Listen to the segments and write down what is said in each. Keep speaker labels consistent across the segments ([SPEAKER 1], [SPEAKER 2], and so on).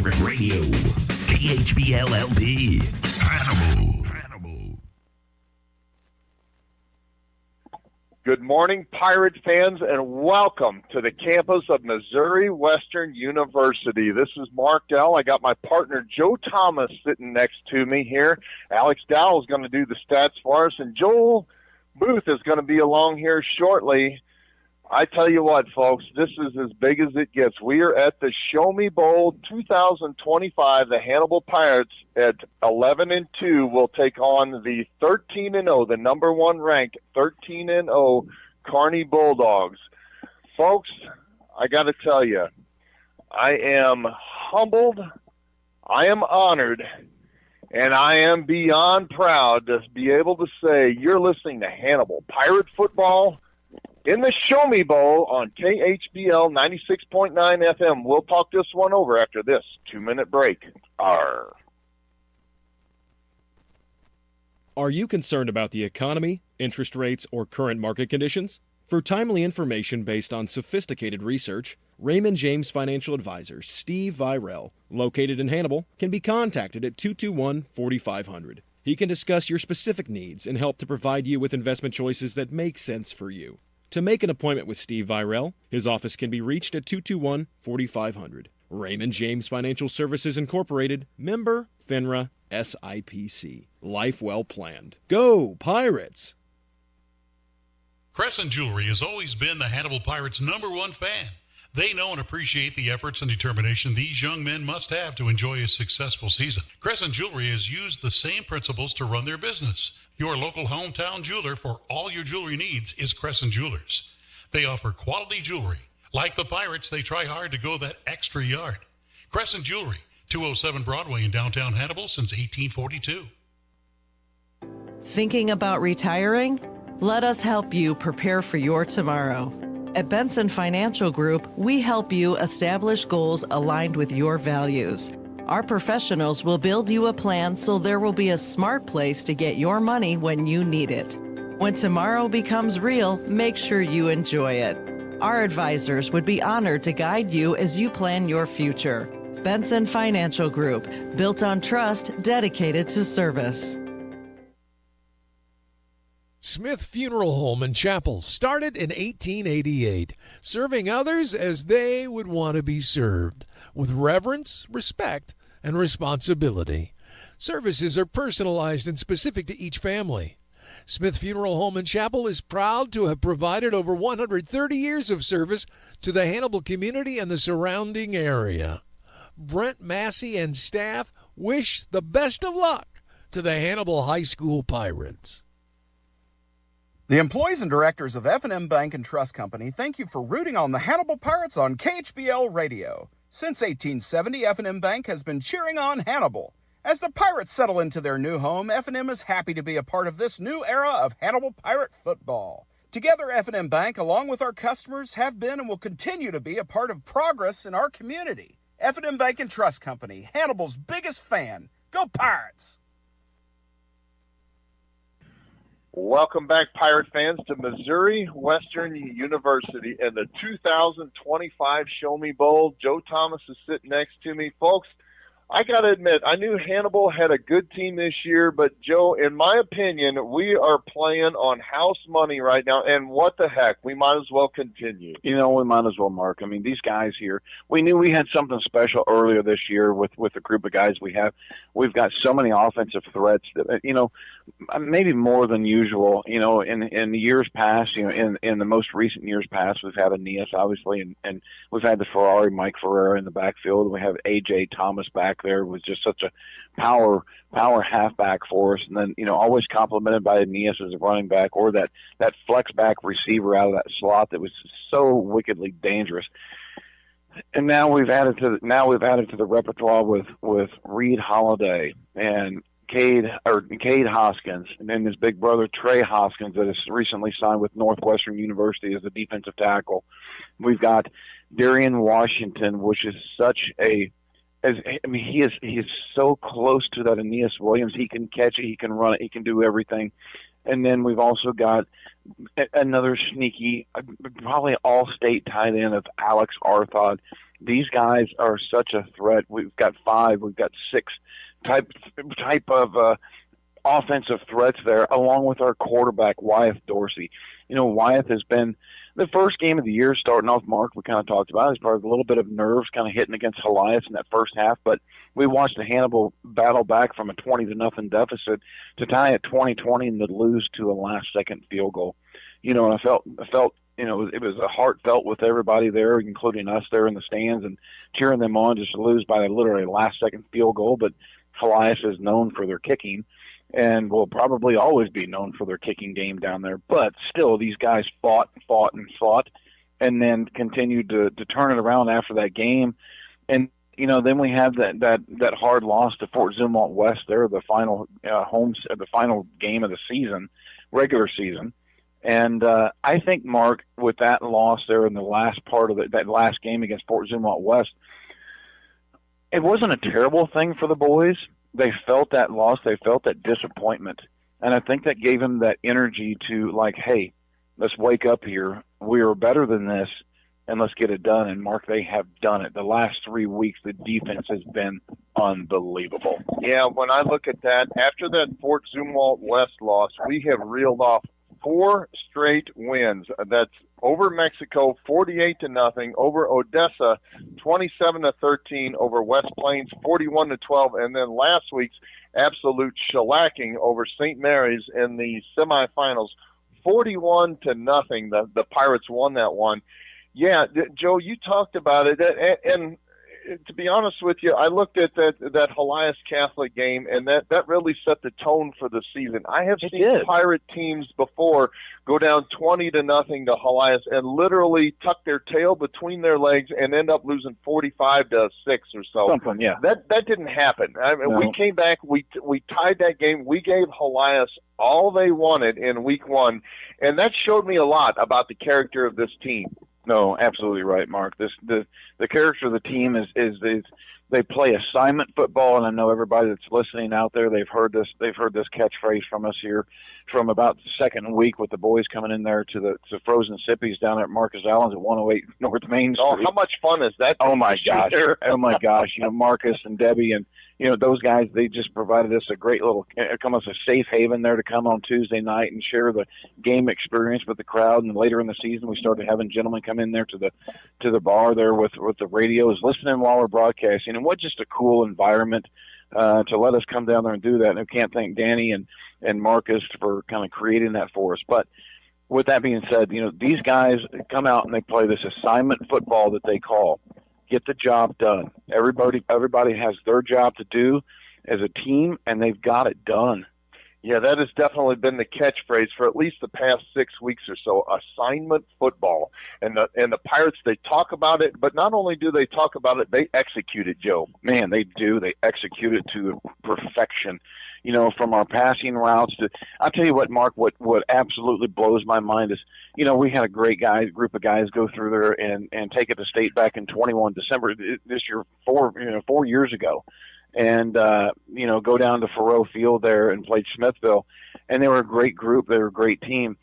[SPEAKER 1] Pirate Radio. KHBLLP. Hannibal.
[SPEAKER 2] Good morning, Pirate fans, and welcome to the campus of Missouri Western University. This is Mark Dell. I got my partner Joe Thomas sitting next to me here. Alex Dowell is going to do the stats for us, and Joel Booth is going to be along here shortly. I tell you what, folks, this is as big as it gets. We are at the Show Me Bowl 2025. The Hannibal Pirates at 11-2 will take on the 13-0, the number one ranked 13-0 Kearney Bulldogs. Folks, I got to tell you, I am humbled, I am honored, and I am beyond proud to be able to say you're listening to Hannibal Pirate Football in the Show Me Bowl on KHBL 96.9 FM. We'll talk this one over after this 2-minute break. Arr.
[SPEAKER 3] Are you concerned about the economy, interest rates, or current market conditions? For timely information based on sophisticated research, Raymond James Financial Advisor Steve Virel, located in Hannibal, can be contacted at 221-4500. He can discuss your specific needs and help to provide you with investment choices that make sense for you. To make an appointment with Steve Virel, his office can be reached at 221-4500. Raymond James Financial Services Incorporated, member FINRA SIPC. Life well planned. Go Pirates!
[SPEAKER 4] Crescent Jewelry has always been the Hannibal Pirates' #1 fan. They know and appreciate the efforts and determination these young men must have to enjoy a successful season. Crescent Jewelry has used the same principles to run their business. Your local hometown jeweler for all your jewelry needs is Crescent Jewelers. They offer quality jewelry. Like the Pirates, they try hard to go that extra yard. Crescent Jewelry, 207 Broadway in downtown Hannibal since 1842.
[SPEAKER 5] Thinking about retiring? Let us help you prepare for your tomorrow. At Benson Financial Group, we help you establish goals aligned with your values. Our professionals will build you a plan so there will be a smart place to get your money when you need it. When tomorrow becomes real, make sure you enjoy it. Our advisors would be honored to guide you as you plan your future. Benson Financial Group, built on trust, dedicated to service.
[SPEAKER 6] Smith Funeral Home and Chapel started in 1888, serving others as they would want to be served, with reverence, respect, and responsibility. Services are personalized and specific to each family. Smith Funeral Home and Chapel is proud to have provided over 130 years of service to the Hannibal community and the surrounding area. Brent Massey and staff wish the best of luck to the Hannibal High School Pirates.
[SPEAKER 7] The employees and directors of F&M Bank and Trust Company thank you for rooting on the Hannibal Pirates on KHBL Radio. Since 1870, F&M Bank has been cheering on Hannibal. As the Pirates settle into their new home, F&M is happy to be a part of this new era of Hannibal Pirate football. Together, F&M Bank, along with our customers, have been and will continue to be a part of progress in our community. F&M Bank and Trust Company, Hannibal's biggest fan. Go Pirates!
[SPEAKER 2] Welcome back, Pirate fans, to Missouri Western University and the 2025 Show Me Bowl. Joe Thomas is sitting next to me. Folks, I got to admit, I knew Hannibal had a good team this year, but Joe, in my opinion, we are playing on house money right now, and what the heck, we might as well continue.
[SPEAKER 8] You know, we might as well, Mark. I mean, these guys here, we knew we had something special earlier this year with the group of guys we have. We've got so many offensive threats that, you know, maybe more than usual, you know, in the years past, you know, in the most recent years past, we've had Aeneas, obviously, and we've had the Ferrari, Mike Ferreira in the backfield. We have A.J. Thomas back there, was just such a power halfback for us, and then, you know, always complimented by Aeneas as a running back, or that flex back receiver out of that slot that was so wickedly dangerous. And now we've added to the repertoire with Reed Holiday and Cade Hoskins, and then his big brother Trey Hoskins that has recently signed with Northwestern University as a defensive tackle. We've got Darian Washington, which is he is so close to that Aeneas Williams. He can catch it, he can run it, he can do everything. And then we've also got another sneaky, probably all-state tight end of Alex Arthod. These guys are such a threat. We've got 5, we've got 6 type of offensive threats there, along with our quarterback, Wyeth Dorsey. Wyeth has been the first game of the year starting off, Mark, we kind of talked about. It's probably a little bit of nerves kind of hitting against Elias in that first half, but we watched the Hannibal battle back from a 20-0 deficit to tie at 20-20 and to lose to a last-second field goal. And I felt it was a heartfelt with everybody there, including us there in the stands and cheering them on just to lose by literally a last-second field goal. But Elias is known for their kicking and will probably always be known for their kicking game down there. But still, these guys fought, and then continued to turn it around after that game. And, then we have that hard loss to Fort Zumwalt West there, the final the final game of the season, regular season. And I think, Mark, with that loss there in the last part of that last game against Fort Zumwalt West, it wasn't a terrible thing for the boys. They felt that loss. They felt that disappointment. And I think that gave them that energy to, like, hey, let's wake up here. We are better than this, and let's get it done. And, Mark, they have done it. The last 3 weeks, the defense has been unbelievable.
[SPEAKER 2] Yeah, when I look at that, after that Fort Zumwalt West loss, we have reeled off 4 straight wins. That's over Mexico, 48-0, over Odessa, 27-13, over West Plains, 41-12, and then last week's absolute shellacking over St. Mary's in the semifinals, 41-0. The Pirates won that one. Yeah, Joe, you talked about it, and to be honest with you, I looked at that Helias Catholic game, and that really set the tone for the season. I have seen Pirate teams before go down 20-0 to Helias and literally tuck their tail between their legs and end up losing 45-6 or so.
[SPEAKER 8] Something, yeah.
[SPEAKER 2] That didn't happen. I mean, We came back, we tied that game. We gave Helias all they wanted in week 1, and that showed me a lot about the character of this team.
[SPEAKER 8] No, absolutely right, Mark. The character of the team is they play assignment football, and I know everybody that's listening out there, they've heard this catchphrase from us here from about the second week with the boys coming in there to Frozen Sippies down at Marcus Allen's at 108 North Main Street.
[SPEAKER 2] Oh, how much fun is that?
[SPEAKER 8] Oh my gosh. Oh my gosh. Marcus and Debbie and those guys, they just provided us a great little, almost a safe haven there to come on Tuesday night and share the game experience with the crowd. And later in the season, we started having gentlemen come in there to the bar there with the radios, listening while we're broadcasting. And what just a cool environment to let us come down there and do that. And I can't thank Danny and Marcus for kind of creating that for us. But with that being said, these guys come out and they play this assignment football that they call. Get the job done. Everybody has their job to do as a team, and they've got it done.
[SPEAKER 2] Yeah, that has definitely been the catchphrase for at least the past 6 weeks or so, assignment football. And the Pirates, they talk about it, but not only do they talk about it, they execute it, Joe.
[SPEAKER 8] Man, they do. They execute it to perfection. From our passing routes to, I'll tell you what, Mark, what absolutely blows my mind is, we had a great group of guys go through there and take it to state back in 21 December this year, 4 years ago. And, go down to Faroe Field there and played Smithville. And they were a great group. They were a great team.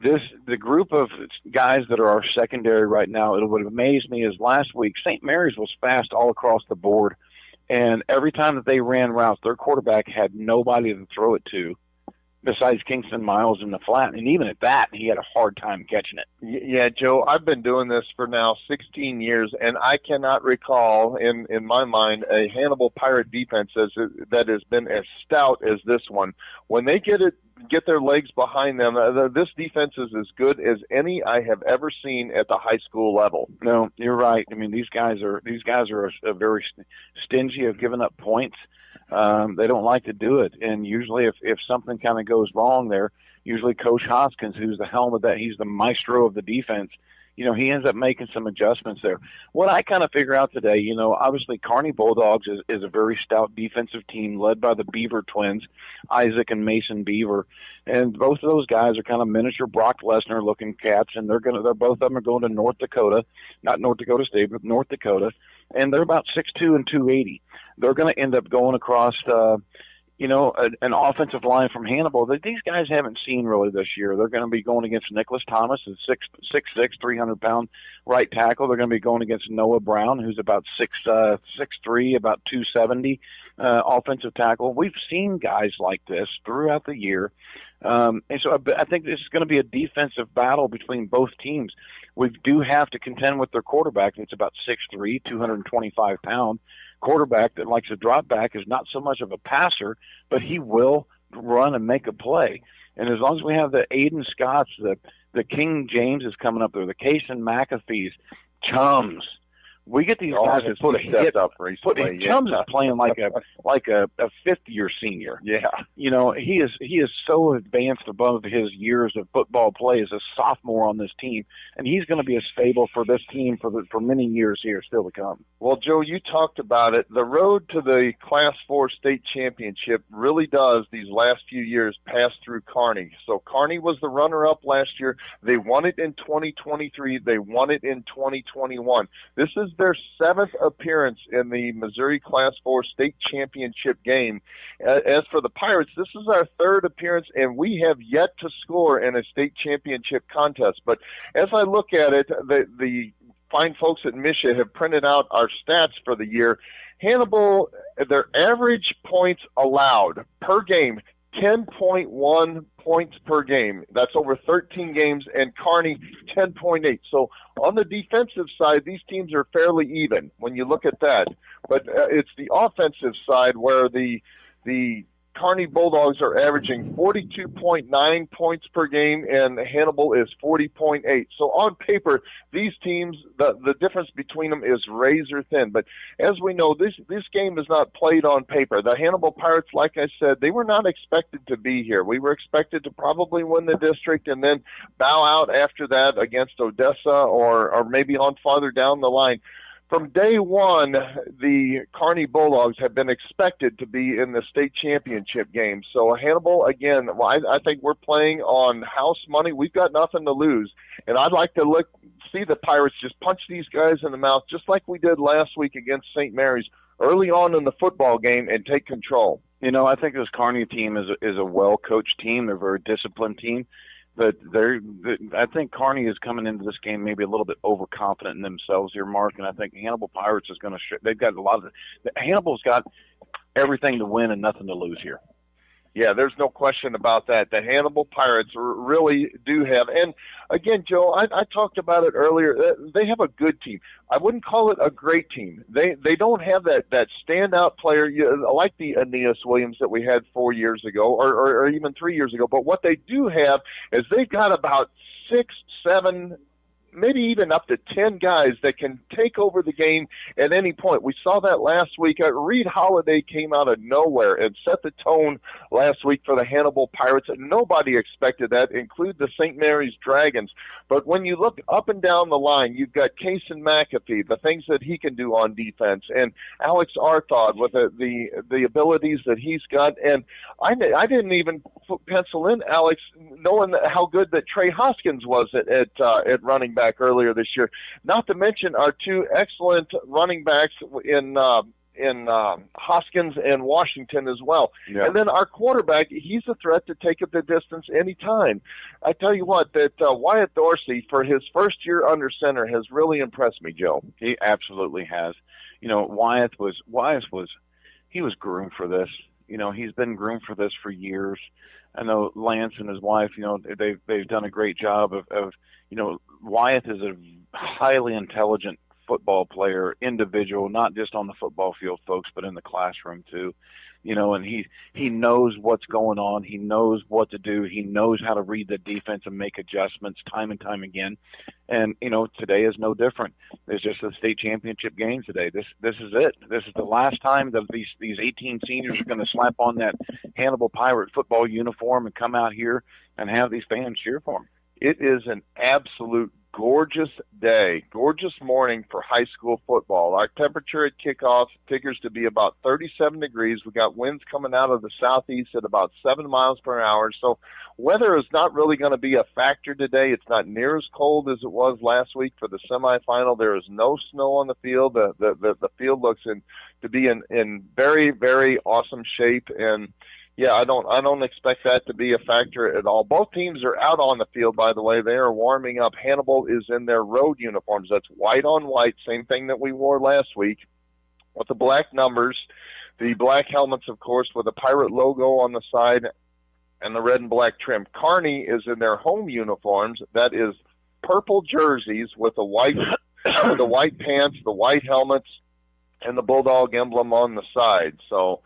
[SPEAKER 8] The group of guys that are our secondary right now, it would amaze me is last week, St. Mary's was fast all across the board. And every time that they ran routes, their quarterback had nobody to throw it to besides Kingston Miles in the flat. And even at that, he had a hard time catching it.
[SPEAKER 2] Yeah, Joe, I've been doing this for now 16 years, and I cannot recall in my mind a Hannibal Pirate defense that has been as stout as this one. When they get their legs behind them, this defense is as good as any I have ever seen at the high school level.
[SPEAKER 8] No, you're right. I mean, these guys are very stingy of giving up points. They don't like to do it, and usually if something kind of goes wrong there, usually Coach Hoskins, who's the helm of that, he's the maestro of the defense. He ends up making some adjustments there. What I kind of figure out today, obviously Kearney Bulldogs is a very stout defensive team led by the Beaver twins, Isaac and Mason Beaver, and both of those guys are kind of miniature Brock Lesnar looking cats, and they're both of them are going to North Dakota, not North Dakota State, but North Dakota, and they're about 6'2" and 280. They're going to end up going across an offensive line from Hannibal that these guys haven't seen really this year. They're going to be going against Nicholas Thomas, a 6'6", 300-pound right tackle. They're going to be going against Noah Brown, who's about 6'3", about 270, offensive tackle. We've seen guys like this throughout the year. And so I think this is going to be a defensive battle between both teams. We do have to contend with their quarterback. It's about 6'3", 225-pound. Quarterback that likes to drop back, is not so much of a passer, but he will run and make a play. And as long as we have the Aiden Scotts, the King James is coming up there, the Casey McAfee's, Chums. We get these guys that put a hit up recently. Chums is playing like a fifth-year senior.
[SPEAKER 2] Yeah,
[SPEAKER 8] he is so advanced above his years of football play as a sophomore on this team, and he's going to be a stable for this team for many years here still to come.
[SPEAKER 2] Well, Joe, you talked about it. The road to the Class 4 state championship really does these last few years pass through Kearney. So Kearney was the runner-up last year. They won it in 2023. They won it in 2021. This is their seventh appearance in the Missouri Class 4 state championship game. As for the Pirates, this is our third appearance, and we have yet to score in a state championship contest. But as I look at it, the fine folks at Misha have printed out our stats for the year. Hannibal, their average points allowed per game, 10.1 points per game. That's over 13 games, and Kearney 10.8. So on the defensive side, these teams are fairly even when you look at that. But it's the offensive side where the Kearney Bulldogs are averaging 42.9 points per game, and Hannibal is 40.8. So on paper, these teams, the difference between them is razor thin. But as we know, this game is not played on paper. The Hannibal Pirates, like I said, they were not expected to be here. We were expected to probably win the district and then bow out after that against Odessa or maybe on farther down the line. From day one, the Kearney Bulldogs have been expected to be in the state championship game. So Hannibal, again, I think we're playing on house money. We've got nothing to lose. And I'd like to see the Pirates just punch these guys in the mouth, just like we did last week against St. Mary's early on in the football game, and take control.
[SPEAKER 8] I think this Kearney team is a well-coached team. They're a very disciplined team. But I think Kearney is coming into this game maybe a little bit overconfident in themselves here, Mark. And I think Hannibal Pirates is going to they've got a lot of Hannibal's got everything to win and nothing to lose here.
[SPEAKER 2] Yeah, there's no question about that. The Hannibal Pirates really do have, and again, Joe, I talked about it earlier. They have a good team. I wouldn't call it a great team. They don't have that standout player like the Aeneas Williams that we had 4 years ago, or even 3 years ago. But what they do have is they've got about 6, 7, maybe even up to 10 guys that can take over the game at any point. We saw that last week. Reed Holiday came out of nowhere and set the tone last week for the Hannibal Pirates. Nobody expected that, include the St. Mary's Dragons. But when you look up and down the line, you've got Casey McAfee, the things that he can do on defense, and Alex Arthod with the abilities that he's got. And I didn't even pencil in Alex, knowing how good that Trey Hoskins was at running back earlier this year. Not to mention our two excellent running backs in Hoskins and Washington as well. Yeah. And then our quarterback, he's a threat to take it the distance anytime. I tell you what, that Wyatt Dorsey, for his first year under center, has really impressed me, Joe.
[SPEAKER 8] He absolutely has. Wyatt was groomed for this. He's been groomed for this for years. I know Lance and his wife, they've done a great job of Wyatt is a highly intelligent football player, individual, not just on the football field, folks, but in the classroom too. And he knows what's going on. He knows what to do. He knows how to read the defense and make adjustments time and time again. And today is no different. It's just a state championship game today. This is it. This is the last time that these 18 seniors are going to slap on that Hannibal Pirate football uniform and come out here and have these fans cheer for them.
[SPEAKER 2] It is an absolute gorgeous day, gorgeous morning for high school football. Our temperature at kickoff figures to be about 37 degrees. We got winds coming out of the southeast at about 7 miles per hour. So weather is not really going to be a factor today. It's not near as cold as it was last week for the semifinal. There is no snow on the field. The field looks to be in very, very awesome shape. And yeah, I don't expect that to be a factor at all. Both teams are out on the field, by the way. They are warming up. Hannibal is in their road uniforms. That's white on white, same thing that we wore last week, with the black numbers, the black helmets, of course, with the Pirate logo on the side and the red and black trim. Kearney is in their home uniforms. That is purple jerseys with the white pants, the white helmets, and the Bulldog emblem on the side. So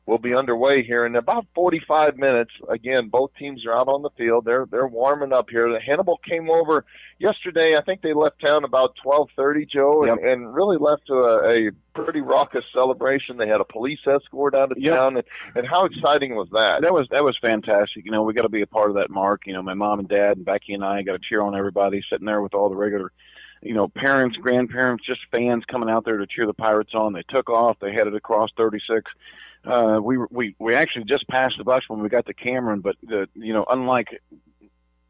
[SPEAKER 2] we'll be underway here in about 45 minutes. Again, both teams are out on the field. They're warming up here. The Hannibal came over yesterday. I think they left town about 12:30, Joe,
[SPEAKER 8] Yep.
[SPEAKER 2] and really left to a pretty raucous celebration. They had a police escort out of town, and how exciting was that?
[SPEAKER 8] That was fantastic. We got to be a part of that, Mark. My mom and dad and Becky and I got to cheer on everybody, sitting there with all the regular parents, grandparents, just fans coming out there to cheer the Pirates on. They took off. They headed across 36. We actually just passed the bus when we got to Cameron, but unlike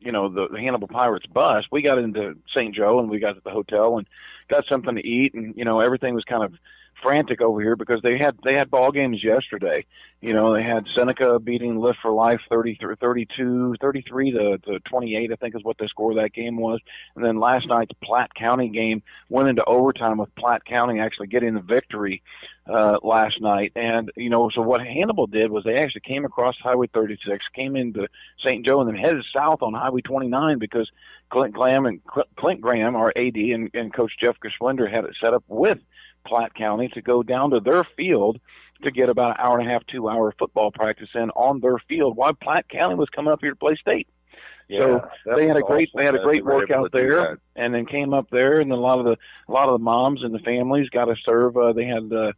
[SPEAKER 8] the Hannibal Pirates bus, we got into St. Joe and we got to the hotel and got something to eat, and everything was kind of frantic over here because they had ball games yesterday. They had Seneca beating Lift for Life 33 to 28, I think is what the score of that game was. And then last night's Platte County game went into overtime with Platte County actually getting the victory last night. And so what Hannibal did was they actually came across Highway 36, came into St. Joe, and then headed south on Highway 29 because Clint Graham, our AD, and Coach Jeff Geschwinder had it set up with Platte County to go down to their field to get about an hour and a half, 2 hour football practice in on their field while Platte County was coming up here to play state.
[SPEAKER 2] Yeah,
[SPEAKER 8] so they had a great workout there,
[SPEAKER 2] that.
[SPEAKER 8] and then came up there, and a lot of the moms and the families got to serve. They had the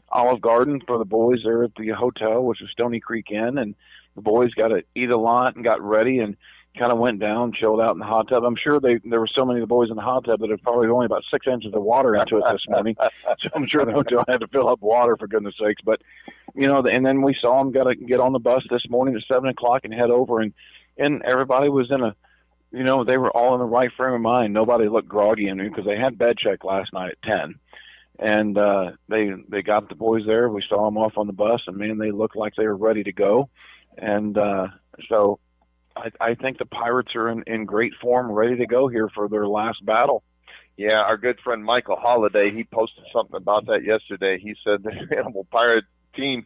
[SPEAKER 8] Olive Garden for the boys there at the hotel, which is Stony Creek Inn, and the boys got to eat a lot and got ready and kind of went down, chilled out in the hot tub. I'm sure there were so many of the boys in the hot tub that had probably only about 6 inches of water into it this morning. So I'm sure the hotel had to fill up water, for goodness sakes. But, and then we saw them got to get on the bus this morning at 7 o'clock and head over. And everybody was they were all in the right frame of mind. Nobody looked groggy because they had bed check last night at 10. And they got the boys there. We saw them off on the bus, and, man, they looked like they were ready to go. And so I think the Pirates are in great form, ready to go here for their last battle.
[SPEAKER 2] Yeah, our good friend Michael Holliday, he posted something about that yesterday. He said the Hannibal Pirate team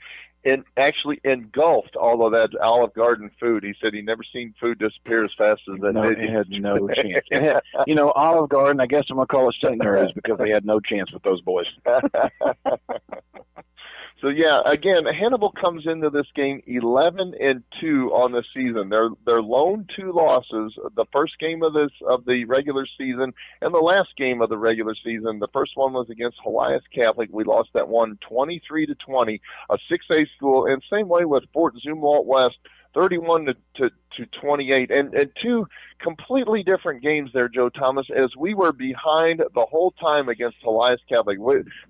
[SPEAKER 2] actually engulfed all of that Olive Garden food. He said he never seen food disappear as fast as that.
[SPEAKER 8] It had no chance. Olive Garden, I guess I'm going to call it St. Mary's because they had no chance with those boys.
[SPEAKER 2] So yeah, again, Hannibal comes into this game 11-2 on the season. Their lone 2 losses, the first game of the regular season and the last game of the regular season. The first one was against Helias Catholic. We lost that one 23-20, a 6A school, and same way with Fort Zumwalt West, 31-28, and 2 completely different games there, Joe Thomas, as we were behind the whole time against Helias Catholic.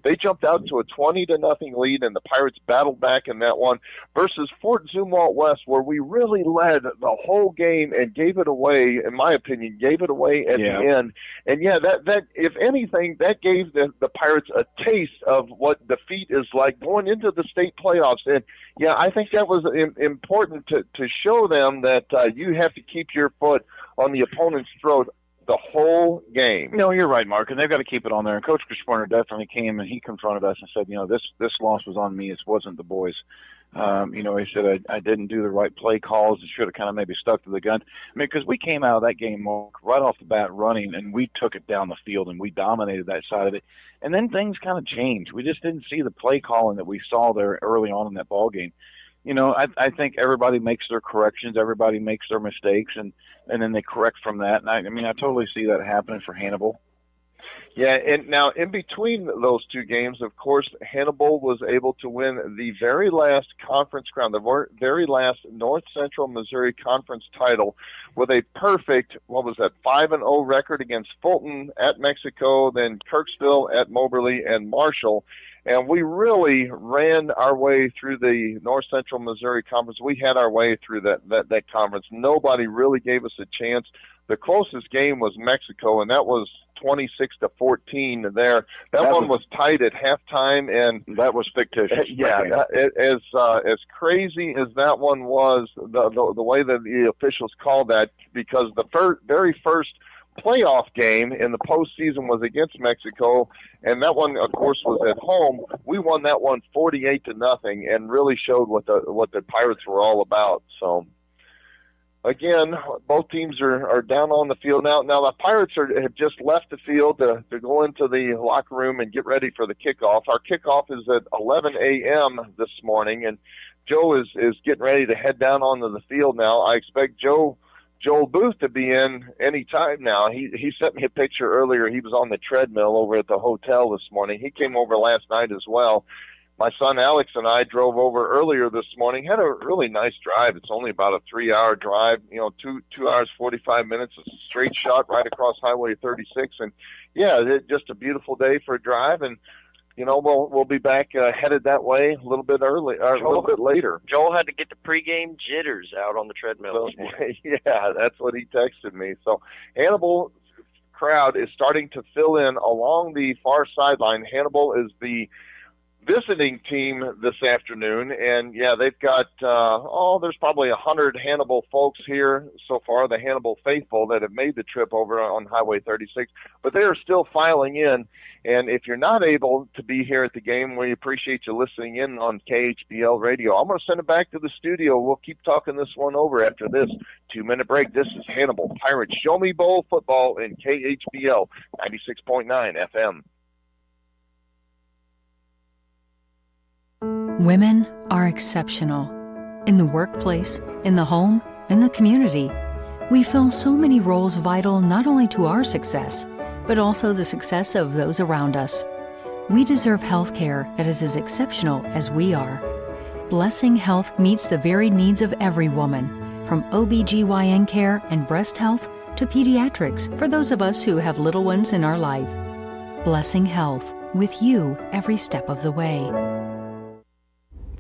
[SPEAKER 2] They jumped out to a 20-0 lead, and the Pirates battled back in that one, versus Fort Zumwalt West, where we really led the whole game and gave it away, in my opinion, at the end. And yeah, that if anything, that gave the Pirates a taste of what defeat is like going into the state playoffs. And yeah, I think that was important to show them that you have to keep your foot on the opponent's throat the whole game.
[SPEAKER 8] No, you're right, Mark, and they've got to keep it on there. And Coach Geschwinder definitely came and he confronted us and said, this loss was on me. It wasn't the boys. He said I didn't do the right play calls. I should have kind of maybe stuck to the gun. I mean, because we came out of that game, Mark, right off the bat running, and we took it down the field and we dominated that side of it. And then things kind of changed. We just didn't see the play calling that we saw there early on in that ball game. I think everybody makes their corrections, everybody makes their mistakes, and then they correct from that. And I totally see that happening for Hannibal.
[SPEAKER 2] Yeah, and now in between those two games, of course, Hannibal was able to win the very last conference crown, the very last North Central Missouri Conference title with a perfect, 5-0 record against Fulton at Mexico, then Kirksville at Moberly and Marshall. And we really ran our way through the North Central Missouri Conference. We had our way through that conference. Nobody really gave us a chance. The closest game was Mexico, and that was 26-14 there. That one was tied at halftime, and
[SPEAKER 8] that was fictitious.
[SPEAKER 2] Yeah, as crazy as that one was, the way that the officials called that, because the very first playoff game in the postseason was against Mexico, and that one, of course, was at home. We won that one 48-0, and really showed what the Pirates were all about. So, again, both teams are down on the field now. Now the Pirates have just left the field to go into the locker room and get ready for the kickoff. Our kickoff is at 11 a.m. this morning, and Joe is getting ready to head down onto the field now. I expect Joel Booth to be in any time now. He sent me a picture earlier. He was on the treadmill over at the hotel this morning. He came over last night as well. My son Alex and I drove over earlier this morning, had a really nice drive. It's only about a 3-hour drive, 2 hours, 45 minutes, a straight shot right across Highway 36. And yeah, just a beautiful day for a drive. And, we'll be back headed that way a little bit early, or a little bit later.
[SPEAKER 1] Joel had to get the pregame jitters out on the treadmill this morning.
[SPEAKER 2] Yeah, that's what he texted me. So Hannibal crowd is starting to fill in along the far sideline. Hannibal is the visiting team this afternoon, and yeah, they've got there's probably 100 Hannibal folks here so far, the Hannibal faithful that have made the trip over on Highway 36, but they are still filing in. And if you're not able to be here at the game, we appreciate you listening in on KHBL Radio. I'm going to send it back to the studio. We'll keep talking this one over after this 2-minute break. This is Hannibal Pirates Show Me Bowl Football in KHBL 96.9 FM.
[SPEAKER 9] Women are exceptional. In the workplace, in the home, in the community. We fill so many roles vital not only to our success, but also the success of those around us. We deserve health care that is as exceptional as we are. Blessing Health meets the varied needs of every woman, from OBGYN care and breast health to pediatrics for those of us who have little ones in our life. Blessing Health, with you every step of the way.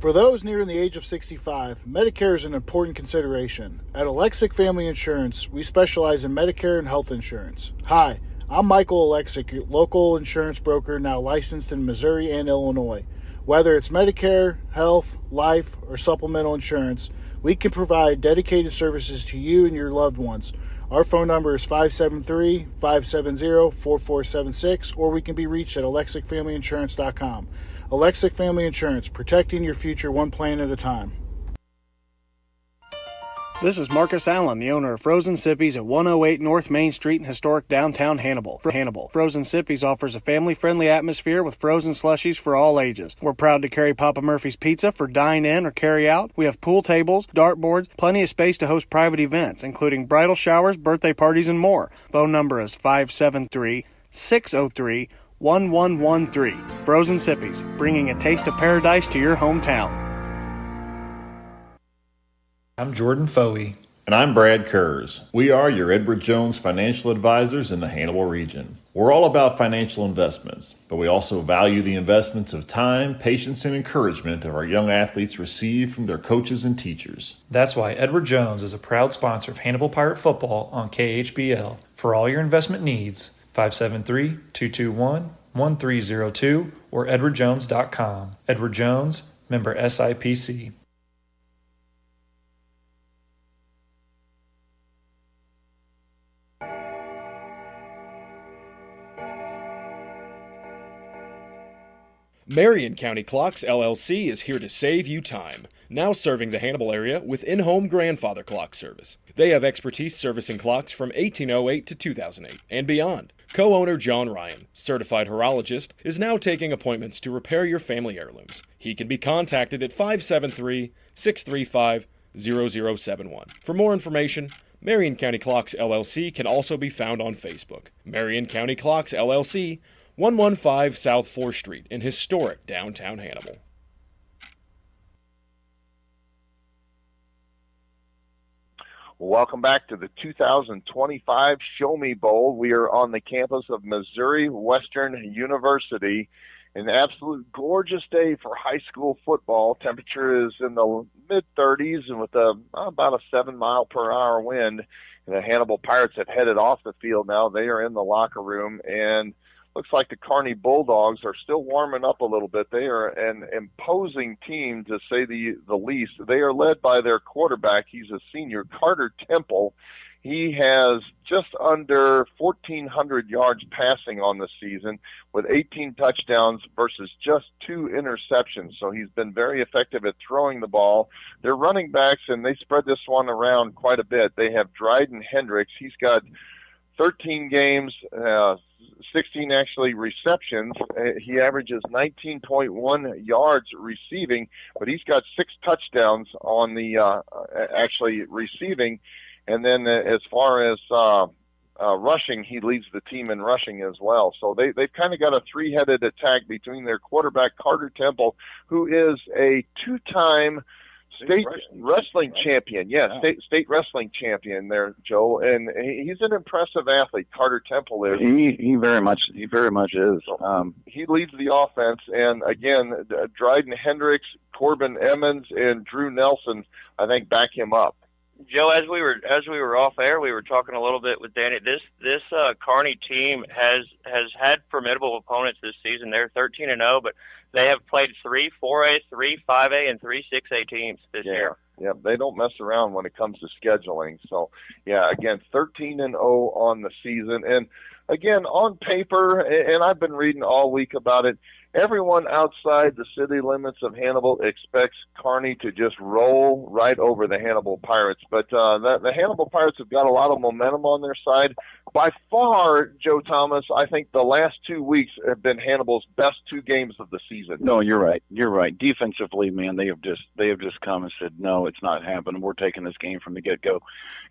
[SPEAKER 10] For those nearing the age of 65, Medicare is an important consideration. At Alexic Family Insurance, we specialize in Medicare and health insurance. Hi, I'm Michael Alexic, your local insurance broker now licensed in Missouri and Illinois. Whether it's Medicare, health, life, or supplemental insurance, we can provide dedicated services to you and your loved ones. Our phone number is 573-570-4476, or we can be reached at alexicfamilyinsurance.com. Alexic Family Insurance, protecting your future one plan at a time.
[SPEAKER 11] This is Marcus Allen, the owner of Frozen Sippies at 108 North Main Street in historic downtown Hannibal. Frozen Sippies offers a family-friendly atmosphere with frozen slushies for all ages. We're proud to carry Papa Murphy's Pizza for dine-in or carry-out. We have pool tables, dartboards, plenty of space to host private events, including bridal showers, birthday parties, and more. Phone number is 573-603-1113. Frozen Sippies, bringing a taste of paradise to your hometown.
[SPEAKER 12] I'm Jordan Foey.
[SPEAKER 13] And I'm Brad Kurz. We are your Edward Jones financial advisors in the Hannibal region. We're all about financial investments, but we also value the investments of time, patience, and encouragement of our young athletes receive from their coaches and teachers.
[SPEAKER 12] That's why Edward Jones is a proud sponsor of Hannibal Pirate Football on KHBL. For all your investment needs, 573-221-1302 or edwardjones.com. Edward Jones, member SIPC.
[SPEAKER 3] Marion County Clocks LLC is here to save you time. Now serving the Hannibal area with in-home grandfather clock service. They have expertise servicing clocks from 1808 to 2008 and beyond. Co-owner John Ryan, certified horologist, is now taking appointments to repair your family heirlooms. He can be contacted at 0071. For more information, Marion County Clocks LLC can also be found on Facebook. Marion County Clocks LLC, 115 South 4th Street in historic downtown Hannibal.
[SPEAKER 2] Welcome back to the 2025 Show Me Bowl. We are on the campus of Missouri Western University. An absolute gorgeous day for high school football. Temperature is in the mid-30s and with about a 7-mile-per-hour wind. And the Hannibal Pirates have headed off the field now. They are in the locker room, and looks like the Kearney Bulldogs are still warming up a little bit. They are an imposing team, to say the least. They are led by their quarterback. He's a senior, Carter Temple. He has just under 1,400 yards passing on the season with 18 touchdowns versus just 2 interceptions. So he's been very effective at throwing the ball. Their running backs, and they spread this one around quite a bit. They have Dryden Hendricks. He's got 13 games, 16 actually receptions. He averages 19.1 yards receiving, but he's got 6 touchdowns on the actually receiving. And then as far as rushing, he leads the team in rushing as well. So they've kind of got a 3-headed attack between their quarterback, Carter Temple, who is a 2-time state wrestling champion. Yeah, state wrestling champion there, Joe. And he's an impressive athlete, Carter Temple is.
[SPEAKER 8] He very much is.
[SPEAKER 2] He leads the offense. And again, Dryden Hendricks, Corbin Emmons, and Drew Nelson, I think, back him up.
[SPEAKER 1] Joe, as we were off air, we were talking a little bit with Danny. This Kearney team has had formidable opponents this season. They're 13-0, but they have played 3 4A, 3 5A, and 3 6A teams this year.
[SPEAKER 2] Yeah, they don't mess around when it comes to scheduling. So, yeah, again, 13-0 on the season. And, again, on paper, and I've been reading all week about it, everyone outside the city limits of Hannibal expects Kearney to just roll right over the Hannibal Pirates. But the Hannibal Pirates have got a lot of momentum on their side. By far, Joe Thomas, I think the last 2 weeks have been Hannibal's best 2 games of the season.
[SPEAKER 8] No, you're right. You're right. Defensively, man, they have just come and said, no, it's not happening. We're taking this game from the get-go.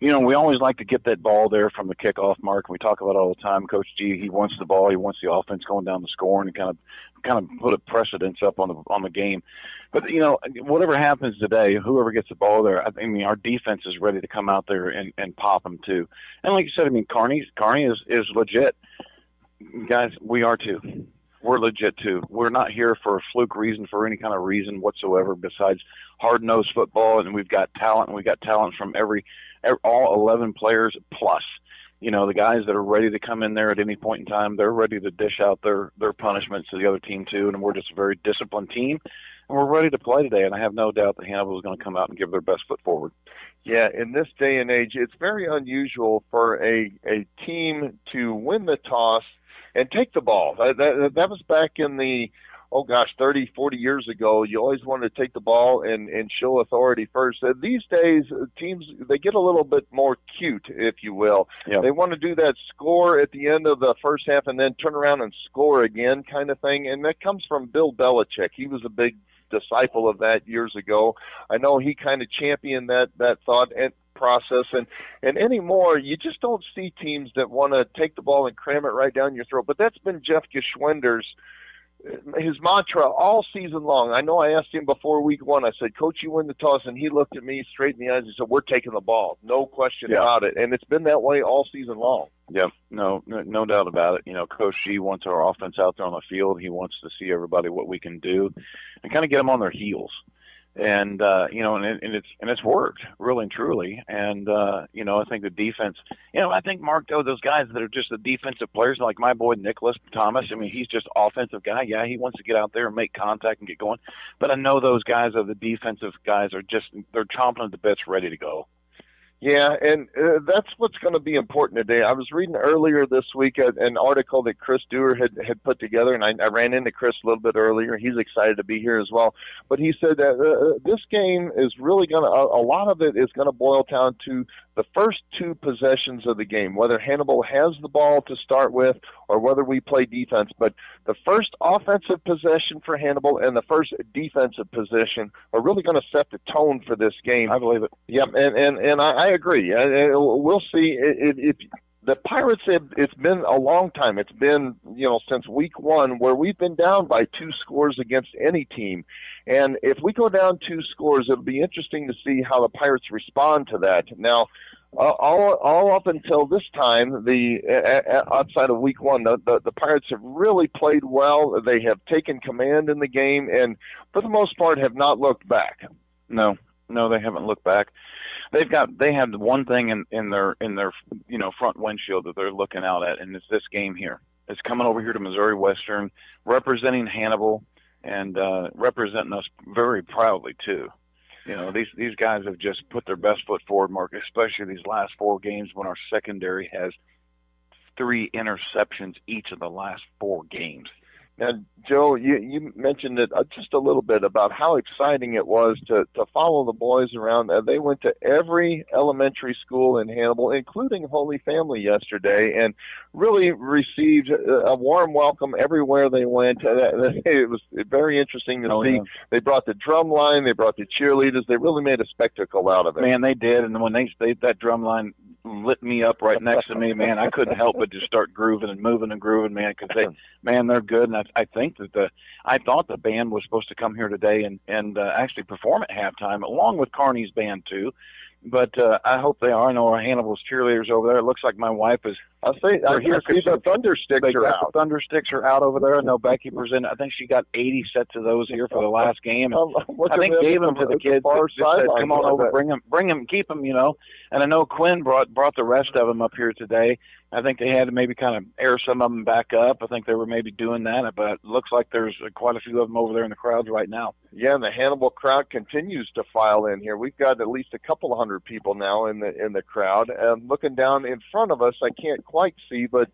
[SPEAKER 8] You know, we always like to get that ball there from the kickoff mark. We talk about it all the time. Coach G, he wants the ball. He wants the offense going down the score and kind of put a precedence up on the game. But, you know, whatever happens today, whoever gets the ball there, I mean, our defense is ready to come out there and pop them too. And like you said, I mean, Kearney is legit. Guys, we are too. We're legit too. We're not here for a fluke reason, for any kind of reason whatsoever besides hard-nosed football, and we've got talent, and we've got talent from all 11 players plus. You know, the guys that are ready to come in there at any point in time, they're ready to dish out their punishments to the other team too, and we're just a very disciplined team, and we're ready to play today, and I have no doubt that Hannibal is going to come out and give their best foot forward.
[SPEAKER 2] Yeah, in this day and age, it's very unusual for a team to win the toss and take the ball. That was back in the 30, 40 years ago. You always wanted to take the ball and show authority first. These days, teams, they get a little bit more cute, if you will. Yeah. They want to do that score at the end of the first half and then turn around and score again kind of thing. And that comes from Bill Belichick. He was a big disciple of that years ago. I know he kind of championed that thought and process, and anymore you just don't see teams that want to take the ball and cram it right down your throat. But that's been Jeff Geschwinder's his mantra all season long. I know I asked him before week 1, I said, Coach, you win the toss, and he looked at me straight in the eyes and said, we're taking the ball. No question about it. And it's been that way all season long.
[SPEAKER 8] Yeah, no doubt about it. You know, Coach G wants our offense out there on the field. He wants to see everybody what we can do and kind of get them on their heels. And you know, and it's worked really and truly. And you know, I think the defense. You know, I think Mark, though, those guys that are just the defensive players, like my boy Nicholas Thomas. I mean, he's just offensive guy. Yeah, he wants to get out there and make contact and get going. But I know those guys are the defensive guys are they're chomping at the bits, ready to go.
[SPEAKER 2] Yeah, and that's what's going to be important today. I was reading earlier this week an article that Chris Dewar had put together, and I ran into Chris a little bit earlier. He's excited to be here as well. But he said that this game is really going to – a lot of it is going to boil down to the first two possessions of the game, whether Hannibal has the ball to start with or whether we play defense. But the first offensive possession for Hannibal and the first defensive possession are really going to set the tone for this game.
[SPEAKER 8] I believe it.
[SPEAKER 2] Yep, and I agree. We'll see if the Pirates it's been a long time. It's been, since week one where we've been down by 2 scores against any team. And if we go down 2 scores, it'll be interesting to see how the Pirates respond to that. Now, all up until this time, outside of week one, the Pirates have really played well. They have taken command in the game and for the most part have not looked back.
[SPEAKER 8] No, they haven't looked back. They have one thing in their front windshield that they're looking out at, and it's this game here. It's coming over here to Missouri Western, representing Hannibal and representing us very proudly too. These guys have just put their best foot forward, Mark, especially these last 4 games when our secondary has 3 interceptions each of the last 4 games.
[SPEAKER 2] Now, Joe, you mentioned it just a little bit about how exciting it was to follow the boys around. They went to every elementary school in Hannibal, including Holy Family yesterday, and really received a warm welcome everywhere they went. It was very interesting to see. Yeah. They brought the drum line, they brought the cheerleaders. They really made a spectacle out of it.
[SPEAKER 8] Man, they did, and when that drum line lit me up right next to me, man, I couldn't help but just start grooving and moving and grooving, man, because they're good. And I think that I thought the band was supposed to come here today and actually perform at halftime, along with Kearney's band too. But I hope they are. I know our Hannibal's cheerleaders over there. It looks like my wife is.
[SPEAKER 2] I see the thunder sticks are out.
[SPEAKER 8] The thunder sticks are out over there. I know Becky presented. I think she got 80 sets of those here for the last game. I think gave them to the kids. Said, "Come on over, bring them, keep them." And I know Quinn brought the rest of them up here today. I think they had to maybe kind of air some of them back up. I think they were maybe doing that, but it looks like there's quite a few of them over there in the crowds right now.
[SPEAKER 2] Yeah, and the Hannibal crowd continues to file in here. We've got at least a couple of hundred people now in the crowd. And looking down in front of us, I can't quite see, but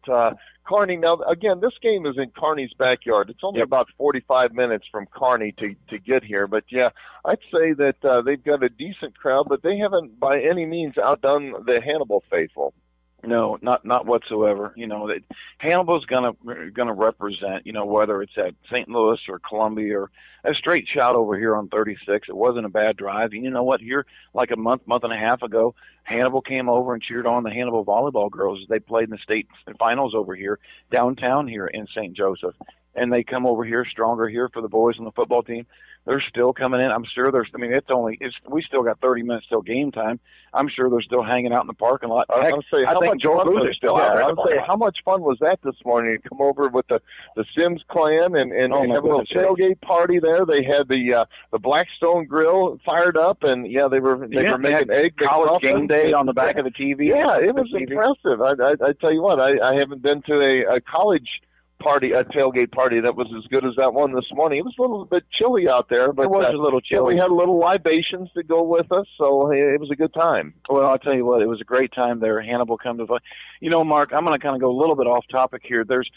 [SPEAKER 2] Kearney. Now, again, this game is in Kearney's backyard. It's only about 45 minutes from Kearney to get here. But, yeah, I'd say that they've got a decent crowd, but they haven't by any means outdone the Hannibal faithful.
[SPEAKER 8] No, not whatsoever. Hannibal's gonna represent, whether it's at St. Louis or Columbia or a straight shot over here on 36. It wasn't a bad drive. And you know what? Here, like a month and a half ago, Hannibal came over and cheered on the Hannibal volleyball girls as they played in the state finals over here, downtown here in St. Joseph. And they come over here stronger here for the boys on the football team. They're still coming in. I'm sure we still got 30 minutes till game time. I'm sure they're still hanging out in the parking lot.
[SPEAKER 2] Heck, I think Joel Booth is still out there. I'm saying, how much fun was that this morning to come over with the Sims clan and have a little tailgate party there? They had the Blackstone Grill fired up, and they were making egg
[SPEAKER 8] college game day on the back of the TV.
[SPEAKER 2] Yeah, it was impressive. I tell you what, I haven't been to a college party, a tailgate party that was as good as that one this morning. It was a little bit chilly out there, but
[SPEAKER 8] it was a little chilly.
[SPEAKER 2] We had a little libations to go with us, so it was a good time.
[SPEAKER 8] Well, I'll tell you what, it was a great time there. Hannibal come to play. Mark, I'm going to kind of go a little bit off topic here. There's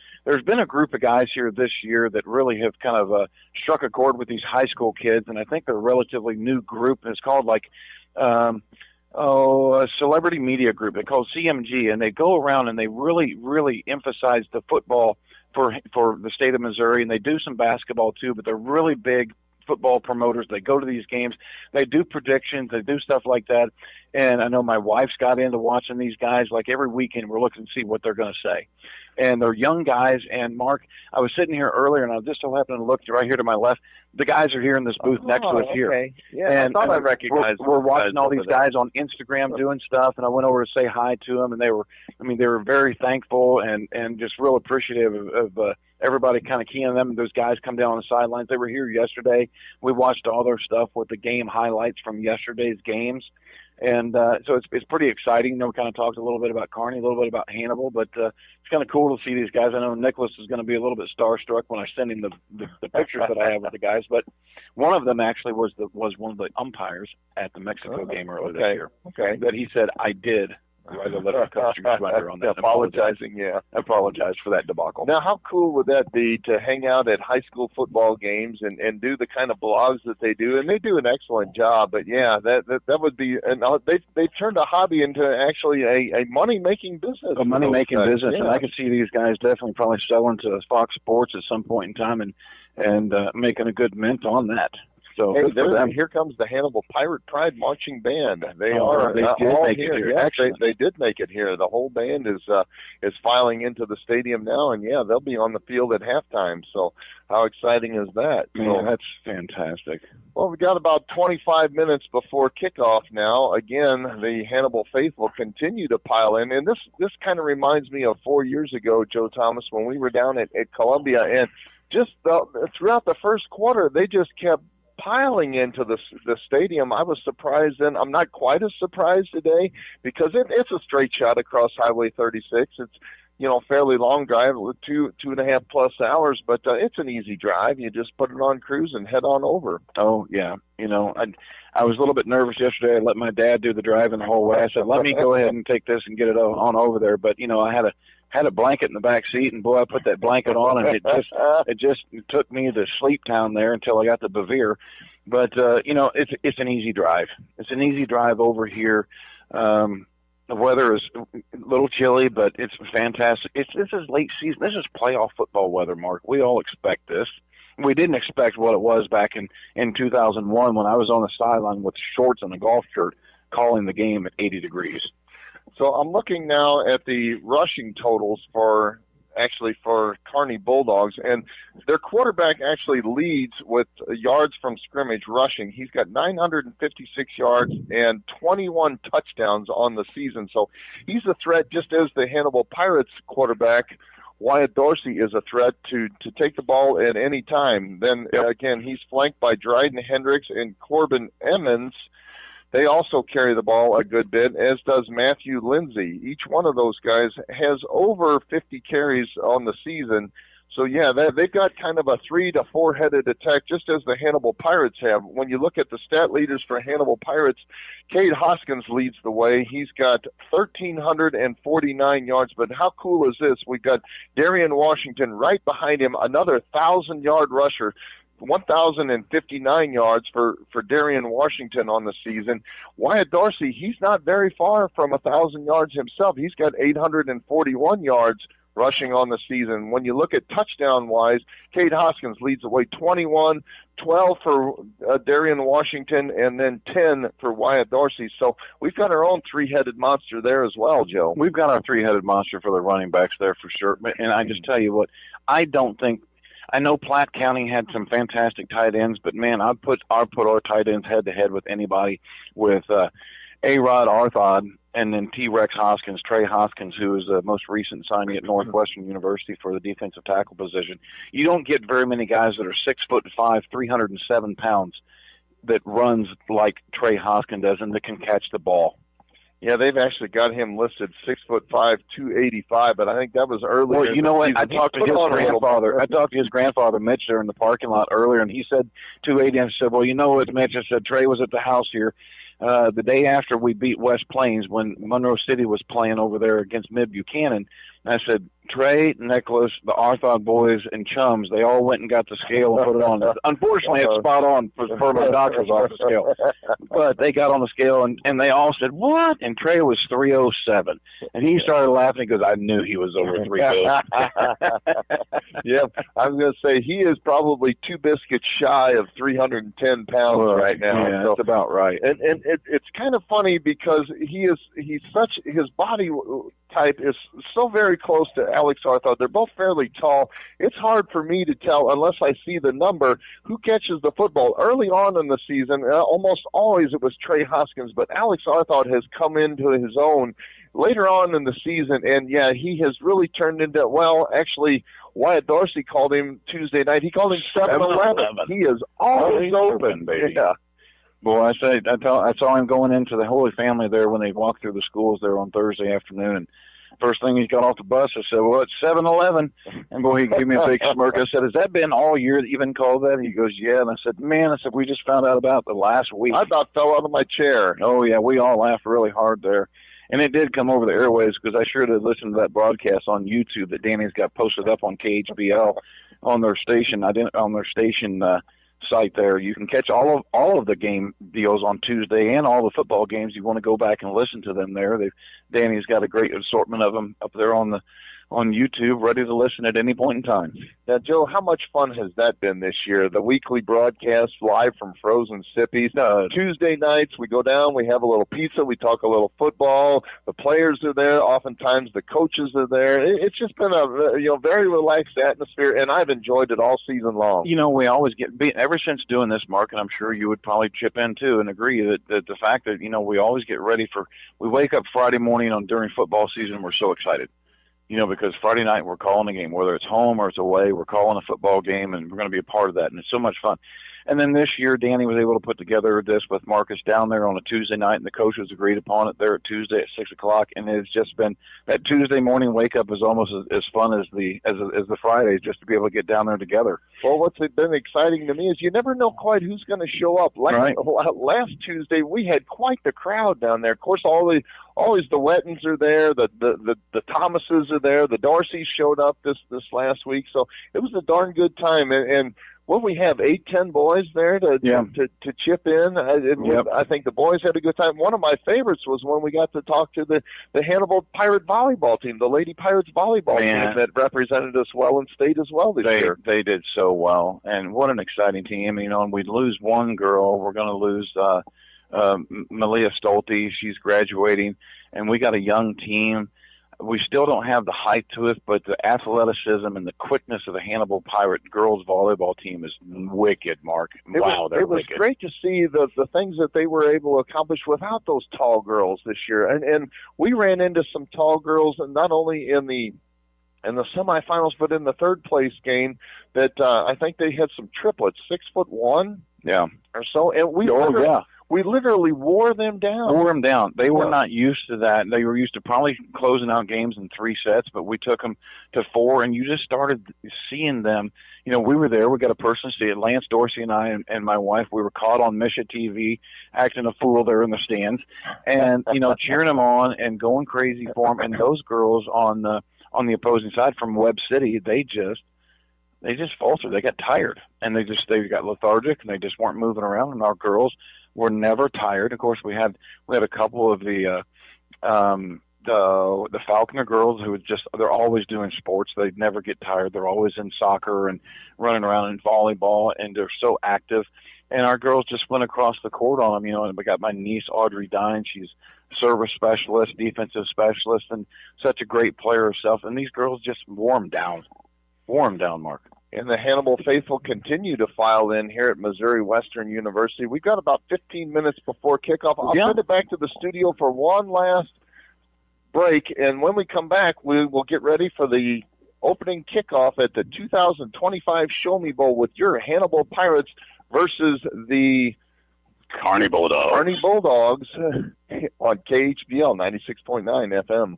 [SPEAKER 8] been a group of guys here this year that really have kind of struck a chord with these high school kids, and I think they're a relatively new group. It's called a celebrity media group. They call CMG, and they go around and they really, really emphasize the football for the state of Missouri, and they do some basketball too, but they're really big football promoters. They go to these games, they do predictions, they do stuff like that. And I know my wife's got into watching these guys. Like every weekend we're looking to see what they're going to say. And they're young guys. And Mark, I was sitting here earlier and I just so happened to look right here to my left. The guys are here in this booth next to us here.
[SPEAKER 2] Okay. Yeah,
[SPEAKER 8] and
[SPEAKER 2] I thought I recognized
[SPEAKER 8] we're watching all these guys on Instagram doing stuff, and I went over to say hi to them, and they were very thankful and just real appreciative of everybody kind of keying on them. Those guys come down on the sidelines. They were here yesterday. We watched all their stuff with the game highlights from yesterday's games. And so it's pretty exciting. We kind of talked a little bit about Kearney, a little bit about Hannibal, but it's kind of cool to see these guys. I know Nicholas is going to be a little bit starstruck when I send him the pictures that I have with the guys, but one of them actually was one of the umpires at the Mexico game earlier this year.
[SPEAKER 2] Okay.
[SPEAKER 8] That he said, "I did." rather let our customers surrender on that.
[SPEAKER 2] Apologizing, yeah.
[SPEAKER 8] I apologize for that debacle.
[SPEAKER 2] Now, how cool would that be to hang out at high school football games and do the kind of blogs that they do? And they do an excellent job. But yeah, that would be. And they turned a hobby into actually a money making business.
[SPEAKER 8] A money making business,
[SPEAKER 2] yeah.
[SPEAKER 8] And I can see these guys definitely probably selling to Fox Sports at some point in time and making a good mint on that. So
[SPEAKER 2] hey, here comes the Hannibal Pirate Pride Marching Band. They did make it here. Actually, they did make it here. The whole band is filing into the stadium now, and yeah, they'll be on the field at halftime. So how exciting is that?
[SPEAKER 8] Yeah, that's fantastic.
[SPEAKER 2] Well, we got about 25 minutes before kickoff now. Again, the Hannibal faithful continue to pile in, and this kind of reminds me of 4 years ago, Joe Thomas, when we were down at Columbia, and just throughout the first quarter, they just kept piling into the stadium. I was surprised, and I'm not quite as surprised today because it's a straight shot across Highway 36. It's fairly long drive, 2.5 plus hours, but it's an easy drive. You just put it on cruise and head on over.
[SPEAKER 8] Oh yeah, I was a little bit nervous yesterday. I let my dad do the driving the whole way. I said, let me go ahead and take this and get it on over there. But I had a blanket in the back seat, and boy, I put that blanket on, and it just took me to Sleep Town there until I got to Bevere. But it's an easy drive. It's an easy drive over here. The weather is a little chilly, but it's fantastic. This is late season. This is playoff football weather, Mark. We all expect this. We didn't expect what it was back in 2001 when I was on the sideline with shorts and a golf shirt calling the game at 80 degrees.
[SPEAKER 2] So I'm looking now at the rushing totals for Kearney Bulldogs, and their quarterback actually leads with yards from scrimmage rushing. He's got 956 yards and 21 touchdowns on the season. So he's a threat, just as the Hannibal Pirates quarterback, Wyatt Dorsey, is a threat to take the ball at any time. Then again, he's flanked by Dryden Hendricks and Corbin Emmons. They also carry the ball a good bit, as does Matthew Lindsay. Each one of those guys has over 50 carries on the season. So, yeah, they've got kind of a 3 to 4-headed attack, just as the Hannibal Pirates have. When you look at the stat leaders for Hannibal Pirates, Cade Hoskins leads the way. He's got 1,349 yards. But how cool is this? We've got Darian Washington right behind him, another 1,000-yard rusher. 1,059 yards for Darian Washington on the season. Wyatt Dorsey, he's not very far from 1,000 yards himself. He's got 841 yards rushing on the season. When you look at touchdown-wise, Cade Hoskins leads the way, 21, 12 for Darian Washington, and then 10 for Wyatt Dorsey. So we've got our own three-headed monster there as well, Joe.
[SPEAKER 8] We've got our three-headed monster for the running backs there for sure. And I just tell you what, I know Platte County had some fantastic tight ends, but man, I'd put our tight ends head to head with anybody, with A-Rod Arthod and then T-Rex Hoskins, Trey Hoskins, who is the most recent signing at Northwestern University for the defensive tackle position. You don't get very many guys that are 6'5", 307 pounds that runs like Trey Hoskins does and that can catch the ball.
[SPEAKER 2] Yeah, they've actually got him listed 6'5", 285, but I think that was earlier.
[SPEAKER 8] Well, you know what? I talked to his grandfather. I talked to his grandfather, Mitch, there in the parking lot earlier, and he said 280. And I said, well, you know what, Mitch? I said, Trey was at the house here the day after we beat West Plains when Monroe City was playing over there against Mid Buchanan. And I said, Trey, Nicholas, the Arthod boys, and chums, they all went and got the scale and put it on. Unfortunately, it's spot on for my doctor's office scale. But they got on the scale, and they all said, what? And Trey was 307. And he started laughing because I knew he was over 300.
[SPEAKER 2] Yeah, I was going to say, he is probably 2 biscuits shy of 310 pounds right now.
[SPEAKER 8] Yeah, that's about right.
[SPEAKER 2] And it's kind of funny because his body type is so very close to Alex Arthod. They're both fairly tall. It's hard for me to tell, unless I see the number, who catches the football. Early on in the season, almost always it was Trey Hoskins, but Alex Arthod has come into his own later on in the season, and yeah, he has really turned into, well, actually, Wyatt Dorsey called him Tuesday night. He called him 7-11. He is always open, baby. Yeah.
[SPEAKER 8] Boy, I saw him going into the Holy Family there when they walked through the schools there on Thursday afternoon. And first thing he got off the bus, I said, well, it's 7-11. And boy, he gave me a big smirk. I said, has that been all year that you've been called that? And he goes, yeah. And I said, man, we just found out about the last week.
[SPEAKER 2] I about fell out of my chair.
[SPEAKER 8] Oh, yeah, we all laughed really hard there. And it did come over the airwaves because I sure did listen to that broadcast on YouTube that Danny's got posted up on KHBL on their station. Site there. You can catch all of the game deals on Tuesday and all the football games. You want to go back and listen to them there. Danny's got a great assortment of them up there on YouTube, ready to listen at any point in time.
[SPEAKER 2] Now, Joe, how much fun has that been this year? The weekly broadcast live from Frozen Sippies. Tuesday nights, we go down, we have a little pizza, we talk a little football. The players are there. Oftentimes, the coaches are there. It's just been a very relaxed atmosphere, and I've enjoyed it all season long.
[SPEAKER 8] We always ever since doing this, Mark, and I'm sure you would probably chip in too and agree that the fact that we always get ready we wake up Friday morning during football season, we're so excited. Because Friday night we're calling a game, whether it's home or it's away, we're calling a football game, and we're going to be a part of that, and it's so much fun. And then this year, Danny was able to put together this with Marcus down there on a Tuesday night, and the coaches agreed upon it there at Tuesday at 6 o'clock, and it's just been that Tuesday morning wake up is almost as fun as the Fridays, just to be able to get down there together.
[SPEAKER 2] Well, what's been exciting to me is you never know quite who's going to show up.
[SPEAKER 8] Right.
[SPEAKER 2] Last Tuesday, we had quite the crowd down there. Of course, always the Wettons are there, the Thomases are there, the Darcys showed up this last week, so it was a darn good time. And well, we have 8-10 boys there to chip in. I think the boys had a good time. One of my favorites was when we got to talk to the Hannibal Pirate volleyball team, the Lady Pirates volleyball team that represented us well in state as well this year.
[SPEAKER 8] They did so well, and what an exciting team. And we lose one girl. We're going to lose Malia Stolte. She's graduating, and we got a young team. We still don't have the height to it, but the athleticism and the quickness of the Hannibal Pirate girls volleyball team is wicked, Mark. It was
[SPEAKER 2] great to see the things that they were able to accomplish without those tall girls this year. And we ran into some tall girls, and not only in the semifinals, but in the third place game that I think they had some triplets, 6'1", or so. And we literally wore them down.
[SPEAKER 8] They were not used to that. They were used to probably closing out games in 3 sets, but we took them to 4, and you just started seeing them. We were there. We got a person to see it. Lance Dorsey and I and my wife, we were caught on Misha TV acting a fool there in the stands and, cheering them on and going crazy for them. And those girls on the opposing side from Webb City, they just faltered. They got tired, and they got lethargic, and they just weren't moving around. And our girls were never tired. Of course, we had a couple of the Falconer girls who they're always doing sports. They never get tired. They're always in soccer and running around in volleyball, and they're so active. And our girls just went across the court on them, and we got my niece, Audrey Dine. She's service specialist, defensive specialist, and such a great player herself. And these girls just wore them down, Mark.
[SPEAKER 2] And the Hannibal faithful continue to file in here at Missouri Western University. We've got about 15 minutes before kickoff. I'll send it back to the studio for one last break, and when we come back, we will get ready for the opening kickoff at the 2025 Show Me Bowl with your Hannibal Pirates versus the
[SPEAKER 8] Kearney
[SPEAKER 2] Bulldogs on KHBL 96.9 FM.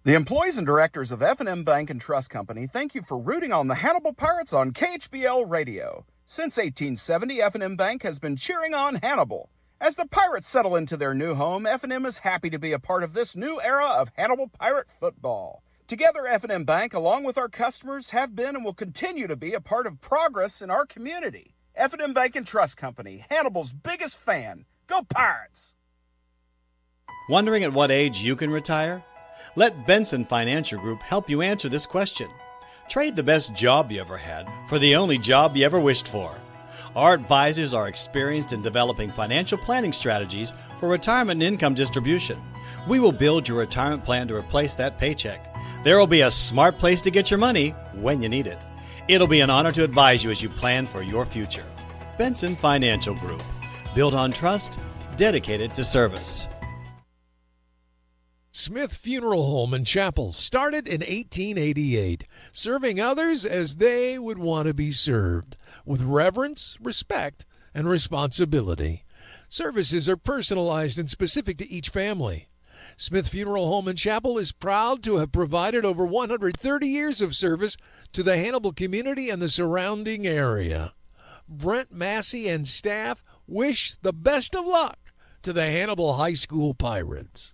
[SPEAKER 7] The employees and directors of F&M Bank and Trust Company thank you for rooting on the Hannibal Pirates on KHBL Radio. Since 1870, F&M Bank has been cheering on Hannibal. As the Pirates settle into their new home, F&M is happy to be a part of this new era of Hannibal Pirate football. Together, F&M Bank, along with our customers, have been and will continue to be a part of progress in our community. F&M Bank and Trust Company, Hannibal's biggest fan. Go Pirates!
[SPEAKER 14] Wondering at what age you can retire? Let Benson Financial Group help you answer this question. Trade the best job you ever had for the only job you ever wished for. Our advisors are experienced in developing financial planning strategies for retirement and income distribution. We will build your retirement plan to replace that paycheck. There will be a smart place to get your money when you need it. It'll be an honor to advise you as you plan for your future. Benson Financial Group. Built on trust, dedicated to service.
[SPEAKER 6] Smith Funeral Home and Chapel started in 1888, serving others as they would want to be served, with reverence, respect, and responsibility. Services are personalized and specific to each family. Smith Funeral Home and Chapel is proud to have provided over 130 years of service to the Hannibal community and the surrounding area. Brent Massey and staff wish the best of luck to the Hannibal High School Pirates.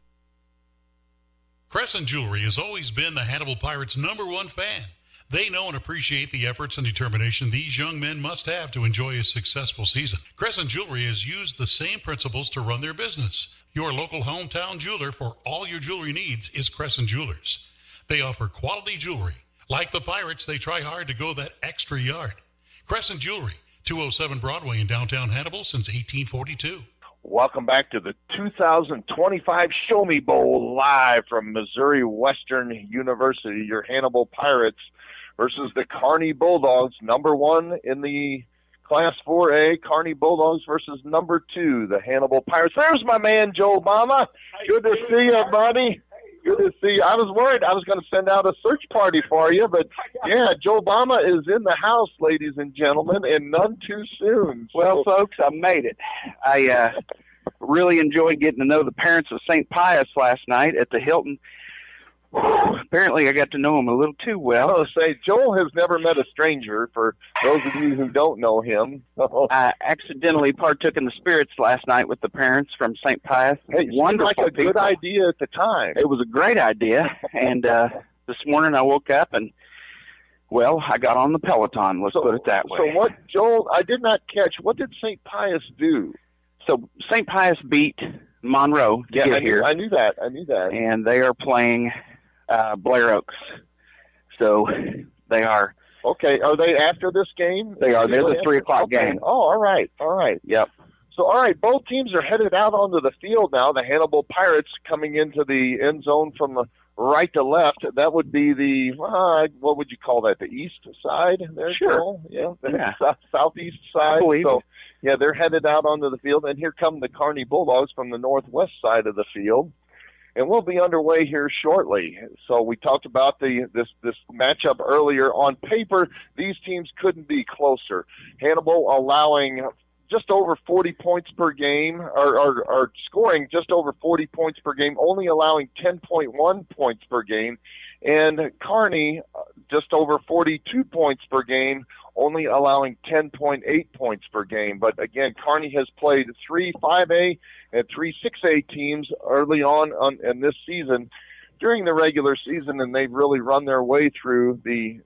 [SPEAKER 4] Crescent Jewelry has always been the Hannibal Pirates' #1 fan. They know and appreciate the efforts and determination these young men must have to enjoy a successful season. Crescent Jewelry has used the same principles to run their business. Your local hometown jeweler for all your jewelry needs is Crescent Jewelers. They offer quality jewelry. Like the Pirates, they try hard to go that extra yard. Crescent Jewelry, 207 Broadway in downtown Hannibal since 1842.
[SPEAKER 2] Welcome back to the 2025 Show Me Bowl, live from Missouri Western University. Your Hannibal Pirates versus the Kearney Bulldogs, #1 in the Class 4A. Kearney Bulldogs versus #2, the Hannibal Pirates. There's my man, Joe Obama. Good to see you, buddy. Good to see you. I was worried I was going to send out a search party for you, but yeah, Joe Obama is in the house, ladies and gentlemen, and none too soon.
[SPEAKER 15] Well, folks, I made it. I really enjoyed getting to know the parents of St. Pius last night at the Hilton. Apparently, I got to know him a little too well.
[SPEAKER 2] I was going to say, Joel has never met a stranger, for those of you who don't know him.
[SPEAKER 15] I accidentally partook in the spirits last night with the parents from St. Pius.
[SPEAKER 2] Hey, wonderful like a people. Good idea at the time.
[SPEAKER 15] It was a great idea, and this morning I woke up and, well, I got on the Peloton, let's put it that way.
[SPEAKER 2] So what, Joel, I did not catch, what did St. Pius do?
[SPEAKER 15] So St. Pius beat Monroe to get here.
[SPEAKER 2] I knew that.
[SPEAKER 15] And they are playing Blair Oaks. So they are.
[SPEAKER 2] Okay. Are they after this game?
[SPEAKER 15] They are. They're the 3 o'clock game.
[SPEAKER 2] Oh, all right.
[SPEAKER 15] Yep.
[SPEAKER 2] So, all right, both teams are headed out onto the field now. The Hannibal Pirates coming into the end zone from the right to left. That would be the, what would you call that, the east side there?
[SPEAKER 15] Sure.
[SPEAKER 2] Joel? Yeah. Southeast side.
[SPEAKER 15] I believe.
[SPEAKER 2] So, yeah, they're headed out onto the field. And here come the Kearney Bulldogs from the northwest side of the field. And we'll be underway here shortly. So we talked about this matchup earlier. On paper, these teams couldn't be closer. Hannibal allowing just over 40 points per game, or scoring just over 40 points per game, only allowing 10.1 points per game. And Kearney, just over 42 points per game, only allowing 10.8 points per game. But again, Kearney has played 3 5A and 3 6A teams early on in this season during the regular season, and they've really run their way through the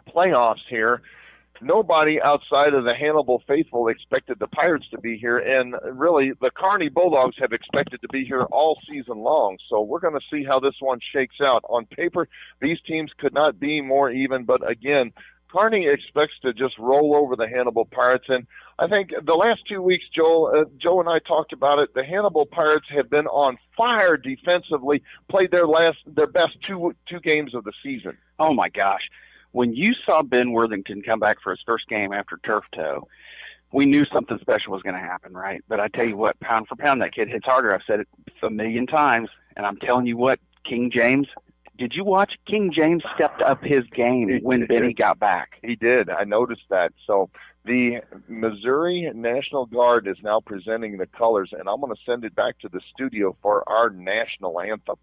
[SPEAKER 2] playoffs here. Nobody outside of the Hannibal faithful expected the Pirates to be here, and really the Kearney Bulldogs have expected to be here all season long. So we're going to see how this one shakes out. On paper, these teams could not be more even, but again, Kearney expects to just roll over the Hannibal Pirates. And I think the last 2 weeks, Joe and I talked about it, the Hannibal Pirates have been on fire defensively, played their best two games of the season.
[SPEAKER 15] Oh, my gosh. When you saw Ben Worthington come back for his first game after turf toe, we knew something special was going to happen, right? But I tell you what, pound for pound, that kid hits harder. I've said it a million times, and I'm telling you what, King James, did you watch? King James stepped up his game when Benny got back.
[SPEAKER 2] He did. I noticed that. So the Missouri National Guard is now presenting the colors, and I'm going to send it back to the studio for our national anthem.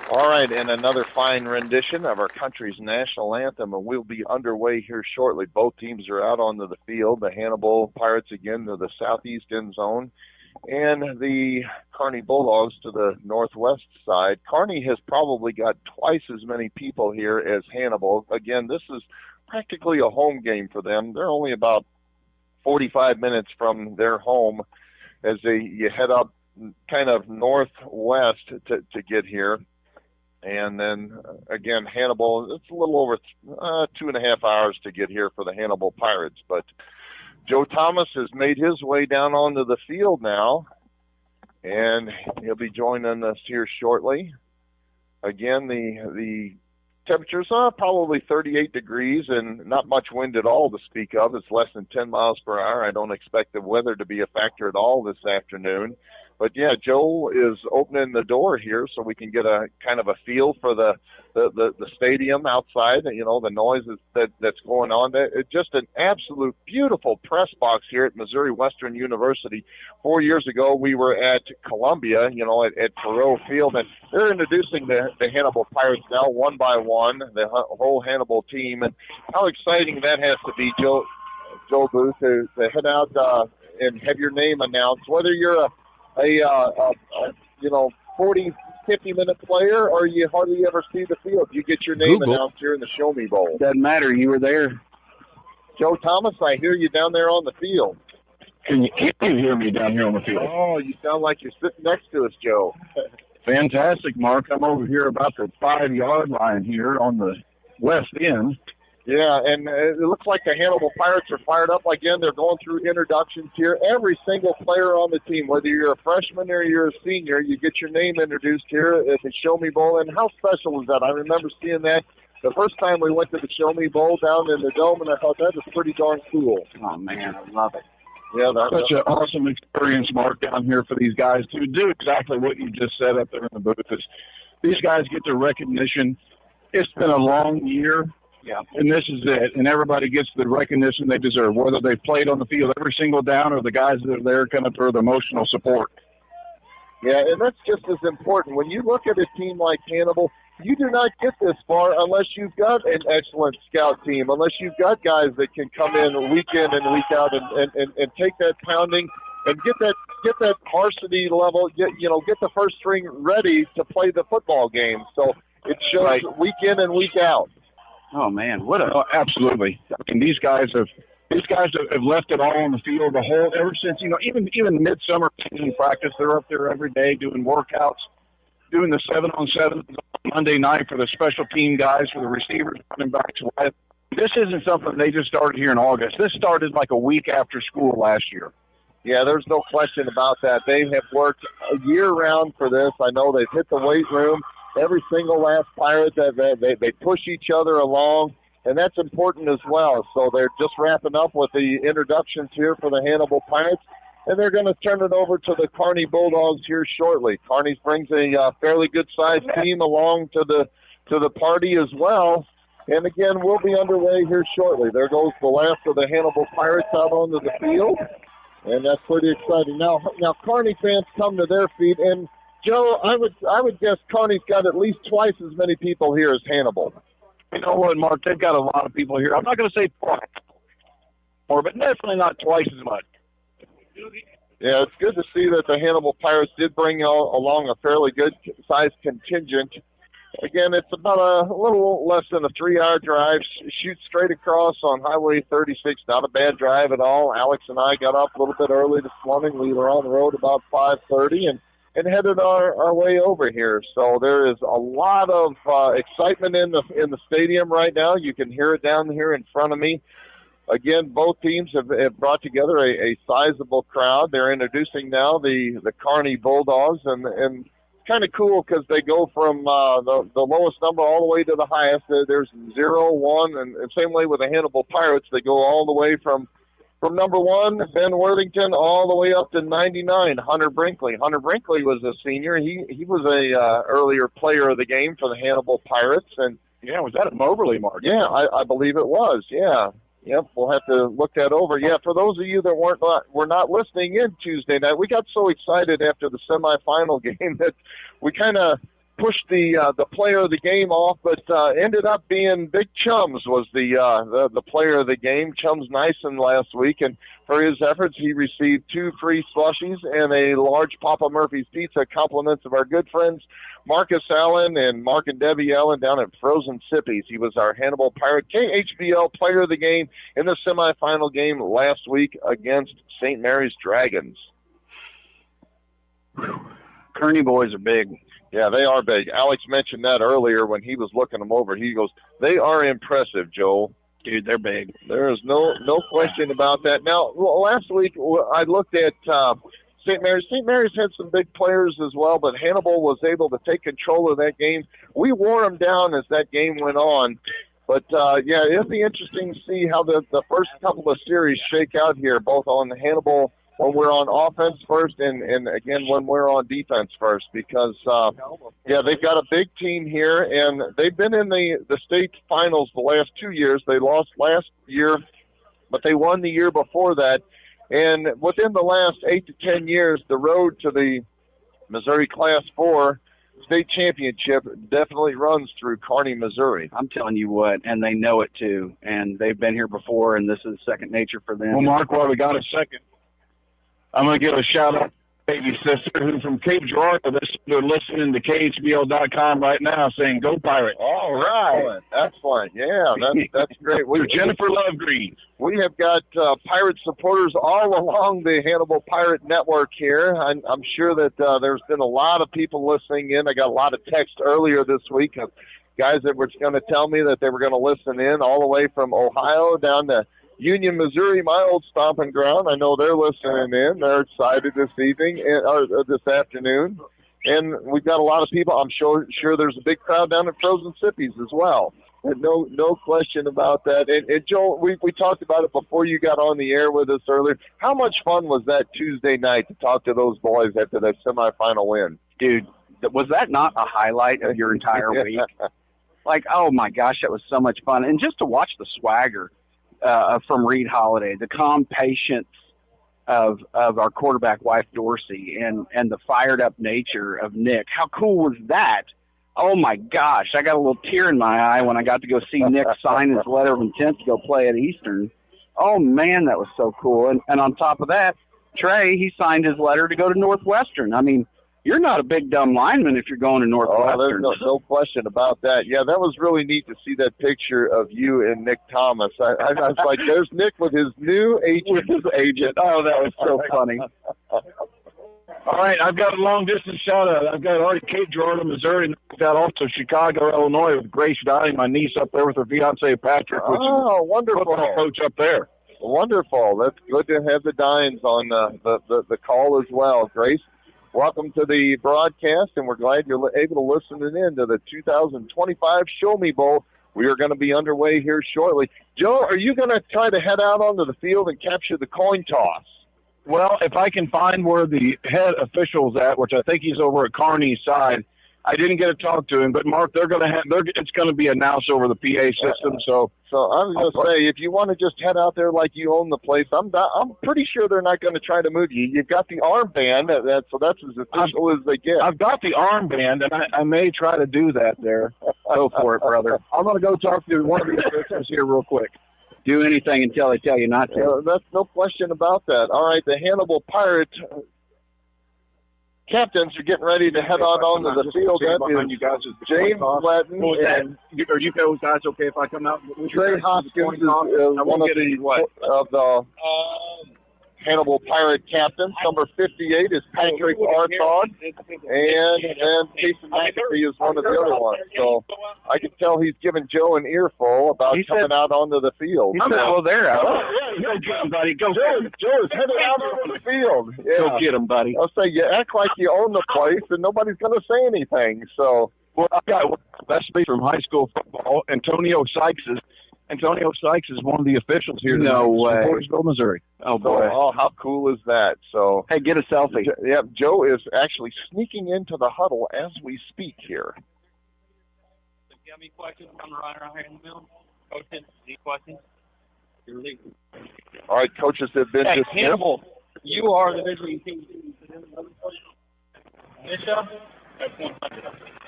[SPEAKER 2] All right, and another fine rendition of our country's national anthem, and we'll be underway here shortly. Both teams are out onto the field. The Hannibal Pirates, again, to the southeast end zone, and the Kearney Bulldogs to the northwest side. Kearney has probably got twice as many people here as Hannibal. Again, this is practically a home game for them. They're only about 45 minutes from their home as you head up kind of northwest to get here. And then, again, Hannibal, it's a little over 2.5 hours to get here for the Hannibal Pirates. But Joe Thomas has made his way down onto the field now, and he'll be joining us here shortly. Again, the temperature's probably 38 degrees and not much wind at all to speak of. It's less than 10 miles per hour. I don't expect the weather to be a factor at all this afternoon. But, yeah, Joe is opening the door here so we can get a kind of a feel for the stadium outside, you know, the noises that's going on. It's just an absolute beautiful press box here at Missouri Western University. 4 years ago, we were at Columbia, you know, at Perot Field, and they're introducing the Hannibal Pirates now one by one, the whole Hannibal team. And how exciting that has to be, Joe Booth, to head out and have your name announced, whether you're a 40, 50-minute player, or you hardly ever see the field. You get your name announced here in the Show Me Bowl.
[SPEAKER 8] Doesn't matter. You were there.
[SPEAKER 2] Joe Thomas, I hear you down there on the field.
[SPEAKER 8] Can you hear me down here on the field?
[SPEAKER 2] Oh, you sound like you're sitting next to us, Joe.
[SPEAKER 8] Fantastic, Mark. I'm over here about the 5-yard line here on the west end.
[SPEAKER 2] Yeah, and it looks like the Hannibal Pirates are fired up again. They're going through introductions here. Every single player on the team, whether you're a freshman or you're a senior, you get your name introduced here at the Show Me Bowl. And how special is that? I remember seeing that the first time we went to the Show Me Bowl down in the Dome, and I thought that was pretty darn cool.
[SPEAKER 8] Oh, man, I love it.
[SPEAKER 2] Yeah,
[SPEAKER 8] such an awesome experience, Mark, down here for these guys to do exactly what you just said up there in the booth. These guys get the recognition. It's been a long year. Yeah, and this is it. And everybody gets the recognition they deserve, whether they've played on the field every single down or the guys that are there kind of for the emotional support.
[SPEAKER 2] Yeah, and that's just as important. When you look at a team like Hannibal, you do not get this far unless you've got an excellent scout team, unless you've got guys that can come in week and week out and take that pounding and get that varsity level, get the first string ready to play the football game. So it shows week in and week out.
[SPEAKER 8] Oh man, absolutely! I mean, these guys have left it all on the field ever since even midsummer practice. They're up there every day doing workouts, doing the 7-on-7 Monday night for the special team guys, for the receivers, running backs. This isn't something they just started here in August. This started like a week after school last year.
[SPEAKER 2] Yeah, there's no question about that. They have worked year-round for this. I know they've hit the weight room. Every single last Pirate, they push each other along, and that's important as well. So they're just wrapping up with the introductions here for the Hannibal Pirates, and they're going to turn it over to the Kearney Bulldogs here shortly. Kearney brings a fairly good-sized team along to the party as well. And again, we'll be underway here shortly. There goes the last of the Hannibal Pirates out onto the field, and that's pretty exciting. Now Kearney fans come to their feet, and Joe, I would guess Kearney's got at least twice as many people here as Hannibal.
[SPEAKER 8] You know what, Mark? They've got a lot of people here. I'm not going to say twice more, but definitely not twice as much.
[SPEAKER 2] Yeah, it's good to see that the Hannibal Pirates did bring along a fairly good-sized contingent. Again, it's about a little less than a 3-hour drive. Shoot straight across on Highway 36. Not a bad drive at all. Alex and I got up a little bit early this morning. We were on the road about 5:30 and headed our way over here. So there is a lot of excitement in the stadium right now. You can hear it down here in front of me. Again, both teams have brought together a sizable crowd. They're introducing now the Kearney Bulldogs, and kind of cool because they go from the lowest number all the way to the highest. There's 0, 1, and same way with the Hannibal Pirates. They go all the way from number 1, Ben Worthington, all the way up to 99, Hunter Brinkley. Hunter Brinkley was a senior. He was a earlier player of the game for the Hannibal Pirates. And
[SPEAKER 8] yeah, was that at Moberly, Mark?
[SPEAKER 2] Yeah, I believe it was, yeah. Yep, we'll have to look that over. Yeah, for those of you that were not listening in Tuesday night, we got so excited after the semifinal game that we kind of pushed the player of the game off, but ended up being Big Chums was the player of the game. Chums Nyson last week, and for his efforts, he received 2 free slushies and a large Papa Murphy's Pizza, compliments of our good friends Marcus Allen and Mark and Debbie Allen down at Frozen Sippies. He was our Hannibal Pirate KHBL player of the game in the semifinal game last week against St. Mary's Dragons.
[SPEAKER 15] Kearney boys are big.
[SPEAKER 2] Yeah, they are big. Alex mentioned that earlier when he was looking them over. He goes, they are impressive, Joel.
[SPEAKER 15] Dude, they're big.
[SPEAKER 2] There is no question about that. Now, last week I looked at St. Mary's. St. Mary's had some big players as well, but Hannibal was able to take control of that game. We wore them down as that game went on. But, yeah, it'll be interesting to see how the first couple of series shake out here, both on Hannibal when we're on offense first and again, when we're on defense first, because, yeah, they've got a big team here, and they've been in the state finals the last 2 years. They lost last year, but they won the year before that. And within the last 8 to 10 years, the road to the Missouri Class 4 state championship definitely runs through Kearney, Missouri.
[SPEAKER 15] I'm telling you what, and they know it too, and they've been here before, and this is second nature for them.
[SPEAKER 16] Well, Mark, while we got a second, I'm going to give a shout-out to baby sister who's from Cape Girardeau. They're listening to KHBL.com right now saying, "Go Pirates."
[SPEAKER 2] All right. Excellent. Yeah, that's great.
[SPEAKER 16] Jennifer Lovegreen.
[SPEAKER 2] We have got Pirate supporters all along the Hannibal Pirate Network here. I'm sure that there's been a lot of people listening in. I got a lot of text earlier this week of guys that were going to tell me that they were going to listen in all the way from Ohio down to Union, Missouri, my old stomping ground. I know they're listening in. They're excited this evening or this afternoon. And we've got a lot of people. I'm sure there's a big crowd down at Frozen Sippies as well. No question about that. And Joel, we talked about it before you got on the air with us earlier. How much fun was that Tuesday night to talk to those boys after that semifinal win?
[SPEAKER 15] Dude, was that not a highlight of your entire week? Like, oh my gosh, that was so much fun. And just to watch the swagger from Reed Holiday, the calm patience of our quarterback wife Dorsey, and the fired up nature of Nick. How cool was that? Oh my gosh, I got a little tear in my eye when I got to go see Nick sign his letter of intent to go play at Eastern. Oh man, that was so cool. And on top of that, Trey, he signed his letter to go to Northwestern. I mean, you're not a big dumb lineman if you're going to Northwestern.
[SPEAKER 2] There's no question about that. Yeah, that was really neat to see that picture of you and Nick Thomas. I was like, there's Nick with his new agent.
[SPEAKER 15] Oh, that was so funny.
[SPEAKER 16] All right, I've got a long-distance shout-out. I've got already Cape Girardeau, Missouri, and I've got also Chicago, Illinois, with Grace Dine, my niece up there with her fiancé, Patrick.
[SPEAKER 2] Oh, wonderful.
[SPEAKER 16] Football coach up there.
[SPEAKER 2] Wonderful. That's good to have the Dines on the call as well. Grace, welcome to the broadcast, and we're glad you're able to listen in to the 2025 Show Me Bowl. We are going to be underway here shortly. Joe, are you going to try to head out onto the field and capture the coin toss?
[SPEAKER 16] Well, if I can find where the head official's at, which I think he's over at Kearney's side, I didn't get to talk to him. But Mark, it's going to be announced over the PA system. So
[SPEAKER 2] I was going to say, if you want to just head out there like you own the place, I'm pretty sure they're not going to try to move you. You've got the armband, so that's as official as they get.
[SPEAKER 16] I've got the armband, and I may try to do that there.
[SPEAKER 15] Go for it, brother.
[SPEAKER 16] I'm going to go talk to one of the officials here real quick.
[SPEAKER 15] Do anything until they tell you not to.
[SPEAKER 2] That's no question about that. All right, the Hannibal Pirate captains are getting ready to head out onto the field. That is James Letton.
[SPEAKER 16] Are you guys okay if I come out?
[SPEAKER 2] Trey Hoskins is one of the Hannibal Pirate captains. Number 58 is Patrick Artaud, and Jason McAfee is one of the other ones. So I can tell he's giving Joe an earful about coming out onto the field.
[SPEAKER 15] Well, there.
[SPEAKER 16] Go get him, buddy. Go.
[SPEAKER 2] Joe is heading out onto the field. Yeah.
[SPEAKER 16] Go get him, buddy.
[SPEAKER 2] I'll say you act like you own the place, and nobody's going to say anything. So,
[SPEAKER 16] well, I got best speech from high school football. Antonio Sykes is one of the officials here.
[SPEAKER 15] No way.
[SPEAKER 16] Portersville, Missouri.
[SPEAKER 15] Oh, boy.
[SPEAKER 2] Oh, how cool is that? So,
[SPEAKER 15] hey, get a selfie.
[SPEAKER 2] Yeah, Joe is actually sneaking into the huddle as we speak here.
[SPEAKER 17] Do you have any questions on the right here in the middle? Coaches, any questions?
[SPEAKER 2] All right, coaches have been
[SPEAKER 17] Hannibal, you are the visiting team. Bishop,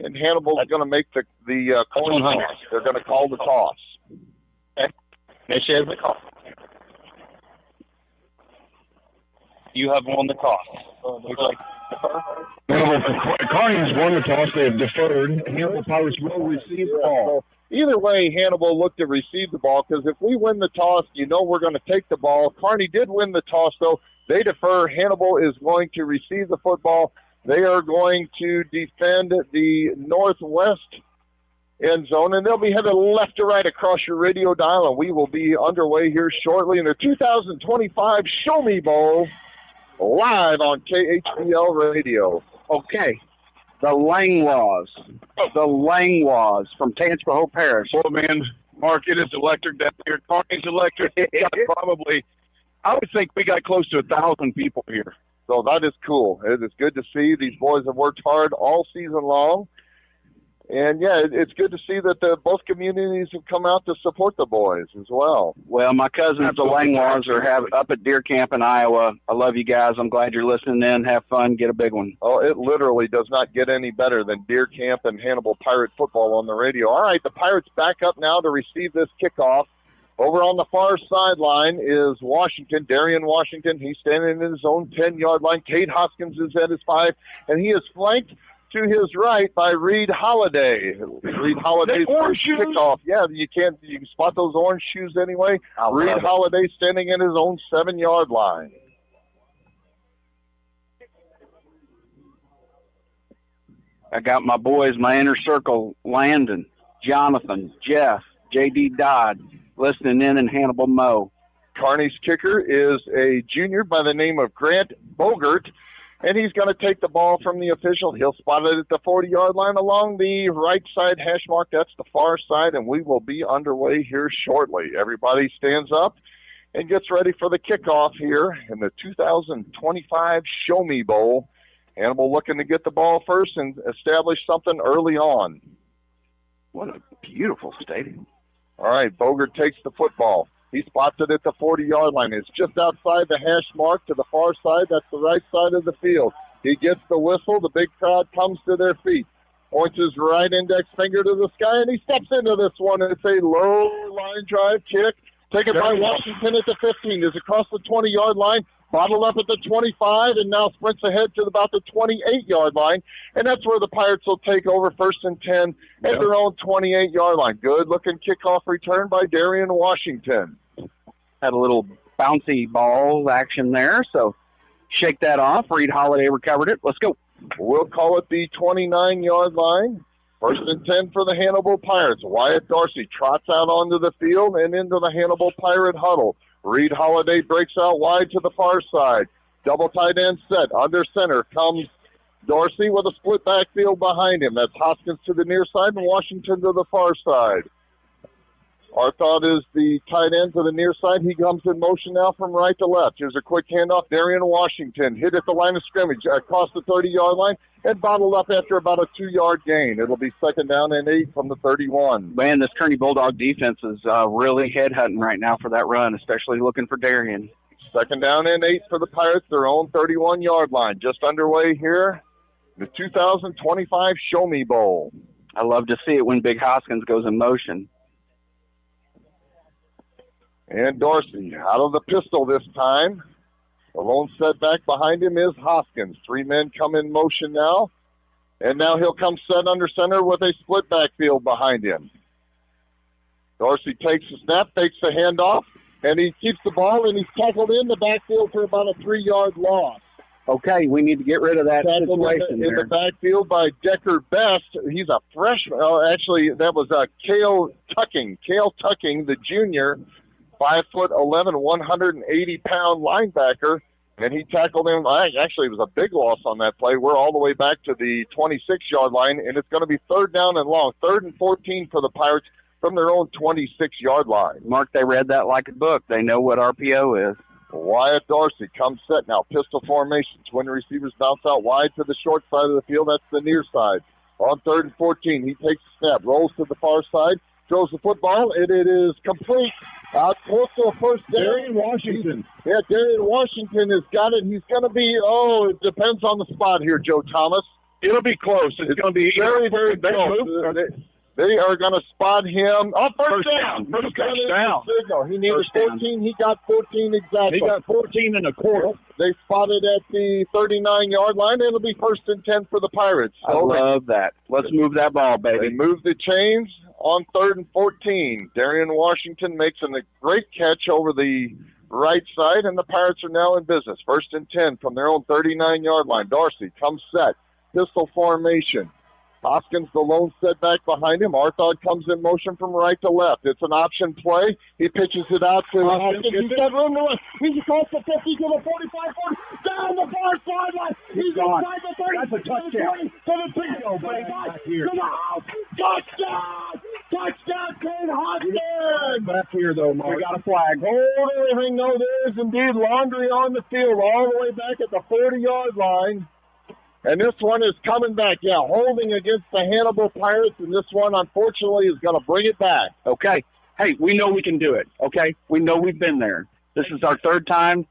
[SPEAKER 2] And Hannibal's going to make the coin toss. They're going to call the toss.
[SPEAKER 15] They share the call. You have won the toss.
[SPEAKER 16] Kearney's won the toss. They have deferred. Hannibal Pirates will receive the ball.
[SPEAKER 2] Either way, Hannibal looked to receive the ball because if we win the toss, you know we're going to take the ball. Kearney did win the toss, though. They defer. Hannibal is going to receive the football. They are going to defend the northwest end zone, and they'll be headed left to right across your radio dial, and we will be underway here shortly in the 2025 Show Me Bowl live on KHBL Radio.
[SPEAKER 15] Okay. The Langlois from Tangipahoa Parish.
[SPEAKER 16] Oh, man, Mark, it is electric down here. Kearney's electric. Probably, I would think we got close to 1,000 people here.
[SPEAKER 2] So that is cool. It is good to see. These boys have worked hard all season long. And, yeah, it's good to see that both communities have come out to support the boys as well.
[SPEAKER 15] Well, my cousins, the Langlois, are up at Deer Camp in Iowa. I love you guys. I'm glad you're listening in. Have fun. Get a big one.
[SPEAKER 2] Oh, it literally does not get any better than Deer Camp and Hannibal Pirate football on the radio. All right, the Pirates back up now to receive this kickoff. Over on the far sideline is Washington, Darian Washington. He's standing in his own 10-yard line. Cade Hoskins is at his 5, and he is flanked to his right by Reed Holiday. Reed Holiday's first kickoff. Yeah, you can spot those orange shoes anyway. Reed Holiday standing in his own 7-yard line.
[SPEAKER 15] I got my boys, my inner circle, Landon, Jonathan, Jeff, J.D. Dodd, listening in Hannibal Mo.
[SPEAKER 2] Kearney's kicker is a junior by the name of Grant Bogert, and he's going to take the ball from the official. He'll spot it at the 40-yard line along the right side hash mark. That's the far side, and we will be underway here shortly. Everybody stands up and gets ready for the kickoff here in the 2025 Show Me Bowl. Hannibal looking to get the ball first and establish something early on.
[SPEAKER 15] What a beautiful stadium.
[SPEAKER 2] All right, Bogert takes the football. He spots it at the 40-yard line. It's just outside the hash mark to the far side. That's the right side of the field. He gets the whistle. The big crowd comes to their feet. Points his right index finger to the sky, and he steps into this one. It's a low line drive kick. Taken by Washington at the 15. Is across the 20-yard line. Bottled up at the 25, and now sprints ahead to about the 28-yard line. And that's where the Pirates will take over 1st and 10 at their own 28-yard line. Good-looking kickoff return by Darian Washington.
[SPEAKER 15] Had a little bouncy ball action there, so shake that off. Reed Holiday recovered it. Let's go.
[SPEAKER 2] We'll call it the 29-yard line. 1st and 10 for the Hannibal Pirates. Wyatt Dorsey trots out onto the field and into the Hannibal Pirate huddle. Reed Holiday breaks out wide to the far side. Double tight end set. Under center comes Dorsey with a split backfield behind him. That's Hoskins to the near side and Washington to the far side. Our thought is the tight end to the near side. He comes in motion now from right to left. Here's a quick handoff. Darian Washington hit at the line of scrimmage across the 30-yard line and bottled up after about a 2-yard gain. It'll be 2nd down and 8 from the 31.
[SPEAKER 15] Man, this Kearney Bulldog defense is really headhunting right now for that run, especially looking for Darian.
[SPEAKER 2] 2nd down and 8 for the Pirates, their own 31-yard line. Just underway here, the 2025 Show Me Bowl.
[SPEAKER 15] I love to see it when Big Hoskins goes in motion.
[SPEAKER 2] And Dorsey out of the pistol this time. The lone setback behind him is Hoskins. 3 men come in motion now. And now he'll come set under center with a split backfield behind him. Dorsey takes the snap, takes the handoff, and he keeps the ball, and he's tackled in the backfield for about a 3-yard loss.
[SPEAKER 15] Okay, we need to get rid of that situation
[SPEAKER 2] in the backfield by Decker Best. He's a freshman. Actually, that was Cale Tucking, the junior. 5'11", 180-pound linebacker, and he tackled him. Actually, it was a big loss on that play. We're all the way back to the 26-yard line, and it's going to be 3rd down and long. 3rd and 14 for the Pirates from their own 26-yard line.
[SPEAKER 15] Mark, they read that like a book. They know what RPO is.
[SPEAKER 2] Wyatt Dorsey comes set now. Pistol formation. Twin receivers bounce out wide to the short side of the field. That's the near side. On 3rd and 14, he takes a snap, rolls to the far side, throws the football, and it is complete. Out close to a 1st down.
[SPEAKER 16] Darian Washington.
[SPEAKER 2] Darian Washington has got it. He's going to be, it depends on the spot here, Joe Thomas.
[SPEAKER 16] It'll be close. It's going to be
[SPEAKER 2] very, very close. They are going to spot him. Oh, first down.
[SPEAKER 16] First down.
[SPEAKER 2] Signal. He needed 14. He got 14 exactly.
[SPEAKER 16] He got 14 and a quarter.
[SPEAKER 2] They spotted at the 39-yard line. It'll be 1st and 10 for the Pirates.
[SPEAKER 15] I love that. Let's move that ball, baby.
[SPEAKER 2] They move the chains on 3rd and 14. Darian Washington makes a great catch over the right side, and the Pirates are now in business. 1st and 10 from their own 39-yard line. Darcy comes set. Pistol formation. Hoskins, the lone setback behind him. Arthod comes in motion from right to left. It's an option play. He pitches it out to Hoskins. He's got room to run. He's across the 50 to the 45, 40, down the far sideline. He's inside the 30.
[SPEAKER 16] That's a touchdown.
[SPEAKER 2] To the 10. To the house. Touchdown! Touchdown, Kane Hoskins!
[SPEAKER 16] Back here, though, Mark.
[SPEAKER 2] We got a flag. Hold everything. No, there is indeed laundry on the field all the way back at the 40-yard line. And this one is coming back, holding against the Hannibal Pirates, and this one, unfortunately, is going to bring it back.
[SPEAKER 15] Okay. Hey, we know we can do it, okay? We know we've been there. This is our 3rd time.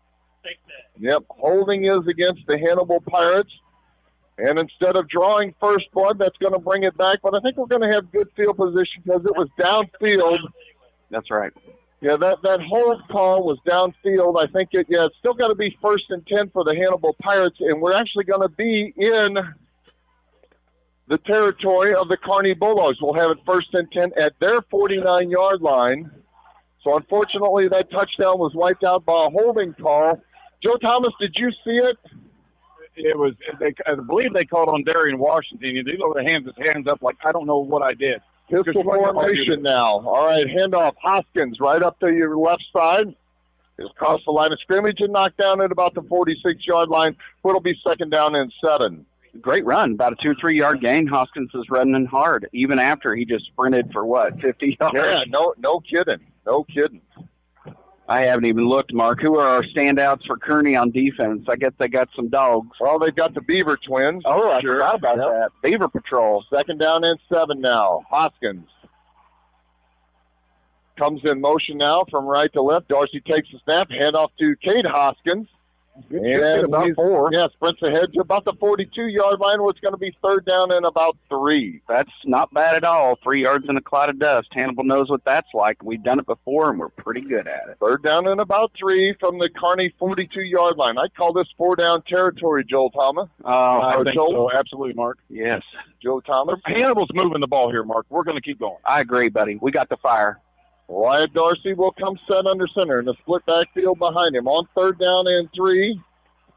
[SPEAKER 2] Yep, holding is against the Hannibal Pirates. And instead of drawing first blood, that's going to bring it back. But I think we're going to have good field position because it was downfield.
[SPEAKER 15] That's right.
[SPEAKER 2] Yeah, that hold call was downfield. I think it's still got to be 1st and 10 for the Hannibal Pirates, and we're actually going to be in the territory of the Kearney Bulldogs. We'll have it 1st and 10 at their 49-yard line. So unfortunately, that touchdown was wiped out by a holding call. Joe Thomas, did you see it?
[SPEAKER 16] It was. I believe they called on Darian Washington. He did over his hands up like, I don't know what I did.
[SPEAKER 2] Pistol formation now. All right, handoff. Hoskins right up to your left side. He'll cross the line of scrimmage and knock down at about the 46-yard line. It'll be 2nd down and 7.
[SPEAKER 15] Great run. About a 2 or 3 yard gain. Hoskins is running hard, even after he just sprinted for, 50 yards?
[SPEAKER 2] Yeah, no kidding. No kidding.
[SPEAKER 15] I haven't even looked, Mark. Who are our standouts for Kearney on defense? I guess they got some dogs.
[SPEAKER 2] Well, they've got the Beaver twins.
[SPEAKER 15] Oh, I forgot about that. Beaver Patrol.
[SPEAKER 2] 2nd down and 7 now. Hoskins comes in motion now from right to left. Darcy takes the snap. Hand off to Cade Hoskins. And
[SPEAKER 16] about 4.
[SPEAKER 2] Yeah, sprints ahead to about the 42-yard line where it's going to be 3rd down and about 3.
[SPEAKER 15] That's not bad at all. 3 yards in a cloud of dust. Hannibal knows what that's like. We've done it before, and we're pretty good at it.
[SPEAKER 2] 3rd down and about 3 from the Kearney 42-yard line. I call this 4-down territory, Joel Thomas.
[SPEAKER 16] I think so. Absolutely, Mark.
[SPEAKER 15] Yes.
[SPEAKER 2] Joe Thomas.
[SPEAKER 16] Hannibal's moving the ball here, Mark. We're going to keep going.
[SPEAKER 15] I agree, buddy. We got the fire.
[SPEAKER 2] Wyatt Darcy will come set under center in the split backfield behind him. On 3rd down and 3.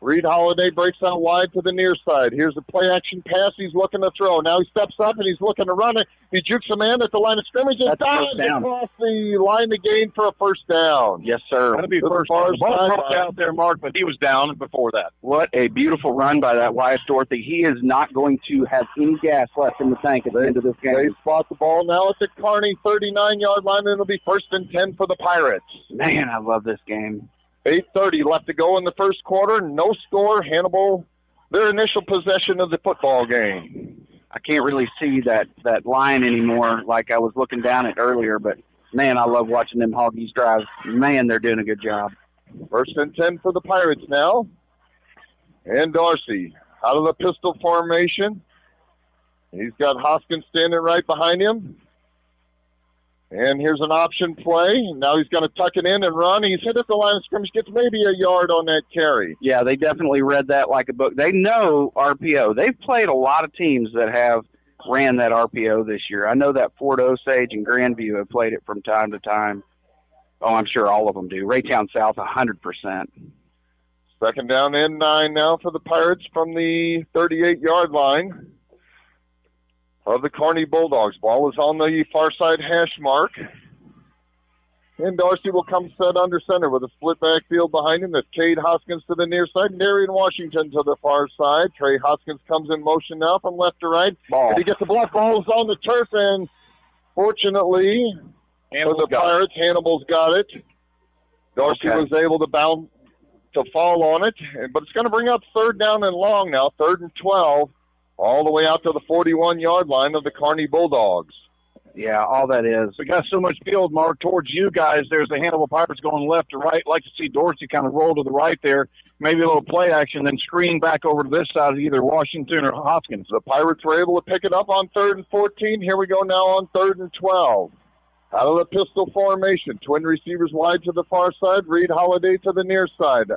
[SPEAKER 2] Reed Holiday breaks out wide to the near side. Here's the play-action pass. He's looking to throw. Now he steps up, and he's looking to run it. He jukes a man at the line of scrimmage and dives across the line to gain for a 1st down.
[SPEAKER 15] Yes, sir.
[SPEAKER 16] That'll be first down. The ball dropped out there, Mark, but he was down before that.
[SPEAKER 15] What a beautiful run by that Wyatt Dorothy. He is not going to have any gas left in the tank at the end of this game.
[SPEAKER 2] They spot the ball now at the Kearney 39-yard line, and it'll be 1st and 10 for the Pirates.
[SPEAKER 15] Man, I love this game.
[SPEAKER 2] 8:30 left to go in the first quarter. No score. Hannibal, their initial possession of the football game.
[SPEAKER 15] I can't really see that line anymore like I was looking down at earlier, but, man, I love watching them Hoggies drive. Man, they're doing a good job.
[SPEAKER 2] 1st and 10 for the Pirates now. And Darcy out of the pistol formation. He's got Hoskins standing right behind him. And here's an option play. Now he's going to tuck it in and run. He's hit at the line of scrimmage, gets maybe a yard on that carry.
[SPEAKER 15] Yeah, they definitely read that like a book. They know RPO. They've played a lot of teams that have ran that RPO this year. I know that Fort Osage and Grandview have played it from time to time. Oh, I'm sure all of them do. Raytown South, 100%.
[SPEAKER 2] 2nd down and 9 now for the Pirates from the 38-yard line of the Kearney Bulldogs. Ball is on the far side hash mark. And Darcy will come set under center with a split backfield behind him. That's Cade Hoskins to the near side and Darian Washington to the far side. Trey Hoskins comes in motion now from left to right. Ball. He gets the block. Ball is on the turf, and fortunately for the Pirates, Hannibal's got it. Darcy was able to bound to fall on it, but it's going to bring up 3rd down and long now, 3rd and 12. All the way out to the 41-yard line of the Kearney Bulldogs.
[SPEAKER 15] Yeah, all that is.
[SPEAKER 16] We got so much field, Mark, towards you guys. There's the Hannibal Pirates going left to right. Like to see Dorsey kind of roll to the right there. Maybe a little play action, then screen back over to this side of either Washington or Hoskins.
[SPEAKER 2] The Pirates were able to pick it up on 3rd and 14. Here we go now on 3rd and 12. Out of the pistol formation. Twin receivers wide to the far side. Reed Holiday to the near side.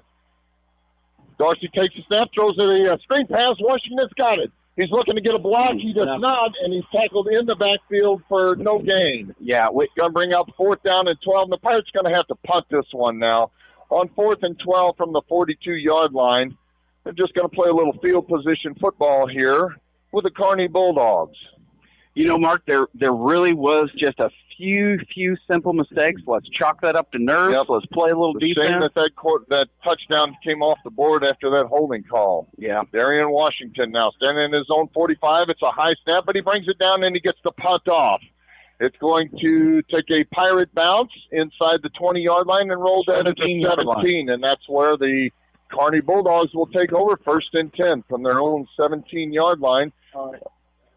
[SPEAKER 2] Dorsey takes a snap, throws a screen pass. Washington's got it. He's looking to get a block. He does not, and he's tackled in the backfield for no gain.
[SPEAKER 15] Yeah,
[SPEAKER 2] Going to bring up 4th down and 12. And the Pirates going to have to punt this one now. On 4th and 12 from the 42-yard line. They're just going to play a little field position football here with the Kearney Bulldogs.
[SPEAKER 15] You know, Mark, there really was just a few simple mistakes. Let's chalk that up to nerves.
[SPEAKER 2] Yep.
[SPEAKER 15] Let's play a little defense.
[SPEAKER 2] Shame that touchdown came off the board after that holding call.
[SPEAKER 15] Yeah.
[SPEAKER 2] Darian Washington now standing in his own 45. It's a high snap, but he brings it down and he gets the punt off. It's going to take a Pirate bounce inside the 20-yard line and roll down into 17, and that's where the Kearney Bulldogs will take over 1st and 10 from their own 17-yard line.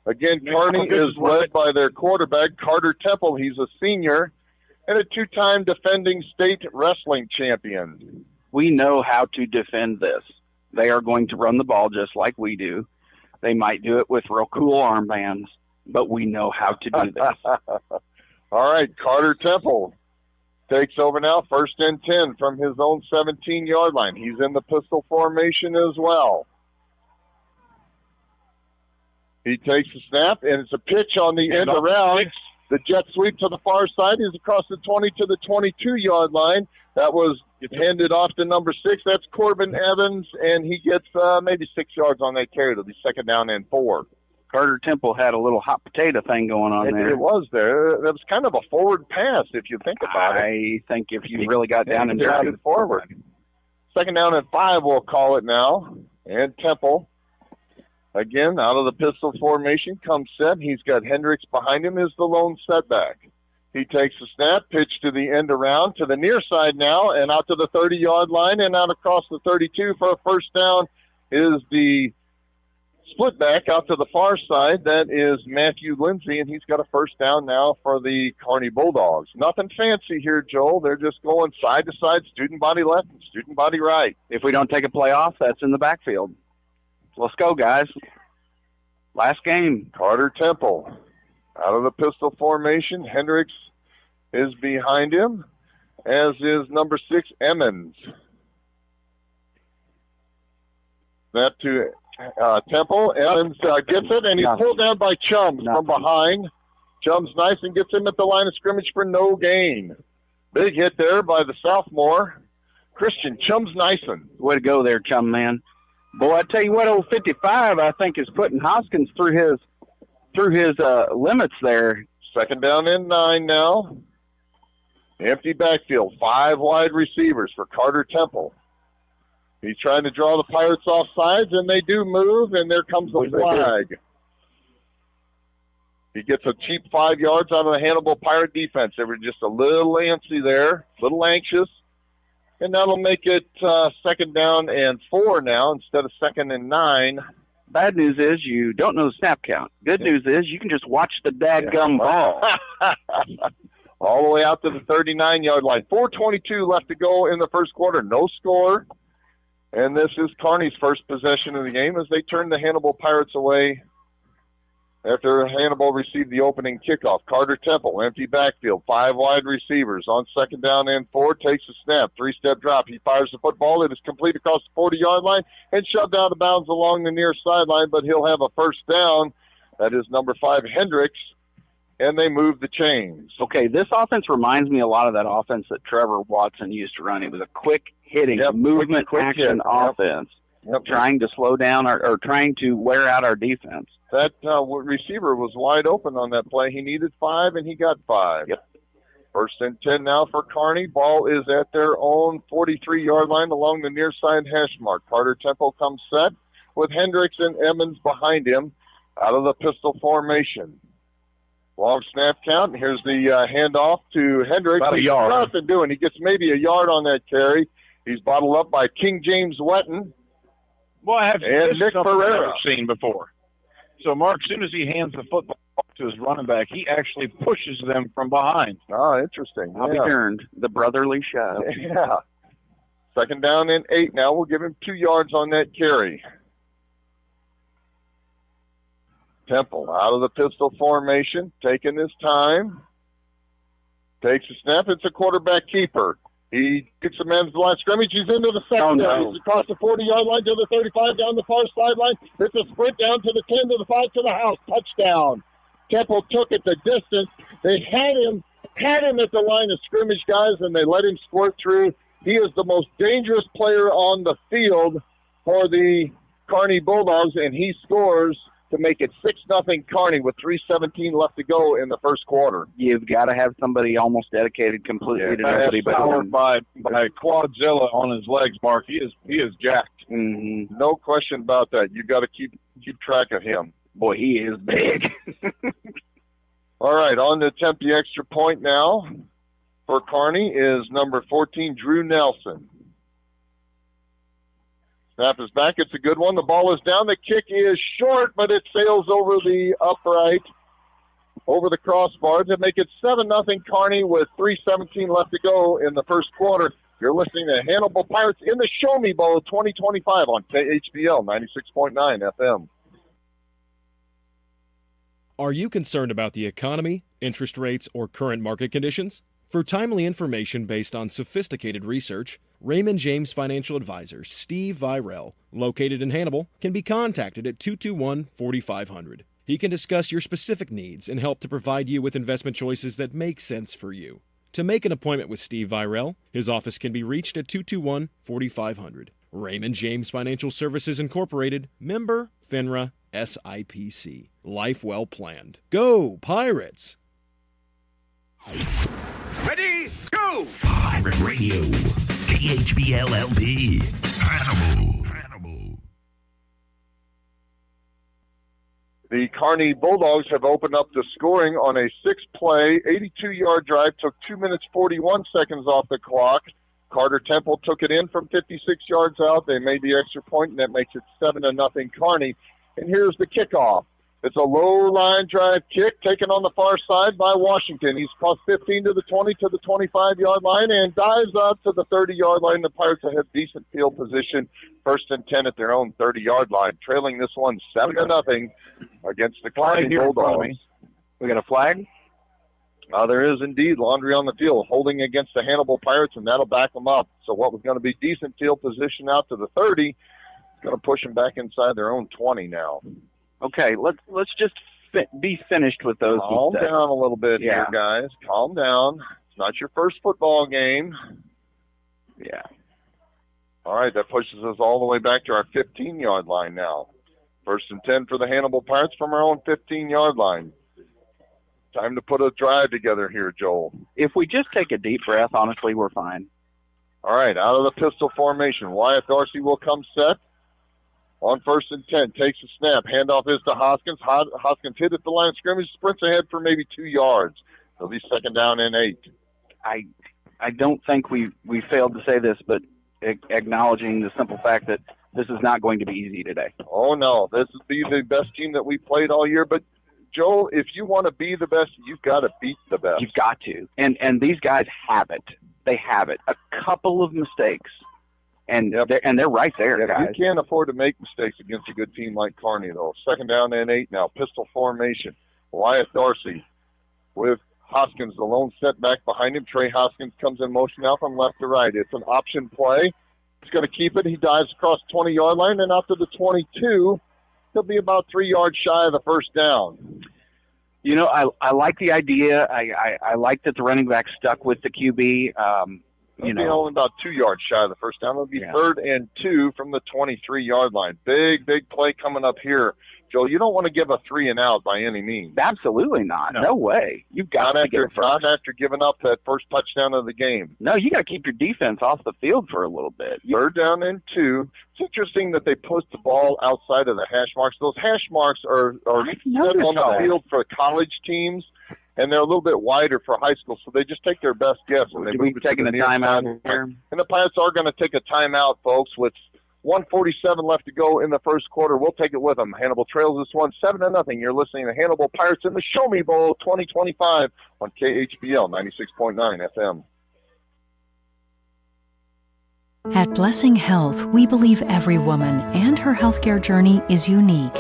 [SPEAKER 2] Again, Kearney is led by their quarterback, Carter Temple. He's a senior and a 2-time defending state wrestling champion.
[SPEAKER 15] We know how to defend this. They are going to run the ball just like we do. They might do it with real cool armbands, but we know how to do this.
[SPEAKER 2] All right, Carter Temple takes over now, 1st and 10 from his own 17-yard line. He's in the pistol formation as well. He takes a snap, and it's a pitch on the end around. The jet sweep to the far side is across the 20 to the 22-yard line. That was handed off to number 6. That's Corbin Evans, and he gets maybe 6 yards on that carry. It'll be 2nd down and 4.
[SPEAKER 15] Carter Temple had a little hot potato thing going on there.
[SPEAKER 2] It was there. That was kind of a forward pass, if you think about it.
[SPEAKER 15] I think if you really got down and
[SPEAKER 2] drove it forward. 2nd down and 5, we'll call it now. And Temple, again, out of the pistol formation, comes set. He's got Hendricks behind him as the lone setback. He takes a snap, pitch to the end around, to the near side now, and out to the 30-yard line, and out across the 32 for a 1st down is the split back out to the far side. That is Matthew Lindsay, and he's got a 1st down now for the Kearney Bulldogs. Nothing fancy here, Joel. They're just going side to side, student body left and student body right.
[SPEAKER 15] If we don't take a play off, that's in the backfield. Let's go, guys. Last game.
[SPEAKER 2] Carter Temple out of the pistol formation. Hendricks is behind him, as is number 6, Emmons. That to Temple. Emmons gets it, and he's pulled down by Chums from behind. Chums nice and gets him at the line of scrimmage for no gain. Big hit there by the sophomore, Christian Chums Nyson.
[SPEAKER 15] Way to go there, Chum, man. Boy, I tell you what, old 55, I think, is putting Hoskins through his limits there.
[SPEAKER 2] 2nd down and 9 now. Empty backfield, 5 wide receivers for Carter Temple. He's trying to draw the Pirates off sides, and they do move, and there comes the flag. He gets a cheap 5 yards out of the Hannibal Pirate defense. They were just a little antsy there, a little anxious. And that'll make it 2nd down and 4 now instead of 2nd and 9.
[SPEAKER 15] Bad news is you don't know the snap count. Good news is you can just watch the dadgum ball.
[SPEAKER 2] All the way out to the 39-yard line. 4:22 left to go in the 1st quarter. No score. And this is Kearney's first possession of the game as they turn the Hannibal Pirates away after Hannibal received the opening kickoff. Carter Temple, empty backfield, 5 wide receivers on 2nd down and 4, takes a snap, 3-step drop. He fires the football. It is complete across the 40-yard line and shoved out of bounds along the near sideline, but he'll have a 1st down. That is number 5, Hendricks, and they move the chains.
[SPEAKER 15] Okay, this offense reminds me a lot of that offense that Trevor Watson used to run. It was a quick-hitting, movement, action offense, trying to slow down or trying to wear out our defense.
[SPEAKER 2] That receiver was wide open on that play. He needed 5, and he got 5.
[SPEAKER 15] Yep.
[SPEAKER 2] 1st and 10 now for Kearney. Ball is at their own 43-yard line along the near side hash mark. Carter Temple comes set with Hendricks and Emmons behind him out of the pistol formation. Long snap count. Here's the handoff to Hendricks.
[SPEAKER 16] About a yard.
[SPEAKER 2] Nothing doing. He gets maybe a yard on that carry. He's bottled up by King James Wetton.
[SPEAKER 16] Well, I have
[SPEAKER 2] and Nick
[SPEAKER 16] I've
[SPEAKER 2] Pereira
[SPEAKER 16] never seen before. So, Mark, as soon as he hands the football to his running back, he actually pushes them from behind.
[SPEAKER 2] Oh, interesting.
[SPEAKER 15] I'll be darned. The brotherly shove.
[SPEAKER 2] Yeah. Second down and 8 now. We'll give him 2 yards on that carry. Temple out of the pistol formation, taking his time. Takes a snap. It's a quarterback keeper. He kicks a man to the line of scrimmage. He's into the second down. He's across the 40-yard line to the 35, down the far sideline. It's a sprint down to the 10, to the 5, to the house. Touchdown. Temple took it the distance. They had him at the line of scrimmage, guys, and they let him squirt through. He is the most dangerous player on the field for the Kearney Bulldogs, and he scores to make it 6-0 Kearney with 3:17 left to go in the first quarter.
[SPEAKER 15] You've got to have somebody almost dedicated completely to nobody but
[SPEAKER 16] powered by Quadzilla on his legs, Mark. He is jacked.
[SPEAKER 15] Mm-hmm.
[SPEAKER 2] No question about that. You got to keep track of him.
[SPEAKER 15] Boy, he is big.
[SPEAKER 2] All right, on to attempt the extra point now for Kearney is number 14, Drew Nelson. Snap is back. It's a good one. The ball is down. The kick is short, but it sails over the upright, over the crossbar to make it 7-0 Kearney with 3:17 left to go in the first quarter. You're listening to Hannibal Pirates in the Show Me Bowl 2025 on KHBL 96.9 FM.
[SPEAKER 3] Are you concerned about the economy, interest rates, or current market conditions? For timely information based on sophisticated research, Raymond James Financial Advisor Steve Virel, located in Hannibal, can be contacted at 221-4500. He can discuss your specific needs and help to provide you with investment choices that make sense for you. To make an appointment with Steve Virel, his office can be reached at 221-4500. Raymond James Financial Services Incorporated, member FINRA SIPC. Life well planned. Go Pirates!
[SPEAKER 18] Ready, go! Pirate Radio, KHBLLP, Hannibal.
[SPEAKER 2] The Kearney Bulldogs have opened up the scoring on a 6-play, 82-yard drive. Took 2 minutes, 41 seconds off the clock. Carter Temple took it in from 56 yards out. They made the extra point, and that makes it 7-0 Kearney. And here's the kickoff. It's a low-line drive kick taken on the far side by Washington. He's crossed 15 to the 20 to the 25-yard line and dives out to the 30-yard line. The Pirates have decent field position, 1st and 10 at their own 30-yard line, trailing this one 7-0 against the Kearney Bulldogs.
[SPEAKER 15] We got a flag?
[SPEAKER 2] There is indeed laundry on the field, holding against the Hannibal Pirates, and that'll back them up. So what was going to be decent field position out to the 30 is going to push them back inside their own 20 now.
[SPEAKER 15] Okay, let's just be finished with those.
[SPEAKER 2] Calm down a little bit here, guys. Calm down. It's not your first football game.
[SPEAKER 15] Yeah.
[SPEAKER 2] All right, that pushes us all the way back to our 15-yard line now. 1st and 10 for the Hannibal Pirates from our own 15-yard line. Time to put a drive together here, Joel.
[SPEAKER 15] If we just take a deep breath, honestly, we're fine.
[SPEAKER 2] All right, out of the pistol formation. Wyatt Dorsey will come set. On 1st and 10, takes a snap. Handoff is to Hoskins. Hoskins hit at the line of scrimmage, sprints ahead for maybe 2 yards. It'll be 2nd down and 8.
[SPEAKER 15] I don't think we failed to say this, but acknowledging the simple fact that this is not going to be easy today.
[SPEAKER 2] Oh, no. This will be the best team that we played all year. But, Joel, if you want to be the best, you've got to beat the best.
[SPEAKER 15] You've got to. And these guys have it. They have it. A couple of mistakes. And they're right there, guys.
[SPEAKER 2] You can't afford to make mistakes against a good team like Kearney, though. 2nd down and 8 now. Pistol formation. Wyatt Dorsey with Hoskins, the lone setback behind him. Trey Hoskins comes in motion now from left to right. It's an option play. He's going to keep it. He dives across the 20-yard line, and out to the 22. He'll be about 3 yards shy of the 1st down.
[SPEAKER 15] You know, I like the idea. I like that the running back stuck with the QB.
[SPEAKER 2] It'll be only about 2 yards shy of the 1st down. It'll be 3rd and 2 from the 23-yard line. Big play coming up here. Joel, you don't want to give a 3 and out by any means.
[SPEAKER 15] Absolutely not. No way. You've got to get it first.
[SPEAKER 2] Not after giving up that first touchdown of the game.
[SPEAKER 15] No, you got to keep your defense off the field for a little bit.
[SPEAKER 2] 3rd down and 2. It's interesting that they post the ball outside of the hash marks. Those hash marks are set on the field for college teams, and they're a little bit wider for high school, so they just take their best guess. And they
[SPEAKER 15] move taking a timeout here.
[SPEAKER 2] And the Pirates are going to take a timeout, folks, with 1:47 left to go in the first quarter. We'll take it with them. Hannibal trails this one 7-0. You're listening to Hannibal Pirates in the Show Me Bowl 2025 on KHBL 96.9 FM.
[SPEAKER 9] At Blessing Health, we believe every woman and her healthcare journey is unique.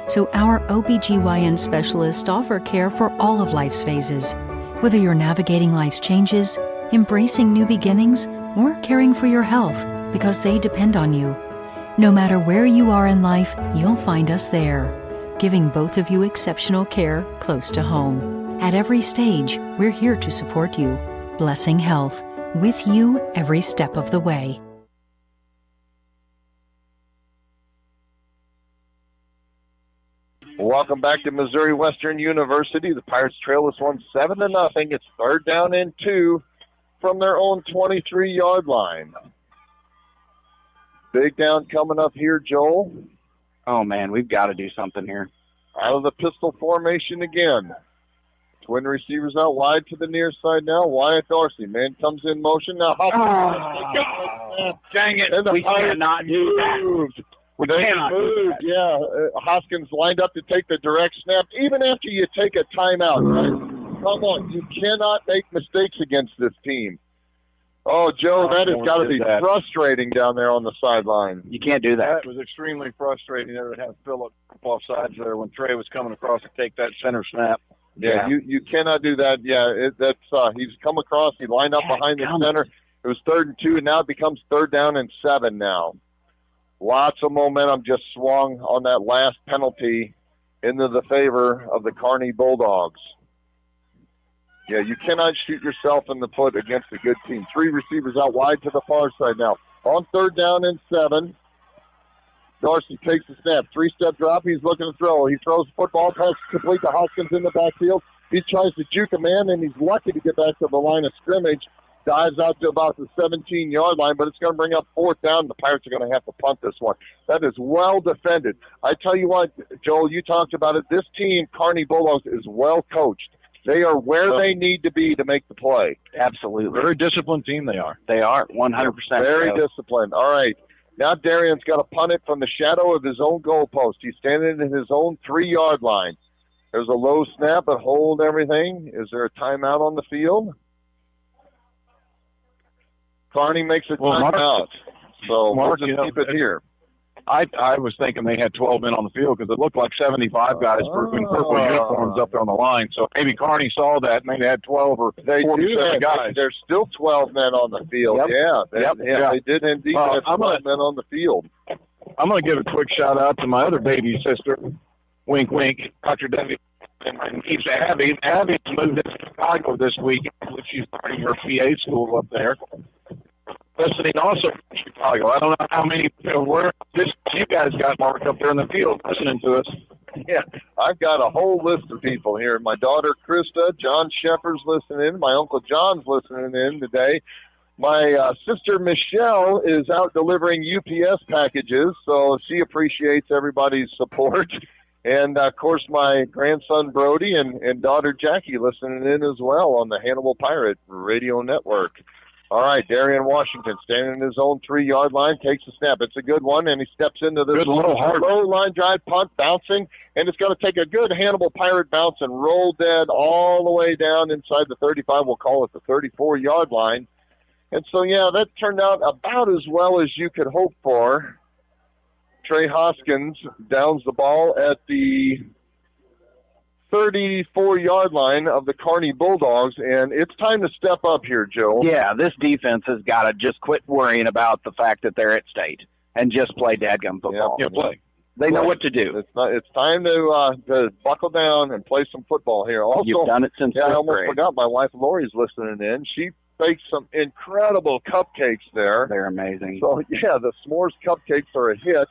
[SPEAKER 9] So our OBGYN specialists offer care for all of life's phases. Whether you're navigating life's changes, embracing new beginnings, or caring for your health, because they depend on you. No matter where you are in life, you'll find us there, giving both of you exceptional care close to home. At every stage, we're here to support you. Blessing Health, with you every step of the way.
[SPEAKER 2] Welcome back to Missouri Western University. The Pirates trail this one 7-0. It's 3rd down and 2 from their own 23-yard line. Big down coming up here, Joel.
[SPEAKER 15] Oh, man, we've got to do something here.
[SPEAKER 2] Out of the pistol formation again. Twin receivers out wide to the near side now. Wyatt Dorsey, man, comes in motion. Now,
[SPEAKER 15] dang it.
[SPEAKER 2] And the
[SPEAKER 15] We
[SPEAKER 2] Pirates
[SPEAKER 15] cannot do that.
[SPEAKER 2] moved.
[SPEAKER 15] We
[SPEAKER 2] They
[SPEAKER 15] cannot do
[SPEAKER 2] moved, yeah. Hoskins lined up to take the direct snap. Even after you take a timeout, right? Come on, you cannot make mistakes against this team. Oh, Joe, that has got to be frustrating down there on the sideline.
[SPEAKER 15] You can't do that.
[SPEAKER 16] That was extremely frustrating there to have Phillip off sides there when Trey was coming across to take that center snap.
[SPEAKER 2] Yeah. You cannot do that. Yeah, he's come across. He lined up behind the center. It was 3rd and 2, and now it becomes 3rd down and 7 now. Lots of momentum just swung on that last penalty into the favor of the Kearney Bulldogs. Yeah, you cannot shoot yourself in the foot against a good team. 3 receivers out wide to the far side now. On 3rd down and 7. Dorsey takes the snap. 3-step drop. He's looking to throw. He throws the football. Pass complete to Hoskins in the backfield. He tries to juke a man, and he's lucky to get back to the line of scrimmage. Dives out to about the 17-yard line, but it's going to bring up 4th down. The Pirates are going to have to punt this one. That is well defended. I tell you what, Joel, you talked about it. This team, Kearney Bulldogs, is well coached. They are where they need to be to make the play.
[SPEAKER 15] Absolutely.
[SPEAKER 16] Very disciplined team they are.
[SPEAKER 15] They are, 100%.
[SPEAKER 2] Very disciplined. All right. Now Darian's got to punt it from the shadow of his own goalpost. He's standing in his own 3-yard line. There's a low snap, but hold everything. Is there a timeout on the field? Kearney makes a timeout. So we'll just keep it here.
[SPEAKER 16] I was thinking they had 12 men on the field because it looked like 75 guys in purple uniforms up there on the line. So maybe Kearney saw that. Maybe they had 12 or 47 guys.
[SPEAKER 2] There's still 12 men on the field. Yep. They did indeed have 12 men on the field.
[SPEAKER 16] I'm going to give a quick shout-out to my other baby sister, wink, wink, Dr. Debbie, and keeps Abby. Abby moved to Chicago this week. She's starting her PA school up there. Listening also from Chicago. I don't know how many you guys got marked up there in the field listening to us.
[SPEAKER 2] Yeah, I've got a whole list of people here. My daughter Krista, John Shepard's listening in. My Uncle John's listening in today. My sister Michelle is out delivering UPS packages, so she appreciates everybody's support. And, of course, my grandson Brody and daughter Jackie listening in as well on the Hannibal Pirate Radio Network. All right, Darian Washington standing in his own 3-yard line, takes a snap. It's a good one, and he steps into this low line drive punt, bouncing, and it's going to take a good Hannibal Pirate bounce and roll dead all the way down inside the 35. We'll call it the 34-yard line. And so, yeah, that turned out about as well as you could hope for. Trey Hoskins downs the ball at the 34-yard line of the Kearney Bulldogs, and it's time to step up here, Joe.
[SPEAKER 15] Yeah, this defense has got to just quit worrying about the fact that they're at state and just play dadgum football.
[SPEAKER 16] Yeah, play.
[SPEAKER 15] They know what to do.
[SPEAKER 2] It's time to buckle down and play some football here. Also,
[SPEAKER 15] you've done it since
[SPEAKER 2] I almost forgot my wife Lori's listening in. She baked some incredible cupcakes there.
[SPEAKER 15] They're amazing.
[SPEAKER 2] So, yeah, the s'mores cupcakes are a hit.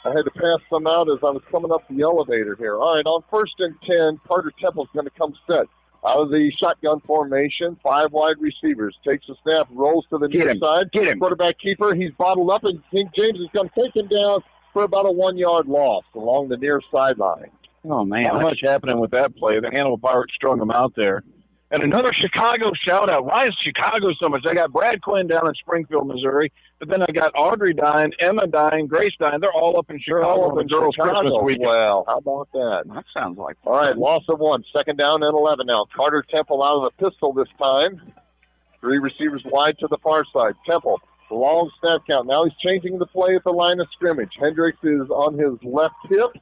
[SPEAKER 2] I had to pass some out as I was coming up the elevator here. All right, on 1st and 10, Carter Temple's going to come set. Out of the shotgun formation, 5 wide receivers. Takes a snap, rolls to the near side.
[SPEAKER 15] Get him.
[SPEAKER 2] Quarterback keeper, he's bottled up, and King James is going to take him down for about a 1-yard loss along the near sideline.
[SPEAKER 15] Oh, man.
[SPEAKER 16] Not much happening with that play. The Hannibal Pirates strung them out there. And another Chicago shout-out. Why is Chicago so much? I got Brad Quinn down in Springfield, Missouri, but then I got Audrey Dine, Emma Dine, Grace Dine. They're all up in Chicago on the girls' Christmas weekend.
[SPEAKER 2] Well, how about that?
[SPEAKER 15] That sounds like
[SPEAKER 2] All right, loss of 1. Second down and 11 now. Carter Temple out of the pistol this time. 3 receivers wide to the far side. Temple, long snap count. Now he's changing the play at the line of scrimmage. Hendricks is on his left hip.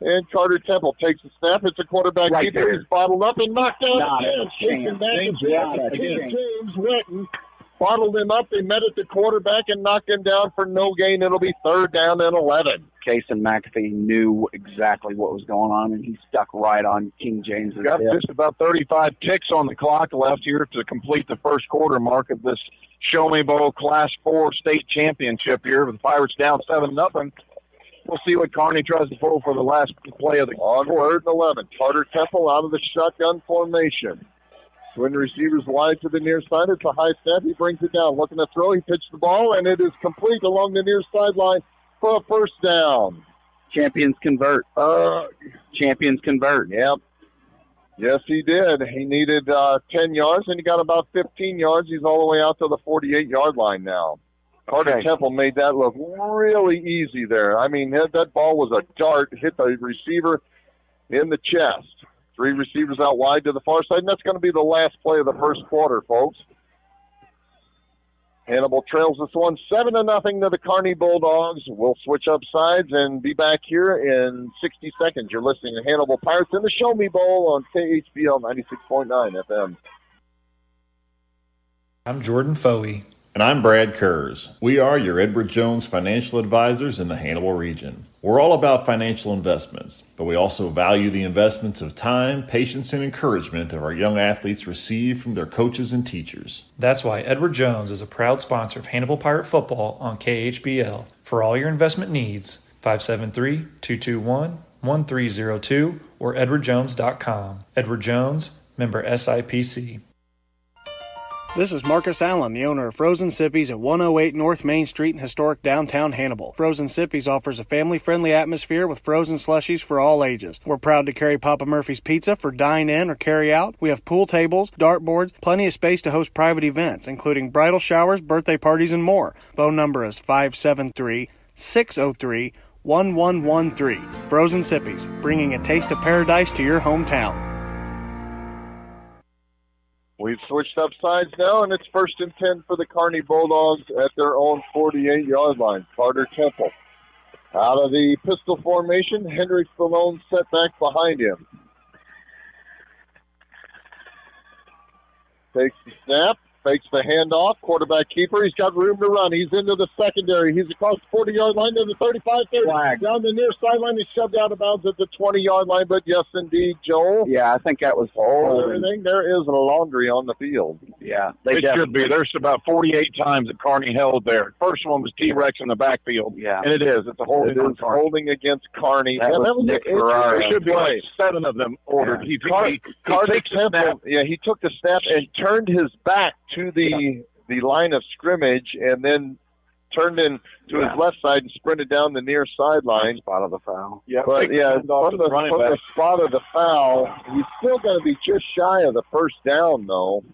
[SPEAKER 2] And Carter Temple takes the snap. It's a quarterback
[SPEAKER 15] Right
[SPEAKER 2] keeper.
[SPEAKER 15] there.
[SPEAKER 2] He's bottled up and knocked out
[SPEAKER 15] Not
[SPEAKER 2] again.
[SPEAKER 15] a chance.
[SPEAKER 2] James Wetton bottled him up. They met at the quarterback and knocked him down for no gain. It'll be third down and 11.
[SPEAKER 15] Kason McAfee knew exactly what was going on, and he stuck right on King James.
[SPEAKER 16] Got just about 35 ticks on the clock left here to complete the first quarter mark of this Show Me Bowl Class 4 state championship here with the Pirates down 7-0. We'll see what Kearney tries to pull for the last play of the
[SPEAKER 2] On third and 11. Carter Temple out of the shotgun formation. Twin receivers wide to the near side. It's a high snap. He brings it down. Looking to throw. He pitched the ball, and it is complete along the near sideline for a first down.
[SPEAKER 15] Champions convert. Champions convert.
[SPEAKER 2] Yep. Yes, he did. He needed 10 yards, and he got about 15 yards. He's all the way out to the 48-yard line now. Carter Temple made that look really easy there. I mean, that ball was a dart, hit the receiver in the chest. 3 receivers out wide to the far side, and that's going to be the last play of the first quarter, folks. Hannibal trails this one 7-0 to the Kearney Bulldogs. We'll switch up sides and be back here in 60 seconds. You're listening to Hannibal Pirates in the Show Me Bowl on KHBL 96.9 FM.
[SPEAKER 12] I'm Jordan Foey.
[SPEAKER 13] And I'm Brad Kurz. We are your Edward Jones financial advisors in the Hannibal region. We're all about financial investments, but we also value the investments of time, patience, and encouragement of our young athletes receive from their coaches and teachers.
[SPEAKER 12] That's why Edward Jones is a proud sponsor of Hannibal Pirate Football on KHBL. For all your investment needs, 573-221-1302 or edwardjones.com. Edward Jones, member SIPC.
[SPEAKER 11] This is Marcus Allen, the owner of Frozen Sippies at 108 North Main Street in historic downtown Hannibal. Frozen Sippies offers a family-friendly atmosphere with frozen slushies for all ages. We're proud to carry Papa Murphy's Pizza for dine-in or carry-out. We have pool tables, dartboards, plenty of space to host private events, including bridal showers, birthday parties, and more. Phone number is 573-603-1113. Frozen Sippies, bringing a taste of paradise to your hometown.
[SPEAKER 2] We've switched up sides now, and it's 1st and 10 for the Kearney Bulldogs at their own 48-yard line. Carter Temple out of the pistol formation. Hendricks the lone setback behind him. Takes the snap, fakes the handoff, quarterback keeper. He's got room to run. He's into the secondary. He's across the 40-yard line to the 35-30. Down the near sideline. He's shoved out of bounds at the 20-yard line. But yes, indeed, Joel.
[SPEAKER 15] Yeah, I think that was
[SPEAKER 2] everything. There is laundry on the field.
[SPEAKER 15] Yeah,
[SPEAKER 16] it should be. There's about 48 times that Kearney held there. First one was T-Rex in the backfield.
[SPEAKER 15] Yeah,
[SPEAKER 16] and it is. It's a holding.
[SPEAKER 2] It is holding against Kearney.
[SPEAKER 16] That was Nick Ferrara. There should be like 7 of them ordered.
[SPEAKER 2] Yeah. Carter Temple. Yeah, he took the snap and turned his back to the line of scrimmage, and then turned in to his left side and sprinted down the near sideline.
[SPEAKER 15] Spot of the foul.
[SPEAKER 2] Yeah, but from the spot of the foul, he's still going to be just shy of the first down, though.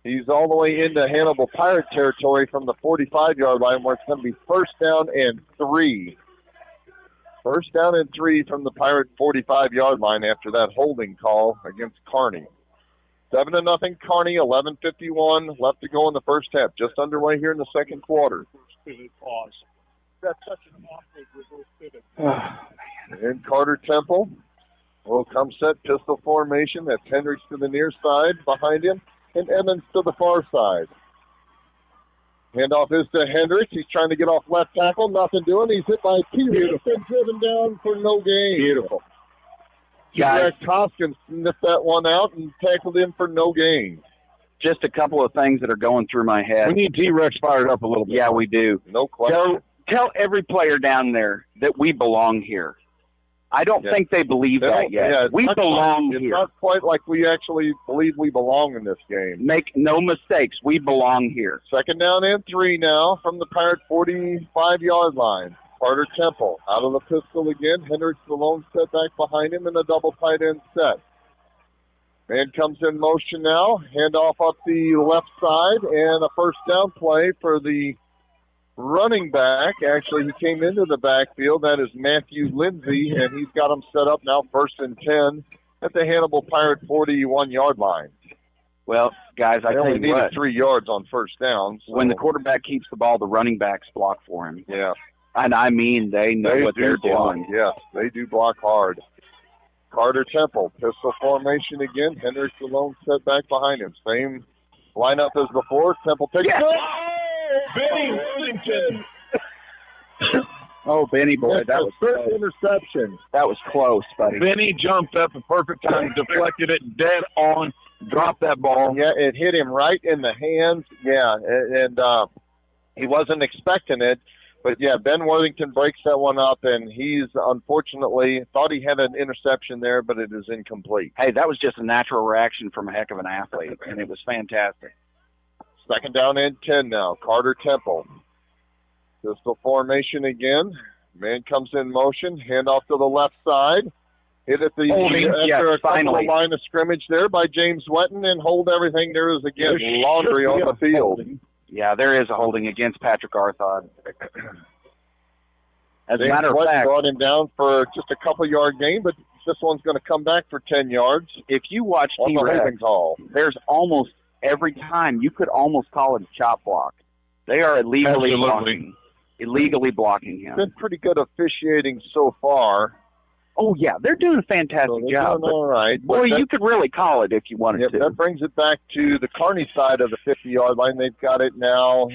[SPEAKER 2] He's all the way into Hannibal Pirate territory from the 45-yard line, where it's going to be 1st down and 3. 1st down and 3 from the Pirate 45-yard line after that holding call against Kearney. 7-0 Kearney, 11:51 left to go in the first half. Just underway here in the second quarter.
[SPEAKER 16] That's such an awkward reverse pivot.
[SPEAKER 2] And Carter Temple will come set pistol formation. That's Hendricks to the near side behind him, and Emmons to the far side. Handoff is to Hendricks. He's trying to get off left tackle. Nothing doing. He's hit by T-Rex and driven down for no gain.
[SPEAKER 16] Beautiful.
[SPEAKER 2] Jack Hoskins sniffed that one out and tackled him for no gain.
[SPEAKER 15] Just a couple of things that are going through my head.
[SPEAKER 16] We need T-Rex fired up a little bit.
[SPEAKER 15] Yeah, we do.
[SPEAKER 2] No question.
[SPEAKER 15] Tell every player down there that we belong here. I don't think they believe that yet.
[SPEAKER 2] Yeah,
[SPEAKER 15] we belong here.
[SPEAKER 2] It's not quite like we actually believe we belong in this game.
[SPEAKER 15] Make no mistakes. We belong here.
[SPEAKER 2] 2nd down and 3 now from the Pirate 45-yard line. Carter Temple out of the pistol again. Hendricks the lone setback behind him in a double tight end set. Man comes in motion now. Handoff up the left side, and a first down play for the running back. Actually, he came into the backfield. That is Matthew Lindsay, and he's got him set up now 1st and 10 at the Hannibal Pirate 41-yard line.
[SPEAKER 15] Well, guys, I tell
[SPEAKER 2] only
[SPEAKER 15] you what,
[SPEAKER 2] needed 3 yards on first down. So.
[SPEAKER 15] when the quarterback keeps the ball, the running backs block for him.
[SPEAKER 2] Yeah.
[SPEAKER 15] And I mean, they know what they're doing.
[SPEAKER 2] Yes, they do block hard. Carter Temple, pistol formation again. Hendricks alone set back behind him. Same lineup as before. Temple takes it.
[SPEAKER 16] Benny Worthington.
[SPEAKER 15] Oh, Benny boy, that was
[SPEAKER 2] first
[SPEAKER 15] close.
[SPEAKER 2] interception.
[SPEAKER 15] That was close, buddy.
[SPEAKER 16] Benny jumped up at perfect time, deflected it dead on, dropped that ball.
[SPEAKER 2] Yeah, it hit him right in the hands. Yeah, and he wasn't expecting it. But, yeah, Ben Worthington breaks that one up, and he's unfortunately thought he had an interception there, but it is incomplete.
[SPEAKER 15] Hey, that was just a natural reaction from a heck of an athlete, and it was fantastic.
[SPEAKER 2] 2nd down and 10 now. Carter Temple. Pistol formation again. Man comes in motion. Handoff to the left side. Hit at the after a couple of line of scrimmage there by James Wetton, and hold everything. There is, again, laundry on the field.
[SPEAKER 15] Yeah, there is a holding against Patrick Arthod. As a
[SPEAKER 2] James
[SPEAKER 15] matter of
[SPEAKER 2] Wetton
[SPEAKER 15] fact,
[SPEAKER 2] brought him down for just a couple-yard gain, but this one's going to come back for 10 yards.
[SPEAKER 15] if you watch
[SPEAKER 2] On the
[SPEAKER 15] T-Rex,
[SPEAKER 2] holding call.
[SPEAKER 15] there's almost every time you could almost call it a chop block. They are illegally blocking him.
[SPEAKER 2] Been pretty good officiating so far.
[SPEAKER 15] Oh, yeah, they're doing a fantastic
[SPEAKER 2] So they're
[SPEAKER 15] job.
[SPEAKER 2] doing all right.
[SPEAKER 15] Boy,
[SPEAKER 2] But
[SPEAKER 15] you could really call it if you wanted to.
[SPEAKER 2] that brings it back to the Kearney side of the 50-yard line. They've got it now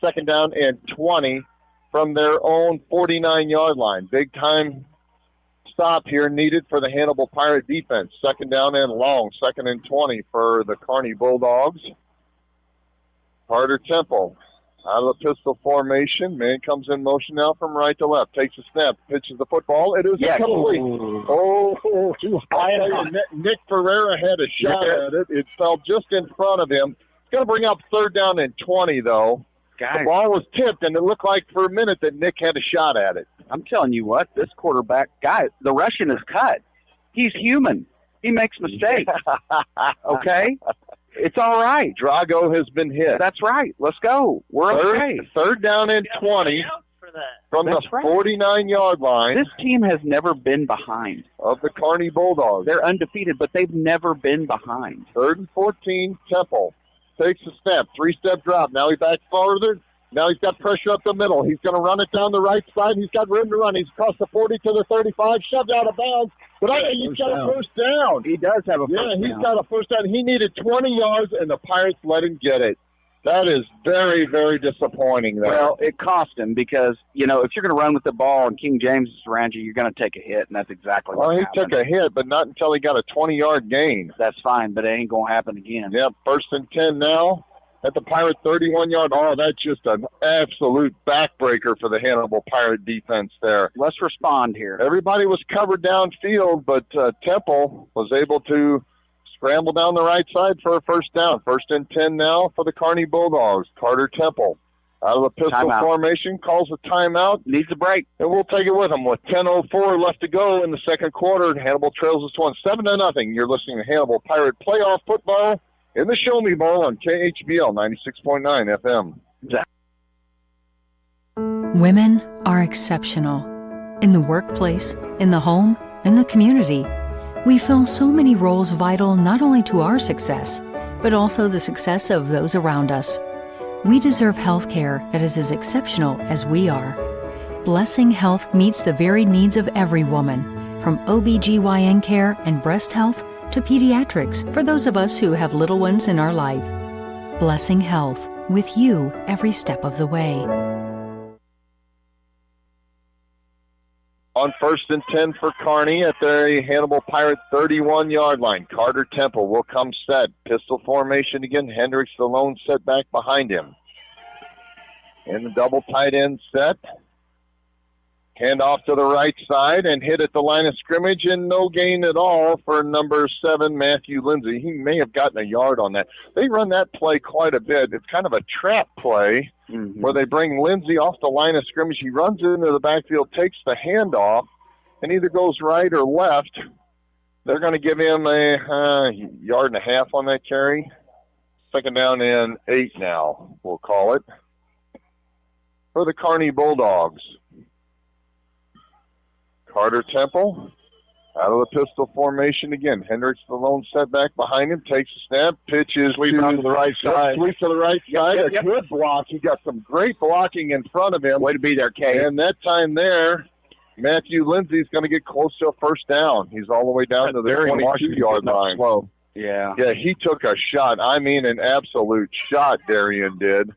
[SPEAKER 2] 2nd down and 20 from their own 49-yard line. Big time stop here needed for the Hannibal Pirate defense. 2nd down and long, 2nd and 20 for the Kearney Bulldogs. Carter Temple out of the pistol formation. Man comes in motion now from right to left. Takes a snap, pitches the football. It is incomplete. Oh, too high. Nick Ferreira had a shot at it. It fell just in front of him. It's going to bring up 3rd down and 20, though.
[SPEAKER 15] Guys,
[SPEAKER 2] the ball was tipped, and it looked like for a minute that Nick had a shot at it.
[SPEAKER 15] I'm telling you what, this quarterback guy, the Russian is cut. He's human. He makes mistakes. Okay? It's all right.
[SPEAKER 2] Drago has been hit.
[SPEAKER 15] That's right. Let's go. We're okay.
[SPEAKER 2] 3rd down and 20 from the 49-yard line.
[SPEAKER 15] This team has never been behind.
[SPEAKER 2] Of the Kearney Bulldogs.
[SPEAKER 15] They're undefeated, but they've never been behind.
[SPEAKER 2] 3rd and 14, Temple takes a step, 3-step drop. Now he backs farther. Now he's got pressure up the middle. He's going to run it down the right side. He's got room to run. He's across the 40 to the 35, shoved out of bounds. But I think he's got a first down.
[SPEAKER 15] He does have a first down.
[SPEAKER 2] Yeah, he's got a first down. He needed 20 yards, and the Pirates let him get it. That is very, very disappointing there.
[SPEAKER 15] Well, it cost him because, you know, if you're going to run with the ball and King James is around you, you're going to take a hit, and that's exactly what happened.
[SPEAKER 2] He took a hit, but not until he got a 20-yard gain.
[SPEAKER 15] That's fine, but it ain't going to happen again.
[SPEAKER 2] Yep, 1st and 10 now. At the Pirate 31-yard, that's just an absolute backbreaker for the Hannibal Pirate defense there.
[SPEAKER 15] Let's respond here.
[SPEAKER 2] Everybody was covered downfield, but Temple was able to scramble down the right side for a first down. 1st and 10 now for the Kearney Bulldogs. Carter Temple out of the pistol formation, calls a timeout.
[SPEAKER 15] Needs a break.
[SPEAKER 2] And we'll take it with him with 10:04 left to go in the second quarter. Hannibal trails us 7-0. You're listening to Hannibal Pirate Playoff Football in the Show Me Bowl on KHBL 96.9 FM.
[SPEAKER 9] Women are exceptional. In the workplace, in the home, in the community. We fill so many roles vital not only to our success, but also the success of those around us. We deserve health care that is as exceptional as we are. Blessing Health meets the varied needs of every woman, from OBGYN care and breast health to pediatrics for those of us who have little ones in our life. Blessing Health, with you every step of the way.
[SPEAKER 2] On 1st and 10 for Kearney at the Hannibal Pirate 31-yard line. Carter Temple will come set. Pistol formation again. Hendricks the lone set back behind him. In the double tight end set. Hand off to the right side and hit at the line of scrimmage, and no gain at all for number 7, Matthew Lindsay. He may have gotten a yard on that. They run that play quite a bit. It's kind of a trap play where they bring Lindsay off the line of scrimmage. He runs into the backfield, takes the handoff, and either goes right or left. They're going to give him a yard and a half on that carry. Second down and 8 now, we'll call it, for the Kearney Bulldogs. Carter Temple out of the pistol formation again. Hendricks, the lone setback behind him, takes a snap, pitches
[SPEAKER 16] Sweep out to the right side.
[SPEAKER 2] Sweep to the right side.
[SPEAKER 16] Yep.
[SPEAKER 2] A good block. He got some great blocking in front of him.
[SPEAKER 16] Way to be there, Kate.
[SPEAKER 2] And that time there, Matthew Lindsay's going to get close to a first down. He's all the way down to the 22-yard line.
[SPEAKER 15] Slow. Yeah,
[SPEAKER 2] he took a shot. I mean, an absolute shot, Darian did.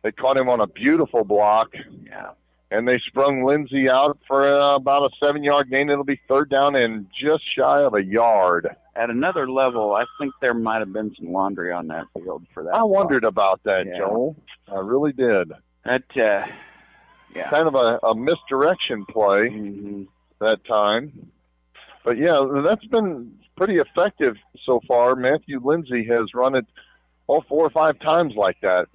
[SPEAKER 2] They caught him on a beautiful block.
[SPEAKER 15] Yeah.
[SPEAKER 2] And they sprung Lindsay out for about a 7-yard gain. It'll be third down and just shy of a yard.
[SPEAKER 15] At another level, I think there might have been some laundry on that field for that.
[SPEAKER 2] I wondered about that,
[SPEAKER 15] Yeah.
[SPEAKER 2] Joel. I really did.
[SPEAKER 15] That,
[SPEAKER 2] Kind of a misdirection play that time. But, yeah, that's been pretty effective so far. Matthew Lindsay has run it 4 or 5 times like that.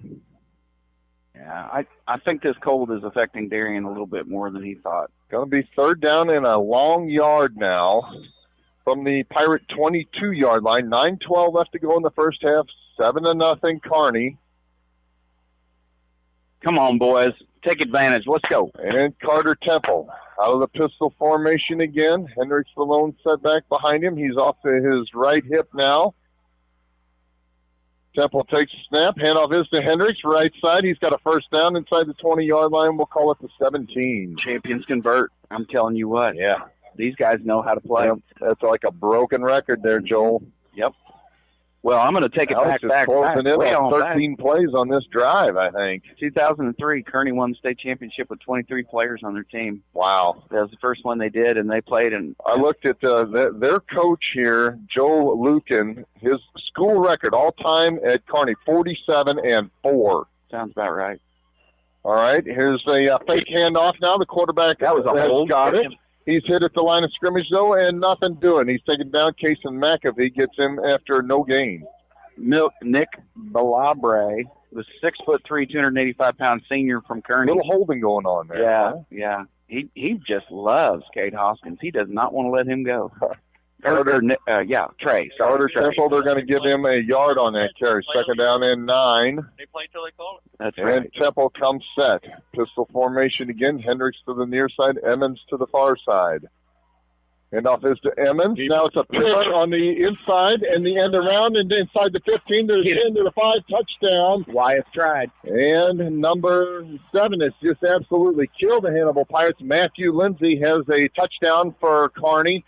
[SPEAKER 15] Yeah, I think this cold is affecting Darian a little bit more than he thought.
[SPEAKER 2] Going to be third down and a long yard now from the Pirate 22-yard line. 9:12 left to go in the first half. 7-0 Kearney.
[SPEAKER 15] Come on, boys. Take advantage. Let's go.
[SPEAKER 2] And Carter Temple out of the pistol formation again. Hendricks, the lone setback behind him. He's off to his right hip now. Temple takes a snap. Handoff is to Hendricks, right side. He's got a first down inside the 20-yard line. We'll call it the 17.
[SPEAKER 15] Champions convert. I'm telling you what.
[SPEAKER 2] Yeah.
[SPEAKER 15] These guys know how to play.
[SPEAKER 2] Yep. That's like a broken record there, Joel.
[SPEAKER 15] Yep. Well, I'm going to take it
[SPEAKER 2] Alex
[SPEAKER 15] back.
[SPEAKER 2] Closing in on 13 plays on this drive, I think.
[SPEAKER 15] 2003, Kearney won the state championship with 23 players on their team.
[SPEAKER 2] Wow.
[SPEAKER 15] That was the first one they did, and they played. And
[SPEAKER 2] I looked at their coach here, Joe Lucan, his school record all-time at Kearney, 47-4.
[SPEAKER 15] Sounds about right.
[SPEAKER 2] All right, here's a fake handoff now. The quarterback
[SPEAKER 15] that was a hold.
[SPEAKER 2] Got it. He's hit at the line of scrimmage, though, and nothing doing. He's taken down. Kason McAfee gets him after no gain.
[SPEAKER 15] Nick Balabre, the 6'3", 285-pound senior from Kearney.
[SPEAKER 2] Little holding going on there.
[SPEAKER 15] Yeah, yeah. He just loves Cade Hoskins. He does not want to let him go. Trey.
[SPEAKER 2] Carter Temple, they're going to give him a yard on that carry. Second down and 9.
[SPEAKER 1] They play till they call it.
[SPEAKER 15] That's
[SPEAKER 2] and
[SPEAKER 15] right.
[SPEAKER 2] Temple comes set. Pistol formation again. Hendricks to the near side. Emmons to the far side. Handoff is to Emmons. Now it's a pitch on the inside and the end around and inside the 15 to the 10 to the 5. Touchdown.
[SPEAKER 15] Wyeth tried.
[SPEAKER 2] And number 7 has just absolutely killed the Hannibal Pirates. Matthew Lindsay has a touchdown for Kearney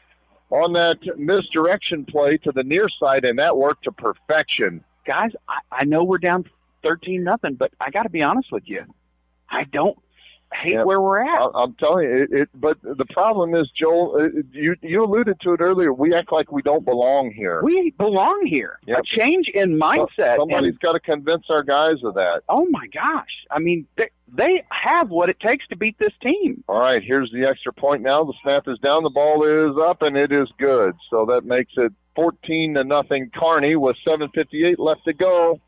[SPEAKER 2] on that misdirection play to the near side, and that worked to perfection.
[SPEAKER 15] Guys, I know we're down 13-0, but I got to be honest with you. I don't hate where we're at.
[SPEAKER 2] I'm telling you, but the problem is, Joel, you alluded to it earlier, we act like we don't belong here.
[SPEAKER 15] We belong here. Yep. A change in mindset.
[SPEAKER 2] Somebody's got to convince our guys of that.
[SPEAKER 15] Oh, my gosh. I mean, they have what it takes to beat this team.
[SPEAKER 2] All right, here's the extra point now. The snap is down, the ball is up, and it is good. So that makes it 14-0 Kearney with 7:58 left to go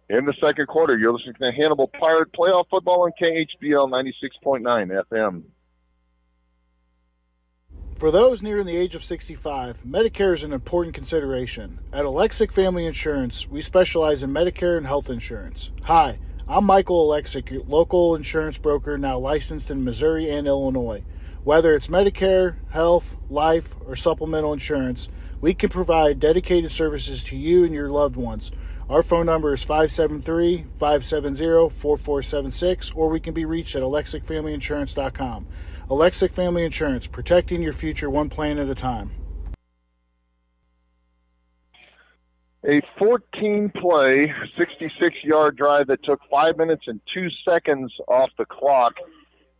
[SPEAKER 2] in the second quarter. You're listening to Hannibal Pirate Playoff Football on KHBL 96.9 FM.
[SPEAKER 10] For those nearing the age of 65, Medicare is an important consideration. At Alexic Family Insurance, we specialize in Medicare and health insurance. Hi, I'm Michael Alexic, your local insurance broker now licensed in Missouri and Illinois. Whether it's Medicare, health, life, or supplemental insurance, we can provide dedicated services to you and your loved ones. Our phone number is 573-570-4476, or we can be reached at alexicfamilyinsurance.com. Alexic Family Insurance, protecting your future one plan at a time.
[SPEAKER 2] A 14-play, 66-yard drive that took 5 minutes and 2 seconds off the clock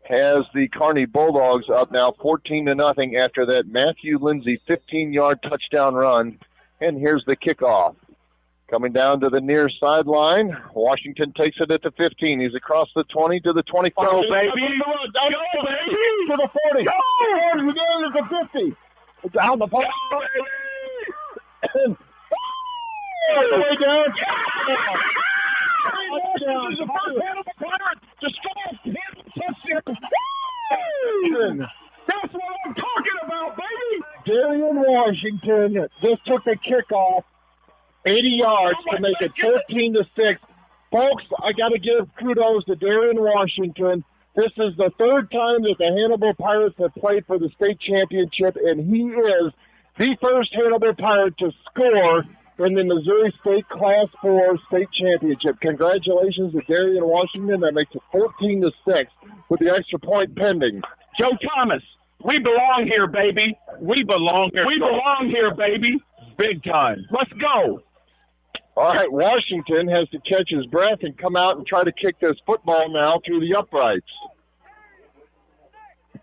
[SPEAKER 2] has the Kearney Bulldogs up now 14-0 after that Matthew Lindsay 15-yard touchdown run. And here's the kickoff. Coming down to the near sideline, Washington takes it at the 15. He's across the 20 to the 25.
[SPEAKER 16] Go, baby!
[SPEAKER 2] Go, baby! To the 40. Go! To the 50. It's out the ball. And all the way down.
[SPEAKER 16] This is the first Hannibal Pirates to score a touchdown.
[SPEAKER 2] That's what I'm talking about, baby! Darian
[SPEAKER 16] Washington just took the kickoff 80 yards to make it 14-6. Folks, I got to give kudos to Darian Washington. This is the third time that the Hannibal Pirates have played for the state championship, and he is the first Hannibal Pirate to score in the Missouri State Class 4 state championship. Congratulations to Darian Washington. That makes it 14-6 with the extra point pending.
[SPEAKER 15] Joe Thomas, we belong here, baby. We belong here. We belong here, baby. Big time. Let's go.
[SPEAKER 16] All right, Washington has to catch his breath and come out and try to kick this football now through the uprights.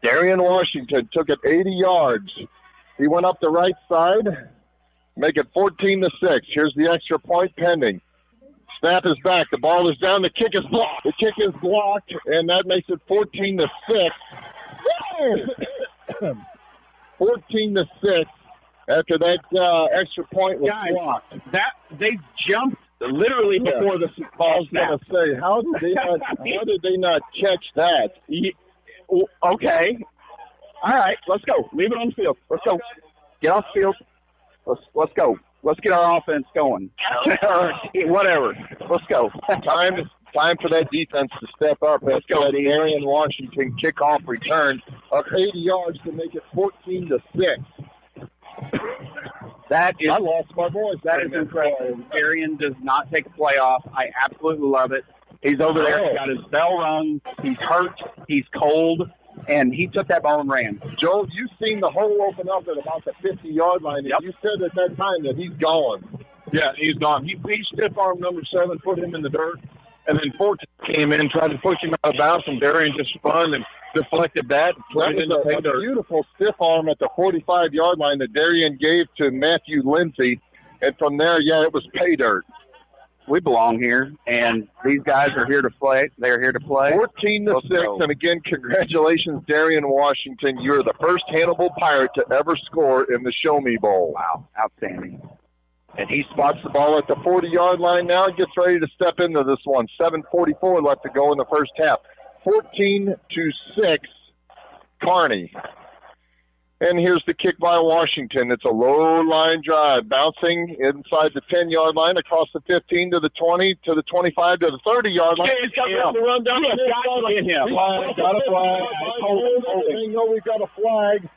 [SPEAKER 16] Darian Washington took it 80 yards. He went up the right side, make it 14-6. Here's the extra point pending. Snap is back. The ball is down. The kick is blocked. The kick is blocked, and that makes it 14-6. 14-6. After that extra point was blocked.
[SPEAKER 15] They jumped literally before the ball snapped.
[SPEAKER 16] I was going to say, how did they not catch that?
[SPEAKER 15] Okay. All right, let's go. Leave it on the field. Let's go. Get off the field. Let's go. Let's get our offense going. Whatever. Let's go.
[SPEAKER 16] Time for that defense to step up. Let's go. That Darian Washington kickoff return of 80 yards to make it 14-6.
[SPEAKER 15] I lost my voice. That is incredible. Darian does not take a play off. I absolutely love it. He's over there. He's got his bell rung. He's hurt. He's cold. And he took that ball and ran.
[SPEAKER 16] Joe, you've seen the hole open up at about the 50-yard line. Yep. You said at that time that he's gone.
[SPEAKER 2] Yeah, he's gone. He stiff-armed number 7, put him in the dirt, and then 14 came in and tried to push him out of bounds, and Darian just spun and deflected that.
[SPEAKER 16] That was a beautiful stiff arm at the 45-yard line that Darian gave to Matthew Lindsay. And from there, it was pay dirt.
[SPEAKER 15] We belong here, and these guys are here to play. They're here to play.
[SPEAKER 16] 14-6, and again, congratulations, Darian Washington. You're the first Hannibal Pirate to ever score in the Show Me Bowl.
[SPEAKER 15] Wow, outstanding.
[SPEAKER 16] And he spots the ball at the 40-yard line now and gets ready to step into this one. 7:44 left to go in the first half. 14-6, Kearney. And here's the kick by Washington. It's a low-line drive, bouncing inside the 10-yard line, across the 15 to the 20, to the 25, to the 30-yard line.
[SPEAKER 15] He's got to run down.
[SPEAKER 16] Got a flag. We've got a flag.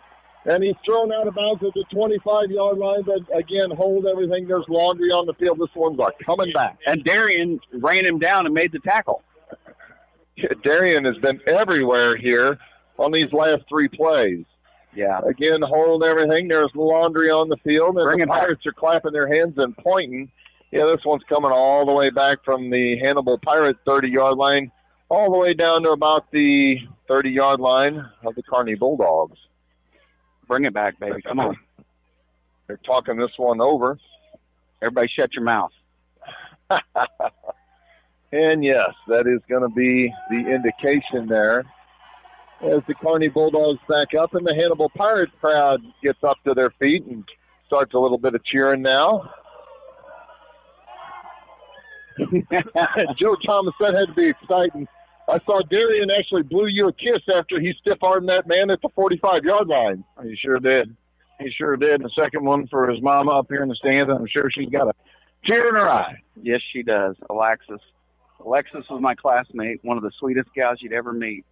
[SPEAKER 16] And he's thrown out of bounds at the 25-yard line, but again, hold everything. There's laundry on the field. This one's coming back.
[SPEAKER 15] And Darian ran him down and made the tackle.
[SPEAKER 16] Darian has been everywhere here on these last 3 plays.
[SPEAKER 15] Yeah.
[SPEAKER 16] Again, hold everything. There's laundry on the field, and the Pirates are clapping their hands and pointing. Yeah, this one's coming all the way back from the Hannibal Pirates 30-yard line, all the way down to about the 30-yard line of the Kearney Bulldogs.
[SPEAKER 15] Bring it back, baby. Come on.
[SPEAKER 16] They're talking this one over.
[SPEAKER 15] Everybody shut your mouth.
[SPEAKER 16] And, yes, that is going to be the indication there. As the Kearney Bulldogs back up, and the Hannibal Pirates crowd gets up to their feet and starts a little bit of cheering now. Joe Thomas, that had to be exciting. I saw Darian actually blew you a kiss after he stiff-armed that man at the 45-yard line.
[SPEAKER 2] He sure did. He sure did. And the second one for his mama up here in the stands. I'm sure she's got a tear in her eye.
[SPEAKER 15] Yes, she does. Alexis was my classmate, one of the sweetest gals you'd ever meet.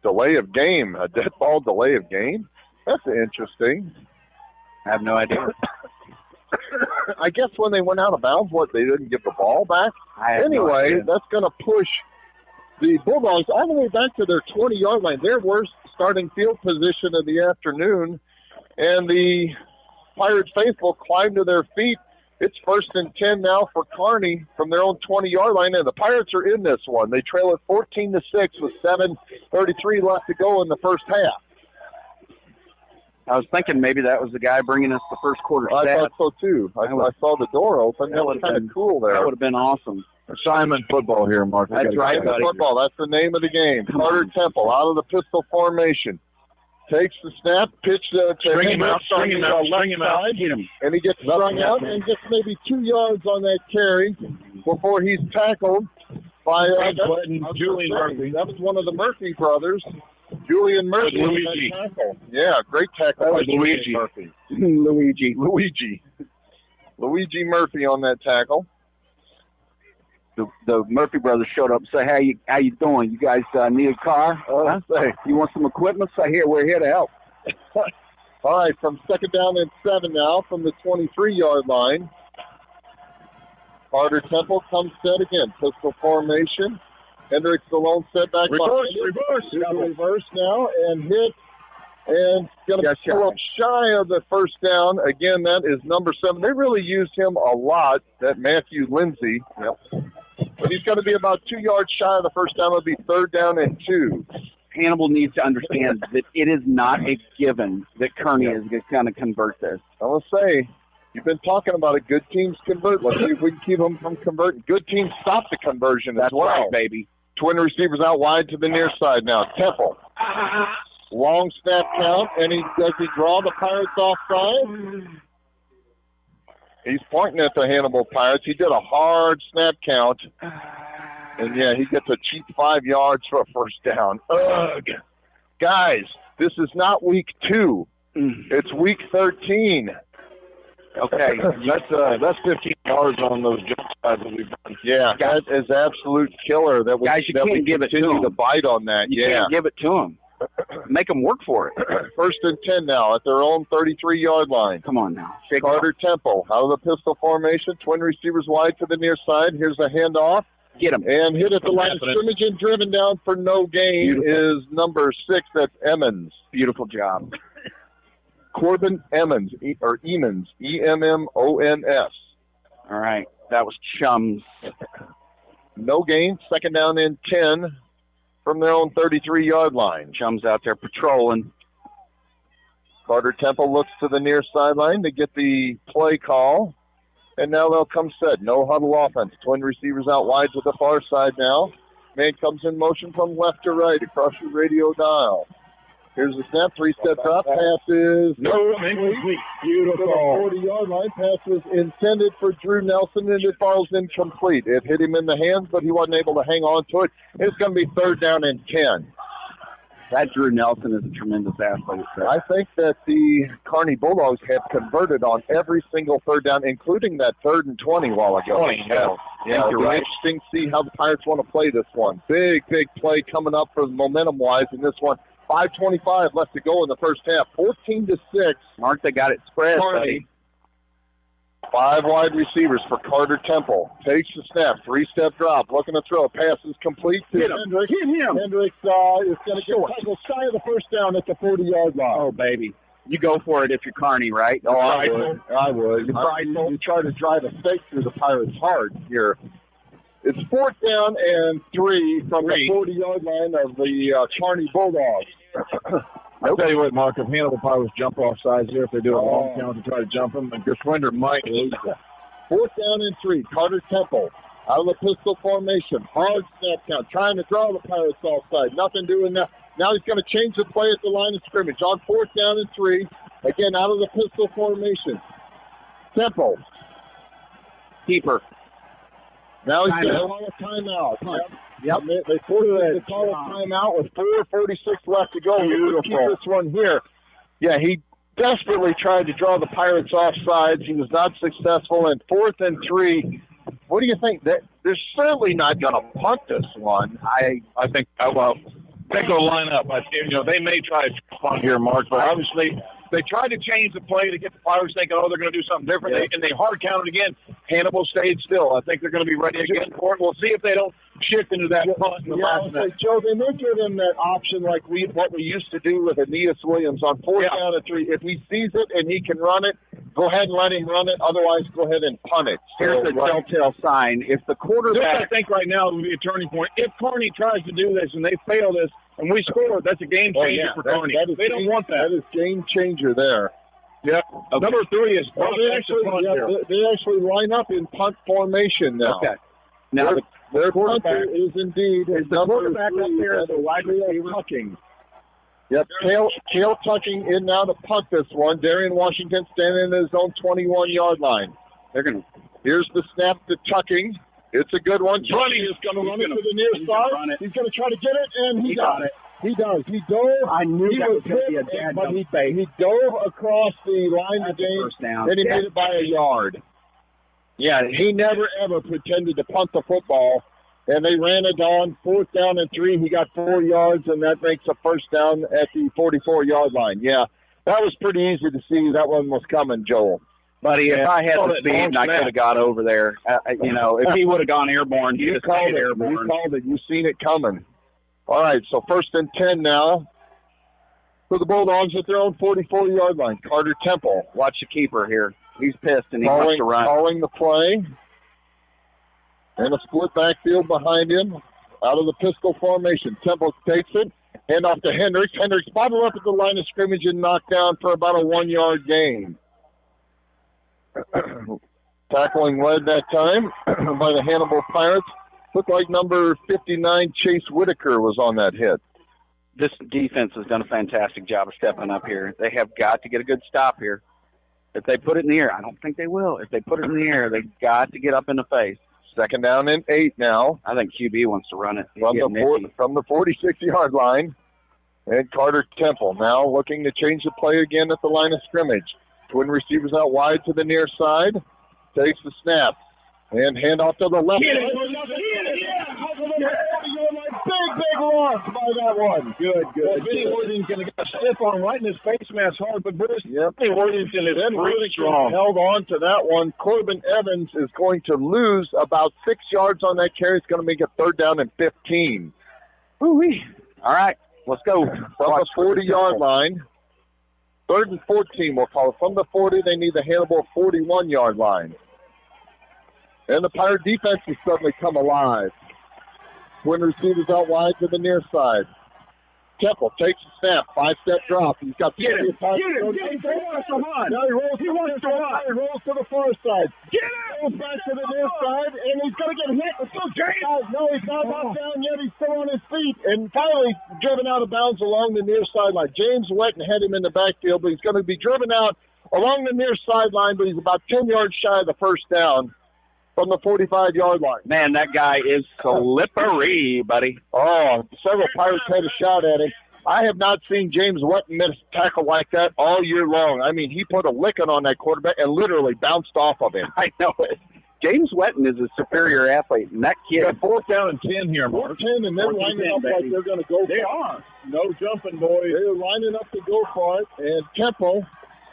[SPEAKER 16] Delay of game, a dead ball delay of game? That's interesting.
[SPEAKER 15] I have no idea.
[SPEAKER 16] I guess when they went out of bounds, they didn't give the ball back? Anyway, that's going to push the Bulldogs all the way back to their 20-yard line, their worst starting field position of the afternoon. And the Pirates faithful climb to their feet. It's 1st and 10 now for Kearney from their own 20-yard line, and the Pirates are in this one. They trail it 14-6 with 7:33 left to go in the first half.
[SPEAKER 15] I was thinking maybe that was the guy bringing us the first quarter stats.
[SPEAKER 16] I thought so, too. I saw the door open. That was kind of cool there.
[SPEAKER 15] That would have been awesome.
[SPEAKER 2] Assignment football here, Mark.
[SPEAKER 15] That's right, buddy.
[SPEAKER 16] Football. That's the name of the game. Carter Temple out of the pistol formation. Takes the snap, pitch to
[SPEAKER 2] string him out,
[SPEAKER 16] and he gets strung out and gets maybe 2 yards on that carry before he's tackled by
[SPEAKER 2] Julian Murphy.
[SPEAKER 16] That was one of the Murphy brothers.
[SPEAKER 2] Julian Murphy.
[SPEAKER 16] Luigi.
[SPEAKER 2] Tackle. Yeah, great tackle.
[SPEAKER 16] That was Luigi.
[SPEAKER 2] Murphy.
[SPEAKER 15] Luigi
[SPEAKER 2] Murphy on that tackle.
[SPEAKER 15] The Murphy brothers showed up and said, how you doing? You guys need a car? You want some equipment? So we're here to help.
[SPEAKER 2] All right, from second down and 7 now from the 23-yard line. Carter Temple comes set again. Pistol formation. Hendricks the lone setback. Reverse now and hit. And going to pull up shy of the first down. Again, that is number 7. They really used him a lot, that Matthew Lindsay. Yep. But he's going to be about 2 yards shy of the first down. It'll be 3rd down and 2.
[SPEAKER 15] Hannibal needs to understand that it is not a given that Kearney is going to convert this.
[SPEAKER 2] I will say, you've been talking about it. Good teams convert. Let's see if we can keep them from converting. Good teams stop the conversion as well.
[SPEAKER 15] That's right, baby.
[SPEAKER 2] Twin receivers out wide to the near side now. Temple. Long snap count, and does he draw the Pirates offside? He's pointing at the Hannibal Pirates. He did a hard snap count. And, yeah, he gets a cheap 5 yards for a first down. Ugh. Guys, this is not week 2. It's week 13.
[SPEAKER 16] Okay, that's 15 yards on those jump sides that we've done.
[SPEAKER 2] Yeah, that is absolute killer. That we,
[SPEAKER 15] guys, you can't give it to
[SPEAKER 2] continue
[SPEAKER 15] them.
[SPEAKER 2] to bite on that.
[SPEAKER 15] You can't give it to them. Make them work for it.
[SPEAKER 2] 1st and 10 now at their own 33-yard line.
[SPEAKER 15] Come on now.
[SPEAKER 2] Carter Temple out of the pistol formation. Twin receivers wide to the near side. Here's a handoff.
[SPEAKER 15] Get him.
[SPEAKER 2] And hit at the line of scrimmage and driven down for no gain is number 6. That's Emmons.
[SPEAKER 15] Beautiful job.
[SPEAKER 2] Corbin Emmons, or Emmons, E-M-M-O-N-S.
[SPEAKER 15] All right. That was Chums.
[SPEAKER 2] No gain. 2nd down and 10 from their own 33-yard line.
[SPEAKER 15] Chums out there patrolling.
[SPEAKER 2] Carter Temple looks to the near sideline to get the play call. And now they'll come set. No huddle offense. Twin receivers out wide to the far side now. Man comes in motion from left to right across your radio dial. Here's the snap. 3-step drop. Pass is incomplete. Beautiful. 40-yard line. Pass was intended for Drew Nelson, and it falls incomplete. It hit him in the hands, but he wasn't able to hang on to it. It's going to be 3rd down and 10.
[SPEAKER 15] That Drew Nelson is a tremendous athlete.
[SPEAKER 2] I think that the Kearney Bulldogs have converted on every single 3rd down, including that 3rd and 20 while ago.
[SPEAKER 16] 20, yeah.
[SPEAKER 2] Yeah, it'll be interesting to see how the Pirates want to play this one. Big play coming up for momentum-wise in this one. 5:25 left to go in the first half. 14-6.
[SPEAKER 15] Mark, they got it spread, buddy.
[SPEAKER 2] 5 wide receivers for Carter Temple. Takes the snap. 3-step drop. Looking to throw. Pass is complete to Hendricks.
[SPEAKER 15] Hit him.
[SPEAKER 2] Hendricks is going to get tackled shy of the first down at the 40-yard line.
[SPEAKER 15] Oh, baby. You go for it if you're Kearney, right?
[SPEAKER 2] Oh, I would. You try to drive a stake through the Pirates hard here. It's 4th down and 3 from the 40-yard line of the Kearney Bulldogs.
[SPEAKER 16] I'll tell you what, Mark, if Hannibal Pirates jump off sides here, if they do a long count to try to jump them, and Gershwinder might lose that.
[SPEAKER 2] 4th down and 3. Carter Temple out of the pistol formation. Hard snap count. Trying to draw the Pirates offside. Nothing doing that. Now he's going to change the play at the line of scrimmage. On 4th down and 3. Again, out of the pistol formation. Temple.
[SPEAKER 15] Keeper.
[SPEAKER 2] Now he's going to call a timeout. Yep. They forced him to call a timeout with 4:46 left to go. Beautiful. Keep this one here. Yeah, he desperately tried to draw the Pirates off sides. He was not successful. And 4th and 3. What do you think? They're certainly not going to punt this one.
[SPEAKER 16] I think, well, they'll line up. They may try to punt here, Mark, but obviously they tried to change the play to get the Pirates thinking, they're going to do something different, and they hard counted again. Hannibal stayed still. I think they're going to be ready again for it. We'll see if they don't shift into that punt in the last minute.
[SPEAKER 2] Joe, they may give him that option like what we used to do with Aeneas Williams on 4th down and 3. If he sees it and he can run it, go ahead and let him run it. Otherwise, go ahead and punt it.
[SPEAKER 15] Here's the telltale sign. If the quarterback...
[SPEAKER 16] I think right now would be a turning point. If Kearney tries to do this and they fail this and we score, that's a game changer for Kearney. They don't want that.
[SPEAKER 2] That is game changer there.
[SPEAKER 16] Yep. Okay. Number 3 is
[SPEAKER 2] they actually line up in punt formation now.
[SPEAKER 15] Okay. Now
[SPEAKER 2] their punter is indeed
[SPEAKER 15] the quarterback up there as a wide receiver
[SPEAKER 2] tucking. Yep, tail tucking in now to punt this one. Darian Washington standing in his own 21-yard line. Here's the snap to tucking. It's a good one.
[SPEAKER 16] Johnny
[SPEAKER 2] is going to run it to the near side. He's going to try to get it, and he got it.
[SPEAKER 16] He does. He dove.
[SPEAKER 15] I knew
[SPEAKER 16] he
[SPEAKER 15] that
[SPEAKER 16] was
[SPEAKER 15] was going to be a
[SPEAKER 16] hit,
[SPEAKER 15] dad
[SPEAKER 16] but
[SPEAKER 15] jump fake.
[SPEAKER 16] he dove across the line
[SPEAKER 15] That's
[SPEAKER 16] of game,
[SPEAKER 15] first down.
[SPEAKER 16] and he made it by a yard. Yeah, he never, ever pretended to punt the football, and they ran it on 4th down and 3. He got 4 yards, and that makes a first down at the 44-yard line. Yeah, that was pretty easy to see that one was coming, Joel.
[SPEAKER 15] Buddy, if I had the speed, I could have got over there. If he would have gone airborne, he'd have stayed airborne.
[SPEAKER 16] You called it. You seen it coming. All right, so 1st and 10 now for the Bulldogs at their own 44-yard line. Carter Temple.
[SPEAKER 15] Watch the keeper here. He's pissed, and he wants to run.
[SPEAKER 16] Calling the play. And a split backfield behind him out of the pistol formation. Temple takes it. Hand off to Hendricks. Hendricks bottled up at the line of scrimmage and knocked down for about a 1-yard gain. Tackling led that time by the Hannibal Pirates. Looked like number 59, Chase Whitaker, was on that hit.
[SPEAKER 15] This defense has done a fantastic job of stepping up here. They have got to get a good stop here. If they put it in the air, I don't think they will. If they put it in the air, they've got to get up in the face.
[SPEAKER 16] 2nd down and 8 now.
[SPEAKER 15] I think QB wants to run it.
[SPEAKER 16] From the 46-yard line. And Carter Temple now looking to change the play again at the line of scrimmage. Twin receivers out wide to the near side. Takes the snap. And hand off to the left. Big loss by that one. Good.
[SPEAKER 2] Benny Worthington got a stiff arm right in his face mask hard, but Bruce, Benny Worthington is really strong.
[SPEAKER 16] Held on to that one. Corbin Evans is going to lose about 6 yards on that carry. It's going to make it 3rd down and 15.
[SPEAKER 15] Woo-wee. All right, let's go.
[SPEAKER 16] From the 40-yard line. 3rd and 14, we'll call it. From the 40, they need the Hannibal 41-yard line. And the Pirate defense has suddenly come alive. Twin receivers out wide to the near side. Temple takes a snap, 5-step drop. He's got
[SPEAKER 2] Get him. He wants to run.
[SPEAKER 16] Now he rolls to the far side.
[SPEAKER 2] Get him.
[SPEAKER 16] Goes back to the near side, and he's going to get hit. It's still James. No, he's not knocked down yet. He's still on his feet, and finally driven out of bounds along the near sideline. James Wetton had him in the backfield, but he's going to be driven out along the near sideline, but he's about 10 yards shy of the first down from the 45-yard line.
[SPEAKER 15] Man, that guy is slippery, buddy.
[SPEAKER 16] Oh, several Pirates had a shot at him. I have not seen James Wetton miss a tackle like that all year long. I mean, he put a licking on that quarterback and literally bounced off of him.
[SPEAKER 15] I know it. James Wetton is a superior athlete, and that kid.
[SPEAKER 16] Got 4th down and 10 here, Mark. 10, and they're lining up like they're going to go for it.
[SPEAKER 2] They are.
[SPEAKER 16] No jumping, boys. They're lining up to go for it. And Temple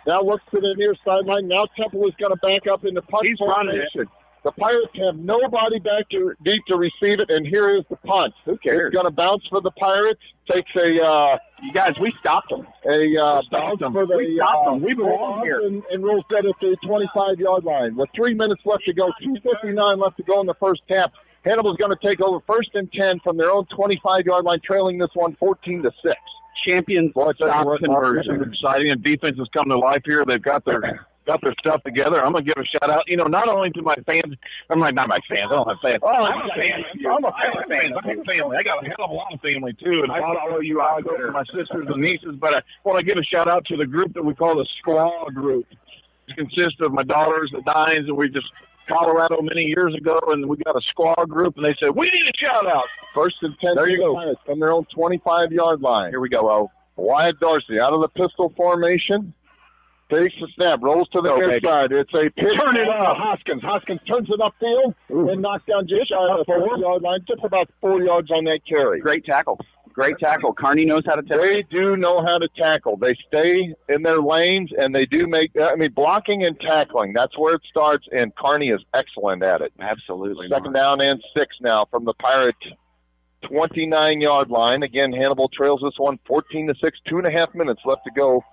[SPEAKER 16] now looks to the near sideline. Now Temple is going to back up in the punt formation. The Pirates have nobody back deep to receive it, and here is the punt.
[SPEAKER 15] Who cares?
[SPEAKER 16] It's going to bounce for the Pirates. Takes a
[SPEAKER 15] you guys, we stopped them.
[SPEAKER 16] Bounce for the
[SPEAKER 15] we stopped them. We belong here.
[SPEAKER 16] And rolls that at the 25-yard line. With 3 minutes left to go, 2:59 left to go in the first half. Hannibal's going to take over 1st and 10 from their own 25-yard line, trailing this one 14-6.
[SPEAKER 15] Champions stop conversion.
[SPEAKER 2] Exciting, and defense has come to life here. They've got their stuff together. I'm going to give a shout-out, not only to my fans. I'm like, not my fans. I don't have fans. I'm a fan. I'm a fan. I have family. I got a hell of a lot of family, too. And I follow you. I go to my sisters and nieces. But I want to give a shout-out to the group that we call the Squaw Group. It consists of my daughters, the Dines, and we just Colorado many years ago, and we got a Squaw Group, and they said, we need a shout-out.
[SPEAKER 16] 1st and 10. There you go. From their own 25-yard line.
[SPEAKER 15] Here we go,
[SPEAKER 16] Wyatt Dorsey out of the pistol formation. Takes the snap, rolls to the near side. It's a pitch.
[SPEAKER 2] Turn it up.
[SPEAKER 16] Hoskins turns it upfield and knocks down just shy of the 4-yard line. Just about 4 yards on that carry.
[SPEAKER 15] Great tackle. Kearney knows how to tackle.
[SPEAKER 16] They do know how to tackle. They stay in their lanes, and they do blocking and tackling. That's where it starts, and Kearney is excellent at it.
[SPEAKER 15] Absolutely.
[SPEAKER 16] 2nd down and 6 now from the Pirate 29-yard line. Again, Hannibal trails this one 14-6, 2.5 minutes left to go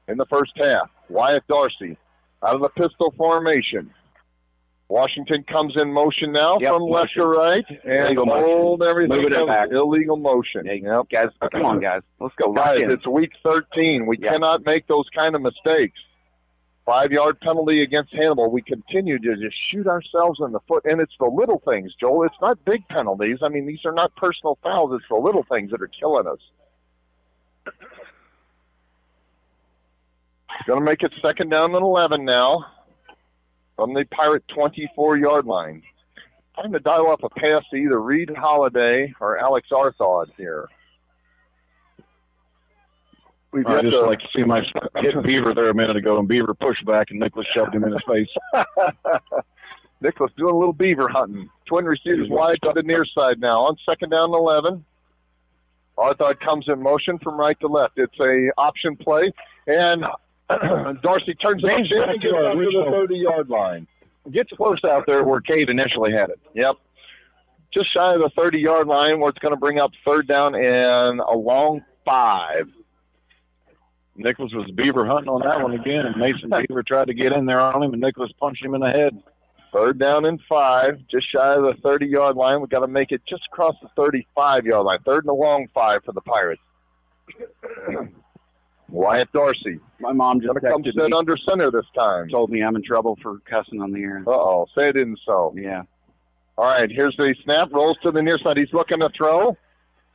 [SPEAKER 16] in the first half. Wyatt Dorsey out of the pistol formation. Washington comes in motion now from left to right and hold everything.
[SPEAKER 15] Move it back.
[SPEAKER 16] Illegal motion.
[SPEAKER 15] Guys, come on, guys. Let's go.
[SPEAKER 16] Guys, it's week 13. We cannot make those kind of mistakes. 5-yard penalty against Hannibal. We continue to just shoot ourselves in the foot, and it's the little things, Joel. It's not big penalties. I mean, these are not personal fouls. It's the little things that are killing us. Going to make it 2nd down and 11 now from the Pirate 24-yard line. Time to dial up a pass to either Reed Holiday or Alex Arthod here. I just like to see my hit Beaver there a minute ago, and Beaver pushed back, and Nicholas shoved him in his face.
[SPEAKER 2] Nicholas doing a little Beaver hunting. Twin receivers wide to the near side now. On second down and 11. Arthod comes in motion from right to left. It's a option play, and Dorsey turns it and gets out to the 30-yard line.
[SPEAKER 16] Gets close out there where Cade initially had it.
[SPEAKER 2] Yep. Just shy of the 30-yard line where it's going to bring up third down and a long 5.
[SPEAKER 16] Nicholas was Beaver hunting on that one again, and Mason Beaver tried to get in there on him, and Nicholas punched him in the head.
[SPEAKER 2] Third down and 5, just shy of the 30-yard line. We've got to make it just across the 35-yard line. Third and a long 5 for the Pirates. Wyatt Dorsey.
[SPEAKER 15] My mom just
[SPEAKER 2] come sit under center this time.
[SPEAKER 15] Told me I'm in trouble for cussing on the air.
[SPEAKER 2] Uh-oh. Say it isn't so.
[SPEAKER 15] Yeah.
[SPEAKER 2] All right, here's the snap. Rolls to the near side. He's looking to throw.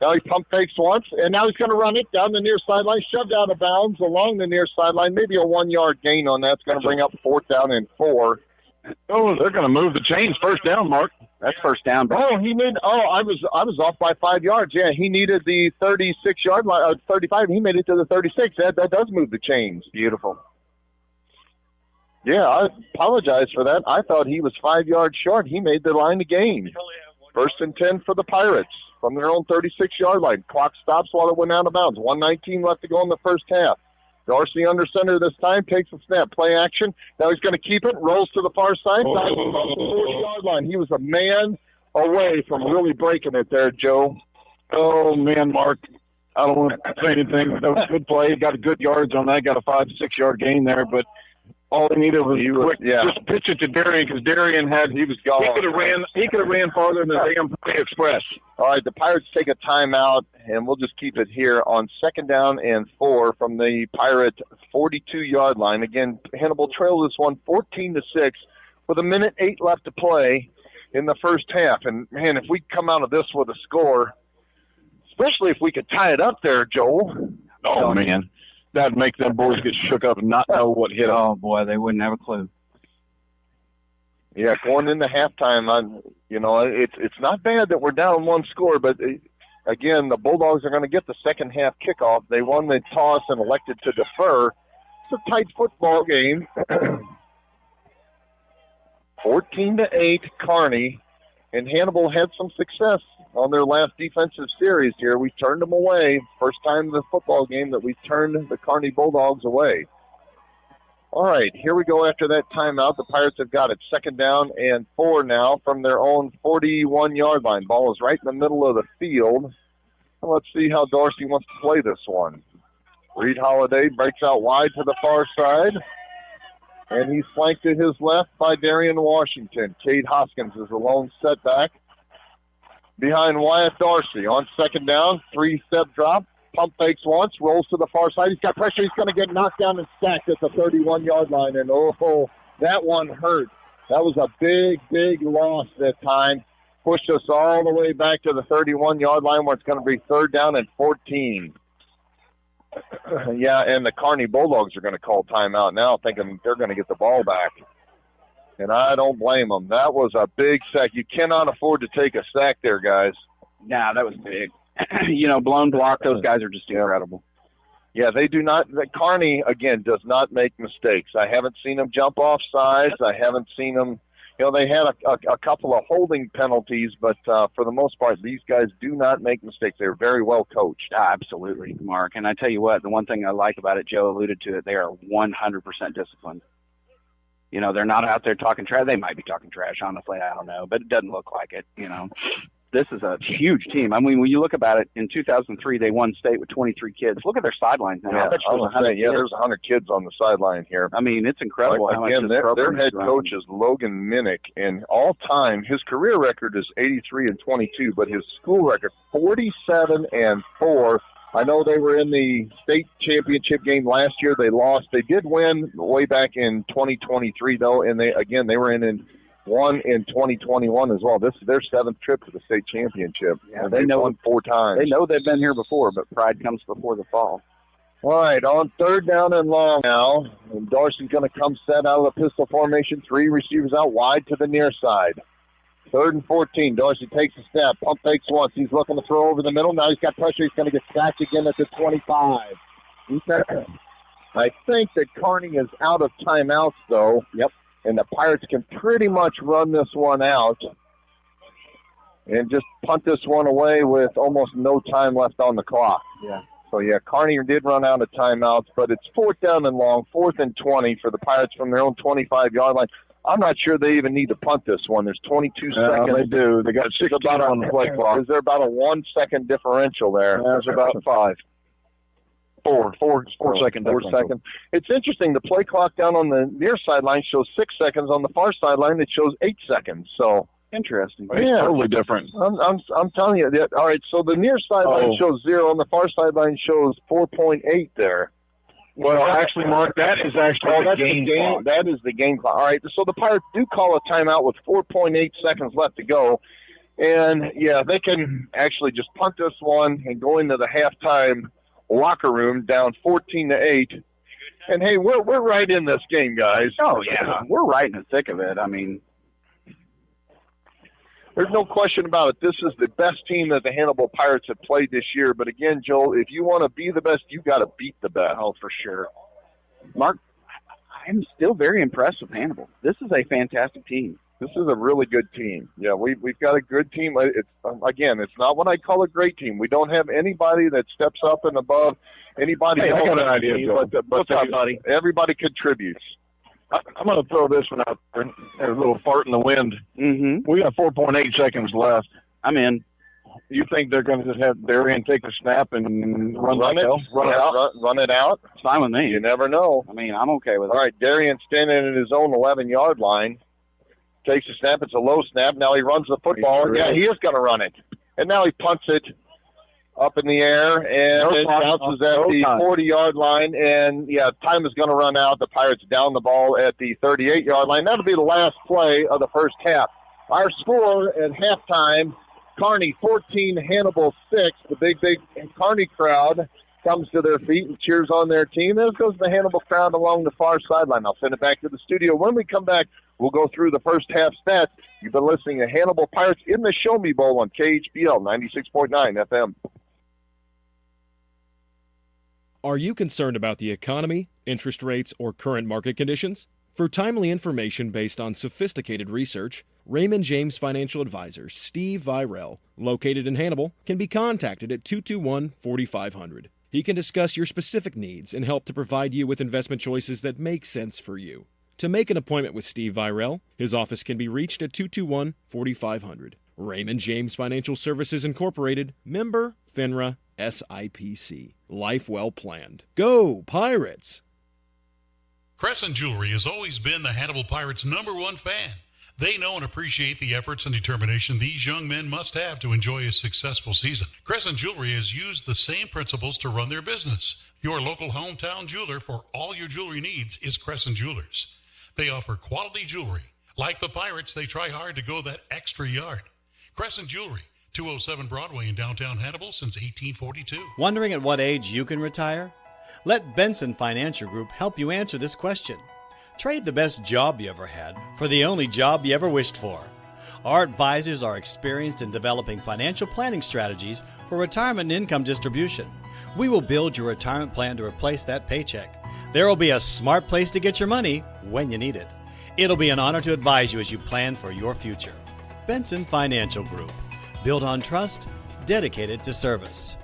[SPEAKER 2] Now he pump fakes once, and now he's going to run it down the near sideline, shoved out of bounds along the near sideline. Maybe a 1-yard gain on that's going to bring up fourth down and 4.
[SPEAKER 16] Oh, they're going to move the chains. First down, Mark.
[SPEAKER 15] That's first down.
[SPEAKER 2] Oh, I was off by 5 yards. Yeah, he needed the 36-yard line, 35. He made it to the 36. That does move the chains.
[SPEAKER 15] Beautiful.
[SPEAKER 2] Yeah, I apologize for that. I thought he was 5 yards short. He made the line to gain. First and 10 for the Pirates from their own 36-yard line. Clock stops while it went out of bounds. 1:19 left to go in the first half. Dorsey under center this time, takes a snap, play action. Now he's going to keep it, rolls to the far side, across the 40-yard line. He was a man away from really breaking it there, Joe.
[SPEAKER 16] Oh, man, Mark. I don't want to say anything. That was a good play. Got a good yards on that. Got a 5-6-yard gain there, but all he needed was just pitch it to Darian because Darian he was gone. He could have ran farther than the damn Play Express.
[SPEAKER 2] All right, the Pirates take a timeout, and we'll just keep it here on second down and 4 from the Pirate 42-yard line. Again, Hannibal trails this one 14-6 with 1:08 left to play in the first half. And man, if we come out of this with a score, especially if we could tie it up there, Joel.
[SPEAKER 16] Oh man. That'd make them boys get shook up and not know what hit them.
[SPEAKER 15] Oh, boy, they wouldn't have a clue.
[SPEAKER 2] Yeah, going into halftime, it's not bad that we're down 1 score, but again, the Bulldogs are going to get the second half kickoff. They won the toss and elected to defer. It's a tight football game. 14-8, Kearney, and Hannibal had some success on their last defensive series here. We turned them away. First time in the football game that we turned the Kearney Bulldogs away. All right, here we go after that timeout. The Pirates have got it. Second down and 4 now from their own 41-yard line. Ball is right in the middle of the field. Let's see how Dorsey wants to play this one. Reed Holiday breaks out wide to the far side. And he's flanked to his left by Darian Washington. Cade Hoskins is a lone setback behind Wyatt Dorsey. On second down, 3-step drop, pump fakes once, rolls to the far side. He's got pressure. He's going to get knocked down and sacked at the 31-yard line. And, that one hurt. That was a big, big loss that time. Pushed us all the way back to the 31-yard line where it's going to be third down and 14. Yeah, and the Kearney Bulldogs are going to call timeout now, thinking they're going to get the ball back. And I don't blame them. That was a big sack. You cannot afford to take a sack there, guys.
[SPEAKER 15] Nah, that was big. Blown block, those guys are just incredible.
[SPEAKER 2] Yeah, they do not. Kearney, again, does not make mistakes. I haven't seen them jump off sides. I haven't seen them. They had a couple of holding penalties, but for the most part, these guys do not make mistakes. They're very well coached.
[SPEAKER 15] Absolutely, Mark. And I tell you what, the one thing I like about it, Joe alluded to it, they are 100% disciplined. They're not out there talking trash. They might be talking trash, honestly. I don't know, but it doesn't look like it, This is a huge team. I mean, when you look about it, in 2003, they won state with 23 kids. Look at their sidelines now.
[SPEAKER 2] Yeah, there's 100 kids on the sideline here.
[SPEAKER 15] I mean, it's incredible.
[SPEAKER 2] Again, their head coach is Logan Minnick, and all time, his career record is 83-22, but his school record 47-4. I know they were in the state championship game last year. They lost. They did win way back in 2023, though, and they were in won in 2021 as well. This is their 7th trip to the state championship.
[SPEAKER 15] Yeah,
[SPEAKER 2] they won 4 times.
[SPEAKER 15] They know they've been here before, but pride comes before the fall.
[SPEAKER 2] All right, on third down and long now, and Dorsey's going to come set out of the pistol formation. 3 receivers out wide to the near side. 3rd and 14. Dorsey takes a step, pump fakes once. He's looking to throw over the middle. Now he's got pressure. He's going to get sacked again at the 25. Okay. I think that Kearney is out of timeouts, though.
[SPEAKER 15] Yep.
[SPEAKER 2] And the Pirates can pretty much run this one out and just punt this one away with almost no time left on the clock.
[SPEAKER 15] Yeah.
[SPEAKER 2] So, yeah, Kearney did run out of timeouts, but it's 4th down and long, 4th and 20 for the Pirates from their own 25-yard line. I'm not sure they even need to punt this one. There's 22 seconds.
[SPEAKER 16] They do. They got 6 on the play clock.
[SPEAKER 2] Is there about a 1-second differential there?
[SPEAKER 16] There's about 5. 4 second
[SPEAKER 2] differential. 4 seconds. It's interesting. The play clock down on the near sideline shows 6 seconds. On the far sideline, it shows 8 seconds. So
[SPEAKER 15] interesting.
[SPEAKER 16] It's totally different.
[SPEAKER 2] I'm telling you that. All right. So the near sideline shows 0, and the far sideline shows 4.8 there.
[SPEAKER 16] Well, actually, Mark, that is actually the game clock.
[SPEAKER 2] That is the game clock. All right. So the Pirates do call a timeout with 4.8 seconds left to go. And, yeah, they can actually just punt this one and go into the halftime locker room down 14-8. And, hey, we're right in this game, guys.
[SPEAKER 15] Oh, yeah. We're right in the thick of it. I mean,
[SPEAKER 2] there's no question about it. This is the best team that the Hannibal Pirates have played this year. But, again, Joel, if you want to be the best, you got to beat the best.
[SPEAKER 15] Oh, for sure. Mark, I'm still very impressed with Hannibal. This is a fantastic team.
[SPEAKER 2] This is a really good team. Yeah, we've got a good team. It's again, it's not what I call a great team. We don't have anybody that steps up and above anybody
[SPEAKER 16] else. I got an idea, Joe.
[SPEAKER 2] But
[SPEAKER 16] what's up, buddy?
[SPEAKER 2] Everybody contributes.
[SPEAKER 16] I'm going to throw this one out there. There's a little fart in the wind.
[SPEAKER 15] Mm-hmm.
[SPEAKER 16] We got 4.8 seconds left.
[SPEAKER 15] I'm in.
[SPEAKER 16] You think they're going to just have Darian take a snap and run it out?
[SPEAKER 2] Run it out?
[SPEAKER 15] It's fine with me.
[SPEAKER 2] You never know.
[SPEAKER 15] I mean, I'm okay with it.
[SPEAKER 2] All right, Darian standing at his own 11-yard line. Takes a snap. It's a low snap. Now he runs the football. Yeah, he is going to run it. And now he punts it up in the air, and it bounces at the 40-yard line. And, yeah, time is going to run out. The Pirates down the ball at the 38-yard line. That'll be the last play of the first half. Our score at halftime, Kearney 14, Hannibal 6. The big Kearney crowd comes to their feet and cheers on their team. There goes the Hannibal crowd along the far sideline. I'll send it back to the studio. When we come back, we'll go through the first half stats. You've been listening to Hannibal Pirates in the Show Me Bowl on KHBL 96.9 FM.
[SPEAKER 3] Are you concerned about the economy, interest rates, or current market conditions? For timely information based on sophisticated research, Raymond James Financial Advisor Steve Virel, located in Hannibal, can be contacted at 221-4500. He can discuss your specific needs and help to provide you with investment choices that make sense for you. To make an appointment with Steve Virel, his office can be reached at 221-4500. Raymond James Financial Services Incorporated, member FINRA SIPC. Life well planned. Go Pirates!
[SPEAKER 4] Crescent Jewelry has always been the Hannibal Pirates' #1 fan. They know and appreciate the efforts and determination these young men must have to enjoy a successful season. Crescent Jewelry has used the same principles to run their business. Your local hometown jeweler for all your jewelry needs is Crescent Jewelers. They offer quality jewelry. Like the Pirates, they try hard to go that extra yard. Crescent Jewelry, 207 Broadway in downtown Hannibal since 1842.
[SPEAKER 14] Wondering at what age you can retire? Let Benson Financial Group help you answer this question. Trade the best job you ever had for the only job you ever wished for. Our advisors are experienced in developing financial planning strategies for retirement and income distribution. We will build your retirement plan to replace that paycheck. There will be a smart place to get your money when you need it. It'll be an honor to advise you as you plan for your future. Benson Financial Group. Built on trust, dedicated to service.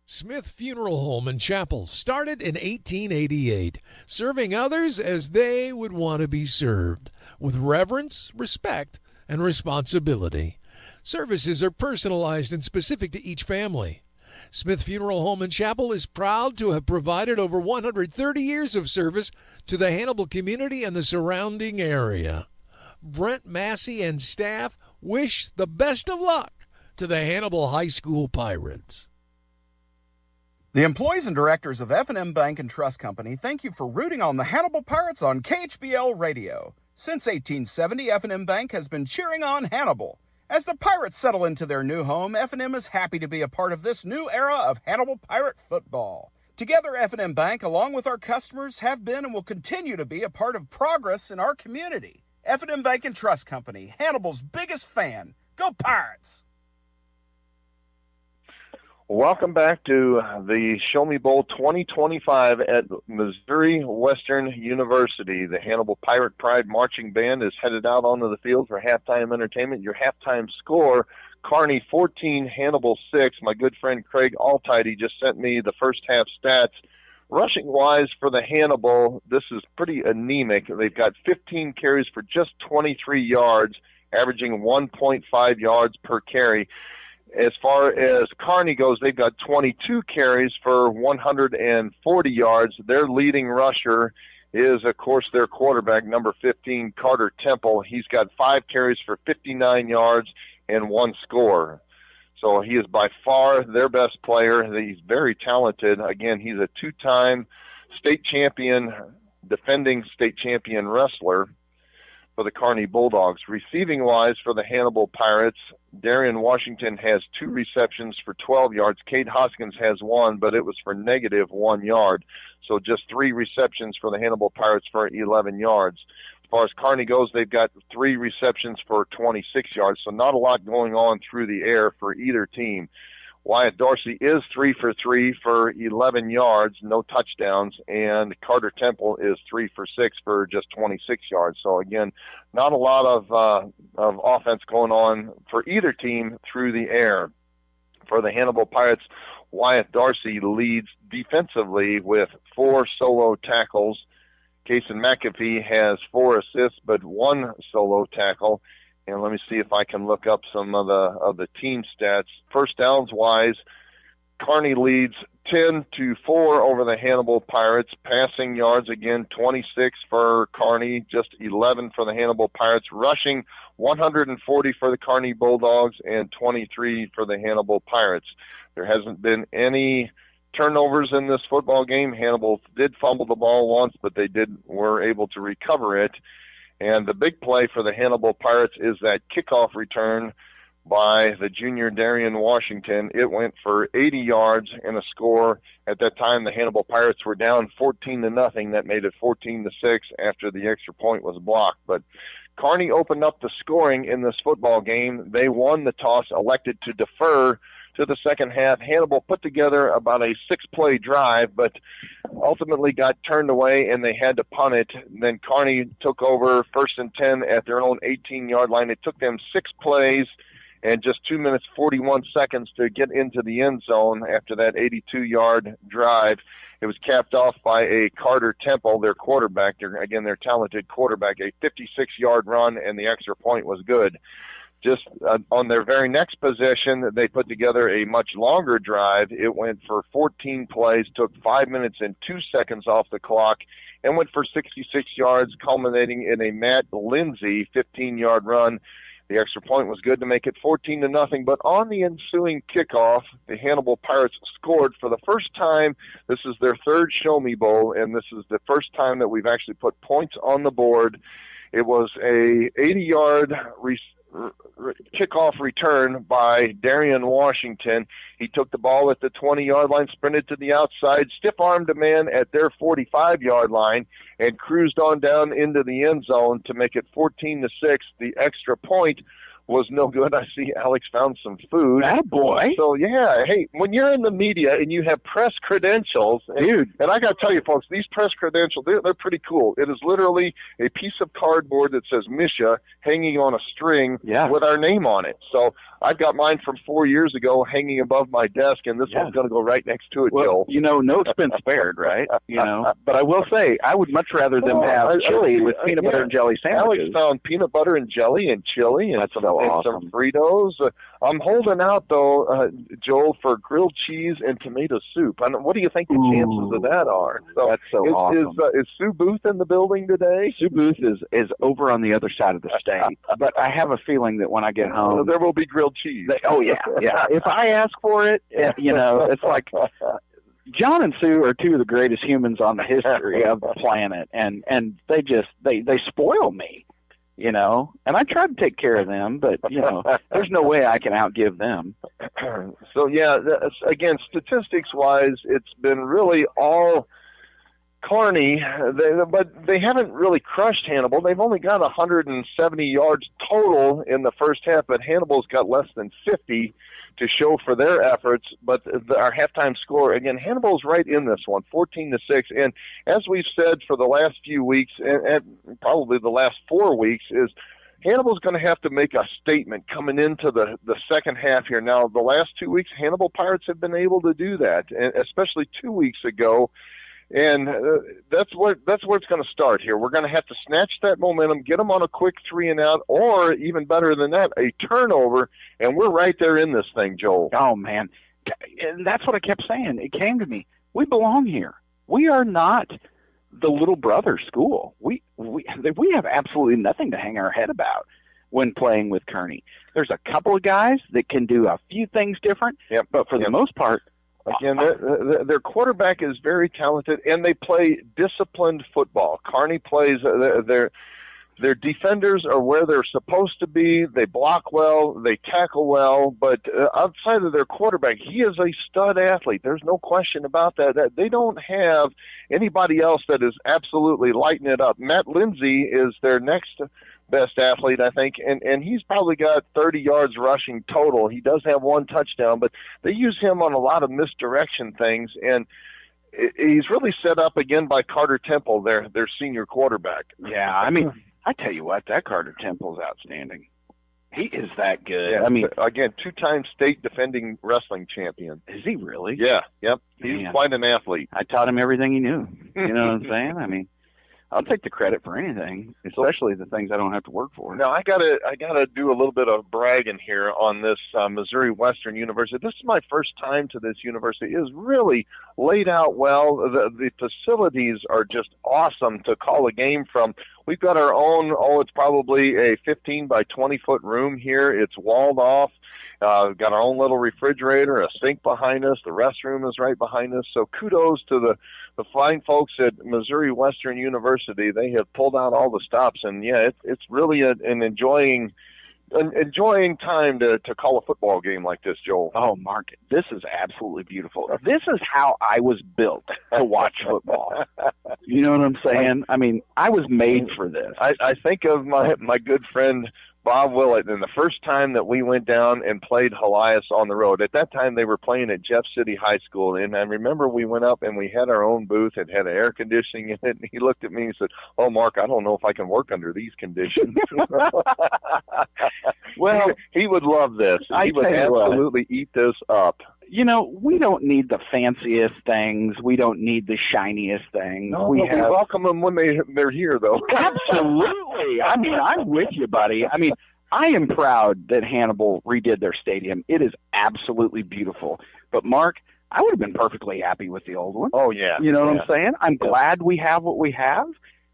[SPEAKER 6] Smith Funeral Home and Chapel started in 1888, serving others as they would want to be served, with reverence, respect, and responsibility. Services are personalized and specific to each family. Smith Funeral Home and Chapel is proud to have provided over 130 years of service to the Hannibal community and the surrounding area. Brent Massey and staff wish the best of luck to the Hannibal High School Pirates.
[SPEAKER 7] The employees and directors of F&M Bank and Trust Company thank you for rooting on the Hannibal Pirates on KHBL Radio. Since 1870, F&M Bank has been cheering on Hannibal. As the Pirates settle into their new home, F&M is happy to be a part of this new era of Hannibal Pirate football. Together, F&M Bank, along with our customers, have been and will continue to be a part of progress in our community. F&M Bank and Trust Company, Hannibal's biggest fan. Go Pirates!
[SPEAKER 2] Welcome back to the Show Me Bowl 2025 at Missouri Western University. The Hannibal Pirate Pride Marching Band is headed out onto the field for halftime entertainment. Your halftime score, Kearney 14, Hannibal 6. My good friend Craig Altidy just sent me the first half stats. Rushing-wise for the Hannibal, this is pretty anemic. They've got 15 carries for just 23 yards, averaging 1.5 yards per carry. As far as Kearney goes, they've got 22 carries for 140 yards. Their leading rusher is, of course, their quarterback, number 15, Carter Temple. He's got 5 carries for 59 yards and 1 score. So he is by far their best player. He's very talented. Again, he's a 2-time state champion, defending state champion wrestler for the Kearney Bulldogs. Receiving-wise for the Hannibal Pirates, Darian Washington has 2 receptions for 12 yards. Cade Hoskins has 1, but it was for negative 1 yard. So just 3 receptions for the Hannibal Pirates for 11 yards. As far as Kearney goes, they've got 3 receptions for 26 yards, so not a lot going on through the air for either team. Wyatt Dorsey is 3 for 3 for 11 yards, no touchdowns, and Carter Temple is 3 for 6 for just 26 yards. So again, not a lot of offense going on for either team through the air. For the Hannibal Pirates, Wyatt Dorsey leads defensively with 4 solo tackles. Kason McAfee has 4 assists, but 1 solo tackle. And let me see if I can look up some of the team stats. First downs wise, Kearney leads 10-4 over the Hannibal Pirates. Passing yards, again, 26 for Kearney, just 11 for the Hannibal Pirates. Rushing, 140 for the Kearney Bulldogs and 23 for the Hannibal Pirates. There hasn't been any turnovers in this football game. Hannibal did fumble the ball once, but they were able to recover it. And the big play for the Hannibal Pirates is that kickoff return by the junior Darian Washington. It went for 80 yards and a score. At that time, the Hannibal Pirates were down 14-0. That made it 14-6 after the extra point was blocked. But Kearney opened up the scoring in this football game. They won the toss, elected to defer to the second half. Hannibal put together about a 6-play drive, but ultimately got turned away and they had to punt it. And then Kearney took over 1st and 10 at their own 18-yard line. It took them 6 plays and just 2 minutes, 41 seconds to get into the end zone after that 82-yard drive. It was capped off by a Carter Temple, their quarterback, their talented quarterback, a 56-yard run, and the extra point was good. Just on their very next possession, they put together a much longer drive. It went for 14 plays, took 5 minutes and 2 seconds off the clock, and went for 66 yards, culminating in a Matt Lindsay 15-yard run. The extra point was good to make it 14-0, but on the ensuing kickoff, the Hannibal Pirates scored for the first time. This is their 3rd Show Me Bowl, and this is the first time that we've actually put points on the board. It was a 80-yard kickoff return by Darian Washington. He took the ball at the 20-yard line, sprinted to the outside, stiff-armed a man at their 45-yard line, and cruised on down into the end zone to make it 14-6. The extra point was no good. I see Alex found some food.
[SPEAKER 15] Attaboy.
[SPEAKER 2] So, yeah, hey, when you're in the media and you have press credentials, dude, and I got to tell you, folks, these press credentials, they're pretty cool. It is literally a piece of cardboard that says Misha hanging on a string with our name on it. So I've got mine from 4 years ago hanging above my desk, and this one's going to go right next to it, Joe.
[SPEAKER 15] You know, no expense spared, right? You know, but I will say, I would much rather them have chili with peanut butter and jelly sandwiches.
[SPEAKER 2] Alex found peanut butter and jelly and chili and some Fritos. I'm holding out, though, Joel, for grilled cheese and tomato soup. What do you think the chances of that are? So
[SPEAKER 15] that's so awesome.
[SPEAKER 2] Is Sue Booth in the building today?
[SPEAKER 15] Sue Booth is over on the other side of the state. But I have a feeling that when I get home,
[SPEAKER 2] there will be grilled cheese.
[SPEAKER 15] Yeah. If I ask for it, you know, it's like John and Sue are 2 of the greatest humans on the history of the planet, and they just they spoil me. You know, and I try to take care of them, but, you know, there's no way I can outgive them.
[SPEAKER 2] So, yeah, again, statistics-wise, it's been really all Kearney, but they haven't really crushed Hannibal. They've only got 170 yards total in the first half, but Hannibal's got less than 50. to show for their efforts. But our halftime score, again, Hannibal's right in this one, 14-6. And as we've said for the last few weeks, and probably the last 4 weeks, is Hannibal's going to have to make a statement coming into the second half here. Now, the last 2 weeks, Hannibal Pirates have been able to do that, and especially 2 weeks ago. And that's where it's going to start here. We're going to have to snatch that momentum, get them on a quick 3-and-out, or even better than that, a turnover, and we're right there in this thing, Joel.
[SPEAKER 15] Oh, man. And that's what I kept saying. It came to me. We belong here. We are not the little brother school. We have absolutely nothing to hang our head about when playing with Kearney. There's a couple of guys that can do a few things different, but for the most part,
[SPEAKER 2] again, their quarterback is very talented, and they play disciplined football. Kearney plays their defenders are where they're supposed to be. They block well, they tackle well, but outside of their quarterback, he is a stud athlete. There's no question about that. They don't have anybody else that is absolutely lighting it up. Matt Lindsay is their next best athlete, I think, and he's probably got 30 yards rushing total. He does have 1 touchdown, but they use him on a lot of misdirection things, and he's really set up again by Carter Temple, their senior quarterback.
[SPEAKER 15] Yeah, I mean, I tell you what, that Carter Temple is outstanding. He is that good.
[SPEAKER 2] Yeah, I mean, again, 2-time state defending wrestling champion.
[SPEAKER 15] Is he really?
[SPEAKER 2] Yeah, yep. He's quite an athlete.
[SPEAKER 15] I taught him everything he knew. You know what I'm saying? I mean, I'll take the credit for anything, especially the things I don't have to work for.
[SPEAKER 2] Now, I gotta do a little bit of bragging here on this Missouri Western University. This is my first time to this university. It is really laid out well. The facilities are just awesome to call a game from. We've got our own, it's probably a 15 by 20 foot room here. It's walled off. We've got our own little refrigerator, a sink behind us. The restroom is right behind us. So kudos to the fine folks at Missouri Western University. They have pulled out all the stops, and yeah, it's really an enjoying time to call a football game like this, Joel.
[SPEAKER 15] Oh, Mark, this is absolutely beautiful. This is how I was built to watch football. You know what I'm saying? I mean, I was made for this.
[SPEAKER 2] I think of my good friend Bob Willett, and the first time that we went down and played Helias on the road. At that time, they were playing at Jeff City High School, and I remember we went up and we had our own booth. It had air conditioning in it, and he looked at me and said, "Oh, Mark, I don't know if I can work under these conditions." Well, he would love this. He would absolutely eat this up.
[SPEAKER 15] You know, we don't need the fanciest things. We don't need the shiniest things.
[SPEAKER 2] No, we welcome them when they're here, though.
[SPEAKER 15] Absolutely. I mean, I'm with you, buddy. I mean, I am proud that Hannibal redid their stadium. It is absolutely beautiful. But, Mark, I would have been perfectly happy with the old one.
[SPEAKER 2] Oh, yeah.
[SPEAKER 15] You know what I'm saying? I'm glad we have what we have.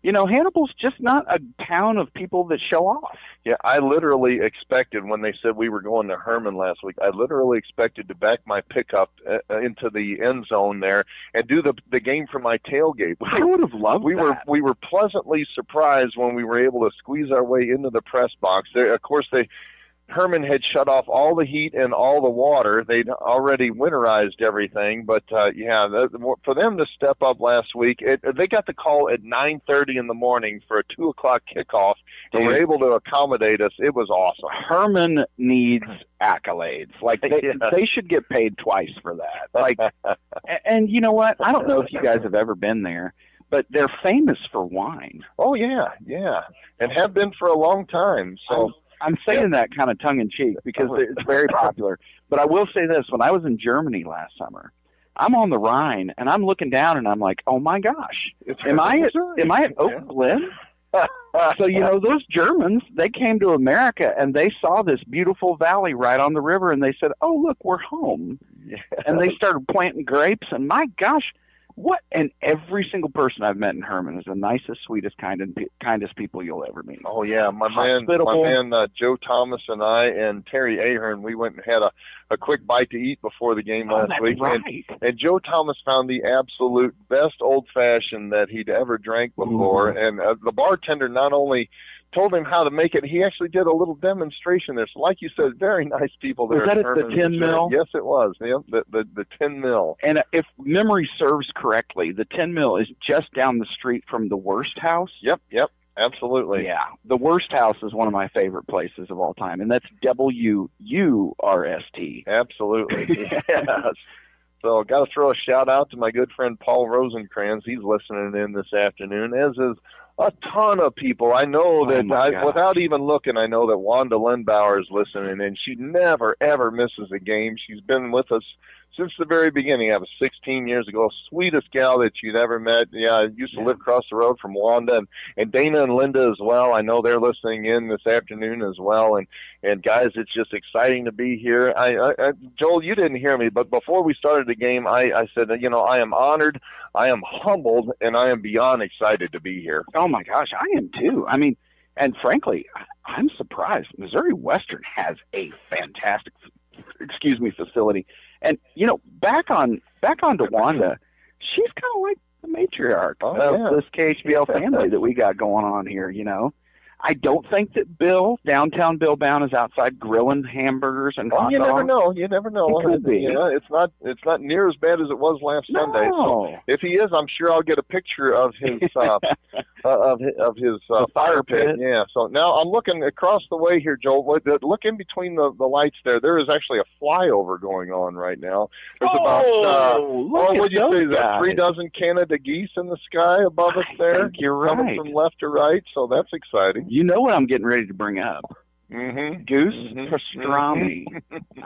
[SPEAKER 15] You know, Hannibal's just not a town of people that show off.
[SPEAKER 2] Yeah, I literally expected when they said we were going to Herman last week, I literally expected to back my pickup into the end zone there and do the game for my tailgate.
[SPEAKER 15] I would have loved that.
[SPEAKER 2] We were pleasantly surprised when we were able to squeeze our way into the press box. Herman had shut off all the heat and all the water. They'd already winterized everything, but for them to step up last week, they got the call at 9:30 in the morning for a 2:00 kickoff, and were able to accommodate us. It was awesome.
[SPEAKER 15] Herman needs accolades. Like they should get paid twice for that. Like, and you know what? I don't know if you guys have ever been there, but they're famous for wine.
[SPEAKER 2] Oh yeah, and have been for a long time. So.
[SPEAKER 15] I'm saying that kind of tongue-in-cheek because it's very popular. But I will say this. When I was in Germany last summer, I'm on the Rhine, and I'm looking down, and I'm like, oh, my gosh. Am I at Oak Glen? So, you know, those Germans, they came to America, and they saw this beautiful valley right on the river, and they said, oh, look, we're home. Yeah. And they started planting grapes, and my gosh, and every single person I've met in Herman is the nicest, sweetest, kindest people you'll ever meet.
[SPEAKER 2] Oh yeah, my man Joe Thomas and I and Terry Ahern, we went and had a quick bite to eat before the game last week.
[SPEAKER 15] Right.
[SPEAKER 2] And Joe Thomas found the absolute best old fashioned that he'd ever drank before. Mm-hmm. And the bartender not only told him how to make it, he actually did a little demonstration there. So like you said, very nice people there.
[SPEAKER 15] Was that at the 10 mil?
[SPEAKER 2] Yes, it was. The 10 mil.
[SPEAKER 15] And if memory serves correctly, the 10 mil is just down the street from the Worst House.
[SPEAKER 2] Yep. Absolutely.
[SPEAKER 15] Yeah. The Worst House is one of my favorite places of all time, and that's WURST.
[SPEAKER 2] Absolutely. Yes. So got to throw a shout-out to my good friend Paul Rosencrantz. He's listening in this afternoon, as is a ton of people. I know that without even looking, I know that Wanda Lindbauer is listening, and she never, ever misses a game. She's been with us since the very beginning. I was 16 years ago, sweetest gal that you'd ever met. Yeah, I used to live across the road from Wanda, and Dana and Linda as well. I know they're listening in this afternoon as well. And guys, it's just exciting to be here. I Joel, you didn't hear me, but before we started the game, I said, I am honored, I am humbled, and I am beyond excited to be here.
[SPEAKER 15] Oh my gosh, I am too. I mean, and frankly, I'm surprised. Missouri Western has a fantastic, facility. And back on to Wanda, she's kind of like the matriarch of this KHBL family that we got going on here. I don't think that downtown Bill Bound, is outside grilling hamburgers and hot dogs.
[SPEAKER 2] You never know.
[SPEAKER 15] It could be.
[SPEAKER 2] It's not near as bad as it was last Sunday. So if he is, I'm sure I'll get a picture of his of his fire pit. Yeah. So now I'm looking across the way here, Joel. Look in between the lights there. There is actually a flyover going on right now. There's about what do you say? That 3 dozen Canada geese in the sky above us there.
[SPEAKER 15] I think you're right.
[SPEAKER 2] Coming from left to right. So that's exciting.
[SPEAKER 15] You know what I'm getting ready to bring up?
[SPEAKER 2] Mm-hmm.
[SPEAKER 15] Goose pastrami,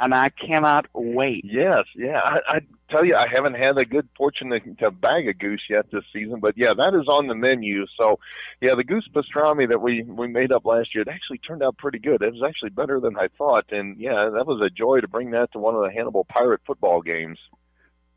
[SPEAKER 15] and I cannot wait.
[SPEAKER 2] Yes, yeah. I tell you, I haven't had a good fortune to bag a goose yet this season, but yeah, that is on the menu. So, yeah, the goose pastrami that we made up last year, it actually turned out pretty good. It was actually better than I thought, and yeah, that was a joy to bring that to one of the Hannibal Pirate football games.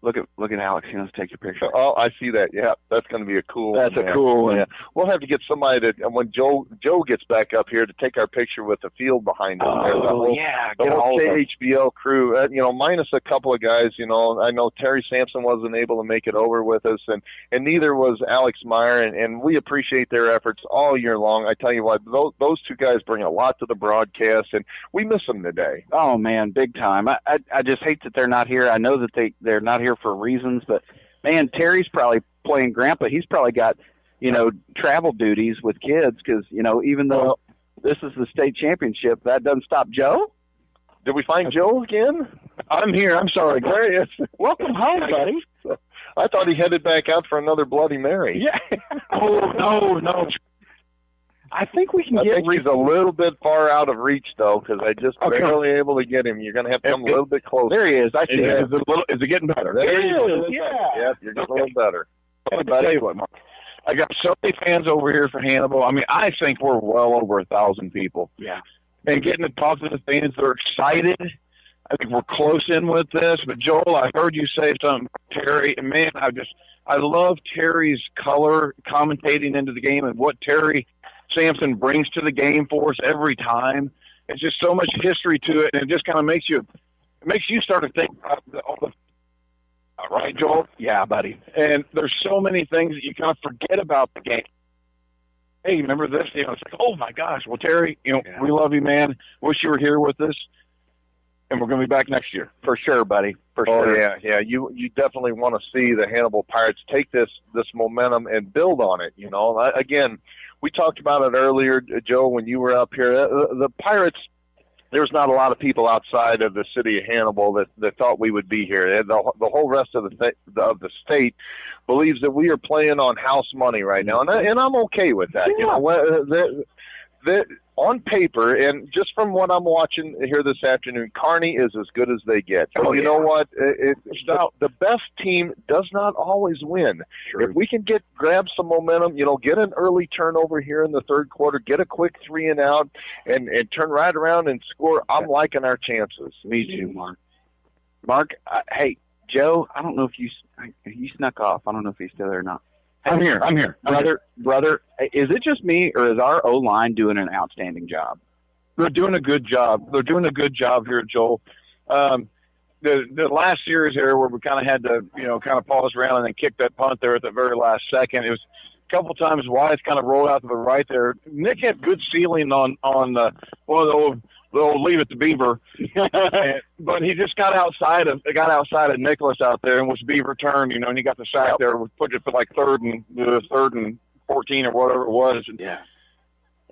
[SPEAKER 15] Look at Alex. He wants to take your picture.
[SPEAKER 2] Oh, I see that. Yeah, that's going to be a cool.
[SPEAKER 15] That's a cool one.
[SPEAKER 2] Yeah, we'll have to get somebody when Joe gets back up here to take our picture with the field behind us. The whole KHBL crew. Minus a couple of guys. I know Terry Sampson wasn't able to make it over with us, and neither was Alex Meyer, and we appreciate their efforts all year long. I tell you what, those two guys bring a lot to the broadcast, and we miss them today.
[SPEAKER 15] Oh man, big time. I just hate that they're not here. I know that they're not here for reasons, but man, Terry's probably playing grandpa. He's probably got travel duties with kids, because even though this is the state championship, that doesn't stop Joe.
[SPEAKER 2] Did we find Joe again?
[SPEAKER 16] I'm here. I'm sorry.
[SPEAKER 2] There he is.
[SPEAKER 15] Welcome home, buddy.
[SPEAKER 2] I thought he headed back out for another Bloody Mary.
[SPEAKER 15] Yeah.
[SPEAKER 16] No.
[SPEAKER 15] I think we can
[SPEAKER 2] I think he's a little bit far out of reach, though, because I just barely able to get him. You're going to have to come a little bit closer.
[SPEAKER 15] There he is. I see
[SPEAKER 16] him. Is it getting better?
[SPEAKER 2] There he is. Yeah, you're getting a little better.
[SPEAKER 16] I'll tell you what, Mark. I got so many fans over here for Hannibal. I mean, I think we're well over 1,000 people.
[SPEAKER 15] Yeah.
[SPEAKER 16] And getting to talk to the fans, they're excited. I think we're close in with this. But, Joel, I heard you say something about Terry. And, man, I love Terry's color commentating into the game, and what Terry Sampson brings to the game for us every time. It's just so much history to it, and it just kind of makes you start to think about right, Joel?
[SPEAKER 15] Yeah, buddy.
[SPEAKER 16] And there's so many things that you kind of forget about the game. Hey, remember this? It's like, oh my gosh. Well, Terry, we love you, man. Wish you were here with us, and we're going to be back next year.
[SPEAKER 15] For sure, buddy. For sure.
[SPEAKER 2] Oh, yeah. You definitely want to see the Hannibal Pirates take this momentum and build on it. Again, we talked about it earlier, Joe, when you were up here. The Pirates, there's not a lot of people outside of the city of Hannibal that thought we would be here. The whole rest of the state believes that we are playing on house money right now, and I'm okay with that.
[SPEAKER 15] Yeah.
[SPEAKER 2] On paper, and just from what I'm watching here this afternoon, Kearney is as good as they get. So you know what? The best team does not always win.
[SPEAKER 15] Sure.
[SPEAKER 2] If we can grab some momentum, get an early turnover here in the third quarter, get a quick 3 and out, and turn right around and score, I'm liking our chances.
[SPEAKER 15] Me too, Mark. Mark, hey, Joe, I don't know if you snuck off. I don't know if he's still there or not.
[SPEAKER 16] I'm here.
[SPEAKER 15] Brother, is it just me, or is our O-line doing an outstanding job?
[SPEAKER 16] They're doing a good job. They're doing a good job here, Joel. The last series there where we kind of had to, kind of pause around and then kick that punt there at the very last second. It was a couple times Wyatt kind of rolled out to the right there. Nick had good ceiling on one of the old leave it to Beaver, but he just got outside of Nicholas out there, and was Beaver turned, and he got the sack there, put it for like third and 14 or whatever it was. And,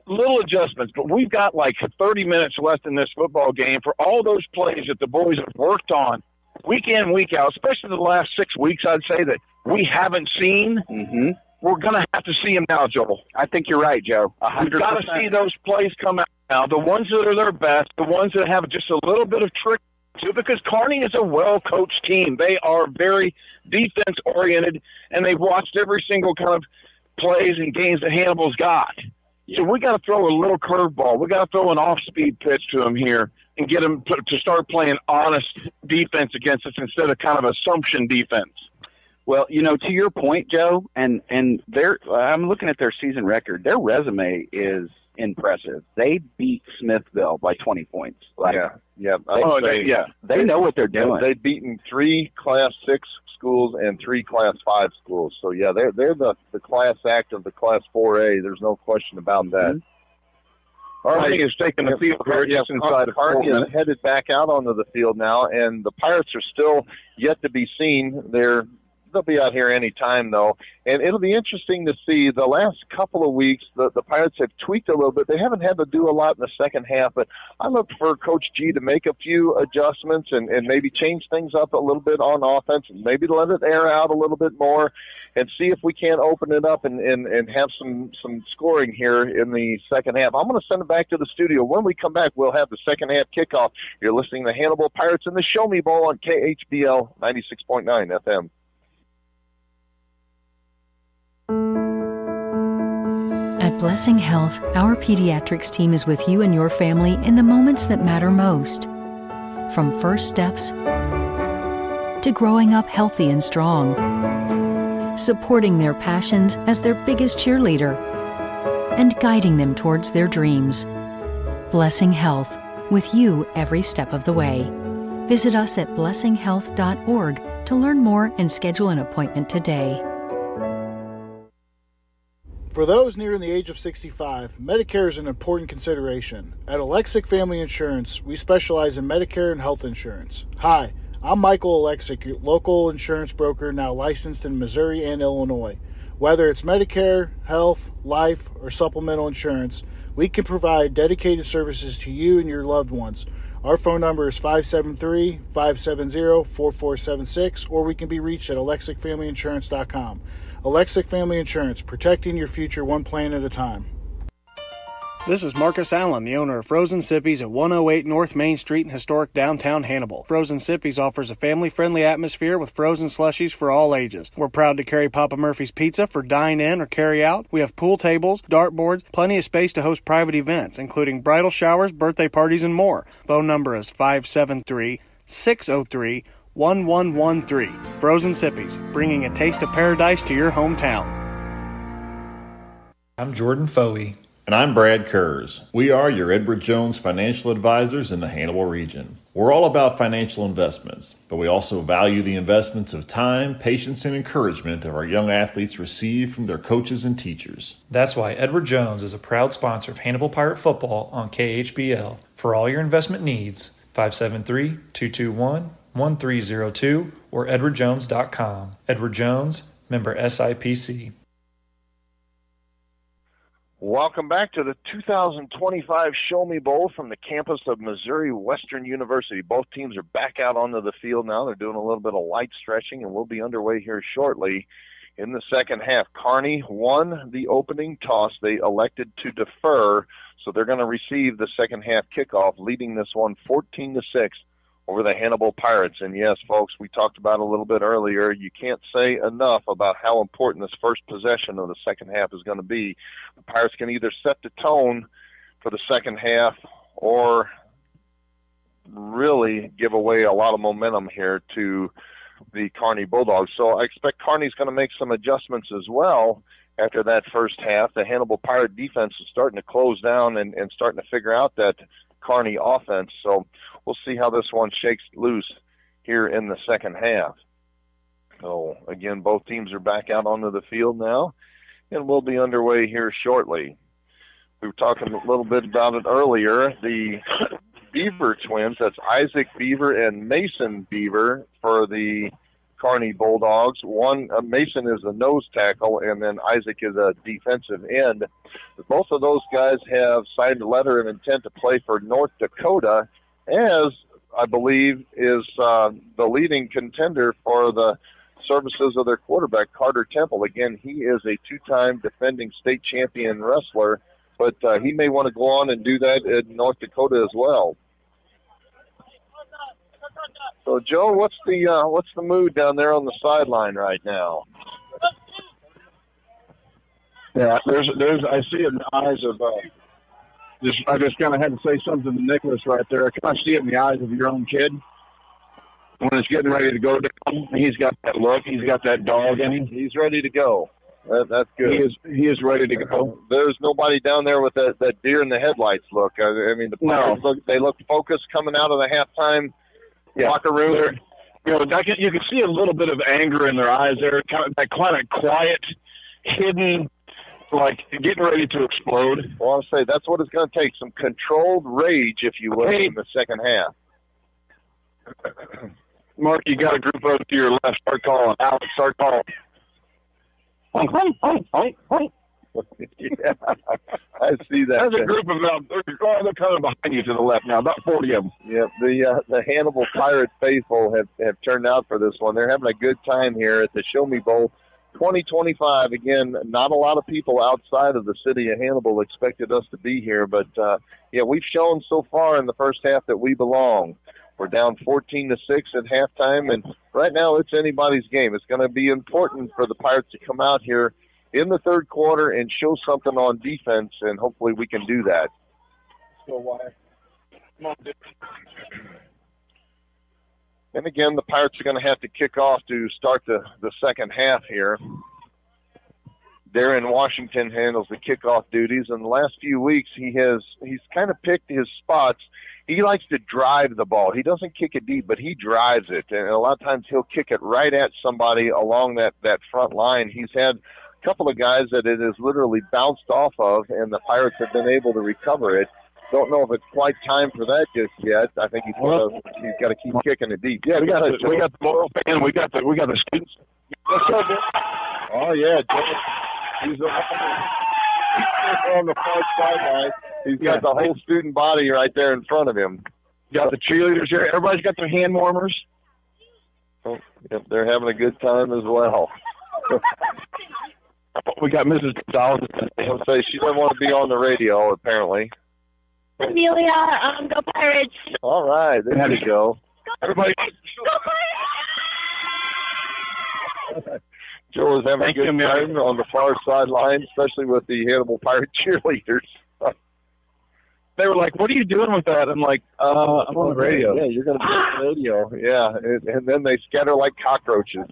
[SPEAKER 16] little adjustments, but we've got like 30 minutes left in this football game for all those plays that the boys have worked on week in, week out, especially the last 6 weeks, I'd say, that we haven't seen.
[SPEAKER 15] Mm-hmm.
[SPEAKER 16] We're going to have to see them now, Joel.
[SPEAKER 15] I think you're right, Joe. 100%.
[SPEAKER 16] We've got to see those plays come out now, the ones that are their best, the ones that have just a little bit of trick to it, because Kearney is a well-coached team. They are very defense-oriented, and they've watched every single kind of plays and games that Hannibal's got. So we got to throw a little curveball. We got to throw an off-speed pitch to them here and get them to start playing honest defense against us instead of kind of assumption defense.
[SPEAKER 15] Well, you know, to your point, Joe, and I'm looking at their season record. Their resume is impressive. They beat Smithville by 20 points. They know what they're doing.
[SPEAKER 2] They've beaten 3 Class 6 schools and 3 Class 5 schools. So, yeah, they're the class act of the Class 4A. There's no question about that.
[SPEAKER 16] Mm-hmm. All right, is taking the field here just inside of 4 minutes.
[SPEAKER 2] Kearney is headed back out onto the field now, and the Pirates are still yet to be seen. They'll be out here any time, though. And it'll be interesting to see the last couple of weeks, the Pirates have tweaked a little bit. They haven't had to do a lot in the second half, but I look for Coach G to make a few adjustments and maybe change things up a little bit on offense and maybe let it air out a little bit more and see if we can't open it up and have some scoring here in the second half. I'm going to send it back to the studio. When we come back, we'll have the second half kickoff. You're listening to Hannibal Pirates in the Show Me Bowl on KHBL 96.9 FM.
[SPEAKER 9] At Blessing Health, our pediatrics team is with you and your family in the moments that matter most. From first steps to growing up healthy and strong, supporting their passions as their biggest cheerleader, and guiding them towards their dreams. Blessing Health, with you every step of the way. Visit us at blessinghealth.org to learn more and schedule an appointment today.
[SPEAKER 10] For those nearing the age of 65, Medicare is an important consideration. At Alexic Family Insurance, we specialize in Medicare and health insurance. Hi, I'm Michael Alexic, your local insurance broker now licensed in Missouri and Illinois. Whether it's Medicare, health, life, or supplemental insurance, we can provide dedicated services to you and your loved ones. Our phone number is 573-570-4476, or we can be reached at alexicfamilyinsurance.com. Alexic Family Insurance, protecting your future one plan at a time.
[SPEAKER 11] This is Marcus Allen, the owner of Frozen Sippies at 108 North Main Street in historic downtown Hannibal. Frozen Sippies offers a family-friendly atmosphere with frozen slushies for all ages. We're proud to carry Papa Murphy's Pizza for dine-in or carry-out. We have pool tables, dartboards, plenty of space to host private events, including bridal showers, birthday parties, and more. Phone number is 573-603-1113. Frozen Sippies, bringing a taste of paradise to your hometown.
[SPEAKER 12] I'm Jordan Foey.
[SPEAKER 13] And I'm Brad Kurz. We are your Edward Jones financial advisors in the Hannibal region. We're all about financial investments, but we also value the investments of time, patience, and encouragement that our young athletes receive from their coaches and teachers.
[SPEAKER 12] That's why Edward Jones is a proud sponsor of Hannibal Pirate Football on KHBL. For all your investment needs, 573-221-1302 or edwardjones.com. Edward Jones, member SIPC.
[SPEAKER 2] Welcome back to the 2025 Show Me Bowl from the campus of Missouri Western University. Both teams are back out onto the field now. They're doing a little bit of light stretching, and we'll be underway here shortly in the second half. Kearney won the opening toss. They elected to defer, so they're going to receive the second half kickoff, leading this one 14-6 over the Hannibal Pirates. And yes, folks, we talked about a little bit earlier, you can't say enough about how important this first possession of the second half is going to be. The Pirates can either set the tone for the second half or really give away a lot of momentum here to the Kearney Bulldogs. So I expect Kearney's going to make some adjustments as well after that first half. The Hannibal Pirate defense is starting to close down and starting to figure out that Kearney offense. So we'll see how this one shakes loose here in the second half. So, again, both teams are back out onto the field now, and we'll be underway here shortly. We were talking a little bit about it earlier. The Beaver twins, that's Isaac Beaver and Mason Beaver for the Kearney Bulldogs. One, Mason is a nose tackle, and then Isaac is a defensive end. Both of those guys have signed a letter of intent to play for North Dakota, as I believe is the leading contender for the services of their quarterback, Carter Temple. Again, he is a two-time defending state champion wrestler, but he may want to go on and do that in North Dakota as well. So, Joe, what's the mood down there on the sideline right now?
[SPEAKER 16] Yeah, there's. I see it in the eyes of. I just kind of had to say something to Nicholas right there. I kind of see it in the eyes of your own kid when it's getting ready to go down. He's got that look. He's got that dog in him.
[SPEAKER 2] He's ready to go. That's good.
[SPEAKER 16] He is ready to go.
[SPEAKER 2] There's nobody down there with that deer in the headlights look. I mean, the players look focused coming out of the halftime locker room.
[SPEAKER 16] You can see a little bit of anger in their eyes there, kind of quiet, hidden, like getting ready to explode.
[SPEAKER 2] Well, I'll say that's what it's going to take, some controlled rage, if you will, in the second half.
[SPEAKER 16] Mark, you got to group over to your left. Start calling. Alex, start calling.
[SPEAKER 2] Yeah, I see that.
[SPEAKER 16] There's a group of them. They're coming behind you to the left now, about 40 of them.
[SPEAKER 2] Yeah, the Hannibal Pirates faithful have turned out for this one. They're having a good time here at the Show Me Bowl 2025. Again, not a lot of people outside of the city of Hannibal expected us to be here, but we've shown so far in the first half that we belong. We're down 14-6 at halftime, and right now it's anybody's game. It's going to be important for the Pirates to come out here in the third quarter and show something on defense, and hopefully we can do that. And again, the Pirates are going to have to kick off to start the second half here. Darren Washington handles the kickoff duties. In the last few weeks, he's kind of picked his spots. He likes to drive the ball. He doesn't kick it deep, but he drives it. And a lot of times he'll kick it right at somebody along that front line. He's had a couple of guys that it has literally bounced off of, and the Pirates have been able to recover it. Don't know if it's quite time for that just yet. I think he's got to keep kicking it deep.
[SPEAKER 16] Yeah, we got the moral fan. We got the students.
[SPEAKER 2] Oh yeah, he's on the far sideline. He's got the whole student body right there in front of him.
[SPEAKER 16] Got the cheerleaders here. Everybody's got their hand warmers.
[SPEAKER 2] Oh, yep, they're having a good time as well.
[SPEAKER 16] We got Mrs. Gonzalez.
[SPEAKER 2] I'll say she doesn't want to be on the radio, apparently.
[SPEAKER 19] Amelia, go Pirates.
[SPEAKER 2] All right, there you go.
[SPEAKER 16] Everybody.
[SPEAKER 2] Joe is having a good time on the far sideline, especially with the Hannibal Pirate cheerleaders.
[SPEAKER 16] They were like, "What are you doing with that?" I'm like, "I'm on the radio."
[SPEAKER 2] Yeah, you're going to be on the radio. Yeah, and then they scatter like cockroaches.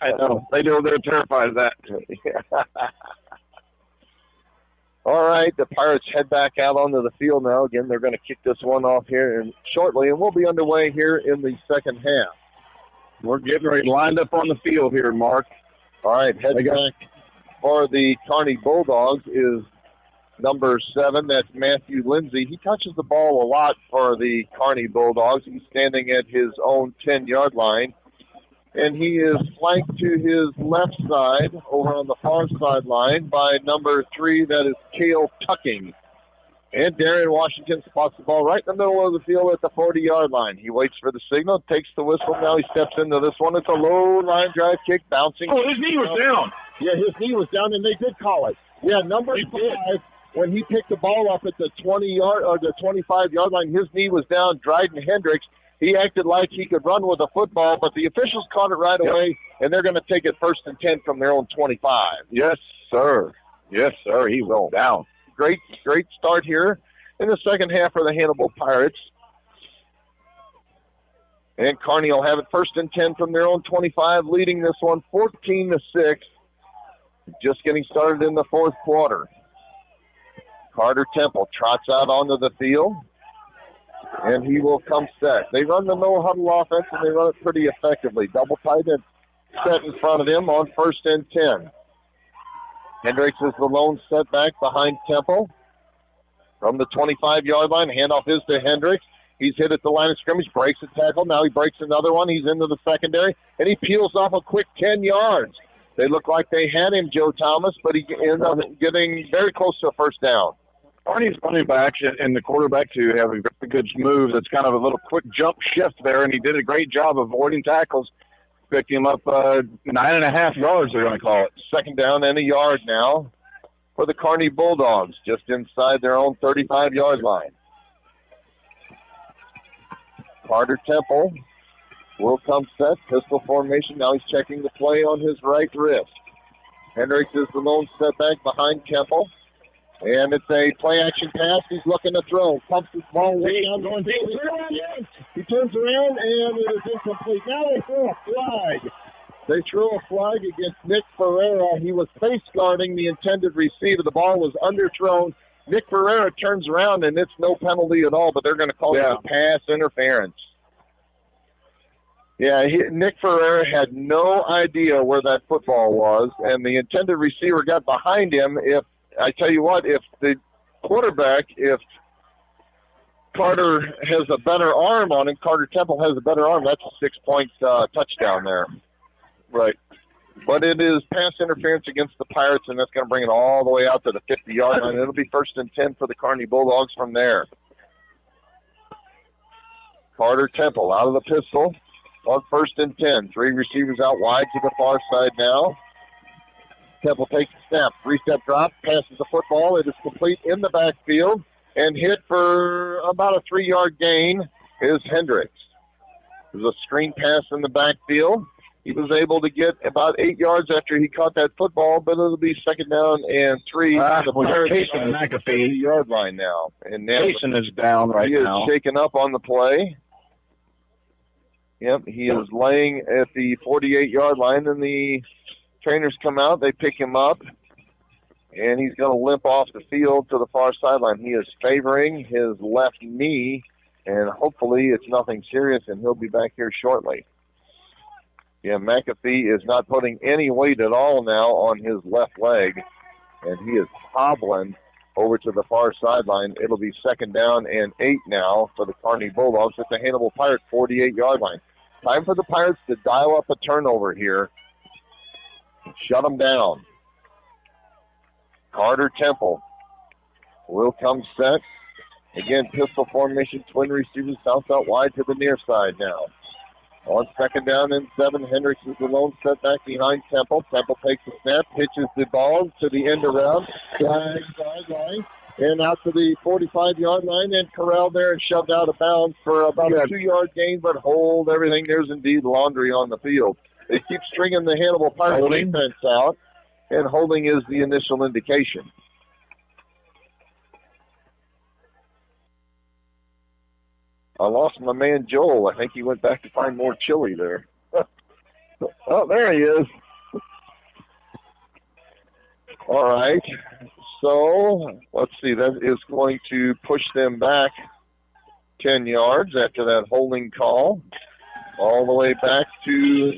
[SPEAKER 16] I know. They're terrified of that.
[SPEAKER 2] All right, the Pirates head back out onto the field now. Again, they're going to kick this one off here shortly, and we'll be underway here in the second half.
[SPEAKER 16] We're getting ready, lined up on the field here, Mark.
[SPEAKER 2] All right, head back for the Kearney Bulldogs is number 7. That's Matthew Lindsay. He touches the ball a lot for the Kearney Bulldogs. He's standing at his own 10-yard line. And he is flanked to his left side over on the far sideline by number 3, that is Cale Tucking. And Darren Washington spots the ball right in the middle of the field at the 40-yard line. He waits for the signal, takes the whistle. Now he steps into this one. It's a low line drive kick, bouncing.
[SPEAKER 16] Oh, his knee was down.
[SPEAKER 2] Yeah, his knee was down, and they did call it. Yeah, number 5, when he picked the ball up at the 20-yard or the 25-yard line, his knee was down. Dryden Hendricks. He acted like he could run with a football, but the officials caught it right away, and they're going to take it 1st and 10 from their own 25.
[SPEAKER 16] Yes, sir. Yes, sir. He went down.
[SPEAKER 2] Great start here in the second half for the Hannibal Pirates. And Kearney will have it 1st and 10 from their own 25, leading this one 14-6. Just getting started in the fourth quarter. Carter Temple trots out onto the field, and he will come set. They run the no-huddle offense, and they run it pretty effectively. Double tight and set in front of him on 1st and 10. Hendricks is the lone setback behind Temple. From the 25-yard line, handoff is to Hendricks. He's hit at the line of scrimmage, breaks a tackle. Now he breaks another one. He's into the secondary, and he peels off a quick 10 yards. They look like they had him, Joe Thomas, but he ended up getting very close to a first down.
[SPEAKER 16] Arnie's running backs and the quarterback, too, have a very good move. That's kind of a little quick jump shift there, and he did a great job avoiding tackles. Picked him up 9.5 yards, they're going to call it.
[SPEAKER 2] Second down and a yard now for the Kearney Bulldogs, just inside their own 35-yard line. Carter Temple will come set, pistol formation. Now he's checking the play on his right wrist. Hendricks is the lone setback behind Temple. And it's a play-action pass. He's looking to throw. Pumps his ball way down, going deep. He turns around, and it is incomplete. Now they throw a flag. They threw a flag against Nick Ferreira. He was face-guarding the intended receiver. The ball was underthrown. Nick Ferreira turns around, and it's no penalty at all, but they're going to call it a pass interference. Yeah, Nick Ferreira had no idea where that football was, and the intended receiver got behind him. I tell you what, if the quarterback, if Carter has a better arm on him, Carter Temple has a better arm, that's a 6-point touchdown there. Right. But it is pass interference against the Pirates, and that's going to bring it all the way out to the 50-yard line. It'll be 1st and 10 for the Kearney Bulldogs from there. Carter Temple out of the pistol on 1st and 10. 3 receivers out wide to the far side now. Temple takes a snap, 3-step drop, passes the football. It is complete in the backfield and hit for about a 3-yard gain is Hendricks. There's a screen pass in the backfield. He was able to get about 8 yards after he caught that football, but it'll be 2nd down and 3. The Pirates on the 50-yard line now. And
[SPEAKER 16] Jason is down right now.
[SPEAKER 2] He is shaken up on the play. Yep, he is laying at the 48-yard line, and the trainers come out. They pick him up, and he's going to limp off the field to the far sideline. He is favoring his left knee, and hopefully it's nothing serious, and he'll be back here shortly. Yeah, McAfee is not putting any weight at all now on his left leg, and he is hobbling over to the far sideline. It'll be 2nd down and 8 now for the Kearney Bulldogs at the Hannibal Pirates 48-yard line. Time for the Pirates to dial up a turnover here. Shut them down. Carter Temple will come set. Again, pistol formation, twin receivers, bounce out wide to the near side now. On 2nd down and 7, Hendricks is the lone setback behind Temple. Temple takes a snap, pitches the ball to the end around, sideline, and out to the 45-yard line, and corralled there and shoved out of bounds for about a 2-yard gain, but hold everything. There's indeed laundry on the field. They keep stringing the Hannibal Pirates defense out, and holding is the initial indication. I lost my man Joel. I think he went back to find more chili there. Oh, there he is. All right. So, let's see. That is going to push them back 10 yards after that holding call, all the way back to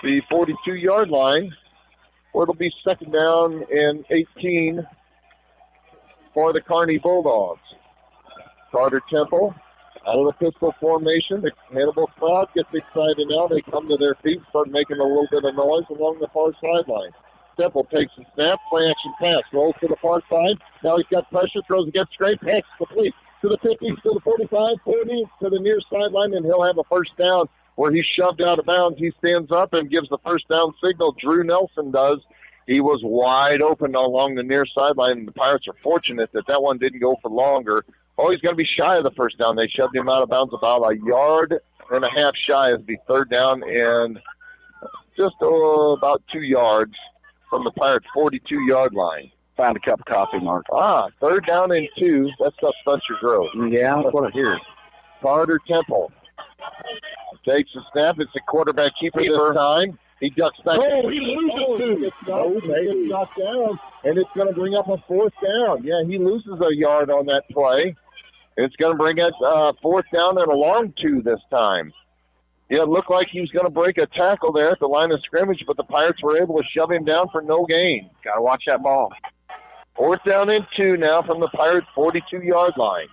[SPEAKER 2] the 42-yard line, where it'll be 2nd down and 18 for the Kearney Bulldogs. Carter Temple out of the pistol formation. The Hannibal crowd gets excited now. They come to their feet, start making a little bit of noise along the far sideline. Temple takes a snap, play action pass, rolls to the far side. Now he's got pressure, throws against straight, pass complete to the 50, to the 45, 40, to the near sideline, and he'll have a 1st down where he's shoved out of bounds. He stands up and gives the 1st down signal. Drew Nelson does. He was wide open along the near sideline, and the Pirates are fortunate that that one didn't go for longer. Oh, he's going to be shy of the 1st down. They shoved him out of bounds about a yard and a half shy. It'll be 3rd down and just about 2 yards from the Pirates' 42-yard line.
[SPEAKER 16] Found a cup of coffee, Mark.
[SPEAKER 2] 3rd down and 2. That's up Spencer Grove.
[SPEAKER 16] Yeah, that's what I hear.
[SPEAKER 2] Carter Temple takes a snap. It's a quarterback keeper this time. He ducks back. Oh, he loses. It's knocked down, and it's going to bring up a 4th down. Yeah, he loses a yard on that play. It's going to bring it 4th down and a long 2 this time. Yeah, it looked like he was going to break a tackle there at the line of scrimmage, but the Pirates were able to shove him down for no gain.
[SPEAKER 16] Got to watch that ball.
[SPEAKER 2] 4th down and 2 now from the Pirates' 42-yard line.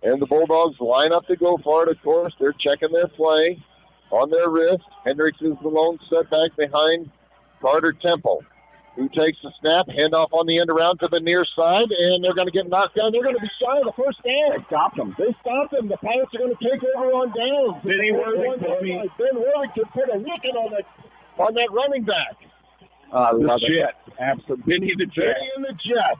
[SPEAKER 2] And the Bulldogs line up to go for it, of course. They're checking their play on their wrist. Hendricks is the lone setback behind Carter Temple, who takes the snap, handoff on the end around to the near side, and they're going to get knocked down. They're going to be shy of the first down.
[SPEAKER 16] They stopped them.
[SPEAKER 2] They stopped them. The Pirates are going to take over on downs.
[SPEAKER 16] Ben
[SPEAKER 2] Worthington put a wicket on that running back.
[SPEAKER 16] The Jet. Absolutely. Benny the Jet.
[SPEAKER 2] Benny and the Jet.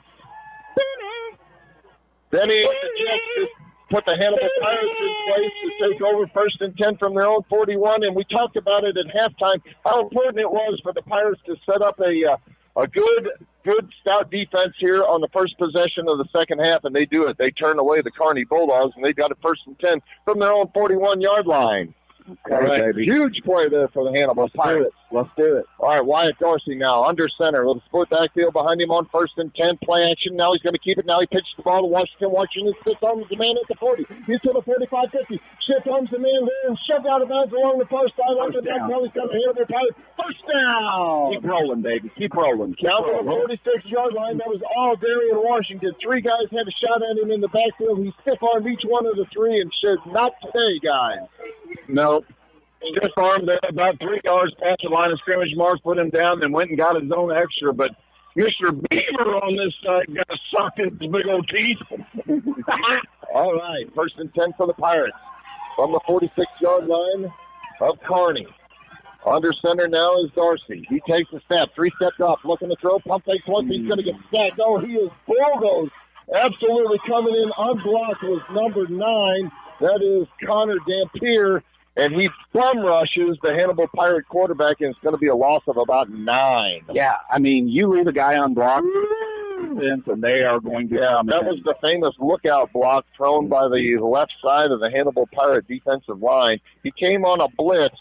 [SPEAKER 2] Benny and the Jet just put the Hannibal Pirates in place to take over 1st and 10 from their own 41, and we talked about it at halftime, how important it was for the Pirates to set up a good stout defense here on the first possession of the second half, and they do it. They turn away the Kearney Bulldogs, and they got it 1st and 10 from their own 41-yard line. All right, huge play there for the Hannibal Pirates.
[SPEAKER 16] Let's do it.
[SPEAKER 2] All right, Wyatt Dorsey now under center with a split backfield behind him on 1st and 10. Play action. Now he's going to keep it. Now he pitches the ball to Washington. Washington sits on the man at the 40. He's to the 45-50. Shift comes the man there and shoved out of bounds along the far sideline. Now he's got the Hannibal Pirates. First down.
[SPEAKER 16] Keep rolling, baby. Keep rolling.
[SPEAKER 2] Down to the 46-yard line. That was all Darian Washington. 3 guys had a shot at him in the backfield. He stiff-armed each one of the 3 and said, "Not today, guys."
[SPEAKER 16] No. Stiff arm there, about 3 yards past the line of scrimmage mark, put him down, and went and got his own extra. But Mr. Beaver on this side got sucked in his big old teeth.
[SPEAKER 2] All right, 1st and 10 for the Pirates from the 46-yard line of Kearney. Under center now is Dorsey. He takes a snap, 3-step drop, looking to throw, pump fakes once. He's going to get sacked. Oh, he is bulldozed. Absolutely coming in unblocked was number 9. That is Connor Dampier. And he bum rushes the Hannibal Pirate quarterback, and it's going to be a loss of about 9.
[SPEAKER 16] Yeah, I mean, you leave a guy unblocked, and they are going to come
[SPEAKER 2] that
[SPEAKER 16] in.
[SPEAKER 2] was the famous lookout block thrown by the left side of the Hannibal Pirate defensive line. He came on a blitz,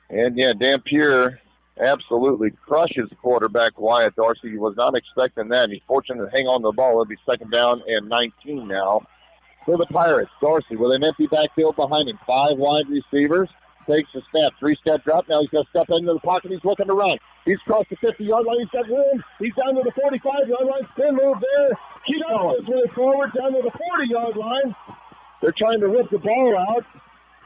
[SPEAKER 2] and, Dampier absolutely crushes quarterback Wyatt Dorsey. He was not expecting that. He's fortunate to hang on to the ball. It'll be 2nd down and 19 now. For the Pirates, Dorsey with an empty backfield behind him. 5 wide receivers. Takes a step. 3-step drop. Now he's going to step into the pocket. He's looking to run. He's crossed the 50-yard line. He's got room. He's down to the 45-yard line. Spin move there. Keep going his way forward down to the 40-yard line. They're trying to rip the ball out.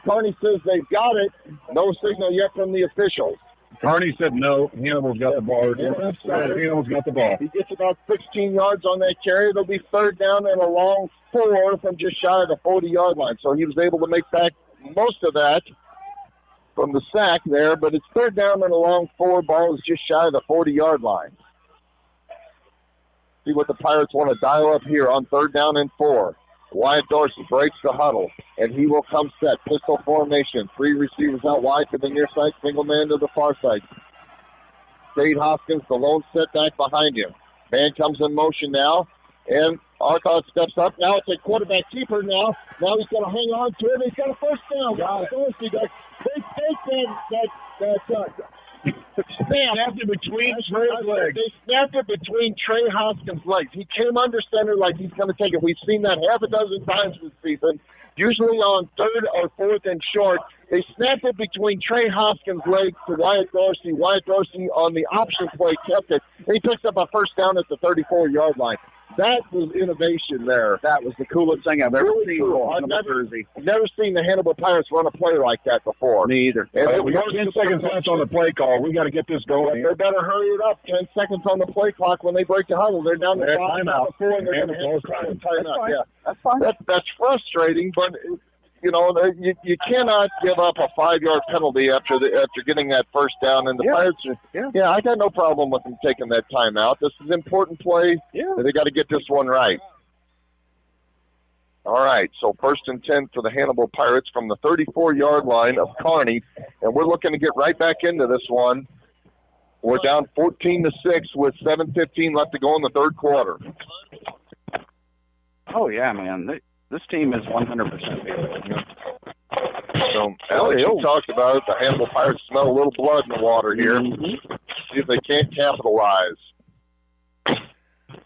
[SPEAKER 2] Kearney says they've got it. No signal yet from the officials.
[SPEAKER 16] Kearney said no. Hannibal's got the ball. Hannibal's got the ball.
[SPEAKER 2] He gets about 16 yards on that carry. It'll be 3rd down and a long 4 from just shy of the 40-yard line. So he was able to make back most of that from the sack there, but it's 3rd down and a long 4. Ball is just shy of the 40-yard line. See what the Pirates want to dial up here on 3rd down and 4. Wyatt Dorsey breaks the huddle, and he will come set. Pistol formation. 3 receivers out wide to the near side, single man to the far side. Spade Hoskins, the lone setback behind him. Man comes in motion now, and Arcot steps up. Now it's a quarterback keeper now. Now he's going to hang on to it. He's got a first down. Dorsey does. They take that snapped it between Trey's legs. They snapped it between Trey Hoskins' legs. He came under center like he's going to take it. We've seen that half a dozen times this season. Usually on 3rd or 4th and short, they snapped it between Trey Hoskins' legs to Wyatt Dorsey. Wyatt Dorsey on the option play kept it. He picks up a first down at the 34-yard line. That was innovation there.
[SPEAKER 16] That was the coolest thing I've ever seen.
[SPEAKER 2] Cool. I've never seen the Hannibal Pirates run a play like that before.
[SPEAKER 16] Me either.
[SPEAKER 2] And
[SPEAKER 16] we got 10 seconds left on the play call. We got to get this going.
[SPEAKER 2] They better hurry it up. 10 seconds on the play clock when they break the huddle. They're down to 5
[SPEAKER 16] timeout.
[SPEAKER 2] 4, and they're going to have a timeout. Yeah,
[SPEAKER 16] that's fine.
[SPEAKER 2] That's frustrating, but you cannot give up a 5-yard penalty after getting that first down. And the Pirates, I got no problem with them taking that timeout. This is an important play.
[SPEAKER 16] Yeah,
[SPEAKER 2] they got to get this one right. All right, so 1st and 10 for the Hannibal Pirates from the 34-yard line of Kearney, and we're looking to get right back into this one. We're down 14-6 with 7:15 left to go in the 3rd quarter.
[SPEAKER 15] Oh yeah, man. This team is 100%.
[SPEAKER 2] So, Alex, you talked about it. The Hannibal Pirates smell a little blood in the water here. See if they can't capitalize.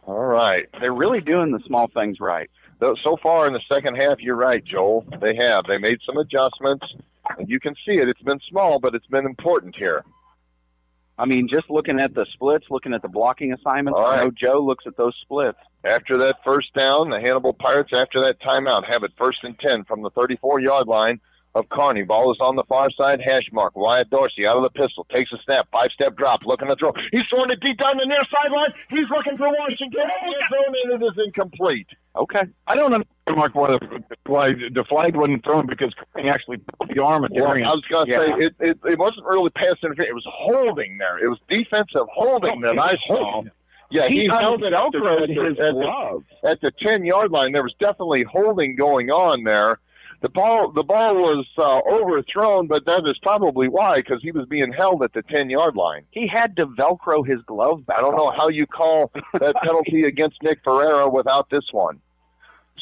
[SPEAKER 2] All right.
[SPEAKER 15] They're really doing the small things right.
[SPEAKER 2] So far in the second half, you're right, Joel. They have. They made some adjustments, and you can see it. It's been small, but it's been important here.
[SPEAKER 15] I mean, just looking at the splits, looking at the blocking assignments,
[SPEAKER 2] All right.
[SPEAKER 15] I know Joe looks at those splits.
[SPEAKER 2] After that first down, the Hannibal Pirates, after that timeout, have it 1st and 10 from the 34-yard line of Kearney. Ball is on the far side, hash mark. Wyatt Dorsey out of the pistol, takes a snap, 5-step drop, looking to throw. He's throwing it deep down the near sideline. He's looking for Washington in the end zone, and it is incomplete.
[SPEAKER 15] Okay.
[SPEAKER 16] I don't understand, Mark, why the flag wasn't thrown because Kearney actually put the arm at
[SPEAKER 2] Well,
[SPEAKER 16] Darian.
[SPEAKER 2] I was going to say, it wasn't really pass interference. It was holding there. It was defensive holding that I saw. Yeah, he held it out at the 10-yard line. There was definitely holding going on there. The ball was overthrown, but that is probably why, because he was being held at the 10-yard line.
[SPEAKER 15] He had to Velcro his glove back.
[SPEAKER 2] I don't know how you call that penalty against Nick Ferreira without this one.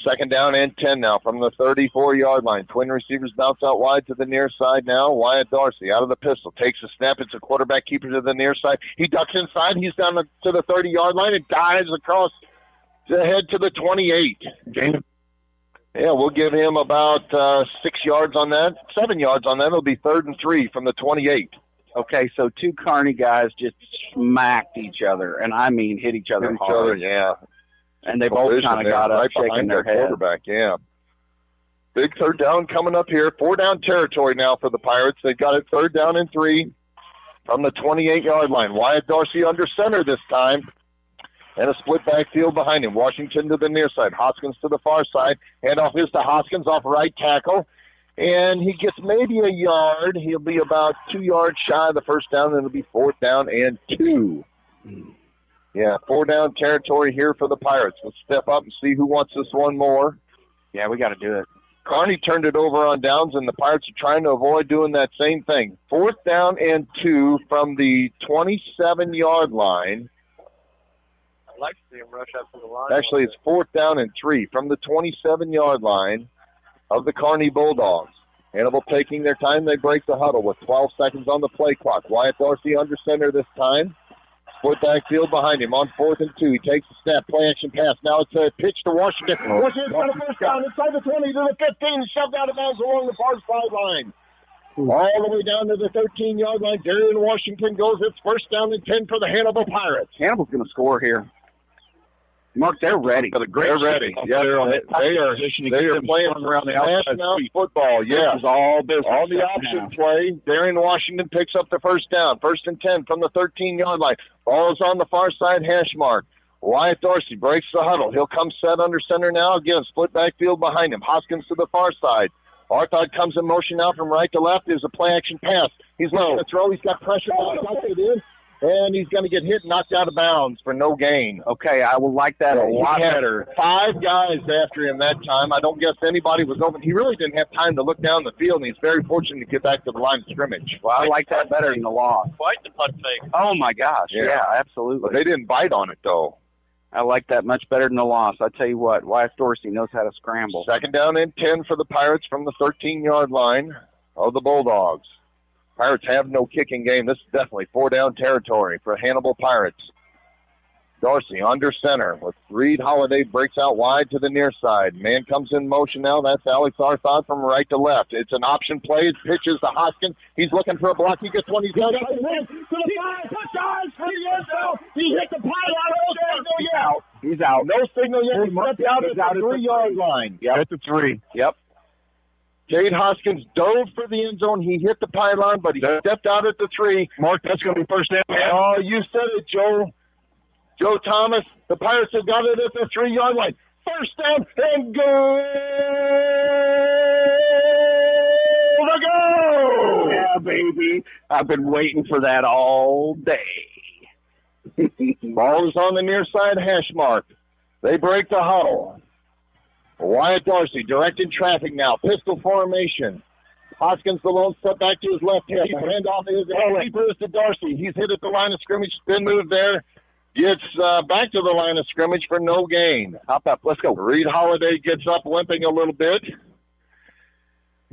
[SPEAKER 2] 2nd down and 10 now from the 34-yard line. Twin receivers bounce out wide to the near side now. Wyatt Dorsey out of the pistol. Takes a snap. It's a quarterback keeper to the near side. He ducks inside. He's down to the 30-yard line and dives across the head to the 28. Yeah, we'll give him about 6 yards on that. 7 yards on that. It'll be 3rd and 3 from the 28.
[SPEAKER 15] Okay, so two Kearney guys just smacked each other, and I mean hit each other hard.
[SPEAKER 2] Yeah.
[SPEAKER 15] And they both kind of got up,
[SPEAKER 2] right
[SPEAKER 15] shaking their head.
[SPEAKER 2] Quarterback, yeah. Big 3rd down coming up here. 4-down territory now for the Pirates. They got it 3rd down and 3 from the 28-yard line. Wyatt Dorsey under center this time. And a split backfield behind him. Washington to the near side. Hoskins to the far side. Handoff is to Hoskins off right tackle. And he gets maybe a yard. He'll be about 2 yards shy of the first down. Then it'll be 4th down and 2. Yeah, 4-down territory here for the Pirates. Let's step up and see who wants this one more.
[SPEAKER 15] Yeah, we got to do it.
[SPEAKER 2] Kearney turned it over on downs, and the Pirates are trying to avoid doing that same thing. 4th down and 2 from the 27-yard line.
[SPEAKER 1] I'd like to see him rush up to the line.
[SPEAKER 2] Actually, it's 4th down and 3 from the 27-yard line of the Kearney Bulldogs. Hannibal taking their time. They break the huddle with 12 seconds on the play clock. Wyatt Dorsey under center this time. Split backfield behind him on 4th and 2. He takes a snap, play action pass. Now it's a pitch to Washington. Washington's got a first down inside the 20 to the 15, shoved out of bounds along the far sideline. All the way down to the 13-yard line. Darian Washington goes. It's 1st down and 10 for the Hannibal Pirates.
[SPEAKER 15] Hannibal's going to score here. Mark, they're ready.
[SPEAKER 2] They're ready. Yeah, they are playing around the outside football. Yeah,
[SPEAKER 15] all business.
[SPEAKER 2] On the option play, Darian Washington picks up the 1st down. 1st and 10 from the 13-yard line. Ball is on the far side hash mark. Wyatt Dorsey breaks the huddle. He'll come set under center now. Again, split backfield behind him. Hoskins to the far side. Arthod comes in motion now from right to left. There's a play action pass. He's looking to throw. He's got pressure on it. And he's going to get hit and knocked out of bounds for no gain.
[SPEAKER 15] Okay, I will like that a lot better.
[SPEAKER 2] 5 guys after him that time. I don't guess anybody was open. He really didn't have time to look down the field, and he's very fortunate to get back to the line of scrimmage.
[SPEAKER 15] Well, I like that better than the loss.
[SPEAKER 1] Quite the punt fake.
[SPEAKER 15] Oh, my gosh. Yeah, absolutely.
[SPEAKER 2] But they didn't bite on it, though.
[SPEAKER 15] I like that much better than the loss. I tell you what, Wyatt Dorsey knows how to scramble.
[SPEAKER 2] 2nd down and 10 for the Pirates from the 13-yard line of the Bulldogs. Pirates have no kicking game. This is definitely 4-down territory for Hannibal Pirates. Dorsey under center with Reed Holiday breaks out wide to the near side. Man comes in motion now. That's Alex Arthod from right to left. It's an option play. It pitches to Hoskins. He's looking for a block. He gets one. He's got it. To the 5. Touchdown. 3 yards out. He hit the pylon.
[SPEAKER 15] He's out.
[SPEAKER 2] No signal yet. He stepped out at the 3-yard line.
[SPEAKER 16] Yeah, at the 3.
[SPEAKER 15] Yep.
[SPEAKER 2] Jade Hoskins dove for the end zone. He hit the pylon, but he stepped out at the 3.
[SPEAKER 16] Mark, that's going to be 1st down.
[SPEAKER 2] Oh, you said it, Joe. Joe Thomas. The Pirates have got it at the 3-yard line. 1st down and goal to go.
[SPEAKER 15] Yeah, baby. I've been waiting for that all day.
[SPEAKER 2] Ball is on the near side hash mark. They break the huddle. Wyatt Dorsey directing traffic now. Pistol formation. Hoskins the lone step back to his left hand. Handoff is keeper is to Dorsey. He's hit at the line of scrimmage. Spin move there. Gets back to the line of scrimmage for no gain.
[SPEAKER 15] Hop up. Let's go.
[SPEAKER 2] Reed Holiday gets up limping a little bit.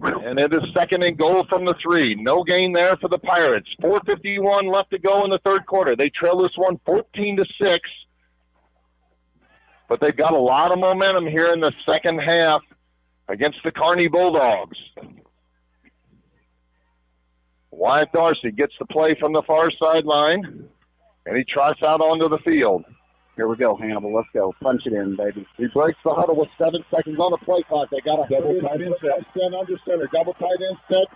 [SPEAKER 2] And it is 2nd and goal from the 3. No gain there for the Pirates. 4:51 left to go in the 3rd quarter. They trail this one 14-6. But they've got a lot of momentum here in the second half against the Kearney Bulldogs. Wyatt Darcy gets the play from the far sideline, and he trots out onto the field.
[SPEAKER 16] Here we go, Hannibal. Let's go. Punch it in, baby. He breaks the huddle with 7 seconds on the play clock. They got a double tight end set. Stand under center. Double tight end set.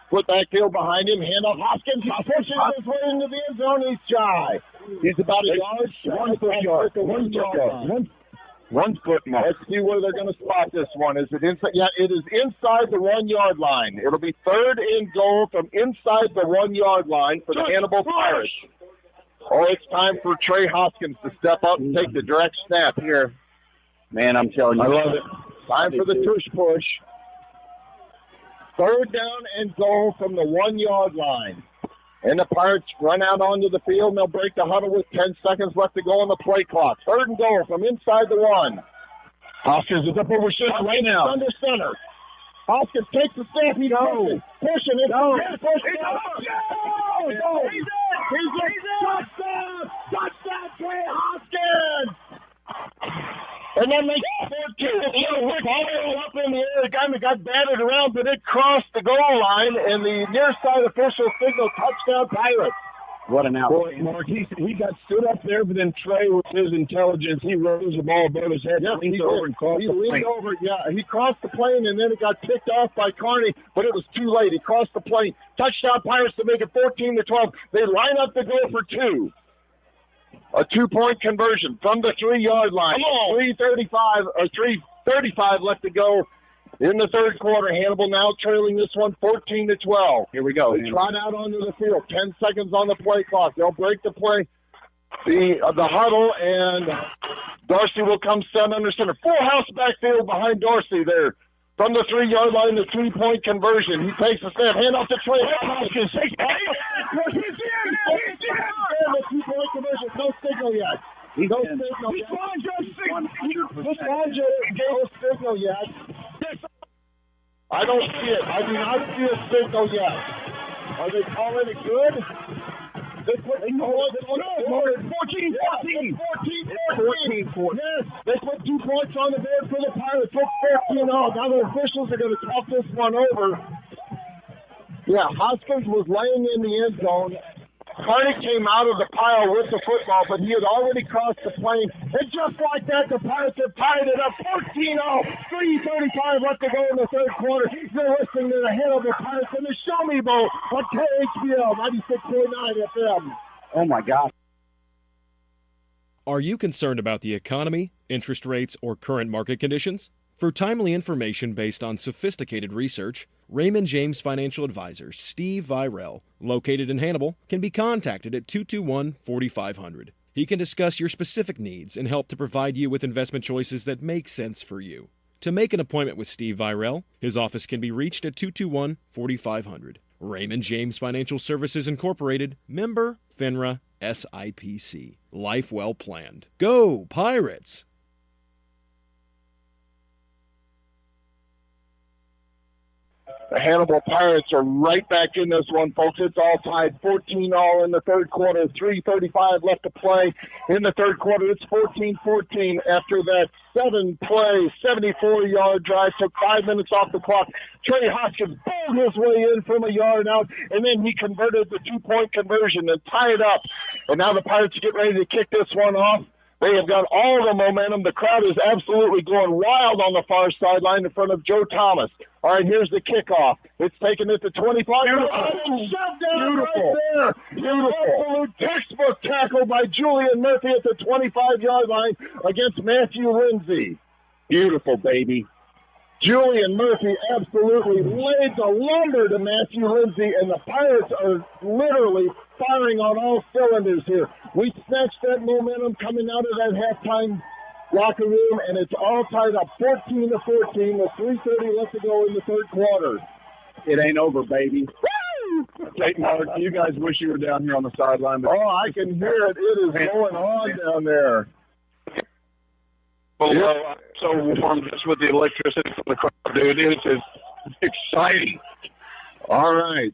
[SPEAKER 16] Split backfield behind him. Hand off Hoskins. He pushes his way into the end zone. He's shy. He's about a yard. 1 foot yard. 1 yard. 1 foot mark. Let's see where they're going to spot this one. Is it inside? Yeah, it is inside the 1 yard line. It'll be 3rd and goal from inside the 1 yard line for the Hannibal Pirates. Oh, it's time for Trey Hoskins to step up and take the direct snap here. Man, I'm telling you.
[SPEAKER 2] I love it. Time for the tush push. 3rd down and goal from the 1 yard line. And the Pirates run out onto the field, and they'll break the huddle with 10 seconds left to go on the play clock. 3rd and goal from inside the 1. Hoskins is up over center right now. Under center. Hoskins takes the snap. He goes. Pushing it. Go. He's in. Touchdown. Touchdown, Trey Hoskins. And then they 14. All the way up in the air. The guy got batted around, but it crossed the goal line, and the near side official signaled touchdown Pirates.
[SPEAKER 16] What an out.
[SPEAKER 2] Boy, Mark, he got stood up there, but then Trey, with his intelligence, he rose the ball above his head.
[SPEAKER 16] Yeah,
[SPEAKER 2] he leaned over and crossed the plane. He crossed the plane, and then it got picked off by Kearney, but it was too late. He crossed the plane. Touchdown Pirates to make it 14-12. They line up to go for 2. A 2-point conversion from the 3 yard line. 3:35 left to go in the 3rd quarter. Hannibal now trailing this one 14-12.
[SPEAKER 16] Here we go.
[SPEAKER 2] They trot out onto the field. 10 seconds on the play clock. They'll break the play. The huddle, and Darcy will come stand under center. Full house backfield behind Darcy there. From the 3 yard line, the 3-point conversion. He takes the snap. Hand off to Trey Hoskins. He's in. The 2-point conversion. No signal yet. No signal yet. Desponjo gave a signal yet. I don't see it. I do not see a signal yet. Are they calling it good? They put 14. Yes, they put 2 points on the board for the Pirates. Took 14 off. Now the officials are going to talk this one over. Yeah, Hoskins was laying in the end zone. Kearney came out of the pile with the football, but he had already crossed the plane. And just like that, the Pirates have tied it up 14-0. 3:35 left to go in the 3rd quarter. You're listening to the Hannibal Pirates in the Show Me Bowl on KHBL 96.9 FM.
[SPEAKER 16] Oh, my God.
[SPEAKER 3] Are you concerned about the economy, interest rates, or current market conditions? For timely information based on sophisticated research, Raymond James Financial Advisor Steve Virel, located in Hannibal, can be contacted at 221-4500. He can discuss your specific needs and help to provide you with investment choices that make sense for you. To make an appointment with Steve Virel, his office can be reached at 221-4500. Raymond James Financial Services Incorporated, member FINRA SIPC. Life well planned. Go Pirates!
[SPEAKER 2] The Hannibal Pirates are right back in this one, folks. It's all tied 14-all in the 3rd quarter. 3:35 left to play in the 3rd quarter. It's 14-14 after that 7-play, 74-yard drive. Took 5 minutes off the clock. Trey Hoskins bowled his way in from a yard out, and then he converted the 2-point conversion and tied it up. And now the Pirates get ready to kick this one off. They have got all the momentum. The crowd is absolutely going wild on the far sideline in front of Joe Thomas. All right, here's the kickoff. It's taken at the 25. Shoved down right there. Beautiful. Textbook tackle by Julian Murphy at the 25-yard line against Matthew Lindsay. Beautiful, baby. Julian Murphy absolutely laid the lumber to Matthew Lindsay, and the Pirates are literally firing on all cylinders here. We snatched that momentum coming out of that halftime locker room, and it's all tied up 14-14 with 3:30 left to go in the 3rd quarter.
[SPEAKER 16] It ain't over, baby.
[SPEAKER 2] Woo!
[SPEAKER 16] Hey, Mark, you guys wish you were down here on the sideline.
[SPEAKER 2] Oh, I can hear it. It is going on down there.
[SPEAKER 16] Well, I'm so warm just with the electricity from the crowd, dude. It's exciting.
[SPEAKER 2] All right.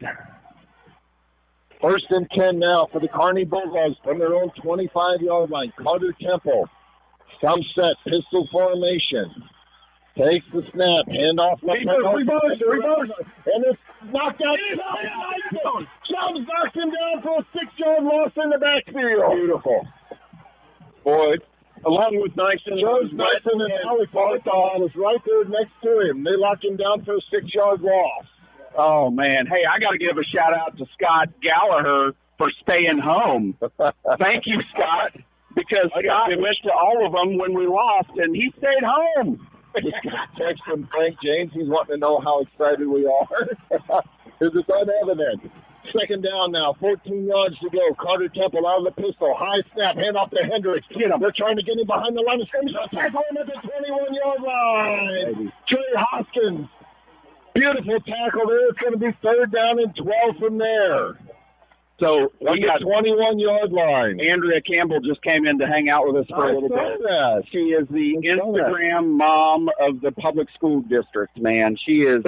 [SPEAKER 2] 1st and 10 now for the Kearney Bulldogs from their own 25-yard line. Carter Temple. Some set, pistol formation.
[SPEAKER 16] Takes the snap. Handoff. Reverse. And it's knocked out. Jones knocks him down for a 6-yard loss in the backfield. Beautiful. Boy, along with Nyson. Jones, Nyson, and Allie Barthol was right there next to him. They locked him down for a 6-yard loss.
[SPEAKER 15] Oh, man. Hey, I got to give a shout-out to Scott Gallagher for staying home. Thank you, Scott, because Scott went to all of them when we lost, and he stayed home.
[SPEAKER 16] Text from Frank James. He's wanting to know how excited we are. It's unevident. Second down now, 14 yards to go. Carter Temple out of the pistol. High snap, hand off to Hendricks. Get him. They're trying to get him behind the line of scrimmage. Tackle him at the 21-yard line. Trey Hoskins. Beautiful tackle there. It's going to be 3rd down and 12 from there.
[SPEAKER 15] So we got
[SPEAKER 16] 21-yard line.
[SPEAKER 15] Andrea Campbell just came in to hang out with us for a little bit.
[SPEAKER 16] That.
[SPEAKER 15] She is the Instagram mom of the public school district, man. She is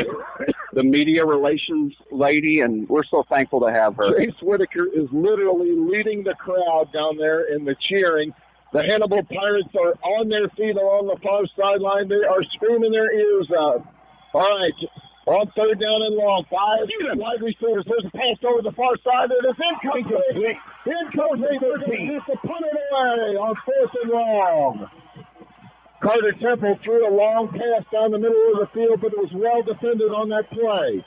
[SPEAKER 15] the media relations lady, and we're so thankful to have her.
[SPEAKER 16] Chase Whitaker is literally leading the crowd down there in the cheering. The Hannibal Pirates are on their feet along the far sideline. They are screaming their ears out. All right. On 3rd down and long, 5 wide receivers. There's a pass over the far side. It is incomplete. Incomplete. It's a punt it away on 4th and long. Carter Temple threw a long pass down the middle of the field, but it was well defended on that play.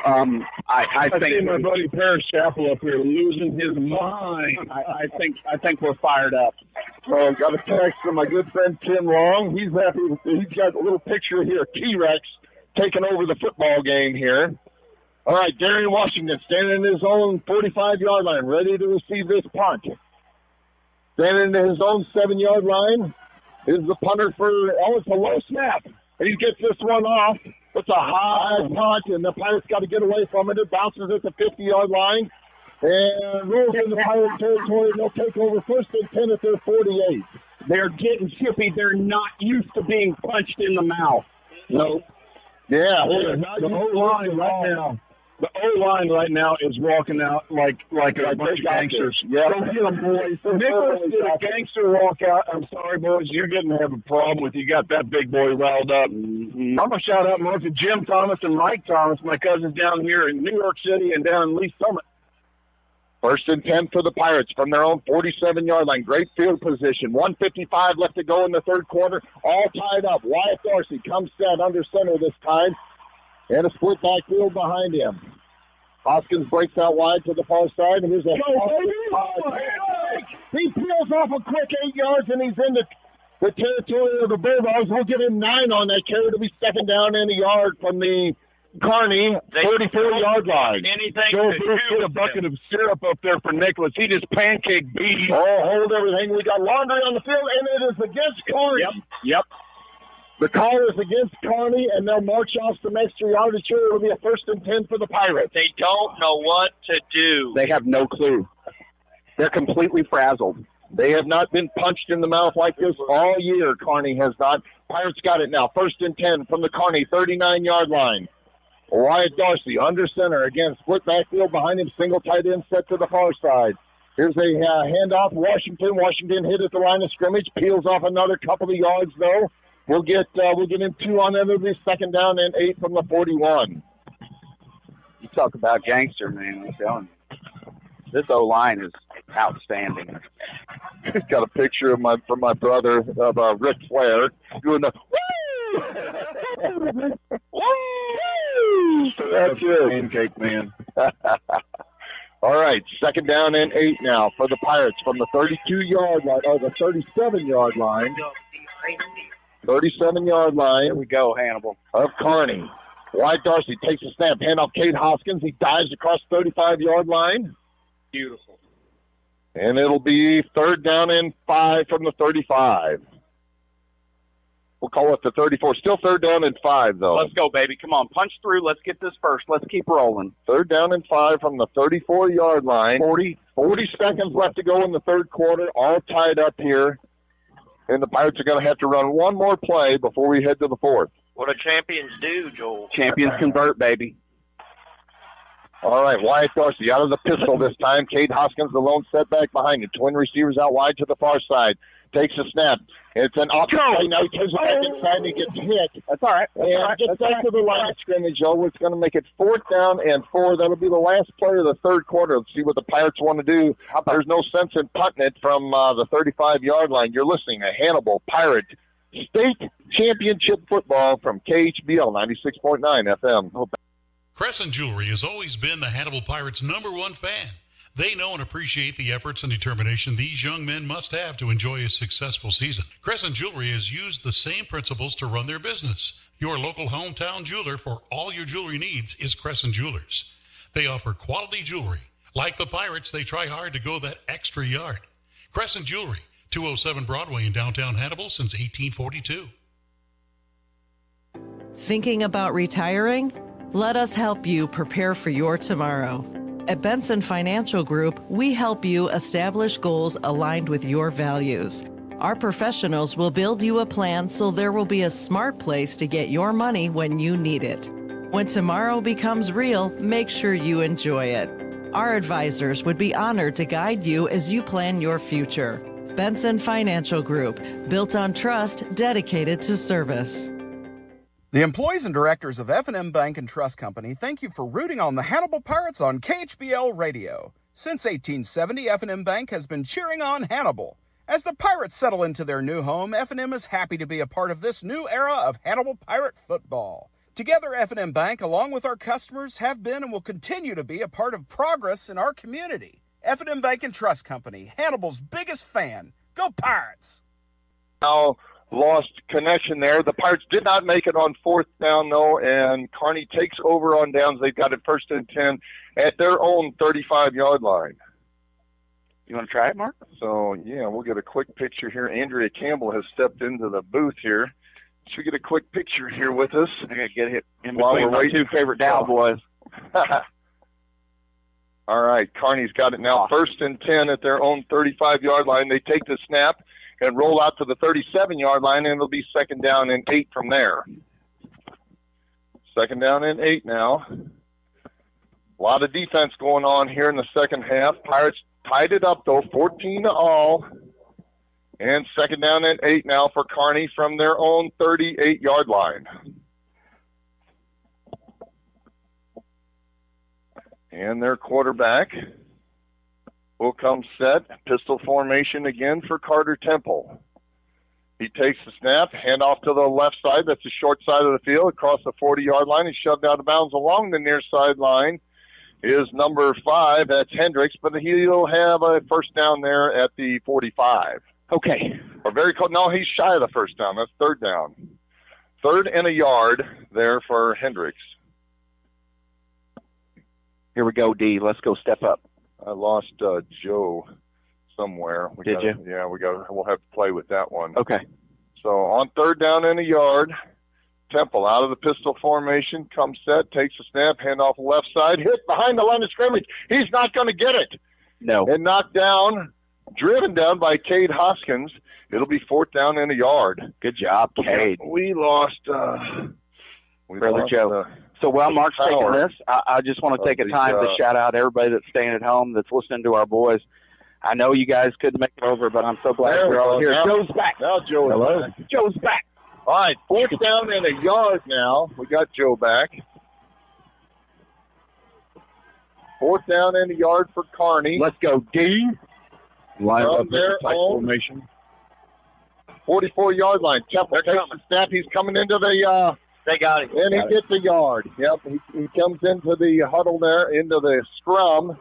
[SPEAKER 15] I think
[SPEAKER 16] see my buddy Parrish Chappell up here losing his mind.
[SPEAKER 15] I think we're fired up.
[SPEAKER 16] Oh, got a text from my good friend Tim Long. He's happy. He's got a little picture here. T-Rex taking over the football game here. All right, Darian Washington standing in his own 45-yard line, ready to receive this punt. Standing in his own 7-yard line is the punter for, it's a low snap. And he gets this one off. It's a high punt, and the Pirates got to get away from it. It bounces at the 50-yard line and rolls in the Pirate territory. They'll take over 1st and 10 at their 48.
[SPEAKER 15] They're getting chippy. They're not used to being punched in the mouth.
[SPEAKER 16] No. Yeah, the O-line right now. The O-line right now is walking out like a bunch of gangsters. Yeah. Go get them, boys. Nicholas did a gangster walkout. I'm sorry, boys. You're going to have a problem with you got that big boy riled up. I'm going to shout out more to Jim Thomas and Mike Thomas, my cousins down here in New York City and down in Lee Summit. 1st and 10 for the Pirates from their own 47-yard line. Great field position. 1:55 left to go in the 3rd quarter. All tied up. Wyatt Darcy comes set under center this time. And a split backfield behind him. Hoskins breaks out wide to the far side. And here's a he peels off a quick 8 yards, and he's in the territory of the Bulldogs. We'll give him 9 on that carry. It'll be 2nd down and a yard from the Kearney 34-yard line.
[SPEAKER 1] Joe
[SPEAKER 16] Bruce put a bucket of syrup up there for Nicholas. He just pancake beat. Oh, hold everything. We got laundry on the field, and it is against Kearney.
[SPEAKER 15] Yep.
[SPEAKER 16] The call is against Kearney, and they'll march off some extra yardage here. It'll be a 1st and 10 for the Pirates.
[SPEAKER 1] They don't know what to do.
[SPEAKER 15] They have no clue. They're completely frazzled.
[SPEAKER 16] They have not been punched in the mouth like this all year. Kearney has not. Pirates got it now. 1st and 10 from the Kearney 39-yard line. Wyatt Darcy under center. Again, split backfield behind him. Single tight end set to the far side. Here's a handoff. Washington. Washington hit at the line of scrimmage. Peels off another couple of yards, though. We'll get him 2 on that. It'll be 2nd down and 8 from the 41.
[SPEAKER 15] You talk about gangster, man. I'm telling you. This O-line is outstanding.
[SPEAKER 16] He's got a picture from my brother of Ric Flair doing the woo! That's it. Pancake man. All right, 2nd down and 8 now for the Pirates from the 32-yard line, or the 37-yard line. 37-yard line.
[SPEAKER 15] Here we go, Hannibal.
[SPEAKER 16] Of Kearney. Wyatt Darcy takes a snap. Handoff Cade Hoskins. He dives across the 35-yard line.
[SPEAKER 15] Beautiful.
[SPEAKER 16] And it'll be 3rd down and 5 from the 35. We'll call it the 34. Still 3rd down and 5, though.
[SPEAKER 15] Let's go, baby. Come on, punch through. Let's get this first. Let's keep rolling.
[SPEAKER 16] 3rd down and 5 from the 34-yard line. 40 seconds left to go in the 3rd quarter. All tied up here. And the Pirates are going to have to run one more play before we head to the 4th.
[SPEAKER 1] What do champions do, Joel?
[SPEAKER 15] Champions convert, baby.
[SPEAKER 16] All right, Wyatt Darcy out of the pistol this time. Cade Hoskins, the lone setback behind him. Twin receivers out wide to the far side.
[SPEAKER 2] takes a snap. It's an option. Now he turns back inside and gets hit.
[SPEAKER 15] That's all right.
[SPEAKER 2] And gets back to the line of scrimmage, Joe. It's going to make it 4th down and 4. That'll be the last play of the third quarter. Let's see what the Pirates want to do. There's no sense in punting it from the 35-yard line. You're listening to Hannibal Pirate State Championship Football from KHBL 96.9 FM.
[SPEAKER 4] Crescent Jewelry has always been the Hannibal Pirates' #1 fan. They know and appreciate the efforts and determination these young men must have to enjoy a successful season. Crescent Jewelry has used the same principles to run their business. Your local hometown jeweler for all your jewelry needs is Crescent Jewelers. They offer quality jewelry. Like the Pirates, they try hard to go that extra yard. Crescent Jewelry, 207 Broadway in downtown Hannibal since 1842.
[SPEAKER 5] Thinking about retiring? Let us help you prepare for your tomorrow. At Benson Financial Group, we help you establish goals aligned with your values. Our professionals will build you a plan so there will be a smart place to get your money when you need it. When tomorrow becomes real, make sure you enjoy it. Our advisors would be honored to guide you as you plan your future. Benson Financial Group, built on trust, dedicated to service.
[SPEAKER 7] The employees and directors of F&M Bank and Trust Company thank you for rooting on the Hannibal Pirates on KHBL Radio. Since 1870, F&M Bank has been cheering on Hannibal. As the Pirates settle into their new home, F&M is happy to be a part of this new era of Hannibal Pirate football. Together, F&M Bank, along with our customers, have been and will continue to be a part of progress in our community. F&M Bank and Trust Company, Hannibal's biggest fan. Go Pirates!
[SPEAKER 2] Now, lost connection there. The Pirates did not make it on 4th down, though, and Kearney takes over on downs. They've got it 1st and 10 at their own 35-yard line.
[SPEAKER 15] You want to try it, Mark?
[SPEAKER 2] So, yeah, we'll get a quick picture here. Andrea Campbell has stepped into the booth here. Should we get a quick picture here with us?
[SPEAKER 15] I got to get it in
[SPEAKER 2] while
[SPEAKER 15] between
[SPEAKER 2] we're
[SPEAKER 15] my
[SPEAKER 2] waiting.
[SPEAKER 15] 2 favorite Dow boys.
[SPEAKER 2] All right, Kearney's got it now. 1st and 10 at their own 35-yard line. They take the snap and roll out to the 37-yard line, and it'll be 2nd down and 8 from there. 2nd down and 8 now. A lot of defense going on here in the second half. Pirates tied it up, though, 14-all. And 2nd down and 8 now for Kearney from their own 38-yard line. And their quarterback will come set. Pistol formation again for Carter Temple. He takes the snap, handoff to the left side. That's the short side of the field across the 40-yard line. He's shoved out of bounds along the near sideline is number 5. That's Hendricks, but he'll have a 1st down there at the 45.
[SPEAKER 15] Okay.
[SPEAKER 2] Or very close. No, he's shy of the 1st down. That's 3rd down. 3rd and a yard there for Hendricks.
[SPEAKER 15] Here we go, D. Let's go step up.
[SPEAKER 2] I lost Joe somewhere.
[SPEAKER 15] Did you?
[SPEAKER 2] Yeah, we'll have to play with that one.
[SPEAKER 15] Okay.
[SPEAKER 2] So on 3rd down and a yard, Temple out of the pistol formation, comes set, takes a snap, hand off left side, hit behind the line of scrimmage. He's not going to get it.
[SPEAKER 15] No.
[SPEAKER 2] And knocked down, driven down by Cade Hoskins. It'll be 4th down and a yard.
[SPEAKER 15] Good job, Cade.
[SPEAKER 2] We lost.
[SPEAKER 15] Brother Joe. So while Mark's taking this, I just want to take a time to shout out everybody that's staying at home, that's listening to our boys. I know you guys couldn't make it over, but I'm so glad we're all here.
[SPEAKER 2] Now,
[SPEAKER 15] Joe's back.
[SPEAKER 2] Now Joe is back.
[SPEAKER 15] Joe's back.
[SPEAKER 2] All right, 4th down and a yard now. We got Joe back. 4th down and a yard for Kearney.
[SPEAKER 15] Let's go, D.
[SPEAKER 2] Line up their own formation. 44-yard line. Temple takes the snap. He's coming into the
[SPEAKER 1] they got it.
[SPEAKER 2] And he gets a yard. Yep, he comes into the huddle there, into the scrum,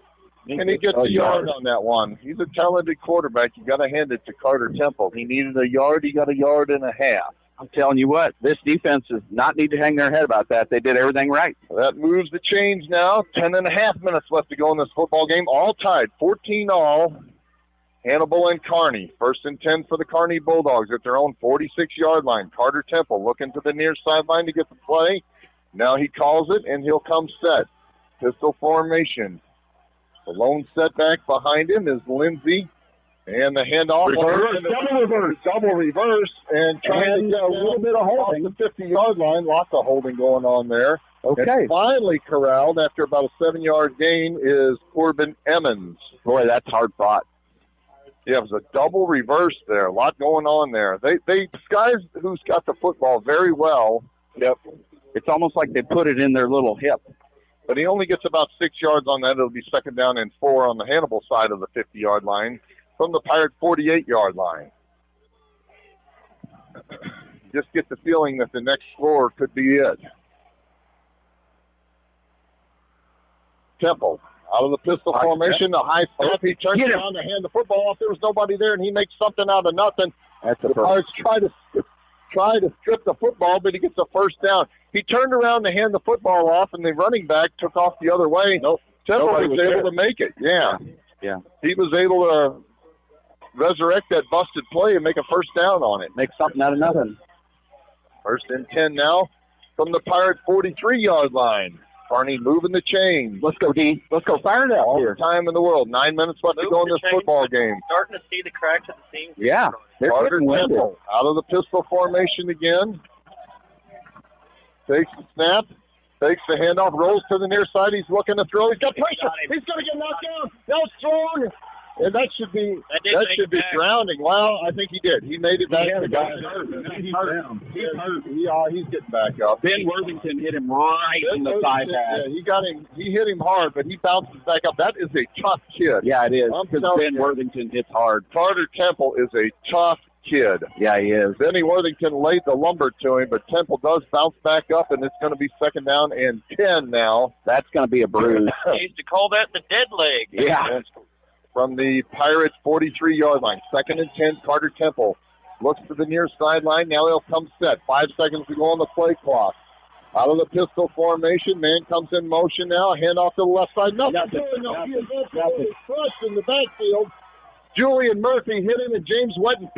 [SPEAKER 2] and he gets a yard on that one. He's a talented quarterback. You got to hand it to Carter Temple. He needed a yard. He got a yard and a half.
[SPEAKER 15] I'm telling you what, this defense does not need to hang their head about that. They did everything right.
[SPEAKER 2] That moves the chains now. 10.5 minutes left to go in this football game. All tied, 14-all. Hannibal and Kearney. 1st and 10 for the Kearney Bulldogs at their own 46-yard line. Carter Temple looking to the near sideline to get the play. Now he calls it, and he'll come set. Pistol formation. The lone setback behind him is Lindsey. And the handoff. Double reverse. And trying to get a little bit of holding. Off the 50-yard line. Lots of holding going on there.
[SPEAKER 15] Okay.
[SPEAKER 2] And finally corralled after about a 7-yard gain is Corbin Emmons.
[SPEAKER 15] Boy, that's hard fought.
[SPEAKER 2] Yeah, it was a double reverse there. A lot going on there. This guy's who's got the football very well.
[SPEAKER 15] Yep. It's almost like they put it in their little hip.
[SPEAKER 2] But he only gets about 6 yards on that. It'll be 2nd down and 4 on the Hannibal side of the 50-yard line from the Pirate 48-yard line. Just get the feeling that the next score could be it. Temple out of the pistol formation, the high snap. He turns around to hand the football off. There was nobody there, and he makes something out of nothing. The Pirates try to strip the football, but he gets a first down. He turned around to hand the football off, and the running back took off the other way. Temple was able to make it. Yeah. He was able to resurrect that busted play and make a first down on it.
[SPEAKER 15] Make something out of nothing.
[SPEAKER 2] 1st and 10 now from the Pirate 43-yard line. Kearney moving the chains.
[SPEAKER 15] Let's go, D. Let's go. Fire it out.
[SPEAKER 2] All the time in the world. 9 minutes left to go in this football game.
[SPEAKER 1] Starting to see the cracks at the seams.
[SPEAKER 15] Yeah.
[SPEAKER 2] Carter Temple out of the pistol formation again. Takes the snap. Takes the handoff. Rolls to the near side. He's looking to throw. He's got pressure. He's going to get knocked down. Now it's thrown. And that should be grounding. Well, I think he did. He made it back. He's hurt. He's getting back up.
[SPEAKER 15] Ben Worthington hit him right in the side pad.
[SPEAKER 2] Yeah, he got him. He hit him hard, but he bounces back up. That is a tough kid.
[SPEAKER 15] Yeah, it is. Because Ben Worthington hits hard.
[SPEAKER 2] Carter Temple is a tough kid.
[SPEAKER 15] Yeah, he is.
[SPEAKER 2] Benny Worthington laid the lumber to him, but Temple does bounce back up, and it's going to be 2nd down and 10 now.
[SPEAKER 15] That's going to be a bruise.
[SPEAKER 1] They used to call that the dead leg.
[SPEAKER 15] Yeah.
[SPEAKER 2] From the Pirates' 43-yard line. 2nd and 10, Carter Temple looks to the near sideline. Now he'll come set. 5 seconds to go on the play clock. Out of the pistol formation, man comes in motion now. Hand off to the left side. Nothing. He is absolutely crushed in the backfield. Julian Murphy hit him, and James Wetton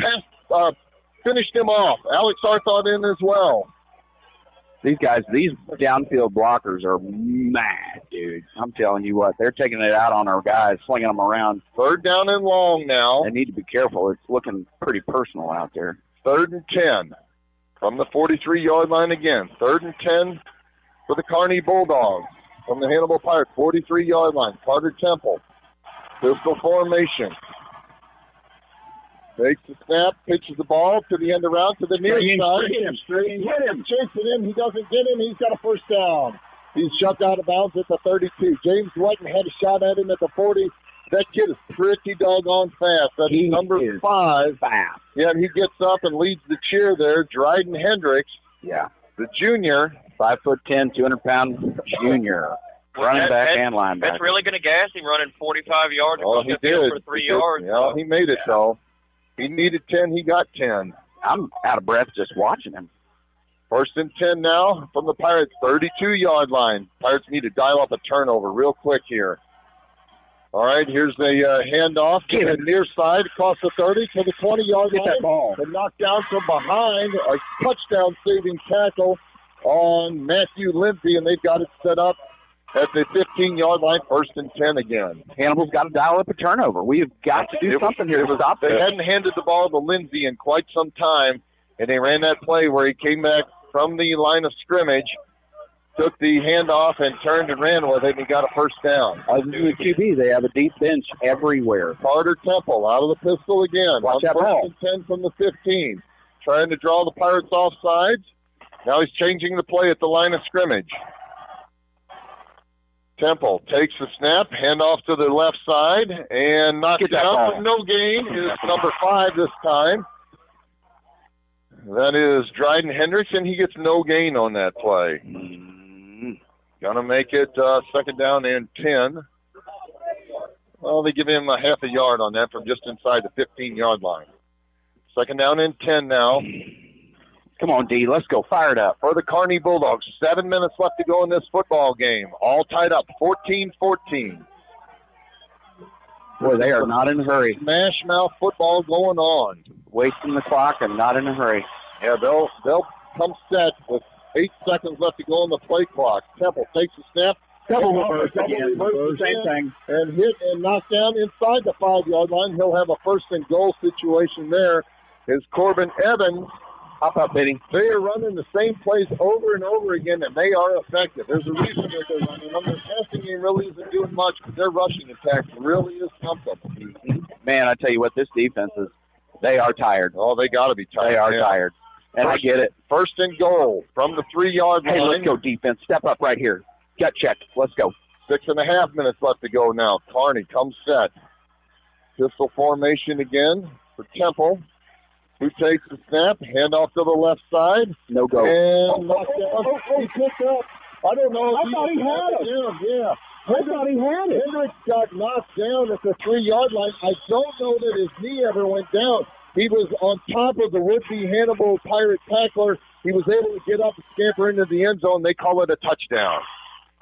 [SPEAKER 2] finished him off. Alex Arthod in as well.
[SPEAKER 15] These guys, these downfield blockers are mad, dude. I'm telling you what, they're taking it out on our guys, slinging them around.
[SPEAKER 2] 3rd down and long now.
[SPEAKER 15] They need to be careful. It's looking pretty personal out there.
[SPEAKER 2] 3rd and 10 from the 43-yard line again. 3rd and 10 for the Kearney Bulldogs from the Hannibal Pirates, 43-yard line. Carter Temple, pistol formation. Takes the snap, pitches the ball to the end around to the near side. Hit him, chasing him. He doesn't get him. He's got a first down. He's shoved out of bounds at the 32. James Wetton had a shot at him at the 40. That kid is pretty doggone fast. That's number 5.
[SPEAKER 15] Fast.
[SPEAKER 2] Yeah, and he gets up and leads the cheer there. Dryden Hendricks.
[SPEAKER 15] Yeah.
[SPEAKER 2] The junior.
[SPEAKER 15] 5'10", 200-pound junior. Running back and linebacker.
[SPEAKER 1] That's really going to gas him running 45 yards
[SPEAKER 2] across
[SPEAKER 1] the field for 3 yards.
[SPEAKER 2] Yeah, he made it, though. He needed 10. He got 10.
[SPEAKER 15] I'm out of breath just watching him.
[SPEAKER 2] 1st and 10 now from the Pirates' 32-yard line. Pirates need to dial up a turnover real quick here. All right, here's the handoff to the near side across the 30 to the 20-yard line.
[SPEAKER 15] That ball.
[SPEAKER 2] And knocked down from behind. A touchdown-saving tackle on Matthew Lindsay, and they've got it set up at the 15-yard line, 1st and 10 again.
[SPEAKER 15] Hannibal's got to dial up a turnover. We've got to do something here to stop this.
[SPEAKER 2] They hadn't handed the ball to Lindsay in quite some time, and they ran that play where he came back from the line of scrimmage, took the handoff, and turned and ran with it, and he got a first down.
[SPEAKER 15] Other than the QB, they have a deep bench everywhere.
[SPEAKER 2] Carter Temple out of the pistol again.
[SPEAKER 15] Watch that ball.
[SPEAKER 2] 1st and 10 from the 15. Trying to draw the Pirates off sides. Now he's changing the play at the line of scrimmage. Temple takes the snap, handoff to the left side, and knocked down for no gain. Is number 5 this time. That is Dryden Hendricks, and he gets no gain on that play. Gonna make it 2nd down and 10. Well, they give him a half a yard on that from just inside the 15-yard line. 2nd down and 10 now.
[SPEAKER 15] Come on, D. Let's go. Fire it up.
[SPEAKER 2] For the Kearney Bulldogs. 7 minutes left to go in this football game. All tied up, 14-14.
[SPEAKER 15] Boy, they are not in a hurry.
[SPEAKER 2] Smash mouth football going on.
[SPEAKER 15] Wasting the clock and not in a hurry.
[SPEAKER 2] Yeah, they'll come set with 8 seconds left to go on the play clock. Temple takes the snap.
[SPEAKER 15] Double reverse again. Same thing.
[SPEAKER 2] And hit and knock down inside the 5-yard line. He'll have a 1st and goal situation there. Is Corbin Evans.
[SPEAKER 15] Hop up, Benny.
[SPEAKER 2] They are running the same plays over and over again, and they are effective. There's a reason that they're running them. Their passing game really isn't doing much, but their rushing attack really is something.
[SPEAKER 15] man, I tell you what, this defense is, they are tired.
[SPEAKER 2] Oh, they got to be tired.
[SPEAKER 15] They are tired. And I get it.
[SPEAKER 2] First and goal from the 3-yard line.
[SPEAKER 15] Hey, let's go defense. Step up right here. Gut check. Let's go.
[SPEAKER 2] 6.5 minutes left to go now. Kearney comes set. Pistol formation again for Temple. Who takes the snap? Handoff to the left side.
[SPEAKER 15] No go.
[SPEAKER 2] And he picked up. I don't know.
[SPEAKER 16] I thought he had it.
[SPEAKER 2] Yeah.
[SPEAKER 16] I thought he had it.
[SPEAKER 2] Hendricks got knocked down at the 3-yard line. I don't know that his knee ever went down. He was on top of the would-be Hannibal Pirate tackler. He was able to get up and scamper into the end zone. They call it a touchdown.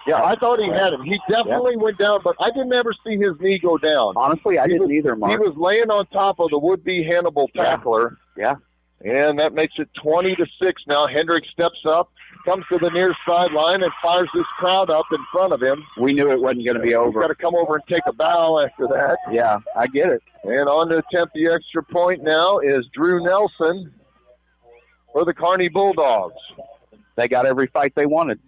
[SPEAKER 2] Yeah, I thought he had him. He definitely went down, but I didn't ever see his knee go down.
[SPEAKER 15] Honestly, I didn't either, Mark.
[SPEAKER 2] He was laying on top of the would-be Hannibal tackler.
[SPEAKER 15] Yeah.
[SPEAKER 2] And that makes it 20-6 now. Hendricks steps up, comes to the near sideline, and fires this crowd up in front of him.
[SPEAKER 15] We knew it wasn't going to be over.
[SPEAKER 2] He's got to come over and take a bow after that.
[SPEAKER 15] Yeah, I get it.
[SPEAKER 2] And on to attempt the extra point now is Drew Nelson for the Kearney Bulldogs.
[SPEAKER 15] They got every fight they wanted.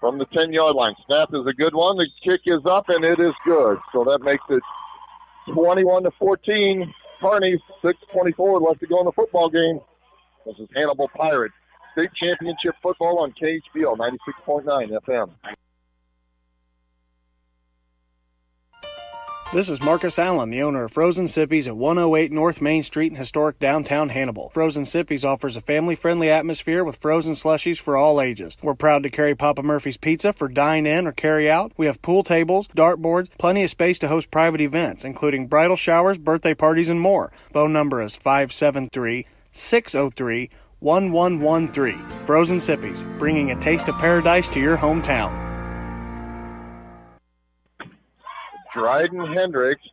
[SPEAKER 2] From the 10-yard line. Snap is a good one. The kick is up, and it is good. So that makes it 21-14. Kearney, 6:24 left to go in the football game. This is Hannibal Pirates. State championship football on KHBL 96.9 FM.
[SPEAKER 11] This is Marcus Allen, the owner of Frozen Sippies at 108 North Main Street in historic downtown Hannibal. Frozen Sippies offers a family-friendly atmosphere with frozen slushies for all ages. We're proud to carry Papa Murphy's Pizza for dine-in or carry-out. We have pool tables, dartboards, plenty of space to host private events, including bridal showers, birthday parties, and more. Phone number is 573-603-1113. Frozen Sippies, bringing a taste of paradise to your hometown.
[SPEAKER 2] Dryden Hendricks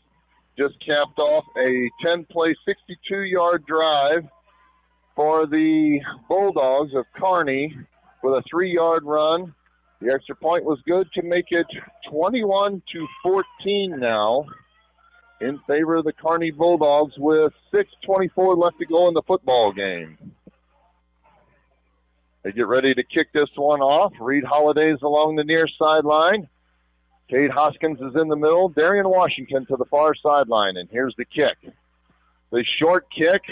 [SPEAKER 2] just capped off a 10-play, 62-yard drive for the Bulldogs of Kearney with a 3-yard run. The extra point was good to make it 21-14 now in favor of the Kearney Bulldogs with 6:24 left to go in the football game. They get ready to kick this one off. Reed Holliday's along the near sideline. Cade Hoskins is in the middle. Darian Washington to the far sideline, and here's the kick. The short kick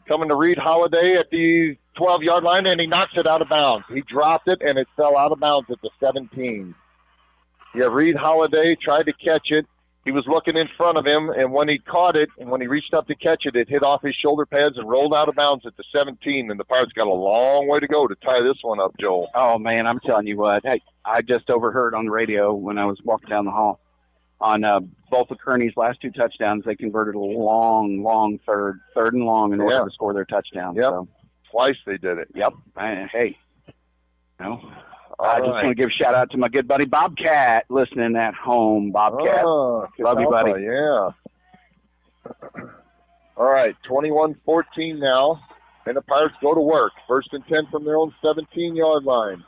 [SPEAKER 2] coming to Reed Holiday at the 12-yard line, and he knocks it out of bounds. He dropped it, and it fell out of bounds at the 17. Yeah, Reed Holiday tried to catch it. He was looking in front of him, and when he caught it, and when he reached up to catch it, it hit off his shoulder pads and rolled out of bounds at the 17, and the Pirates got a long way to go to tie this one up, Joel.
[SPEAKER 15] Oh, man, I'm telling you what. Hey, I just overheard on the radio when I was walking down the hall on both of Kearney's last 2 touchdowns, they converted a long third and long in order to score their touchdown.
[SPEAKER 2] Yep.
[SPEAKER 15] So.
[SPEAKER 2] Twice they did it.
[SPEAKER 15] Yep. Hey, I just want to give a shout-out to my good buddy Bobcat listening at home. Bobcat. Love you, buddy.
[SPEAKER 2] Yeah. All right, 21-14 now, and the Pirates go to work. 1st and 10 from their own 17-yard line.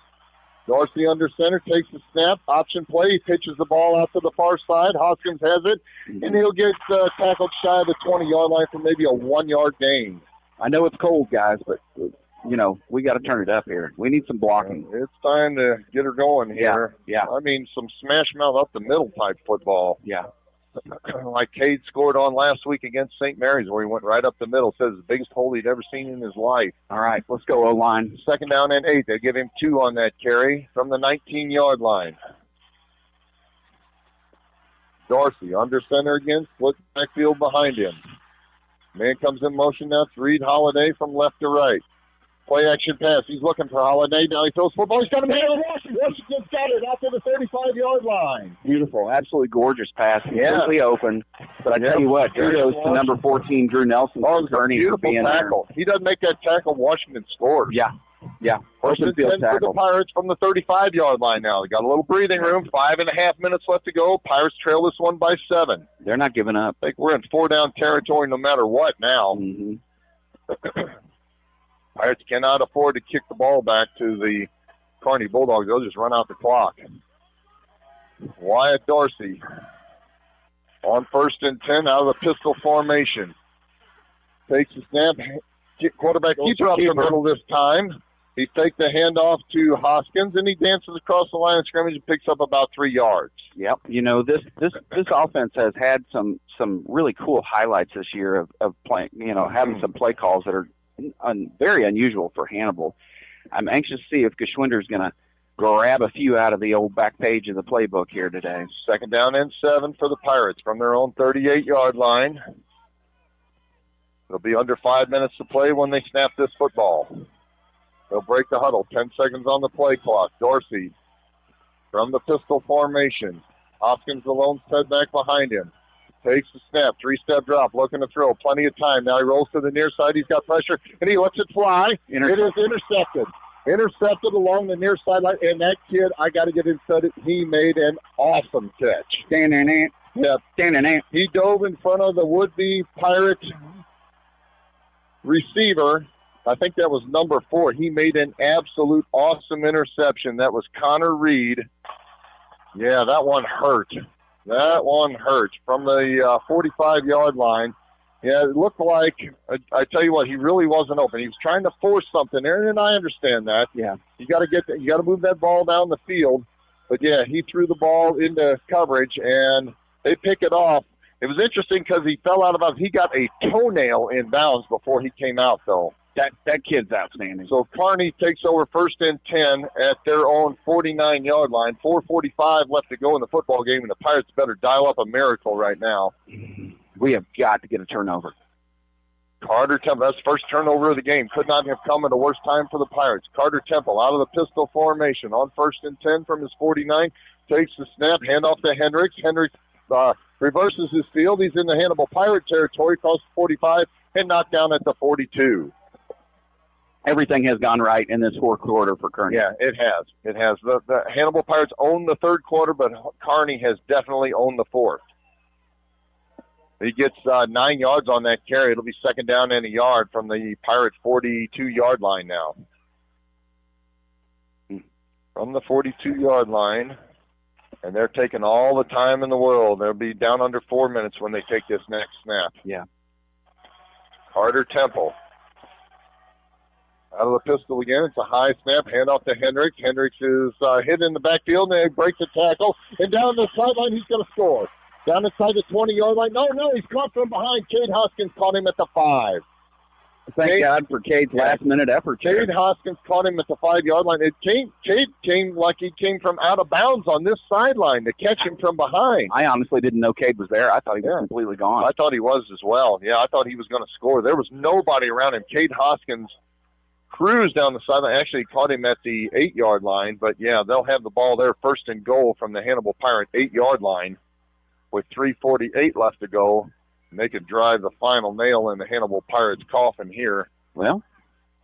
[SPEAKER 2] Dorsey under center, takes the snap, option play. He pitches the ball out to the far side. Hoskins has it, and he'll get tackled shy of the 20-yard line for maybe a 1-yard gain.
[SPEAKER 15] I know it's cold, guys, but we got to turn it up here. We need some blocking.
[SPEAKER 2] It's time to get her going here.
[SPEAKER 15] Yeah.
[SPEAKER 2] I mean, some smash mouth up the middle type football.
[SPEAKER 15] Yeah.
[SPEAKER 2] Like Cade scored on last week against St. Mary's, where he went right up the middle. Says the biggest hole he'd ever seen in his life.
[SPEAKER 15] All right, let's go O-line.
[SPEAKER 2] 2nd down and 8. They give him 2 on that carry from the 19-yard line. Dorsey under center again, split backfield behind him. Man comes in motion now. It's Reed Holiday from left to right. Play action pass. He's looking for Holiday. Now he throws football. He's got him here. Washington's got it out to the 35-yard line.
[SPEAKER 15] Beautiful. Absolutely gorgeous pass. Completely open. But I tell you what, kudos to number 14, Drew Nelson.
[SPEAKER 2] Oh, it's a beautiful tackle. He doesn't make that tackle, Washington scores.
[SPEAKER 15] Yeah.
[SPEAKER 2] 1st and 10 for the Pirates from the 35-yard line now. They got a little breathing room. 5.5 minutes left to go. Pirates trail this one by 7.
[SPEAKER 15] They're not giving up.
[SPEAKER 2] I think we're in 4-down territory no matter what now.
[SPEAKER 15] Mm-hmm.
[SPEAKER 2] Pirates cannot afford to kick the ball back to the Kearney Bulldogs. They'll just run out the clock. Wyatt Dorsey on 1st and 10 out of the pistol formation. Takes the snap. Quarterback keeper up the middle this time. He takes the handoff to Hoskins, and he dances across the line of scrimmage and picks up about 3 yards.
[SPEAKER 15] Yep. This offense has had some really cool highlights this year of playing, having some play calls that are very unusual for Hannibal. I'm anxious to see if Geschwinder's going to grab a few out of the old back page of the playbook here today.
[SPEAKER 2] 2nd down and 7 for the Pirates from their own 38-yard line. It'll be under 5 minutes to play when they snap this football. They'll break the huddle. 10 seconds on the play clock. Dorsey from the pistol formation. Hoskins alone set back behind him. Takes the snap. 3-step drop. Looking to throw. Plenty of time. Now he rolls to the near side. He's got pressure, and he lets it fly. It is intercepted. Intercepted along the near sideline. And that kid, I got to get inside it. He made an awesome catch. Yep. He dove in front of the would-be Pirate receiver. I think that was number 4. He made an absolute awesome interception. That was Connor Reed. Yeah, that one hurt. That one hurt from the 45-yard line. Yeah, it looked like, I tell you what, he really wasn't open. He was trying to force something there, and I understand that.
[SPEAKER 15] Yeah.
[SPEAKER 2] You got to move that ball down the field. But yeah, he threw the ball into coverage, and they pick it off. It was interesting because he fell out of bounds. He got a toenail in bounds before he came out, though.
[SPEAKER 15] That kid's outstanding.
[SPEAKER 2] So Kearney takes over 1st and 10 at their own 49-yard line. 4:45 left to go in the football game, and the Pirates better dial up a miracle right now.
[SPEAKER 15] We have got to get a turnover.
[SPEAKER 2] Carter Temple, that's the first turnover of the game. Could not have come at a worse time for the Pirates. Carter Temple out of the pistol formation on 1st and 10 from his 49. Takes the snap, handoff to Hendricks. Hendricks reverses his field. He's in the Hannibal Pirate territory, across the 45, and knocked down at the 42.
[SPEAKER 15] Everything has gone right in this 4th quarter for Kearney.
[SPEAKER 2] Yeah, it has. It has. The Hannibal Pirates own the 3rd quarter, but Kearney has definitely owned the 4th. He gets 9 yards on that carry. It'll be 2nd down and a yard from the Pirates' 42-yard line now. From the 42-yard line, and they're taking all the time in the world. They'll be down under 4 minutes when they take this next snap.
[SPEAKER 15] Yeah.
[SPEAKER 2] Carter Temple. Out of the pistol again. It's a high snap. Handoff to Hendricks. Hendricks is hit in the backfield, and he breaks the tackle. And down the sideline, he's going to score. Down inside the 20-yard line. No, he's caught from behind. Cade Hoskins caught him at the 5.
[SPEAKER 15] Thank God for Cade's last-minute effort.
[SPEAKER 2] Cade Hoskins caught him at the 5-yard line. Cade came like he came from out of bounds on this sideline to catch him from behind.
[SPEAKER 15] I honestly didn't know Cade was there. I thought he was completely gone.
[SPEAKER 2] I thought he was as well. Yeah, I thought he was going to score. There was nobody around him. Cade Hoskins cruised down the sideline. Actually caught him at the 8-yard line. But, yeah, they'll have the ball there, 1st and goal from the Hannibal Pirate 8-yard line with 3:48 left to go. And they could drive the final nail in the Hannibal Pirates' coffin here.
[SPEAKER 15] Well,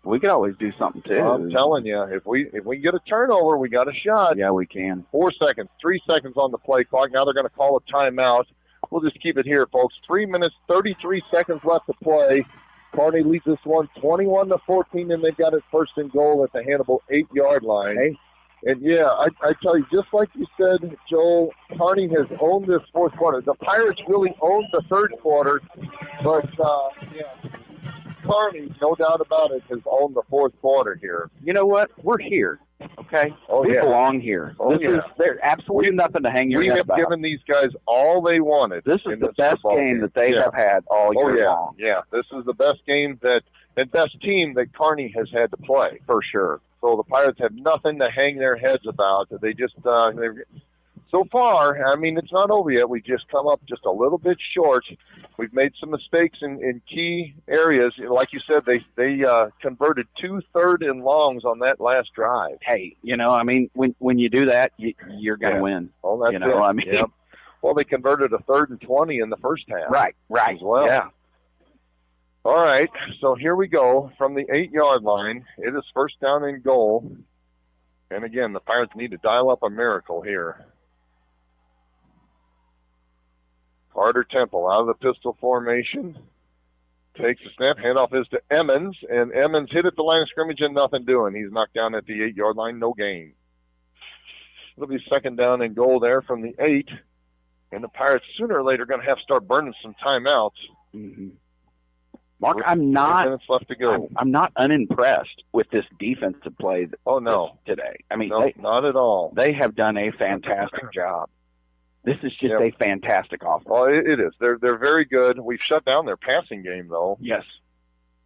[SPEAKER 15] we could always do something, too.
[SPEAKER 2] I'm telling you, if we get a turnover, we got a shot.
[SPEAKER 15] Yeah, we can.
[SPEAKER 2] 4 seconds, 3 seconds on the play clock. Now they're going to call a timeout. We'll just keep it here, folks. 3 minutes, 33 seconds left to play. Kearney leads this one 21-14, and they've got it 1st and goal at the Hannibal 8-yard line.
[SPEAKER 15] Hey.
[SPEAKER 2] And, yeah, I tell you, just like you said, Joel, Kearney has owned this 4th quarter. The Pirates really owned the 3rd quarter, but, Kearney, no doubt about it, has owned the 4th quarter here.
[SPEAKER 15] You know what? We're here, okay?
[SPEAKER 2] Oh,
[SPEAKER 15] we belong here. There's absolutely nothing to hang your head about.
[SPEAKER 2] We have given these guys all they wanted.
[SPEAKER 15] This is the best game that they have had all year long.
[SPEAKER 2] Yeah, this is the best game and best team that Kearney has had to play, for sure. So the Pirates have nothing to hang their heads about. They just, so far, I mean, it's not over yet. We just come up just a little bit short. We've made some mistakes in key areas. Like you said, they converted 2 3rd and longs on that last drive.
[SPEAKER 15] Hey, I mean, when you do that, you're going to win.
[SPEAKER 2] Oh, that's it.
[SPEAKER 15] I mean,
[SPEAKER 2] yeah. Well, they converted a 3rd and 20 in the first half.
[SPEAKER 15] Right.
[SPEAKER 2] As well.
[SPEAKER 15] Yeah.
[SPEAKER 2] All right, so here we go from the 8-yard line. It is 1st down and goal. And again, the Pirates need to dial up a miracle here. Carter Temple out of the pistol formation. Takes the snap. Handoff is to Emmons. And Emmons hit at the line of scrimmage and nothing doing. He's knocked down at the 8-yard line. No gain. It'll be 2nd down and goal there from the 8. And the Pirates sooner or later are going to have to start burning some timeouts.
[SPEAKER 15] Mm-hmm. Mark, I'm not.
[SPEAKER 2] 8 minutes left to go.
[SPEAKER 15] I'm not unimpressed with this defensive play. Today. I mean,
[SPEAKER 2] no, not at all.
[SPEAKER 15] They have done a fantastic job. This is just a fantastic offense.
[SPEAKER 2] Well, it is. They're very good. We've shut down their passing game, though.
[SPEAKER 15] Yes.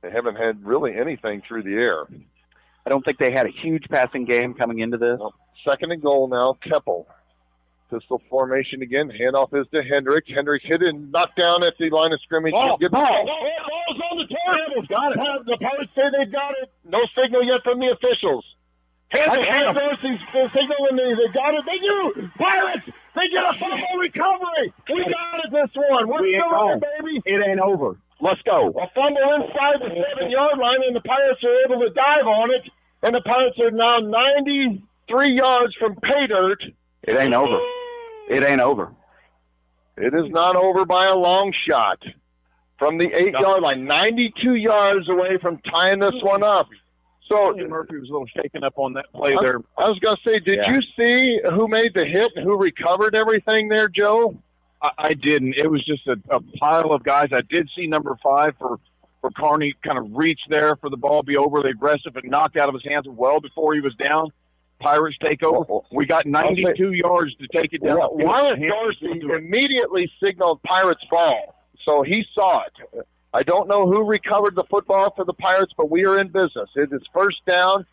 [SPEAKER 2] They haven't had really anything through the air.
[SPEAKER 15] I don't think they had a huge passing game coming into this.
[SPEAKER 2] Well, 2nd and goal now. Keppel. Pistol formation again. Handoff is to Hendricks. Hendricks hit and knocked down at the line of scrimmage.
[SPEAKER 16] Ball's on the table. Got it. The Pirates say they've got it. No signal yet from the officials. Dorsey's signaling me. They got it. They do. Pirates. They get a fumble recovery. We got it this one. What's going on, baby?
[SPEAKER 15] It ain't over. Let's go.
[SPEAKER 16] A fumble inside the 7-yard line, and the Pirates are able to dive on it. And the Pirates are now 93 yards from pay dirt.
[SPEAKER 15] It ain't over. It ain't over.
[SPEAKER 2] It is not over by a long shot. From the 8-yard line, 92 yards away from tying this one up. So
[SPEAKER 16] Murphy was a little shaken up on that play there.
[SPEAKER 2] I was going to say, did you see who made the hit and who recovered everything there, Joe?
[SPEAKER 16] I didn't. It was just a pile of guys. I did see number 5 for Kearney kind of reach there for the ball be overly aggressive and knocked out of his hands well before he was down. Pirates take over. We got 92 yards to take it down.
[SPEAKER 2] Wyatt Dorsey immediately signaled Pirates ball, so he saw it. I don't know who recovered the football for the Pirates, but we are in business. It is 1st down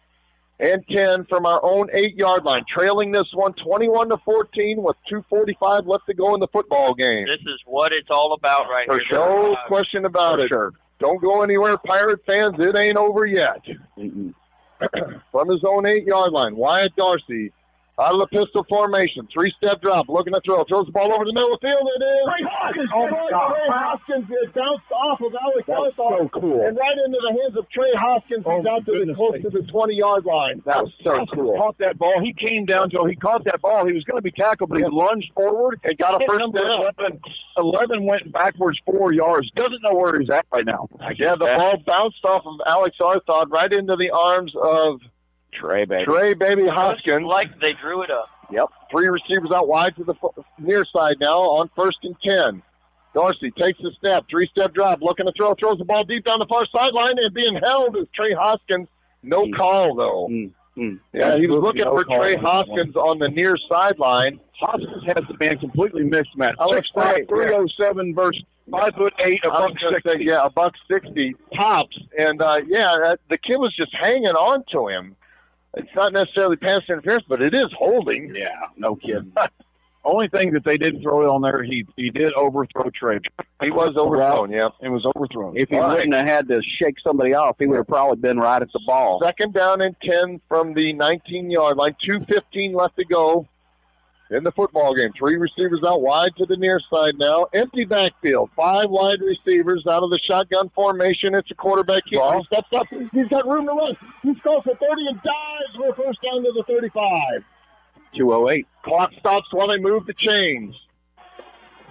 [SPEAKER 2] and 10 from our own 8-yard line, trailing this one 21-14 with 2:45 left to go in the football game.
[SPEAKER 1] This is what it's all about right here.
[SPEAKER 2] No question about it.
[SPEAKER 16] Sure.
[SPEAKER 2] Don't go anywhere, Pirate fans. It ain't over yet. From his own 8-yard line, Wyatt Dorsey out of the pistol formation, 3-step drop, looking to throw, throws the ball over the middle of the field. It is
[SPEAKER 16] Ray Hoskins. It bounced off of Alex Ellis,
[SPEAKER 2] so cool,
[SPEAKER 16] and right into the hands of Trey Hoskins. He's out to close to the 20-yard line.
[SPEAKER 2] That was so cool.
[SPEAKER 16] Caught that ball. He came down, Joe. He caught that ball. He was going to be tackled, but he lunged forward
[SPEAKER 2] and got a first down.
[SPEAKER 16] 11 went backwards 4 yards. Doesn't know where he's at right now.
[SPEAKER 2] Yeah, the ball bounced off of Alex Arthod right into the arms of Trey Baby Hoskins.
[SPEAKER 1] Like they drew it up.
[SPEAKER 2] Yep. 3 receivers out wide to the near side now on 1st and 10. Dorsey takes a step, 3-step drop, looking to throw, throws the ball deep down the far sideline, and being held is Trey Hoskins. No call, though. Yeah, he was looking for Trey Hoskins on the near sideline.
[SPEAKER 16] Hoskins has the man completely mismatched. Alex 307 versus 5'8", $160.
[SPEAKER 2] Yeah, $160 tops. And, the kid was just hanging on to him. It's not necessarily pass interference, but it is holding.
[SPEAKER 16] Yeah, no kidding. Only thing that they didn't throw it on there, he did overthrow Trey.
[SPEAKER 2] He was overthrown, yeah.
[SPEAKER 16] It was overthrown.
[SPEAKER 15] If he wouldn't have had to shake somebody off, he would have probably been right at the ball.
[SPEAKER 2] 2nd down and 10 from the 19-yard line. 2:15 left to go in the football game. 3 receivers out wide to the near side now. Empty backfield. 5 wide receivers out of the shotgun formation. It's a quarterback keeper. He steps up. He's got room to run. He scores for 30 and dives for a first down to the 35.
[SPEAKER 15] 2:08.
[SPEAKER 2] Clock stops while they move the chains.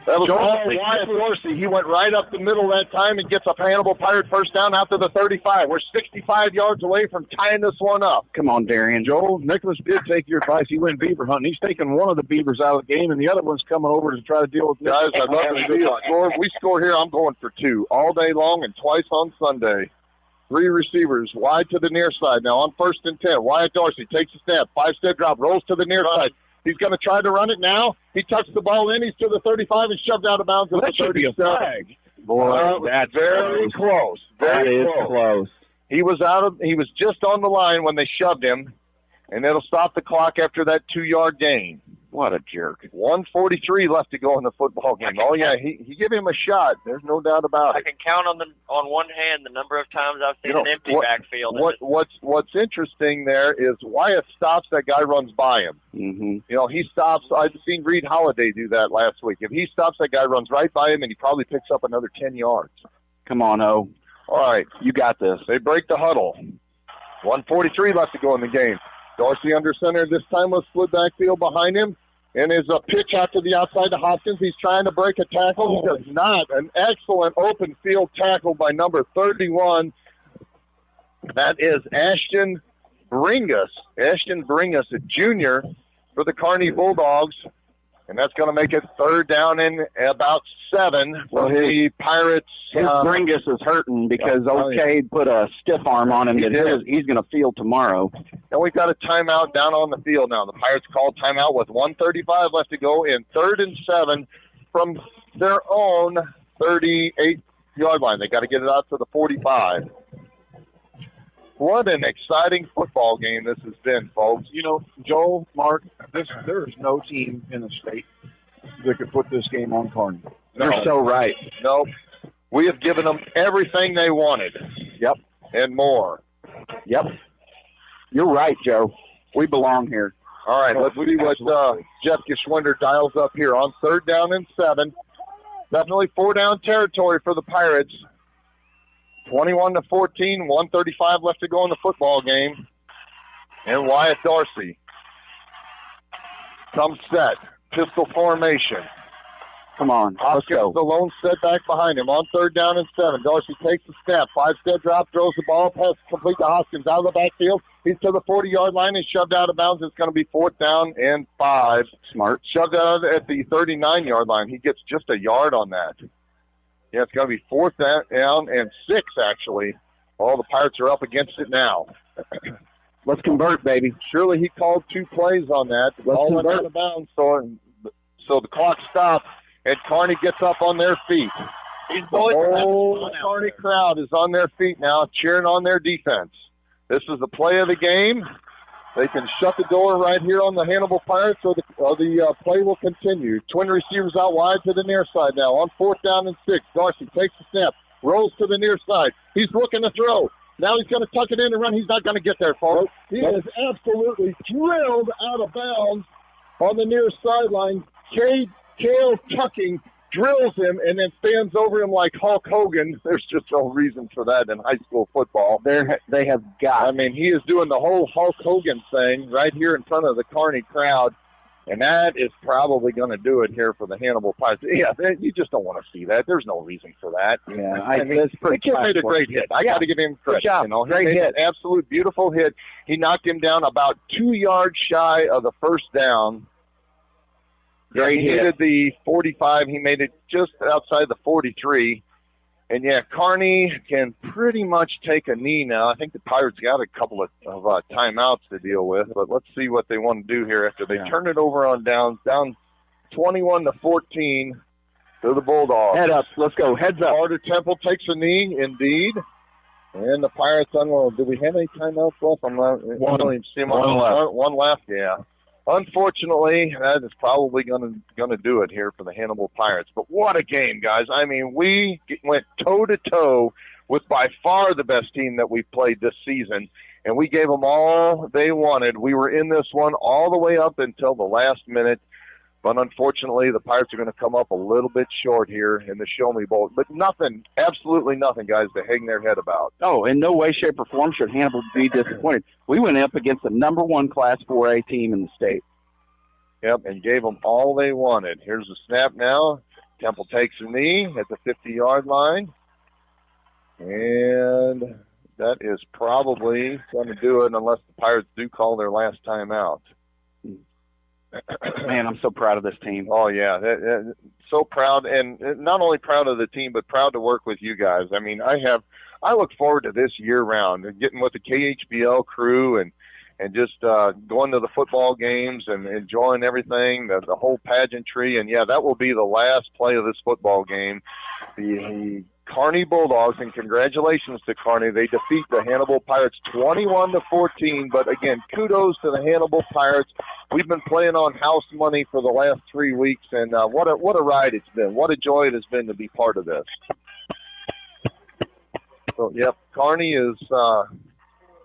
[SPEAKER 2] That was Wyatt Dorsey. He went right up the middle that time and gets a Hannibal Pirate first down out to the 35. We're 65 yards away from tying this one up.
[SPEAKER 15] Come on, Darian.
[SPEAKER 16] Joel, Nicholas did take your advice. He went beaver hunting. He's taking one of the beavers out of the game, and the other one's coming over to try to deal with
[SPEAKER 2] guys. I'd love to see it. We score here. I'm going for 2 all day long and twice on Sunday. 3 receivers wide to the near side now on 1st and 10. Wyatt Dorsey takes a step, 5-step drop, rolls to the near side. He's going to try to run it now. He tucks the ball in. He's to the 35 and shoved out of bounds at the 37.
[SPEAKER 16] Flag.
[SPEAKER 2] Boy, that's very close. Very
[SPEAKER 15] close.
[SPEAKER 2] He was just on the line when they shoved him, and it'll stop the clock after that 2-yard gain.
[SPEAKER 15] What a jerk.
[SPEAKER 2] 1:43 left to go in the football game. Oh, yeah, he gave him a shot. There's no doubt about it.
[SPEAKER 1] I can count on one hand the number of times I've seen an empty backfield.
[SPEAKER 2] What's interesting there is Wyatt stops, that guy runs by him.
[SPEAKER 15] Mm-hmm.
[SPEAKER 2] He stops. I've seen Reed Holiday do that last week. If he stops, that guy runs right by him, and he probably picks up another 10 yards.
[SPEAKER 15] Come on, O.
[SPEAKER 2] All right.
[SPEAKER 15] You got this.
[SPEAKER 2] They break the huddle. 1:43 left to go in the game. Dorsey under center this time with split backfield behind him. And is a pitch out to the outside to Hoskins. He's trying to break a tackle. He does not. An excellent open field tackle by number 31. That is Ashton Bringus. Ashton Bringus, a junior for the Kearney Bulldogs. And that's going to make it third down and about 7 for the Pirates.
[SPEAKER 15] His Bringus is hurting because old Cade put a stiff arm on him that he's going to feel tomorrow.
[SPEAKER 2] And we've got a timeout down on the field now. The Pirates called timeout with 1:35 left to go in 3rd and 7 from their own 38-yard line. They got to get it out to the 45. What an exciting football game this has been, folks.
[SPEAKER 8] You know, Joel, Mark, there is no team in the state that could put this game on Kearney.
[SPEAKER 15] You're so right.
[SPEAKER 2] Nope. We have given them everything they wanted.
[SPEAKER 15] Yep.
[SPEAKER 2] And more.
[SPEAKER 15] Yep. You're right, Joe. We belong here.
[SPEAKER 2] All right, let's see what Jeff Geschwinder dials up here on 3rd down and 7. Definitely 4-down territory for the Pirates. 21-14, 1:35 left to go in the football game. And Wyatt Dorsey comes set. Pistol formation.
[SPEAKER 15] Come on, let's go.
[SPEAKER 2] The lone setback behind him on 3rd down and 7. Dorsey takes the snap. 5-step drop, throws the ball, pass complete to Hoskins out of the backfield. He's to the 40-yard line and shoved out of bounds. It's going to be 4th down and 5.
[SPEAKER 15] Smart.
[SPEAKER 2] Shoved out at the 39-yard line. He gets just a yard on that. Yeah, it's going to be 4th down and 6, actually. All the Pirates are up against it now.
[SPEAKER 15] Let's convert, baby.
[SPEAKER 2] Surely he called 2 plays on that. The ball went out of bounds, so the clock stopped, and Kearney gets up on their feet. The whole Kearney crowd is on their feet now, cheering on their defense. This is the play of the game. They can shut the door right here on the Hannibal Pirates, or the play will continue. Twin receivers out wide to the near side now. On 4th down and 6, Darcy takes the snap, rolls to the near side. He's looking to throw. Now he's going to tuck it in and run. He's not going to get there, folks. He is absolutely drilled out of bounds on the near sideline. Kale tucking, drills him, and then stands over him like Hulk Hogan. There's just no reason for that in high school football.
[SPEAKER 15] They have got.
[SPEAKER 2] I mean, he is doing the whole Hulk Hogan thing right here in front of the Kearney crowd, and that is probably going to do it here for the Hannibal Pirates. Yeah, you just don't want to see that. There's no reason for that.
[SPEAKER 15] Yeah,
[SPEAKER 2] I mean, the kid made a great hit. I got to give him credit.
[SPEAKER 15] Good job.
[SPEAKER 2] You know,
[SPEAKER 15] great
[SPEAKER 2] he made
[SPEAKER 15] hit.
[SPEAKER 2] An absolute beautiful hit. He knocked him down about 2 yards shy of the 1st down.
[SPEAKER 15] Great
[SPEAKER 2] hit. He needed the 45. He made it just outside the 43. And, yeah, Kearney can pretty much take a knee now. I think the Pirates got a couple of timeouts to deal with, but let's see what they want to do here after they turn it over on downs, down 21-14 to the Bulldogs.
[SPEAKER 15] Head up. Let's go. Heads up.
[SPEAKER 2] Carter Temple takes a knee, indeed. And the Pirates, do we have any timeouts left?
[SPEAKER 15] One left.
[SPEAKER 2] One left, yeah. Unfortunately, that is probably going to do it here for the Hannibal Pirates. But what a game, guys. I mean, we went toe-to-toe with by far the best team that we've played this season, and we gave them all they wanted. We were in this one all the way up until the last minute. But unfortunately, the Pirates are going to come up a little bit short here in the Show Me Bowl. But nothing, absolutely nothing, guys, to hang their head about.
[SPEAKER 15] Oh, in no way, shape, or form should Hannibal be disappointed. We went up against the #1 Class 4A team in the state.
[SPEAKER 2] Yep, and gave them all they wanted. Here's the snap now. Temple takes a knee at the 50-yard line. And that is probably going to do it unless the Pirates do call their last time out.
[SPEAKER 15] Man, I'm so proud of this team.
[SPEAKER 2] Oh, yeah. So proud, and not only proud of the team, but proud to work with you guys. I mean, I look forward to this year-round, getting with the KHBL crew and just going to the football games and enjoying everything, the whole pageantry. And, yeah, that will be the last play of this football game. The Kearney Bulldogs, and congratulations to Kearney. They defeat the Hannibal Pirates 21-14. But, again, kudos to the Hannibal Pirates. We've been playing on house money for the last 3 weeks, and what a ride it's been. What a joy it has been to be part of this. So, yep, Kearney is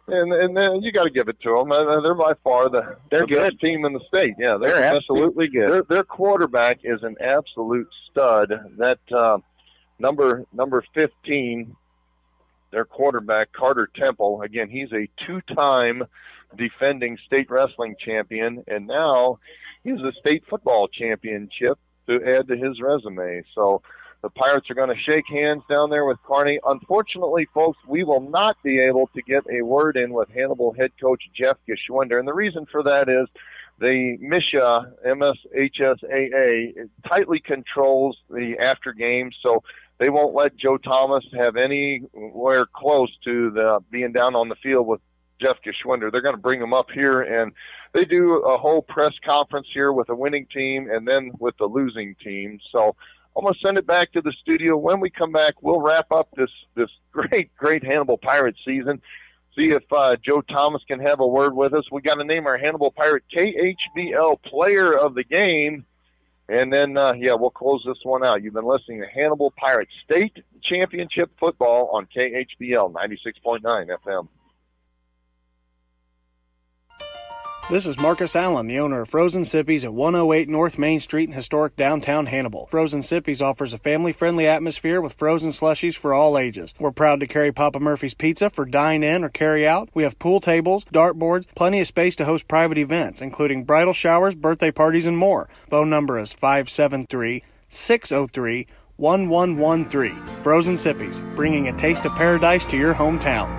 [SPEAKER 2] and you got to give it to them. They're by far the best team in the state. Yeah,
[SPEAKER 15] they're absolutely good.
[SPEAKER 2] Their quarterback is an absolute stud. That number 15, their quarterback, Carter Temple, again, he's a 2-time defending state wrestling champion, and now he's a state football championship to add to his resume. So the Pirates are going to shake hands down there with Kearney. Unfortunately, folks, we will not be able to get a word in with Hannibal head coach Jeff Geschwinder, and the reason for that is the MSHSAA, it tightly controls the after game, so they won't let Joe Thomas have anywhere close to the being down on the field with Jeff Geschwinder. They're going to bring him up here, and they do a whole press conference here with the winning team and then with the losing team. So I'm going to send it back to the studio. When we come back, we'll wrap up this great Hannibal Pirates season. See if Joe Thomas can have a word with us. We got to name our Hannibal Pirate KHBL Player of the Game, and then we'll close this one out. You've been listening to Hannibal Pirates State Championship Football on KHBL 96.9 FM.
[SPEAKER 11] This is Marcus Allen, the owner of Frozen Sippies at 108 North Main Street in historic downtown Hannibal. Frozen Sippies offers a family-friendly atmosphere with frozen slushies for all ages. We're proud to carry Papa Murphy's Pizza for dine-in or carry-out. We have pool tables, dartboards, plenty of space to host private events, including bridal showers, birthday parties, and more. Phone number is 573-603-1113. Frozen Sippies, bringing a taste of paradise to your hometown.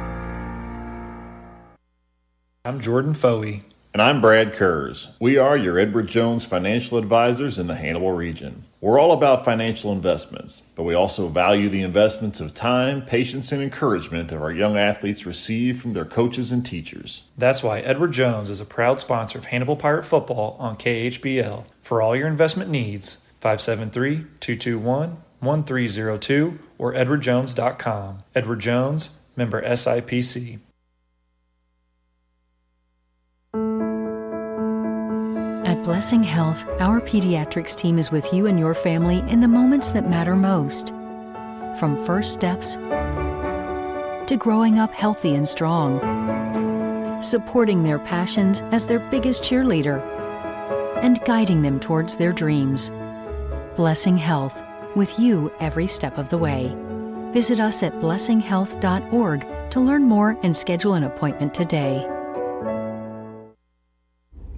[SPEAKER 12] I'm Jordan Foey.
[SPEAKER 13] And I'm Brad Kurz. We are your Edward Jones financial advisors in the Hannibal region. We're all about financial investments, but we also value the investments of time, patience, and encouragement of our young athletes receive from their coaches and teachers.
[SPEAKER 12] That's why Edward Jones is a proud sponsor of Hannibal Pirate Football on KHBL. For all your investment needs, 573-221-1302 or edwardjones.com. Edward Jones, member SIPC.
[SPEAKER 9] At Blessing Health, our pediatrics team is with you and your family in the moments that matter most. From first steps to growing up healthy and strong, supporting their passions as their biggest cheerleader, and guiding them towards their dreams. Blessing Health, with you every step of the way. Visit us at blessinghealth.org to learn more and schedule an appointment today.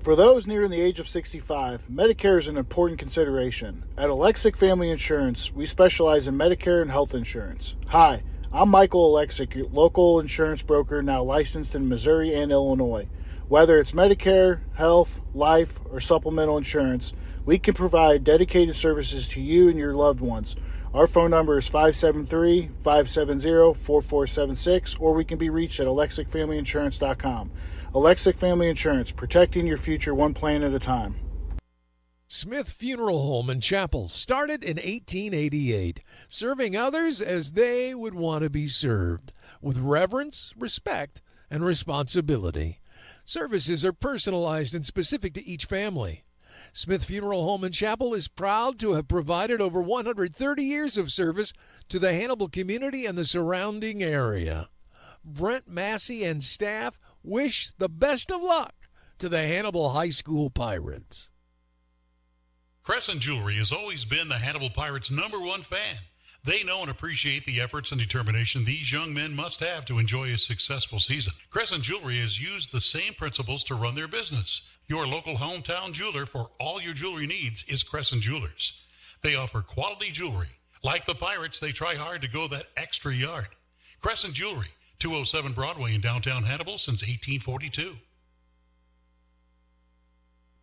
[SPEAKER 10] For those nearing the age of 65, Medicare is an important consideration. At Alexic Family Insurance, we specialize in Medicare and health insurance. Hi, I'm Michael Alexic, your local insurance broker now licensed in Missouri and Illinois. Whether it's Medicare, health, life, or supplemental insurance, we can provide dedicated services to you and your loved ones. Our phone number is 573-570-4476, or we can be reached at alexicfamilyinsurance.com. Alexic Family Insurance, protecting your future one plan at a time.
[SPEAKER 6] Smith Funeral Home and Chapel started in 1888, serving others as they would want to be served, with reverence, respect, and responsibility. Services are personalized and specific to each family. Smith Funeral Home and Chapel is proud to have provided over 130 years of service to the Hannibal community and the surrounding area. Brent Massey and staff wish the best of luck to the Hannibal High School Pirates.
[SPEAKER 4] Crescent Jewelry has always been the Hannibal Pirates' #1 fan. They know and appreciate the efforts and determination these young men must have to enjoy a successful season. Crescent Jewelry has used the same principles to run their business. Your local hometown jeweler for all your jewelry needs is Crescent Jewelers. They offer quality jewelry. Like the Pirates, they try hard to go that extra yard. Crescent Jewelry, 207 Broadway in downtown Hannibal since 1842.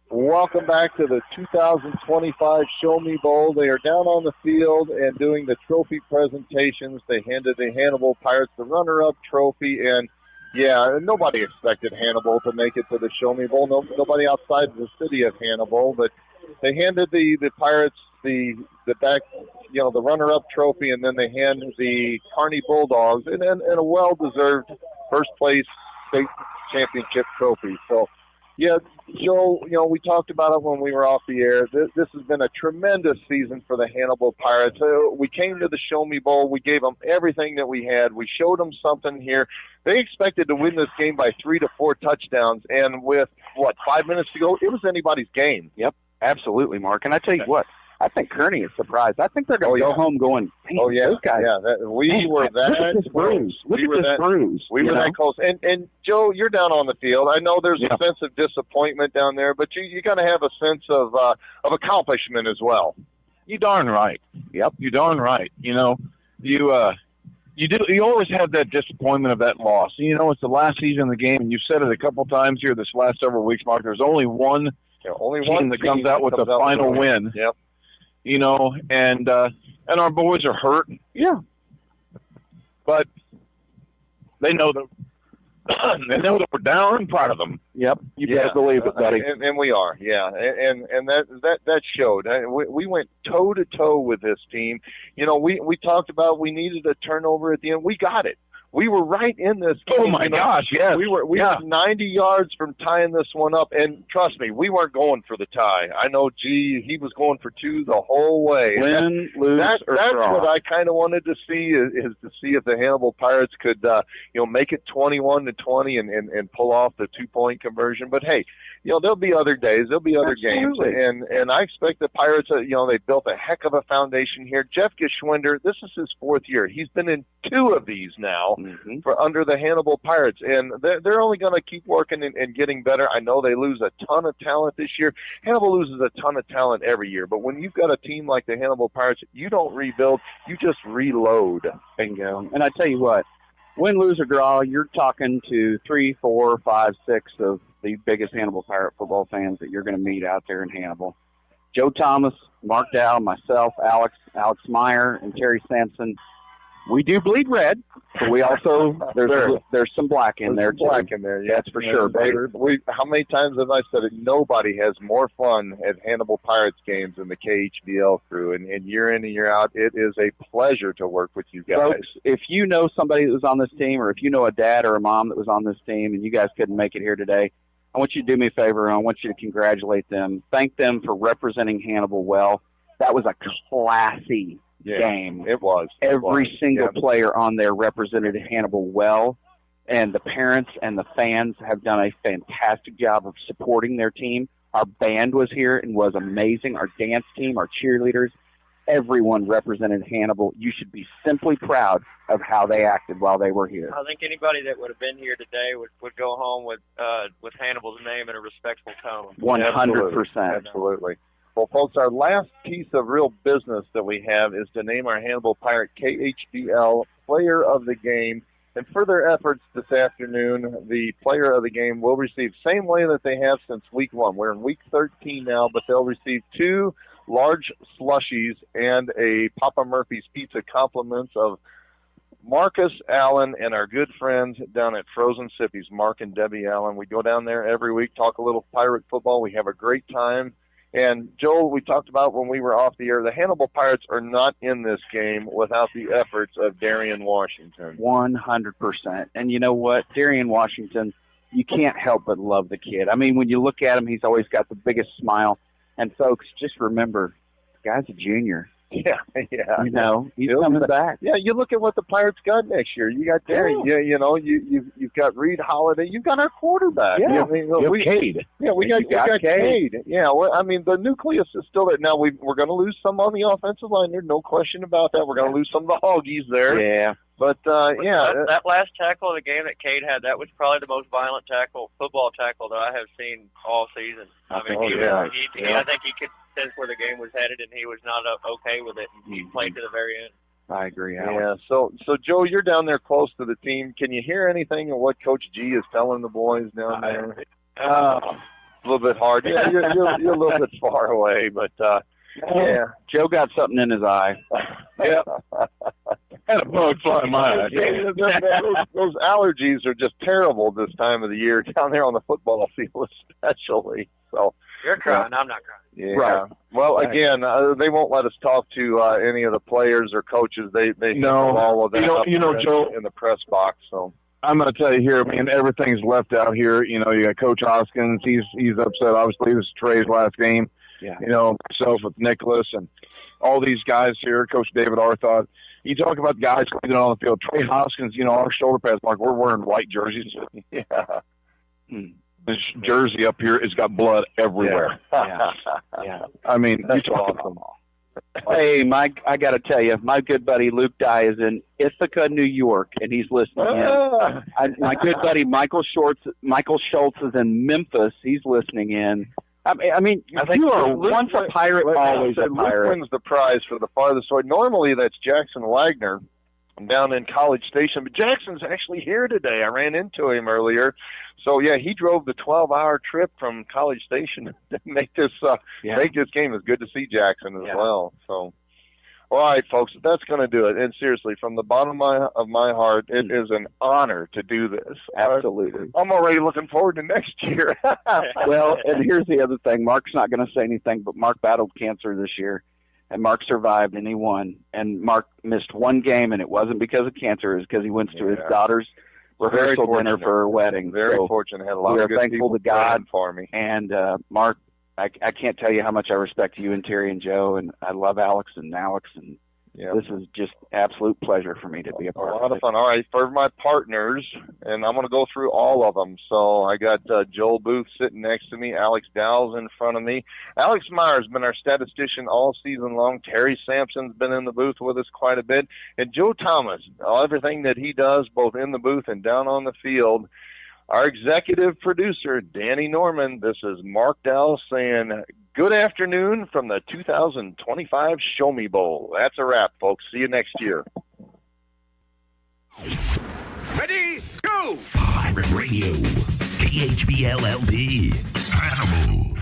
[SPEAKER 2] Welcome back to the 2025 Show Me Bowl. They are down on the field and doing the trophy presentations. They handed the Hannibal Pirates the runner-up trophy, and nobody expected Hannibal to make it to the Show Me Bowl. Nobody outside the city of Hannibal, but they handed the Pirates the runner-up trophy, and then they handed the Kearney Bulldogs and a well-deserved first-place state championship trophy. So, yeah, Joe, we talked about it when we were off the air. This has been a tremendous season for the Hannibal Pirates. We came to the Show Me Bowl. We gave them everything that we had. We showed them something here. They expected to win this game by 3 to 4 touchdowns, and with, 5 minutes to go, it was anybody's game.
[SPEAKER 15] Yep, absolutely, Mark. And I tell you what, I think Kearney is surprised. I think they're going to go home going, those guys.
[SPEAKER 2] Yeah, we were that bruised. We were that close. And Joe, you're down on the field. I know there's a sense of disappointment down there, but you got to have a sense of accomplishment as well.
[SPEAKER 16] You darn right. Yep, you darn right. You You always have that disappointment of that loss. You know, it's the last season of the game, and you've said it a couple times here this last several weeks, Mark. There's only one team that comes out with the final win.
[SPEAKER 2] Yep.
[SPEAKER 16] You know, and our boys are hurt.
[SPEAKER 2] Yeah.
[SPEAKER 16] But they know that we're down and proud of them.
[SPEAKER 15] Yep, you better believe it, buddy.
[SPEAKER 2] And we are, yeah. And that showed. We went toe to toe with this team. You know, we talked about we needed a turnover at the end. We got it. We were right in this game.
[SPEAKER 16] Oh my gosh, yes.
[SPEAKER 2] We were 90 yards from tying this one up, and trust me, we weren't going for the tie. I know, he was going for 2 the whole way.
[SPEAKER 15] Win, lose, or
[SPEAKER 2] that's
[SPEAKER 15] draw.
[SPEAKER 2] what I kind of wanted to see is to see if the Hannibal Pirates could, make it 21-20 and pull off the 2-point conversion. But hey, there'll be other days, there'll be other games, and I expect the Pirates. They built a heck of a foundation here. Jeff Geschwinder, this is his 4th year. He's been in 2 of these now. For under the Hannibal Pirates, and they're only going to keep working and getting better. I know they lose a ton of talent this year. Hannibal loses a ton of talent every year, but when you've got a team like the Hannibal Pirates, you don't rebuild, you just reload.
[SPEAKER 15] Bingo. And I tell you what, win, lose, or draw, you're talking to 3, 4, 5, 6 of the biggest Hannibal Pirate football fans that you're going to meet out there in Hannibal. Joe Thomas, Mark Dow, myself, Alex Meyer, and Terry Sampson. We do bleed red, but we also there's some black in there too.
[SPEAKER 2] Black in there, yeah,
[SPEAKER 15] that's for sure.
[SPEAKER 2] How many times have I said it? Nobody has more fun at Hannibal Pirates games than the KHBL crew, and year in and year out, it is a pleasure to work with you guys.
[SPEAKER 15] Folks, if you know somebody that was on this team, or if you know a dad or a mom that was on this team, and you guys couldn't make it here today, I want you to do me a favor, and I want you to congratulate them, thank them for representing Hannibal well. That was a classy game.
[SPEAKER 2] It was.
[SPEAKER 15] Every single player on there represented Hannibal well, and the parents and the fans have done a fantastic job of supporting their team. Our band was here and was amazing. Our dance team, our cheerleaders, everyone represented Hannibal. You should be simply proud of how they acted while they were here.
[SPEAKER 1] I think anybody that would have been here today would go home with Hannibal's name in a respectful tone.
[SPEAKER 15] 100%.
[SPEAKER 2] Absolutely. Well, folks, our last piece of real business that we have is to name our Hannibal Pirate KHBL Player of the Game. And further efforts this afternoon, the Player of the Game will receive, same way that they have since week 1. We're in week 13 now, but they'll receive 2 large slushies and a Papa Murphy's Pizza compliments of Marcus Allen and our good friends down at Frozen Sippies, Mark and Debbie Allen. We go down there every week, talk a little pirate football. We have a great time. And, Joel, we talked about when we were off the air, the Hannibal Pirates are not in this game without the efforts of Darian Washington.
[SPEAKER 15] 100%. And you know what? Darian Washington, you can't help but love the kid. I mean, when you look at him, he's always got the biggest smile. And, folks, just remember, the guy's a junior.
[SPEAKER 2] Yeah.
[SPEAKER 15] You know, he's coming back.
[SPEAKER 2] Yeah, you look at what the Pirates got next year. You got Darian. Yeah, you've got Reed Holiday. You've got our quarterback.
[SPEAKER 16] Yeah, Cade.
[SPEAKER 2] Yeah, we got Cade. Yeah, well, I mean, the nucleus is still there. Now, we're going to lose some on the offensive line there. No question about that. We're going to lose some of the Hoggies there.
[SPEAKER 15] Yeah.
[SPEAKER 2] But,
[SPEAKER 1] that last tackle of the game that Cade had, that was probably the most violent football tackle that I have seen all season. I think he could sense where the game was headed, and he was not okay with it. He played to the very end.
[SPEAKER 15] I agree, Alex.
[SPEAKER 2] Yeah, so Joe, you're down there close to the team. Can you hear anything of what Coach G is telling the boys down there? A little bit hard. Yeah, you're a little bit far away, but yeah.
[SPEAKER 15] Joe got something in his eye.
[SPEAKER 2] Yeah.
[SPEAKER 16] Had a bug fly in my eye.
[SPEAKER 2] Those allergies are just terrible this time of the year down there on the football field, especially. So
[SPEAKER 1] you're crying. I'm not crying.
[SPEAKER 2] Yeah. Right. Well, again, they won't let us talk to any of the players or coaches. They
[SPEAKER 16] know
[SPEAKER 2] all of that.
[SPEAKER 16] Joe,
[SPEAKER 2] in the press box. So
[SPEAKER 16] I'm going to tell you here, man, everything's left out here. You know, you got Coach Hoskins. He's upset. Obviously, this is Trey's last game.
[SPEAKER 15] Yeah.
[SPEAKER 16] You know, myself with Nicholas and all these guys here. Coach David Arthod. You talk about guys cleaning on the field. Trey Hoskins, our shoulder pads, Mark, we're wearing white jerseys.
[SPEAKER 2] Yeah.
[SPEAKER 16] This jersey up here has got blood everywhere.
[SPEAKER 15] Yeah.
[SPEAKER 16] I mean,
[SPEAKER 2] that's awesome.
[SPEAKER 15] Hey, Mike, I got to tell you, my good buddy Luke Dye is in Ithaca, New York, and he's listening in. My good buddy Michael Schultz is in Memphis. He's listening in. I mean, you are once a pirate, always a pirate.
[SPEAKER 2] Luke wins the prize for the farthest away. Normally, that's Jackson Wagner, I'm down in College Station, but Jackson's actually here today. I ran into him earlier. So, yeah, he drove the 12-hour trip from College Station to make this game. It's good to see Jackson as well. So, all right, folks, that's going to do it. And seriously, from the bottom of my heart, it is an honor to do this.
[SPEAKER 15] Absolutely.
[SPEAKER 2] I'm already looking forward to next year.
[SPEAKER 15] Well, and here's the other thing. Mark's not going to say anything, but Mark battled cancer this year. And Mark survived, and he won. And Mark missed one game, and it wasn't because of cancer. It was because he went to his daughter's rehearsal dinner for her wedding.
[SPEAKER 2] Very fortunate. Had a lot
[SPEAKER 15] we
[SPEAKER 2] of
[SPEAKER 15] are
[SPEAKER 2] good
[SPEAKER 15] thankful
[SPEAKER 2] people
[SPEAKER 15] to God
[SPEAKER 2] for me.
[SPEAKER 15] And Mark, I can't tell you how much I respect you and Terry and Joe, and I love Alex, and this is just absolute pleasure for me to be a part of it.
[SPEAKER 2] A lot of fun. All right, for my partners, and I'm going to go through all of them. So I got Joel Booth sitting next to me, Alex Dowell's in front of me. Alex Meyer's been our statistician all season long. Terry Sampson's been in the booth with us quite a bit. And Joe Thomas, everything that he does, both in the booth and down on the field. Our executive producer, Danny Norman, this is Mark Dowell saying good afternoon from the 2025 Show Me Bowl. That's a wrap, folks. See you next year.
[SPEAKER 18] Ready, go! Pirate Radio, KHBLLD, Hannibal.